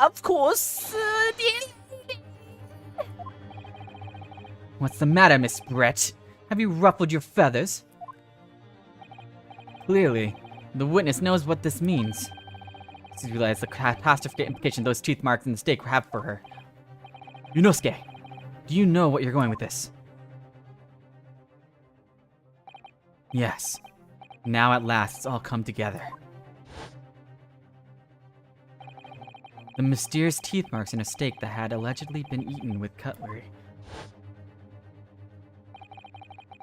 Of course, dear lady. What's the matter, Miss Brett? Have you ruffled your feathers? Clearly, the witness knows what this means. She realizes the catastrophic implication those teeth marks in the steak have for her. Ryunosuke, do you know what you're going with this? Yes. Now at last it's all come together. The mysterious teeth marks in a steak that had allegedly been eaten with cutlery.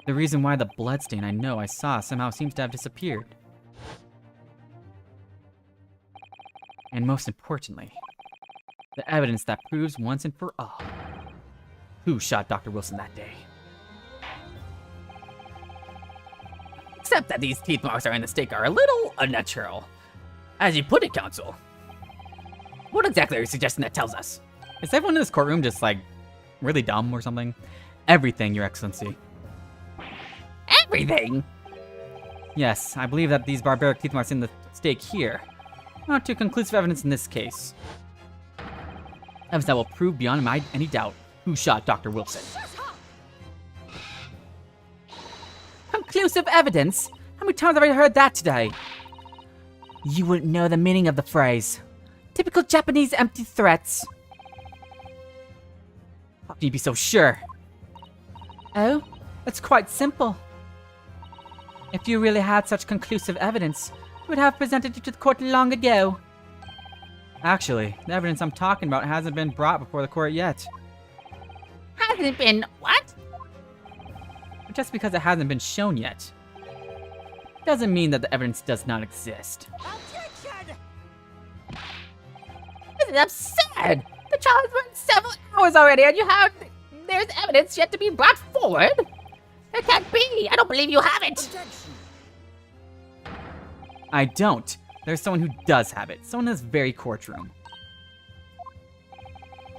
The reason why the bloodstain I know I saw somehow seems to have disappeared. And most importantly, the evidence that proves once and for all who shot Dr. Wilson that day. Except that these teeth marks are in the steak are a little unnatural. As you put it, Counsel. What exactly are you suggesting that tells us? Is everyone in this courtroom just like really dumb or something? Everything, Your Excellency. Everything? Yes, I believe that these barbaric teeth marks in the steak here are not too conclusive evidence in this case. Evidence that will prove beyond any doubt who shot Dr. Wilson. Conclusive evidence? How many times have I heard that today? You wouldn't know the meaning of the phrase. Typical Japanese empty threats. How can you be so sure? Oh, it's quite simple. If you really had such conclusive evidence, you would have presented it to the court long ago. Actually, the evidence I'm talking about hasn't been brought before the court yet. Hasn't been what? Just because it hasn't been shown yet doesn't mean that the evidence does not exist. This is absurd! The trial has run several hours already, and there's evidence yet to be brought forward? That can't be! I don't believe you have it! I don't. There's someone who does have it. Someone in this very courtroom.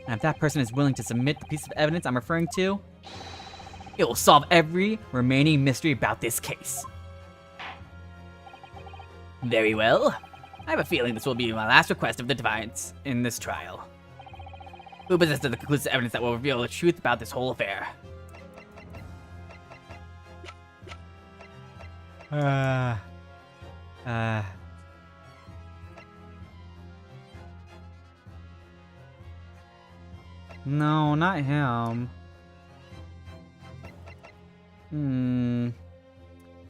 And if that person is willing to submit the piece of evidence I'm referring to, it will solve every remaining mystery about this case. Very well. I have a feeling this will be my last request of the Defiance in this trial. Who possesses the conclusive evidence that will reveal the truth about this whole affair? No, not him.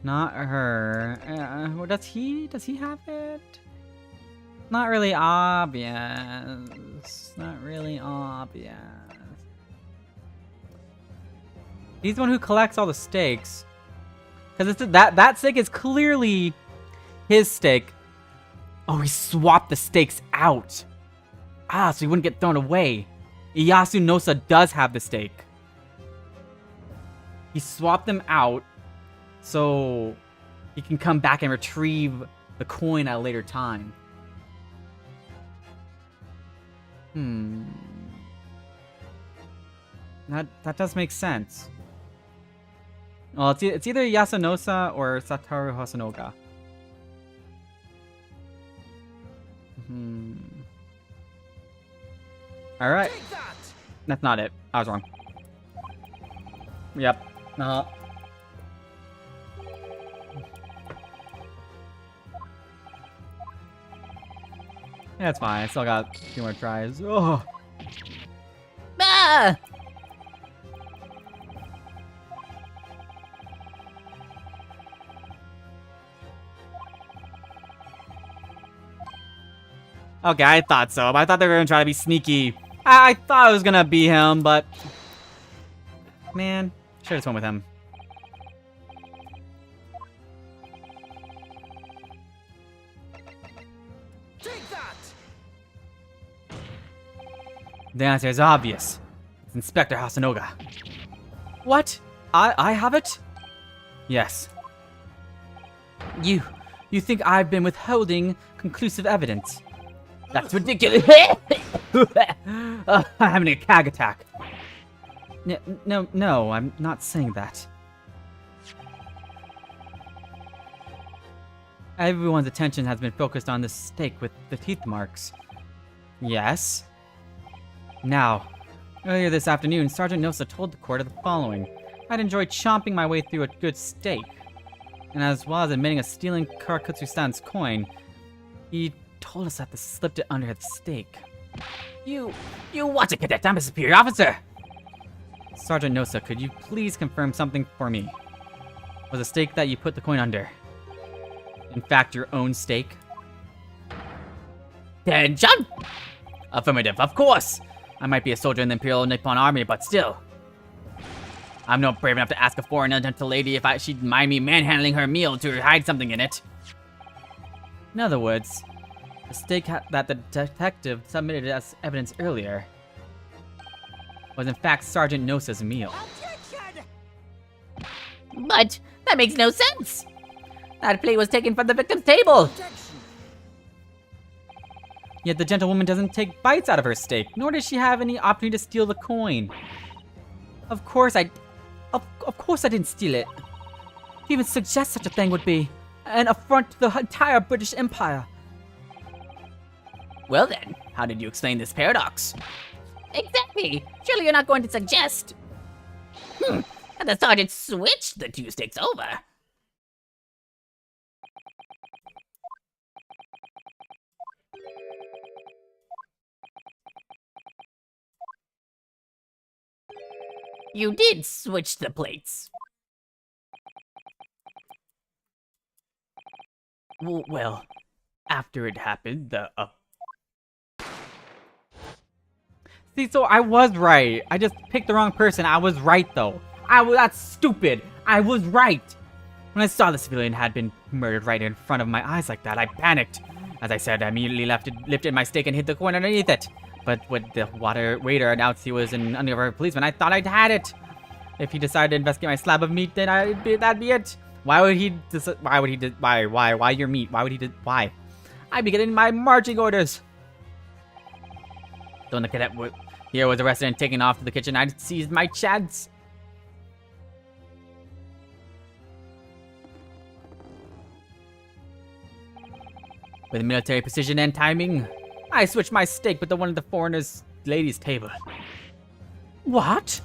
Not her. Does he have it? Not really obvious. Not really obvious. He's the one who collects all the stakes. Because that stake is clearly his stake. Oh, he swapped the stakes out. Ah, so he wouldn't get thrown away. Iyasu Nosa does have the stake. He swapped them out so he can come back and retrieve the coin at a later time. That does make sense. Well, it's either Yasunosa or Satoru Hosonoga. Alright. That's not it. I was wrong. Yep. Yeah, it's fine. I still got a few more tries. Oh. Ah! Okay, I thought so. I thought they were gonna try to be sneaky. I thought it was gonna be him, but man, should've just went with him. Take that! The answer is obvious. It's Inspector Hasanoga. What? I have it? Yes. You think I've been withholding conclusive evidence? That's ridiculous. I'm having a cag attack. No, I'm not saying that. Everyone's attention has been focused on this stake with the teeth marks. Yes. Now, earlier this afternoon, Sergeant Nosa told the court of the following. I'd enjoy chomping my way through a good steak. And as well as admitting of stealing Karakutsu-san's coin, he told us that they slipped it under the steak. You watch it, Cadet. I'm a superior officer. Sergeant Nosa, could you please confirm something for me? Was the stake that you put the coin under in fact your own stake? Attention! Affirmative, of course! I might be a soldier in the Imperial Nippon Army, but still. I'm not brave enough to ask a foreign gentle lady if she'd mind me manhandling her meal to hide something in it. In other words, the stake that the detective submitted as evidence earlier was in fact Sergeant Nosa's meal. But that makes no sense. That plate was taken from the victim's table. Yet the gentlewoman doesn't take bites out of her steak, nor does she have any opportunity to steal the coin. Of course I didn't steal it. To even suggest such a thing would be an affront to the entire British Empire. Well then, how did you explain this paradox? Exactly. Surely you're not going to suggest. Had the sergeant switched, the two sticks over. You did switch the plates. Well, after it happened, See, so I was right. I just picked the wrong person. I was right, though. That's stupid. I was right. When I saw the civilian had been murdered right in front of my eyes like that, I panicked. As I said, I immediately lifted my stick and hit the coin underneath it. But when the waiter announced he was an undercover policeman, I thought I'd had it. If he decided to investigate my slab of meat, then that'd be it. Why your meat? Why? I'd be getting my marching orders. So when the cadet here was arrested and taken off to the kitchen, I seized my chance. With military precision and timing, I switched my steak with the one at the foreigner's lady's table. What?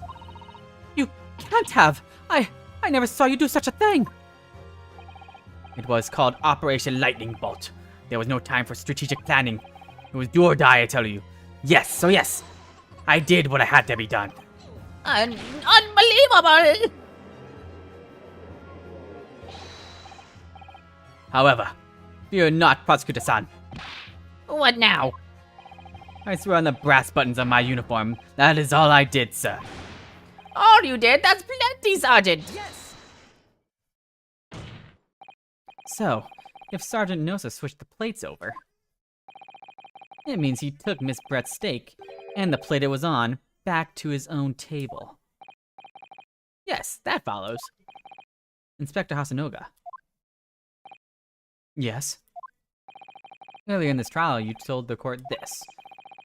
You can't have. I never saw you do such a thing. It was called Operation Lightning Bolt. There was no time for strategic planning. It was do or die, I tell you. Yes, I did what I had to be done. Unbelievable! However, fear not, Prosecutor-san. What now? I swear on the brass buttons of my uniform, that is all I did, sir. All you did? That's plenty, Sergeant. Yes! So, if Sergeant Nosa switched the plates over, it means he took Miss Brett's steak, and the plate it was on, back to his own table. Yes, that follows. Inspector Hasanoga. Yes? Earlier in this trial, you told the court this.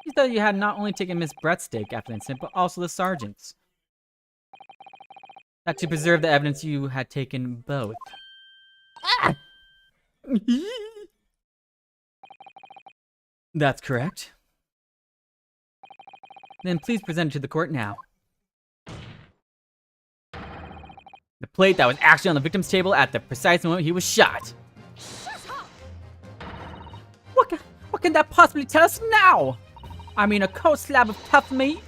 You said you had not only taken Miss Brett's steak after the incident, but also the sergeant's. That to preserve the evidence you had taken both. Ah! That's correct. Then please present it to the court now. The plate that was actually on the victim's table at the precise moment he was shot. What can that possibly tell us now? I mean, a cold slab of tough meat?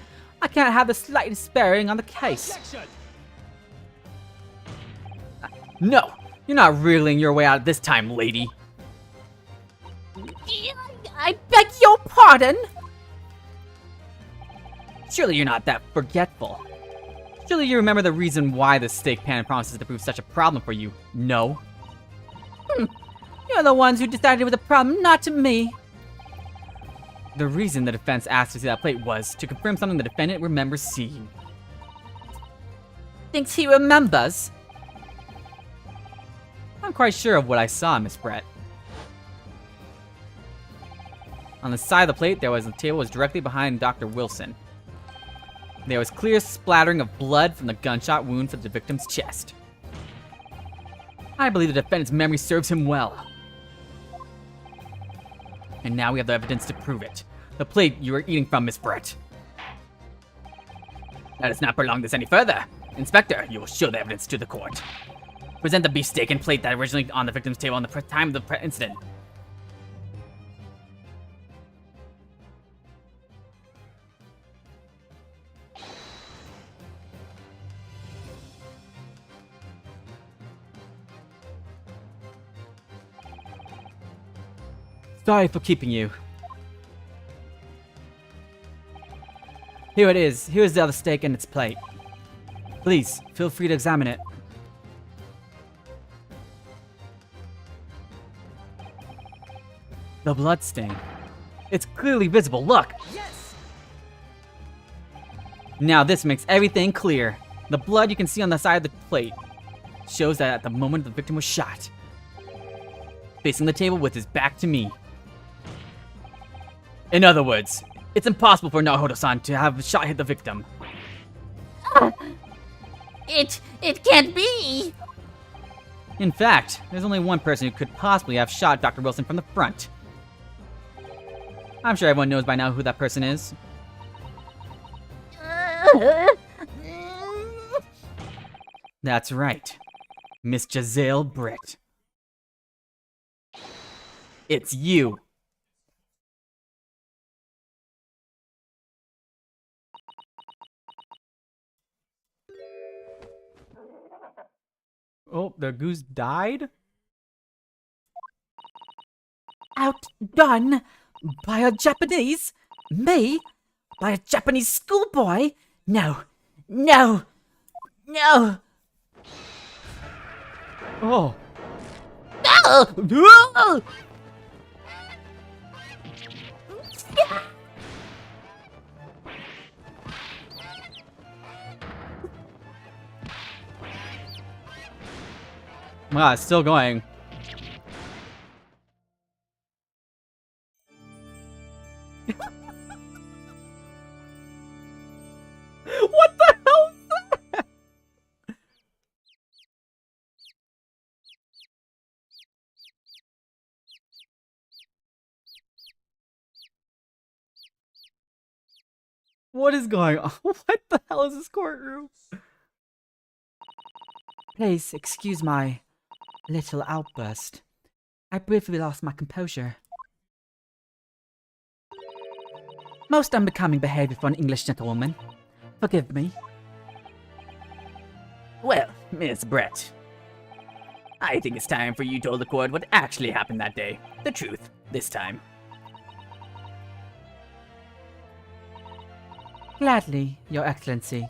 I can't have the slightest bearing on the case. Objection! No, you're not wriggling your way out this time, lady. I beg your pardon? Surely you're not that forgetful. Surely you remember the reason why the steak pan promises to prove such a problem for you, no? You're the ones who decided it was a problem, not me. The reason the defense asked to see that plate was to confirm something the defendant remembers seeing. Thinks he remembers? I'm quite sure of what I saw, Miss Brett. On the side of the plate, the table was directly behind Dr. Wilson. There was clear splattering of blood from the gunshot wound for the victim's chest. I believe the defendant's memory serves him well. And now we have the evidence to prove it. The plate you were eating from, Miss Brett. Let us not prolong this any further. Inspector, you will show the evidence to the court. Present the beefsteak and plate that originally on the victim's table on the time of the incident. Sorry for keeping you. Here it is. Here's the other steak and its plate. Please, feel free to examine it. The blood stain. It's clearly visible, look! Yes! Now this makes everything clear. The blood you can see on the side of the plate shows that at the moment the victim was shot, facing the table with his back to me. In other words, it's impossible for Naruto-san to have shot hit the victim. It can't be. In fact, there's only one person who could possibly have shot Dr. Wilson from the front. I'm sure everyone knows by now who that person is. That's right. Miss Giselle Britt. It's you. Oh, the goose died? Outdone by a Japanese? Me? By a Japanese schoolboy? No, no, no. Oh. Oh! Wow, it's still going. What the hell is that? What is going on? What the hell is this courtroom? Please excuse my little outburst. I briefly lost my composure. Most unbecoming behavior for an English gentlewoman. Forgive me. Well, Miss Brett, I think it's time for you to tell the court what actually happened that day. The truth, this time. Gladly, Your Excellency.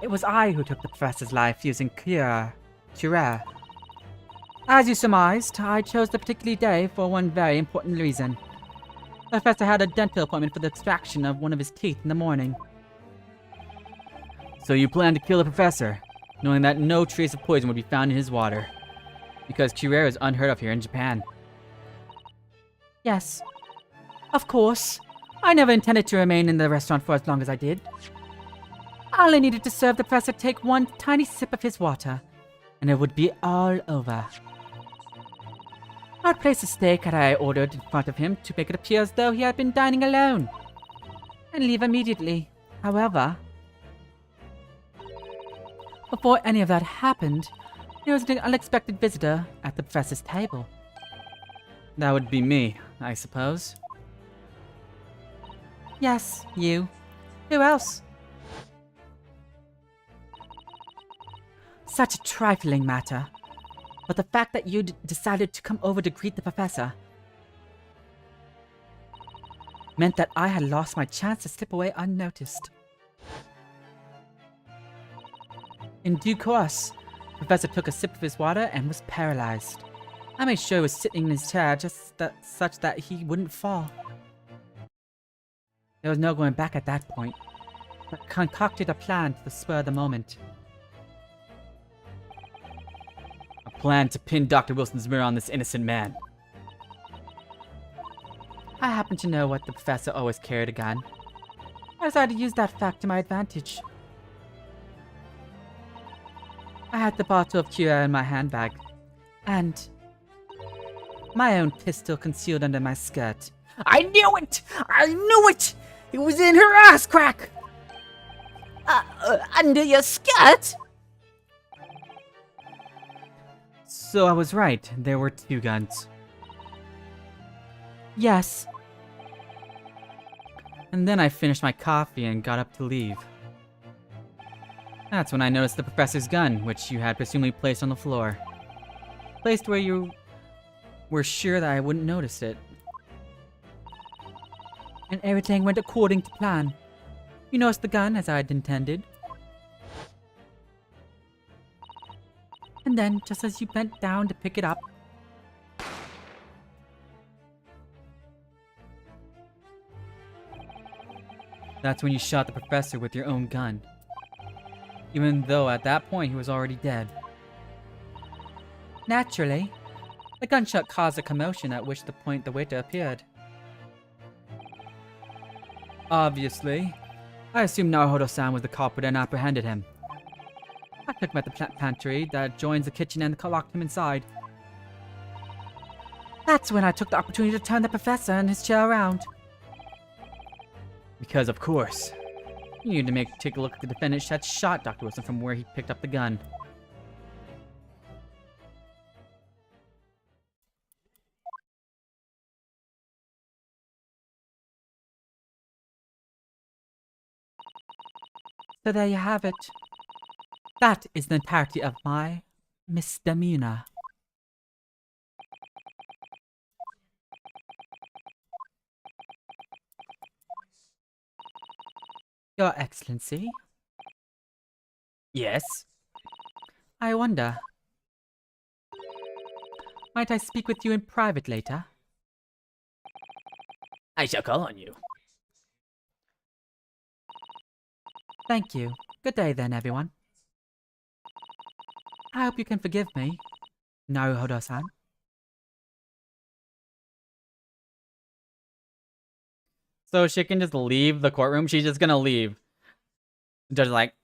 It was I who took the professor's life using Cura. As you surmised, I chose the particular day for one very important reason. The professor had a dental appointment for the extraction of one of his teeth in the morning. So you plan to kill the professor, knowing that no trace of poison would be found in his water. Because Curare is unheard of here in Japan. Yes. Of course. I never intended to remain in the restaurant for as long as I did. I only needed to serve the professor take one tiny sip of his water, and it would be all over. I'd place the steak that I ordered in front of him to make it appear as though he had been dining alone, and leave immediately. However, before any of that happened, there was an unexpected visitor at the professor's table. That would be me, I suppose. Yes, you. Who else? Such a trifling matter. But the fact that you decided to come over to greet the professor meant that I had lost my chance to slip away unnoticed. In due course, the professor took a sip of his water and was paralyzed. I made sure he was sitting in his chair such that he wouldn't fall. There was no going back at that point, but concocted a plan to the spur of the moment. A plan to pin Dr. Wilson's mirror on this innocent man. I happen to know what the professor always carried a gun. I decided to use that fact to my advantage. I had the bottle of cure in my handbag, and my own pistol concealed under my skirt. I knew it! I knew it! It was in her ass crack! Under your skirt? So I was right, there were two guns. Yes. And then I finished my coffee and got up to leave. That's when I noticed the professor's gun, which you had presumably placed on the floor. Placed where you were sure that I wouldn't notice it. And everything went according to plan. You noticed the gun as I had intended. And then, just as you bent down to pick it up, that's when you shot the professor with your own gun. Even though at that point he was already dead. naturally, the gunshot caused a commotion at which point the waiter appeared. Obviously. I assumed Naruhodo-san was the culprit and apprehended him. I took him at the pantry that joins the kitchen and locked him inside. That's when I took the opportunity to turn the professor and his chair around. Because, of course, you need to take a look at the defendant that shot Dr. Wilson from where he picked up the gun. So there you have it. That is the entirety of my misdemeanor. Your Excellency, Yes? I wonder. Might I speak with you in private later? I shall call on you. Thank you. Good day then, everyone. I hope you can forgive me, Naruhodo-san. So she can just leave the courtroom? She's just gonna leave. The judge is like,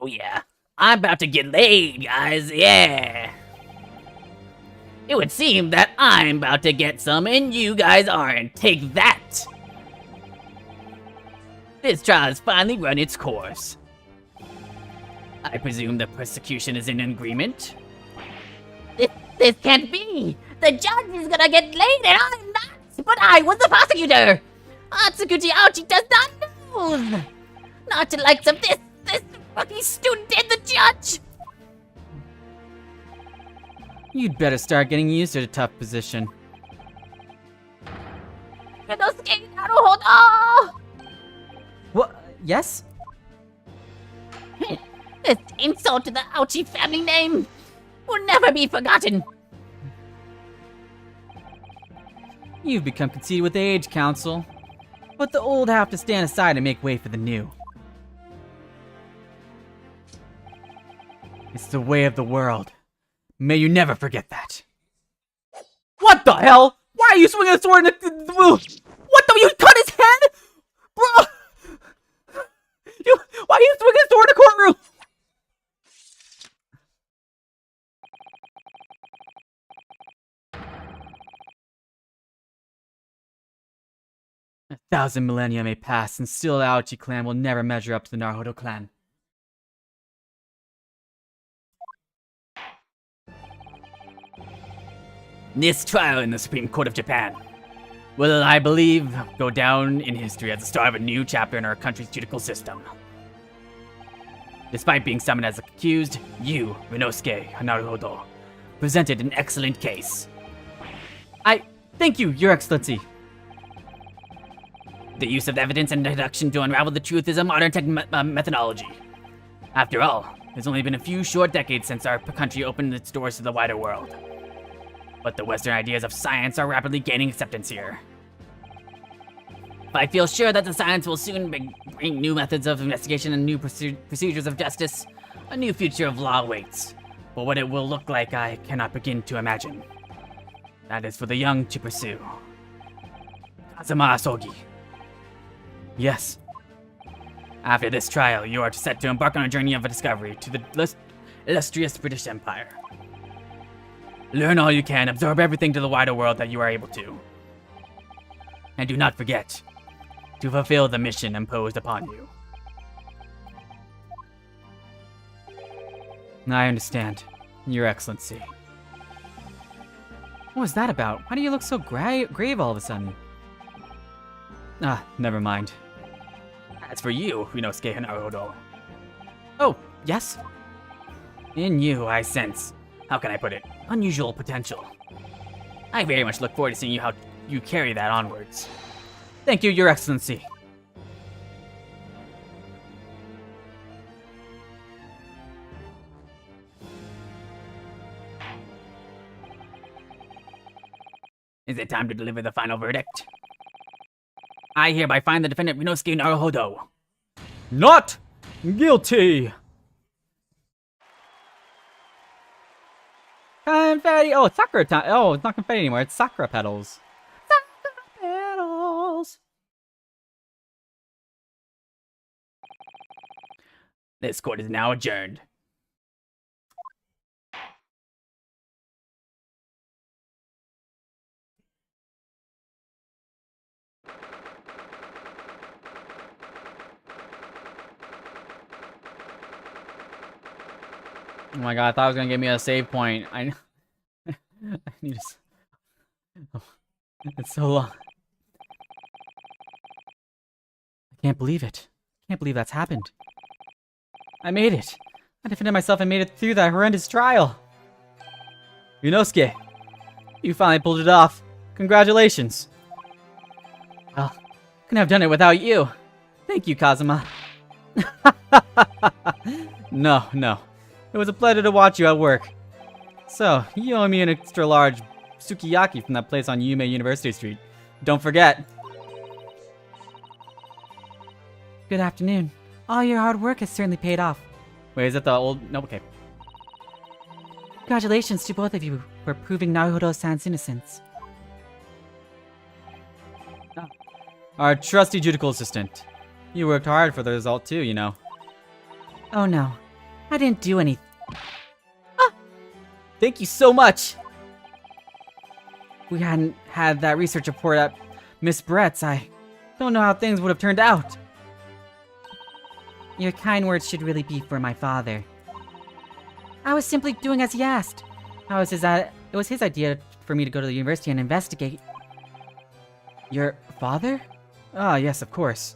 Oh yeah, I'm about to get laid, guys, yeah. It would seem that I'm about to get some and you guys aren't. Take that! This trial has finally run its course. I presume the prosecution is in agreement? This can't be! The judge is gonna get laid and I'm not! But I was the prosecutor! Atsukuchi Aochi does not lose! Not the likes of this fucking student and the judge! you'd better start getting used to the tough position. Rinosuke Naruhodo! What? Yes? This insult to the Aochi family name will never be forgotten! You've become conceited with age, Counsel. But the old have to stand aside and make way for the new. It's the way of the world. May you never forget that. What the hell? Why are you swinging a sword in the... What the... You cut his head? Bro! Why are you swinging a sword in the courtroom? A thousand millennia may pass, and still the Aochi clan will never measure up to the Naruhodo clan. This trial in the Supreme Court of Japan will, I believe, go down in history as the start of a new chapter in our country's judicial system. Despite being summoned as accused, you, Rinosuke Naruhodo, presented an excellent case. Thank you, Your Excellency. The use of evidence and deduction to unravel the truth is a modern methodology. After all, it's only been a few short decades since our country opened its doors to the wider world. But the Western ideas of science are rapidly gaining acceptance here. I feel sure that the science will soon bring new methods of investigation and new procedures of justice. A new future of law awaits. But what it will look like, I cannot begin to imagine. That is for the young to pursue. Kazuma Asogi. Yes. After this trial, you are set to embark on a journey of discovery to the illustrious British Empire. Learn all you can, absorb everything to the wider world that you are able to. And do not forget to fulfill the mission imposed upon you. I understand, Your Excellency. What was that about? Why do you look so grave all of a sudden? Ah, never mind. As for you, Rinosuke Naruhodo, Oh, yes? in you I sense, how can I put it, unusual potential. I very much look forward to seeing how you carry that onwards. Thank you, Your Excellency. Is it time to deliver the final verdict? I hereby find the defendant Rinosuke Naruhodo Not guilty. Confetti! Oh, it's Sakura time. Oh, it's not confetti anymore. It's Sakura petals. Petals. This court is now adjourned. Oh my god, I thought it was gonna give me a save point. I need to... It's so long. I can't believe it. Can't believe that's happened. I made it. I defended myself and made it through that horrendous trial. Yunosuke, you finally pulled it off. Congratulations. Well, couldn't have done it without you. Thank you, Kazuma. No. It was a pleasure to watch you at work. So, you owe me an extra large sukiyaki from that place on Yume University Street. Don't forget. Good afternoon. All your hard work has certainly paid off. Wait, is that the old... No, okay. Congratulations to both of you for proving Naruto-san's innocence. Our trusty judicial assistant. You worked hard for the result too, you know. Oh no. I didn't do anything. Ah! Thank you so much! If we hadn't had that research report at Miss Brett's, I don't know how things would have turned out. Your kind words should really be for my father. I was simply doing as he asked. It was his idea for me to go to the university and investigate. Your father? Ah, yes, of course.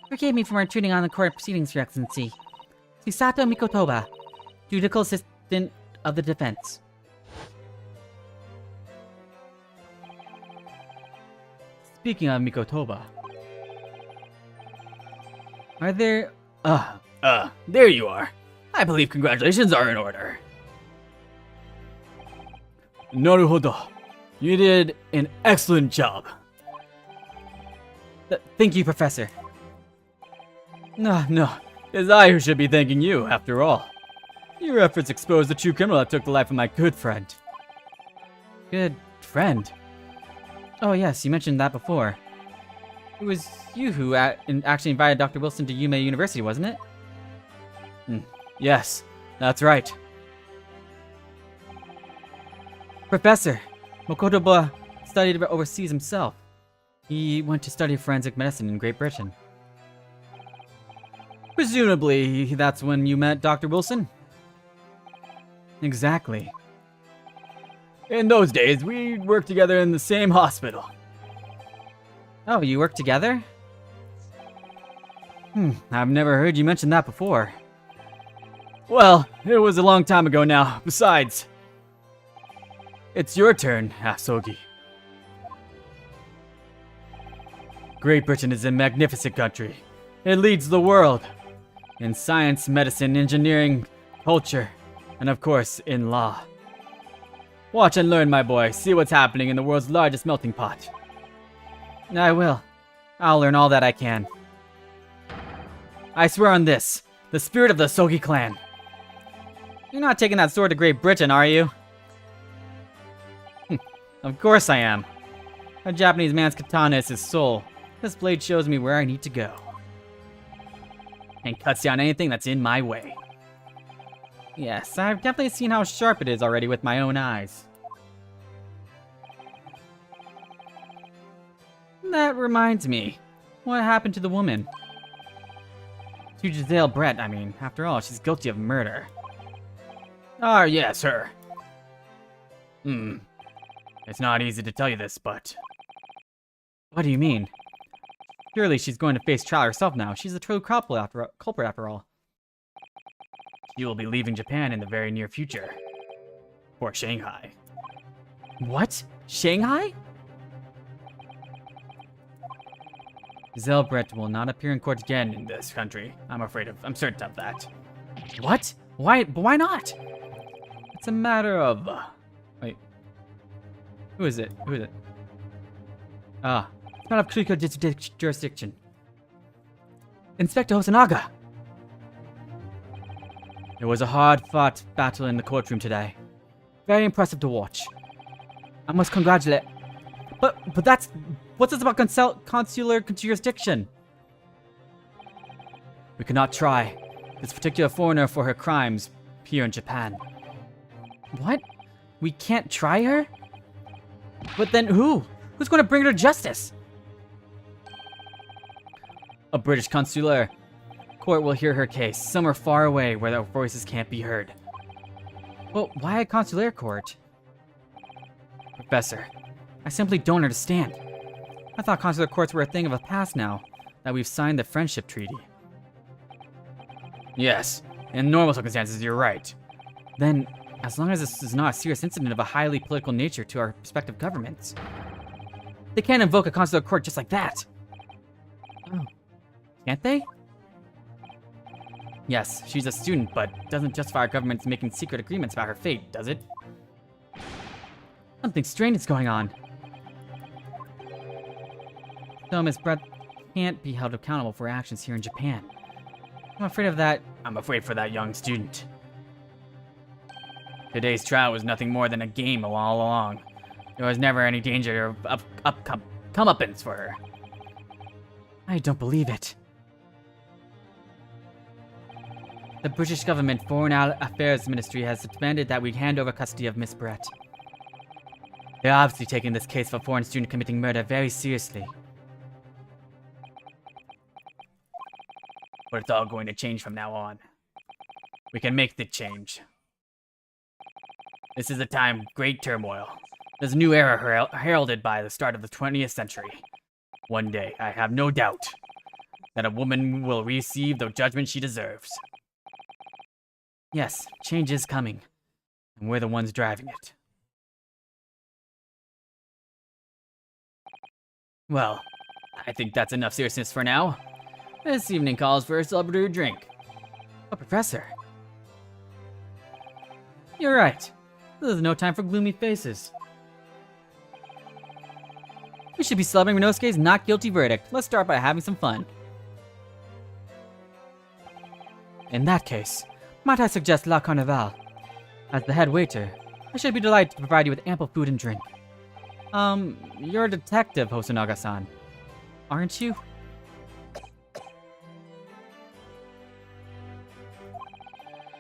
Forgive me for intruding on the court proceedings, Your Excellency. Chisato Mikotoba, judicial assistant of the defense. Speaking of Mikotoba, are there... There you are. I believe congratulations are in order. Naruhodo. You did an excellent job. Thank you, Professor. No. It's I who should be thanking you, after all. Your efforts exposed the true criminal that took the life of my good friend. Good friend? Oh yes, you mentioned that before. It was you who actually invited Dr. Wilson to Yume University, wasn't it? Yes, that's right. Professor, Mokotoba studied overseas himself. He went to study forensic medicine in Great Britain. Presumably, that's when you met Dr. Wilson? Exactly. In those days, we worked together in the same hospital. Oh, you worked together? I've never heard you mention that before. Well, it was a long time ago now. Besides, it's your turn, Asogi. Great Britain is a magnificent country. It leads the world in science, medicine, engineering, culture, and of course, in law. Watch and learn, my boy. See what's happening in the world's largest melting pot. I will. I'll learn all that I can. I swear on this, the spirit of the Sogi clan. You're not taking that sword to Great Britain, are you? Of course I am. A Japanese man's katana is his soul. This blade shows me where I need to go. And cuts down anything that's in my way. Yes, I've definitely seen how sharp it is already with my own eyes. That reminds me. What happened to the woman? To Giselle Brett, I mean. After all, she's guilty of murder. Ah, yes, her. It's not easy to tell you this, but... What do you mean? Surely she's going to face trial herself now. She's the true culprit after all. She will be leaving Japan in the very near future. For Shanghai. What? Shanghai? Giselle Brett will not appear in court again In this country, I'm certain of that. What? Why not? It's a matter of... Wait. Who is it? Ah. It's not of critical jurisdiction. Inspector Hosonaga! It was a hard-fought battle in the courtroom today. Very impressive to watch. I must congratulate... But that's... What's this about consular jurisdiction? We cannot try this particular foreigner for her crimes here in Japan. What? We can't try her? But then who? Who's going to bring her to justice? A British consular court will hear her case, somewhere far away where their voices can't be heard. Well, why a consular court? Professor, I simply don't understand. I thought consular courts were a thing of the past now, that we've signed the friendship treaty. Yes, in normal circumstances, you're right. Then, as long as this is not a serious incident of a highly political nature to our respective governments, they can't invoke a consular court just like that. Oh, can't they? Yes, she's a student, but doesn't justify our government's making secret agreements about her fate, does it? Something strange is going on. So Miss Brett can't be held accountable for her actions here in Japan. I'm afraid of that. I'm afraid for that young student. Today's trial was nothing more than a game all along. There was never any danger of comeuppance for her. I don't believe it. The British government Foreign Affairs Ministry has demanded that we hand over custody of Miss Brett. They're obviously taking this case of a foreign student committing murder very seriously. But it's all going to change from now on. We can make the change. This is a time of great turmoil. There's a new era heralded by the start of the 20th century. One day, I have no doubt, that a woman will receive the judgment she deserves. Yes, change is coming, and we're the ones driving it. Well, I think that's enough seriousness for now. This evening calls for a celebratory drink. Oh, Professor. You're right. This is no time for gloomy faces. We should be celebrating Rinosuke's not guilty verdict. Let's start by having some fun. In that case, might I suggest La Carnival? As the head waiter, I should be delighted to provide you with ample food and drink. You're a detective, Hosonaga-san, aren't you?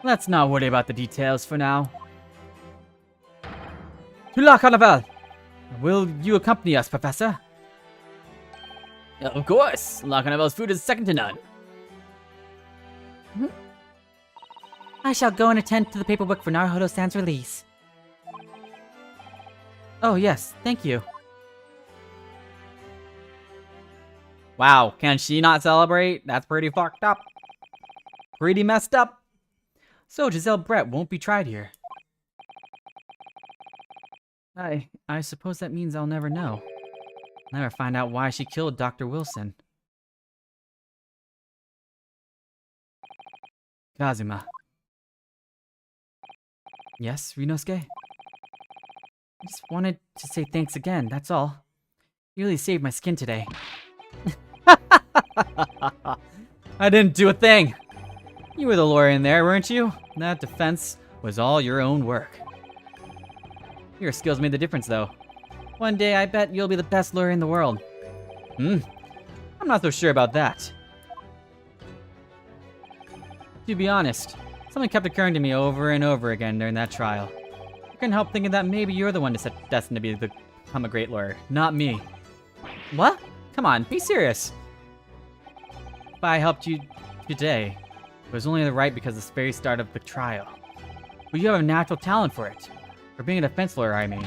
Let's not worry about the details for now. To La Carnival! Will you accompany us, Professor? Of course! La Carnival's food is second to none. I shall go and attend to the paperwork for Naruhodo-san's release. Oh yes, thank you. Wow, can she not celebrate? That's pretty fucked up. Pretty messed up. So Giselle Brett won't be tried here. I suppose that means I'll never know. Never find out why she killed Dr. Wilson. Kazuma. Yes, Rinosuke? I just wanted to say thanks again, that's all. You really saved my skin today. I didn't do a thing! You were the lawyer in there, weren't you? That defense was all your own work. Your skills made the difference, though. One day, I bet you'll be the best lawyer in the world. I'm not so sure about that. To be honest, something kept occurring to me over and over again during that trial. I couldn't help thinking that maybe you're the one destined to become a great lawyer, not me. What? Come on, be serious. If I helped you today, it was only right because of the very start of the trial. But you have a natural talent for it. For being a defense lawyer, I mean.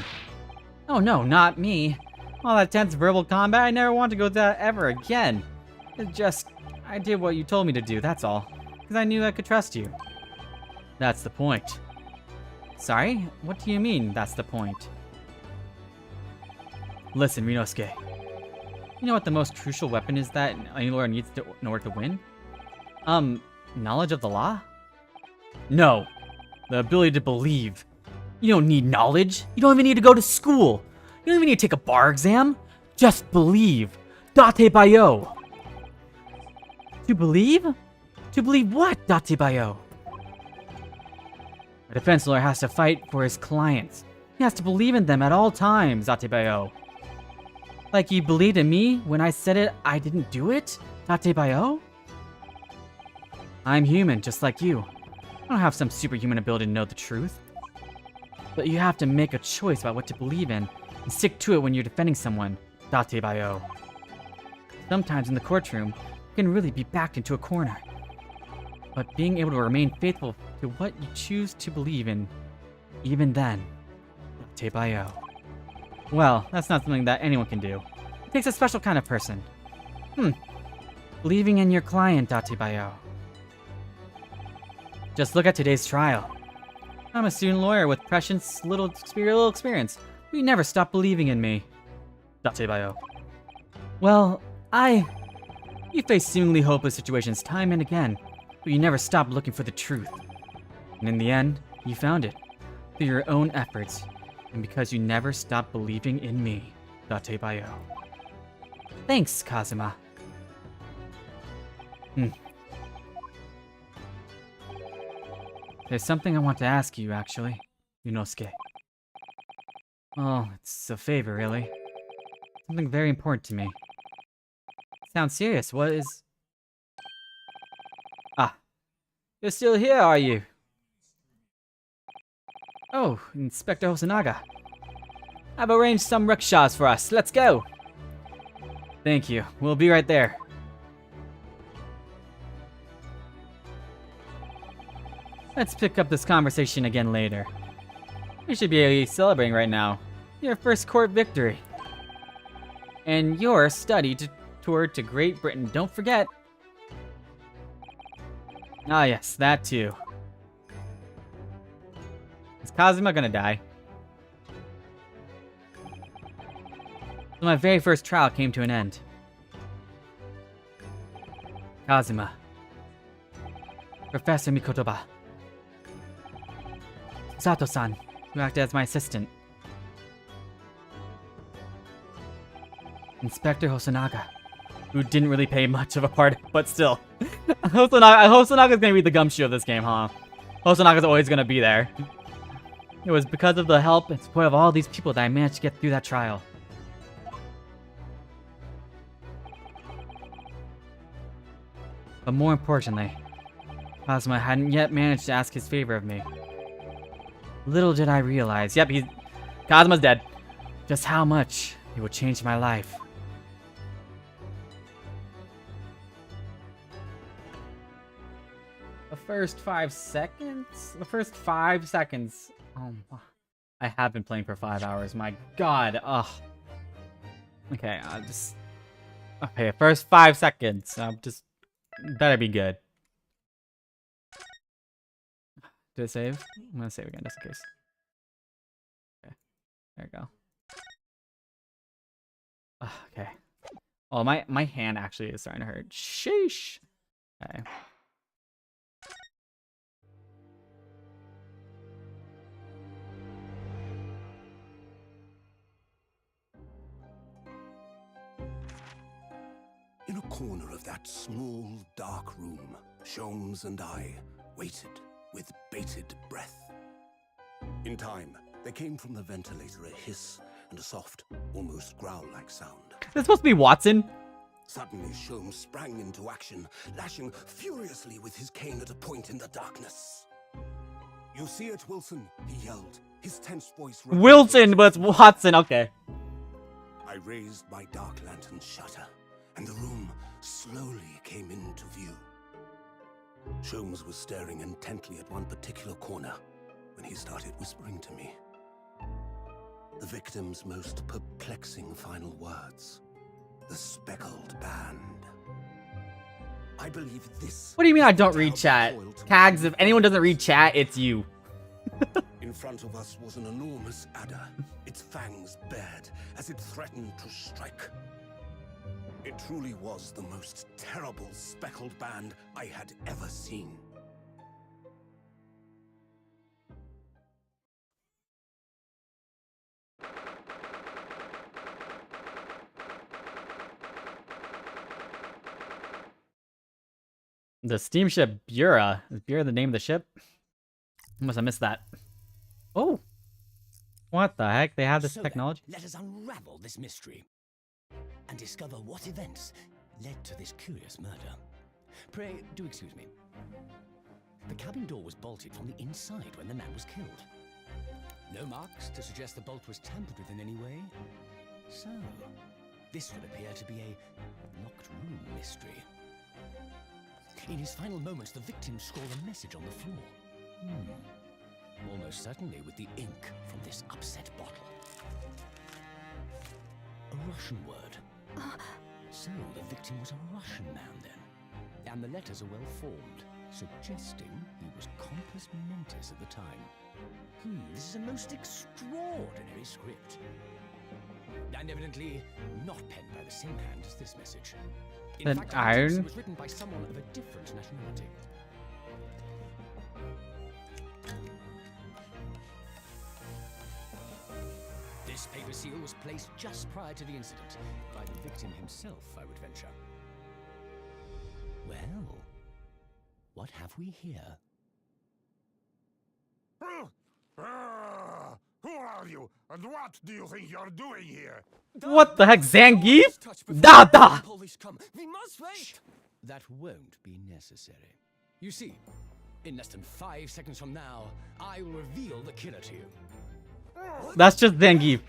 Oh no, not me. All that tense verbal combat, I never want to go through that ever again. It's just, I did what you told me to do, that's all. Because I knew I could trust you. That's the point. Sorry? What do you mean, that's the point? Listen, Rinosuke. You know what the most crucial weapon is that any lawyer needs in order to win? Knowledge of the law? No. The ability to believe. You don't need knowledge. You don't even need to go to school. You don't even need to take a bar exam. Just believe. Date bayo. To believe? To believe what, Date bayo? A defense lawyer has to fight for his clients. He has to believe in them at all times, Date bayo. Like you believed in me when I said it, I didn't do it, Date bayo? I'm human, just like you. I don't have some superhuman ability to know the truth. But you have to make a choice about what to believe in and stick to it when you're defending someone, Date bayo. Sometimes in the courtroom, you can really be backed into a corner. but being able to remain faithful to what you choose to believe in, even then. Tebayo. Well, that's not something that anyone can do. It takes a special kind of person. Believing in your client, Tebayo. Just look at today's trial. I'm a student lawyer with precious little experience. But you never stop believing in me. Tebayo. Well, You face seemingly hopeless situations time and again, but you never stopped looking for the truth. And in the end, you found it. Through your own efforts, and because you never stopped believing in me. Tebayo. Thanks, Kazuma. There's something I want to ask you, actually, Yunosuke. Oh, it's a favor, really. Something very important to me. Sounds serious. What is... Ah. You're still here, are you? Oh, Inspector Hosonaga. I've arranged some rickshaws for us. Let's go. Thank you. We'll be right there. Let's pick up this conversation again later. We should be celebrating right now. Your first court victory. And your study tour to Great Britain. Don't forget. Ah yes, that too. Is Kazuma gonna die? So my very first trial came to an end. Kazuma. Professor Mikotoba. Sato-san, who acted as my assistant. Inspector Hosonaga, who didn't really play much of a part, but still. Hosanaga's gonna be the gumshoe of this game, huh? Hosanaga's always gonna be there. It was because of the help and support of all these people that I managed to get through that trial. But more importantly, Kazuma hadn't yet managed to ask his favor of me. Little did I realize, yep, Kazuma's dead, just how much it would change my life. The first 5 seconds? The first 5 seconds. Oh, I have been playing for 5 hours, my god, ugh. Okay, okay, first 5 seconds, better be good. Did it save? I'm gonna save again just in case. Okay, there we go. Okay. Oh, my hand actually is starting to hurt. Sheesh. Okay. In a corner of that small, dark room, Sholmes and I waited with bated breath. In time, there came from the ventilator a hiss and a soft, almost growl-like sound. Is this supposed to be Watson? Suddenly, Sholmes sprang into action, lashing furiously with his cane at a point in the darkness. "You see it, Wilson?" he yelled, his tense voice... Wilson, but it's Watson, okay. I raised my dark lantern shutter, and the room slowly came into view. Sholmes was staring intently at one particular corner when he started whispering to me. The victim's most perplexing final words. The speckled band. I believe this... What do you mean I don't read chat? Kags, if anyone doesn't read chat, it's you. In front of us was an enormous adder, its fangs bared as it threatened to strike. It truly was the most terrible speckled band I had ever seen. The steamship Bura. Is Bura the name of the ship? I must have missed that. Oh! What the heck? They have this technology? Let us unravel this mystery and discover what events led to this curious murder. Pray, do excuse me. The cabin door was bolted from the inside when the man was killed. No marks to suggest the bolt was tampered with in any way. So, this would appear to be a locked room mystery. In his final moments, the victim scrawled a message on the floor. Almost certainly with the ink from this upset bottle. A Russian word. So the victim was a Russian man then. And the letters are well formed, suggesting he was compos mentis at the time. This is a most extraordinary script. And evidently not penned by the same hand as this message. In An fact, iron? it was written by someone of a different nationality. This paper seal was placed just prior to the incident, by the victim himself, I would venture. Well, what have we here? Who are you, and what do you think you're doing here? What the heck, Zangief? Da! Police come. We must wait. That won't be necessary. You see, in less than 5 seconds from now, I will reveal the killer to you. That's just Zangief.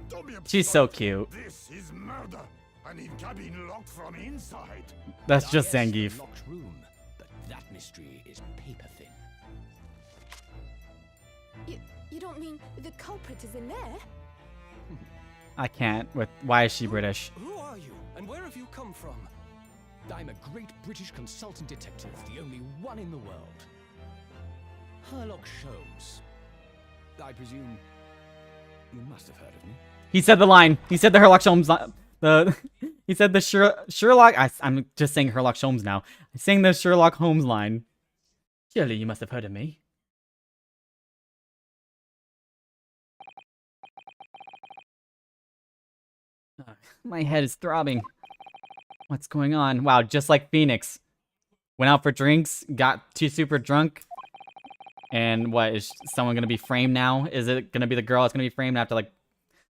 Don't be upset. She's so cute. This is murder. An in cabin locked from inside. That's just Yes, Zangief. a locked room, but that mystery is paper thin. You don't mean the culprit is in there? I can't. With why is she British? Who are you, and where have you come from? I'm a great British consultant detective, the only one in the world. Sherlock Holmes. I presume you must have heard of me. He said the line. He said the Sherlock Holmes. He said the Sherlock. I'm just saying Sherlock Holmes now. I'm saying the Sherlock Holmes line. Surely you must have heard of me. My head is throbbing. What's going on? Wow, just like Phoenix. Went out for drinks, got too super drunk. And what, is someone gonna be framed now? Is it gonna be the girl that's gonna be framed? I have to like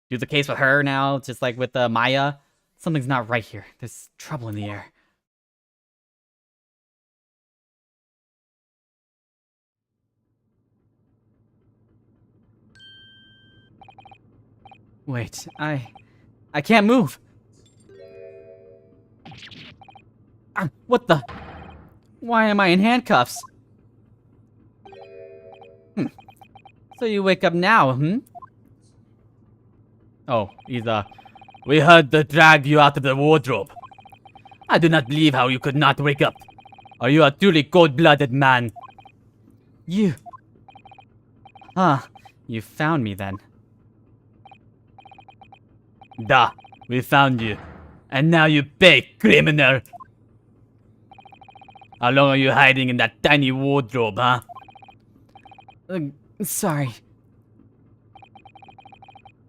do the case with her now, just like with Maya? Something's not right here. There's trouble in the air. Wait, I can't move. What the? Why am I in handcuffs? So you wake up now, Oh, he's we had to drag you out of the wardrobe. I do not believe how you could not wake up. Are you a truly cold-blooded man? You... you found me then. Da, we found you. And now you pay, criminal. How long are you hiding in that tiny wardrobe, huh? Sorry.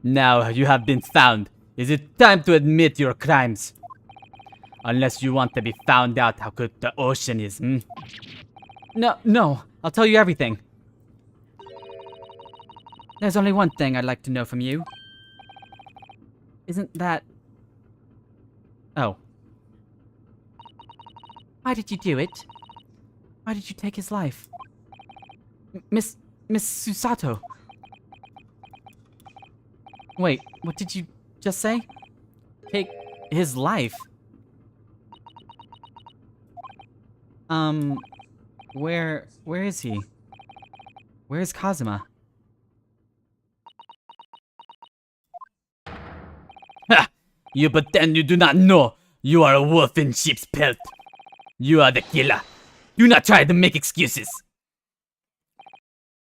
Now you have been found. Is it time to admit your crimes? Unless you want to be found out how good the ocean is, No, I'll tell you everything. There's only one thing I'd like to know from you. Isn't that... Oh. Why did you do it? Why did you take his life? Miss Susato. Wait, what did you just say? Take his life? Where is he? Where is Kazuma? Ha! You pretend you do not know. You are a wolf in sheep's pelt. You are the killer. Do not try to make excuses.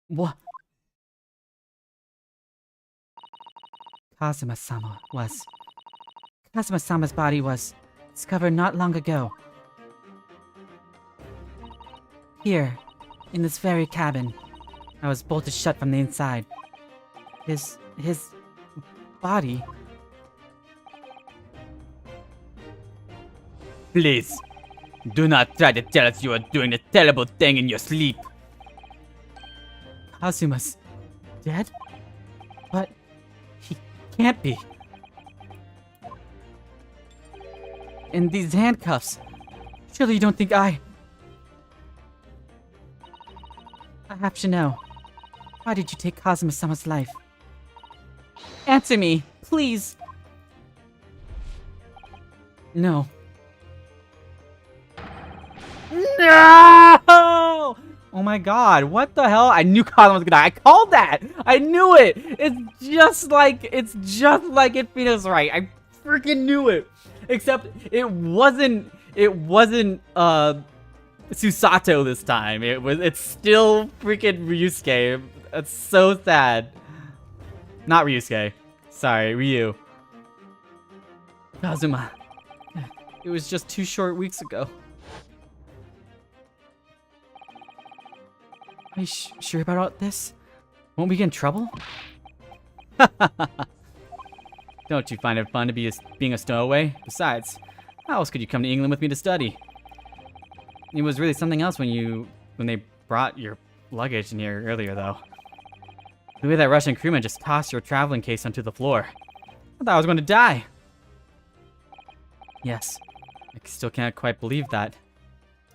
What? Kazuma-sama's body was discovered not long ago. Here, in this very cabin. I was bolted shut from the inside. His body... Please, do not try to tell us you are doing a terrible thing in your sleep. Kazuma's dead? But he can't be. In these handcuffs, surely you don't think I have to know. Why did you take Kazuma-sama's life? Answer me, please. No! Oh my god, what the hell? I knew Cosmo was gonna die. I called that! I knew it! It's just like it feels right. I freaking knew it. Except it wasn't Susato this time. It's still freaking Ryusuke. That's so sad. Not Ryusuke. Sorry, Ryu. Kazuma. It was just 2 short weeks ago. Are you sure about all this? Won't we get in trouble? Don't you find it fun to be being a stowaway? Besides, how else could you come to England with me to study? It was really something else when they brought your luggage in here earlier, though. The way that Russian crewman just tossed your traveling case onto the floor. I thought I was going to die. Yes, I still can't quite believe that.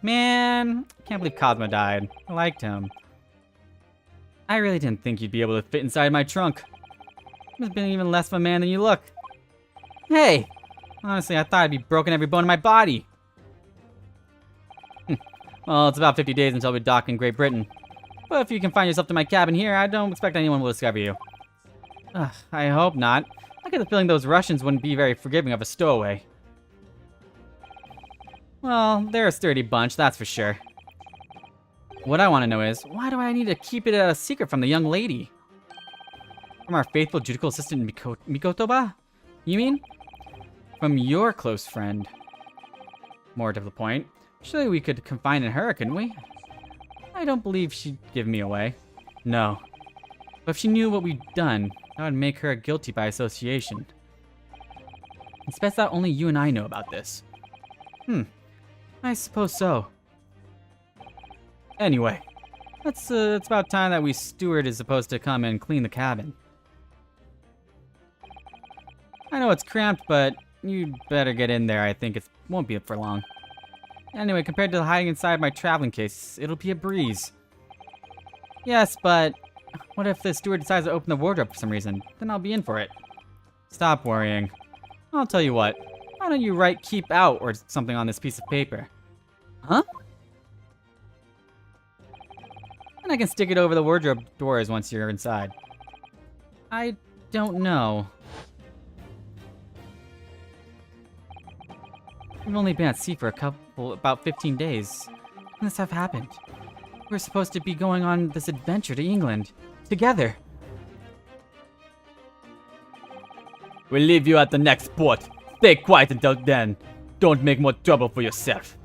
Man, I can't believe Cosmo died. I liked him. I really didn't think you'd be able to fit inside my trunk. You've been even less of a man than you look. Hey! Honestly, I thought I'd be broken every bone in my body. Well, it's about 50 days until we dock in Great Britain. But if you can find yourself to my cabin here, I don't expect anyone will discover you. I hope not. I get the feeling those Russians wouldn't be very forgiving of a stowaway. Well, they're a sturdy bunch, that's for sure. What I want to know is, why do I need to keep it a secret from the young lady? From our faithful judicial assistant Mikotoba? You mean? From your close friend. More to the point, surely we could confide in her, couldn't we? I don't believe she'd give me away. No. But if she knew what we'd done, that would make her guilty by association. It's best that only you and I know about this. I suppose so. Anyway, it's about time that steward is supposed to come and clean the cabin. I know it's cramped, but you'd better get in there. I think it won't be up for long. Anyway, compared to hiding inside my traveling case, it'll be a breeze. Yes, but what if the steward decides to open the wardrobe for some reason? Then I'll be in for it. Stop worrying. I'll tell you what. Why don't you write "keep out" or something on this piece of paper? Huh? And I can stick it over the wardrobe doors once you're inside. I don't know. We've only been at sea for about 15 days. When this have happened? We're supposed to be going on this adventure to England. Together. We'll leave you at the next port. Stay quiet until then. Don't make more trouble for yourself.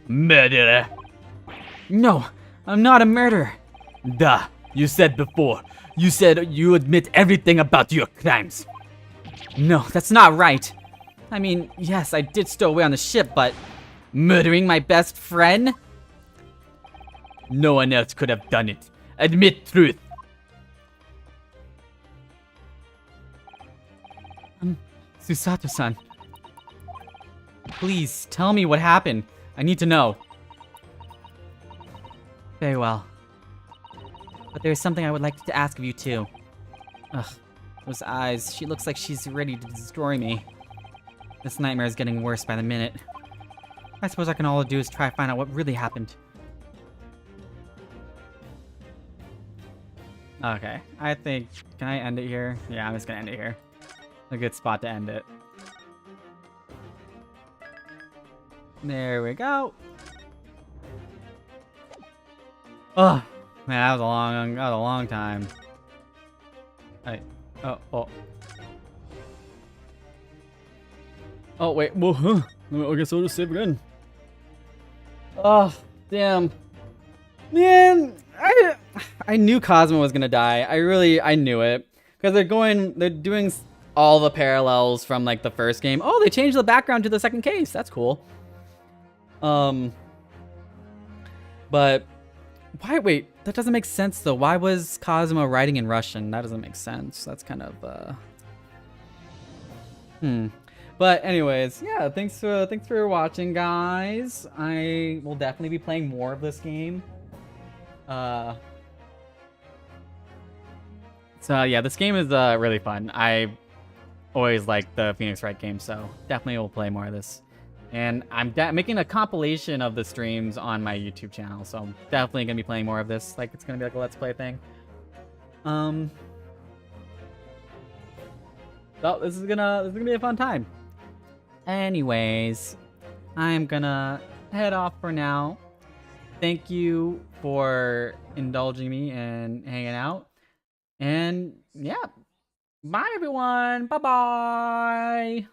Murderer. No, I'm not a murderer. Duh, you said before. You said you admit everything about your crimes. No, that's not right. I mean, yes, I did stow away on the ship, but murdering my best friend? No one else could have done it. Admit truth. Susato-san. Please, tell me what happened. I need to know. Very well. But there's something I would like to ask of you too. Ugh, those eyes. She looks like she's ready to destroy me. This nightmare is getting worse by the minute. I suppose I can all do is try to find out what really happened. Okay, I think... Can I end it here? Yeah, I'm just gonna end it here. A good spot to end it. There we go. Oh, man, that was a long time. Hey, oh. Oh, wait, well, I guess I'll just save again. Oh, damn. Man, I knew Cosmo was gonna die. I knew it. Because they're doing all the parallels from, like, the first game. Oh, they changed the background to the second case. That's cool. But, why, wait, that doesn't make sense, though. Why was Cosmo writing in Russian? That doesn't make sense. That's kind of, But anyways, yeah, thanks for watching, guys. I will definitely be playing more of this game. So yeah, this game is really fun. I always like the Phoenix Wright game, so definitely will play more of this. And I'm making a compilation of the streams on my YouTube channel, so I'm definitely gonna be playing more of this. Like, it's gonna be like a Let's Play thing. So this is gonna be a fun time. Anyways, I'm gonna head off for now. Thank you for indulging me and hanging out. And yeah, bye everyone. Bye bye.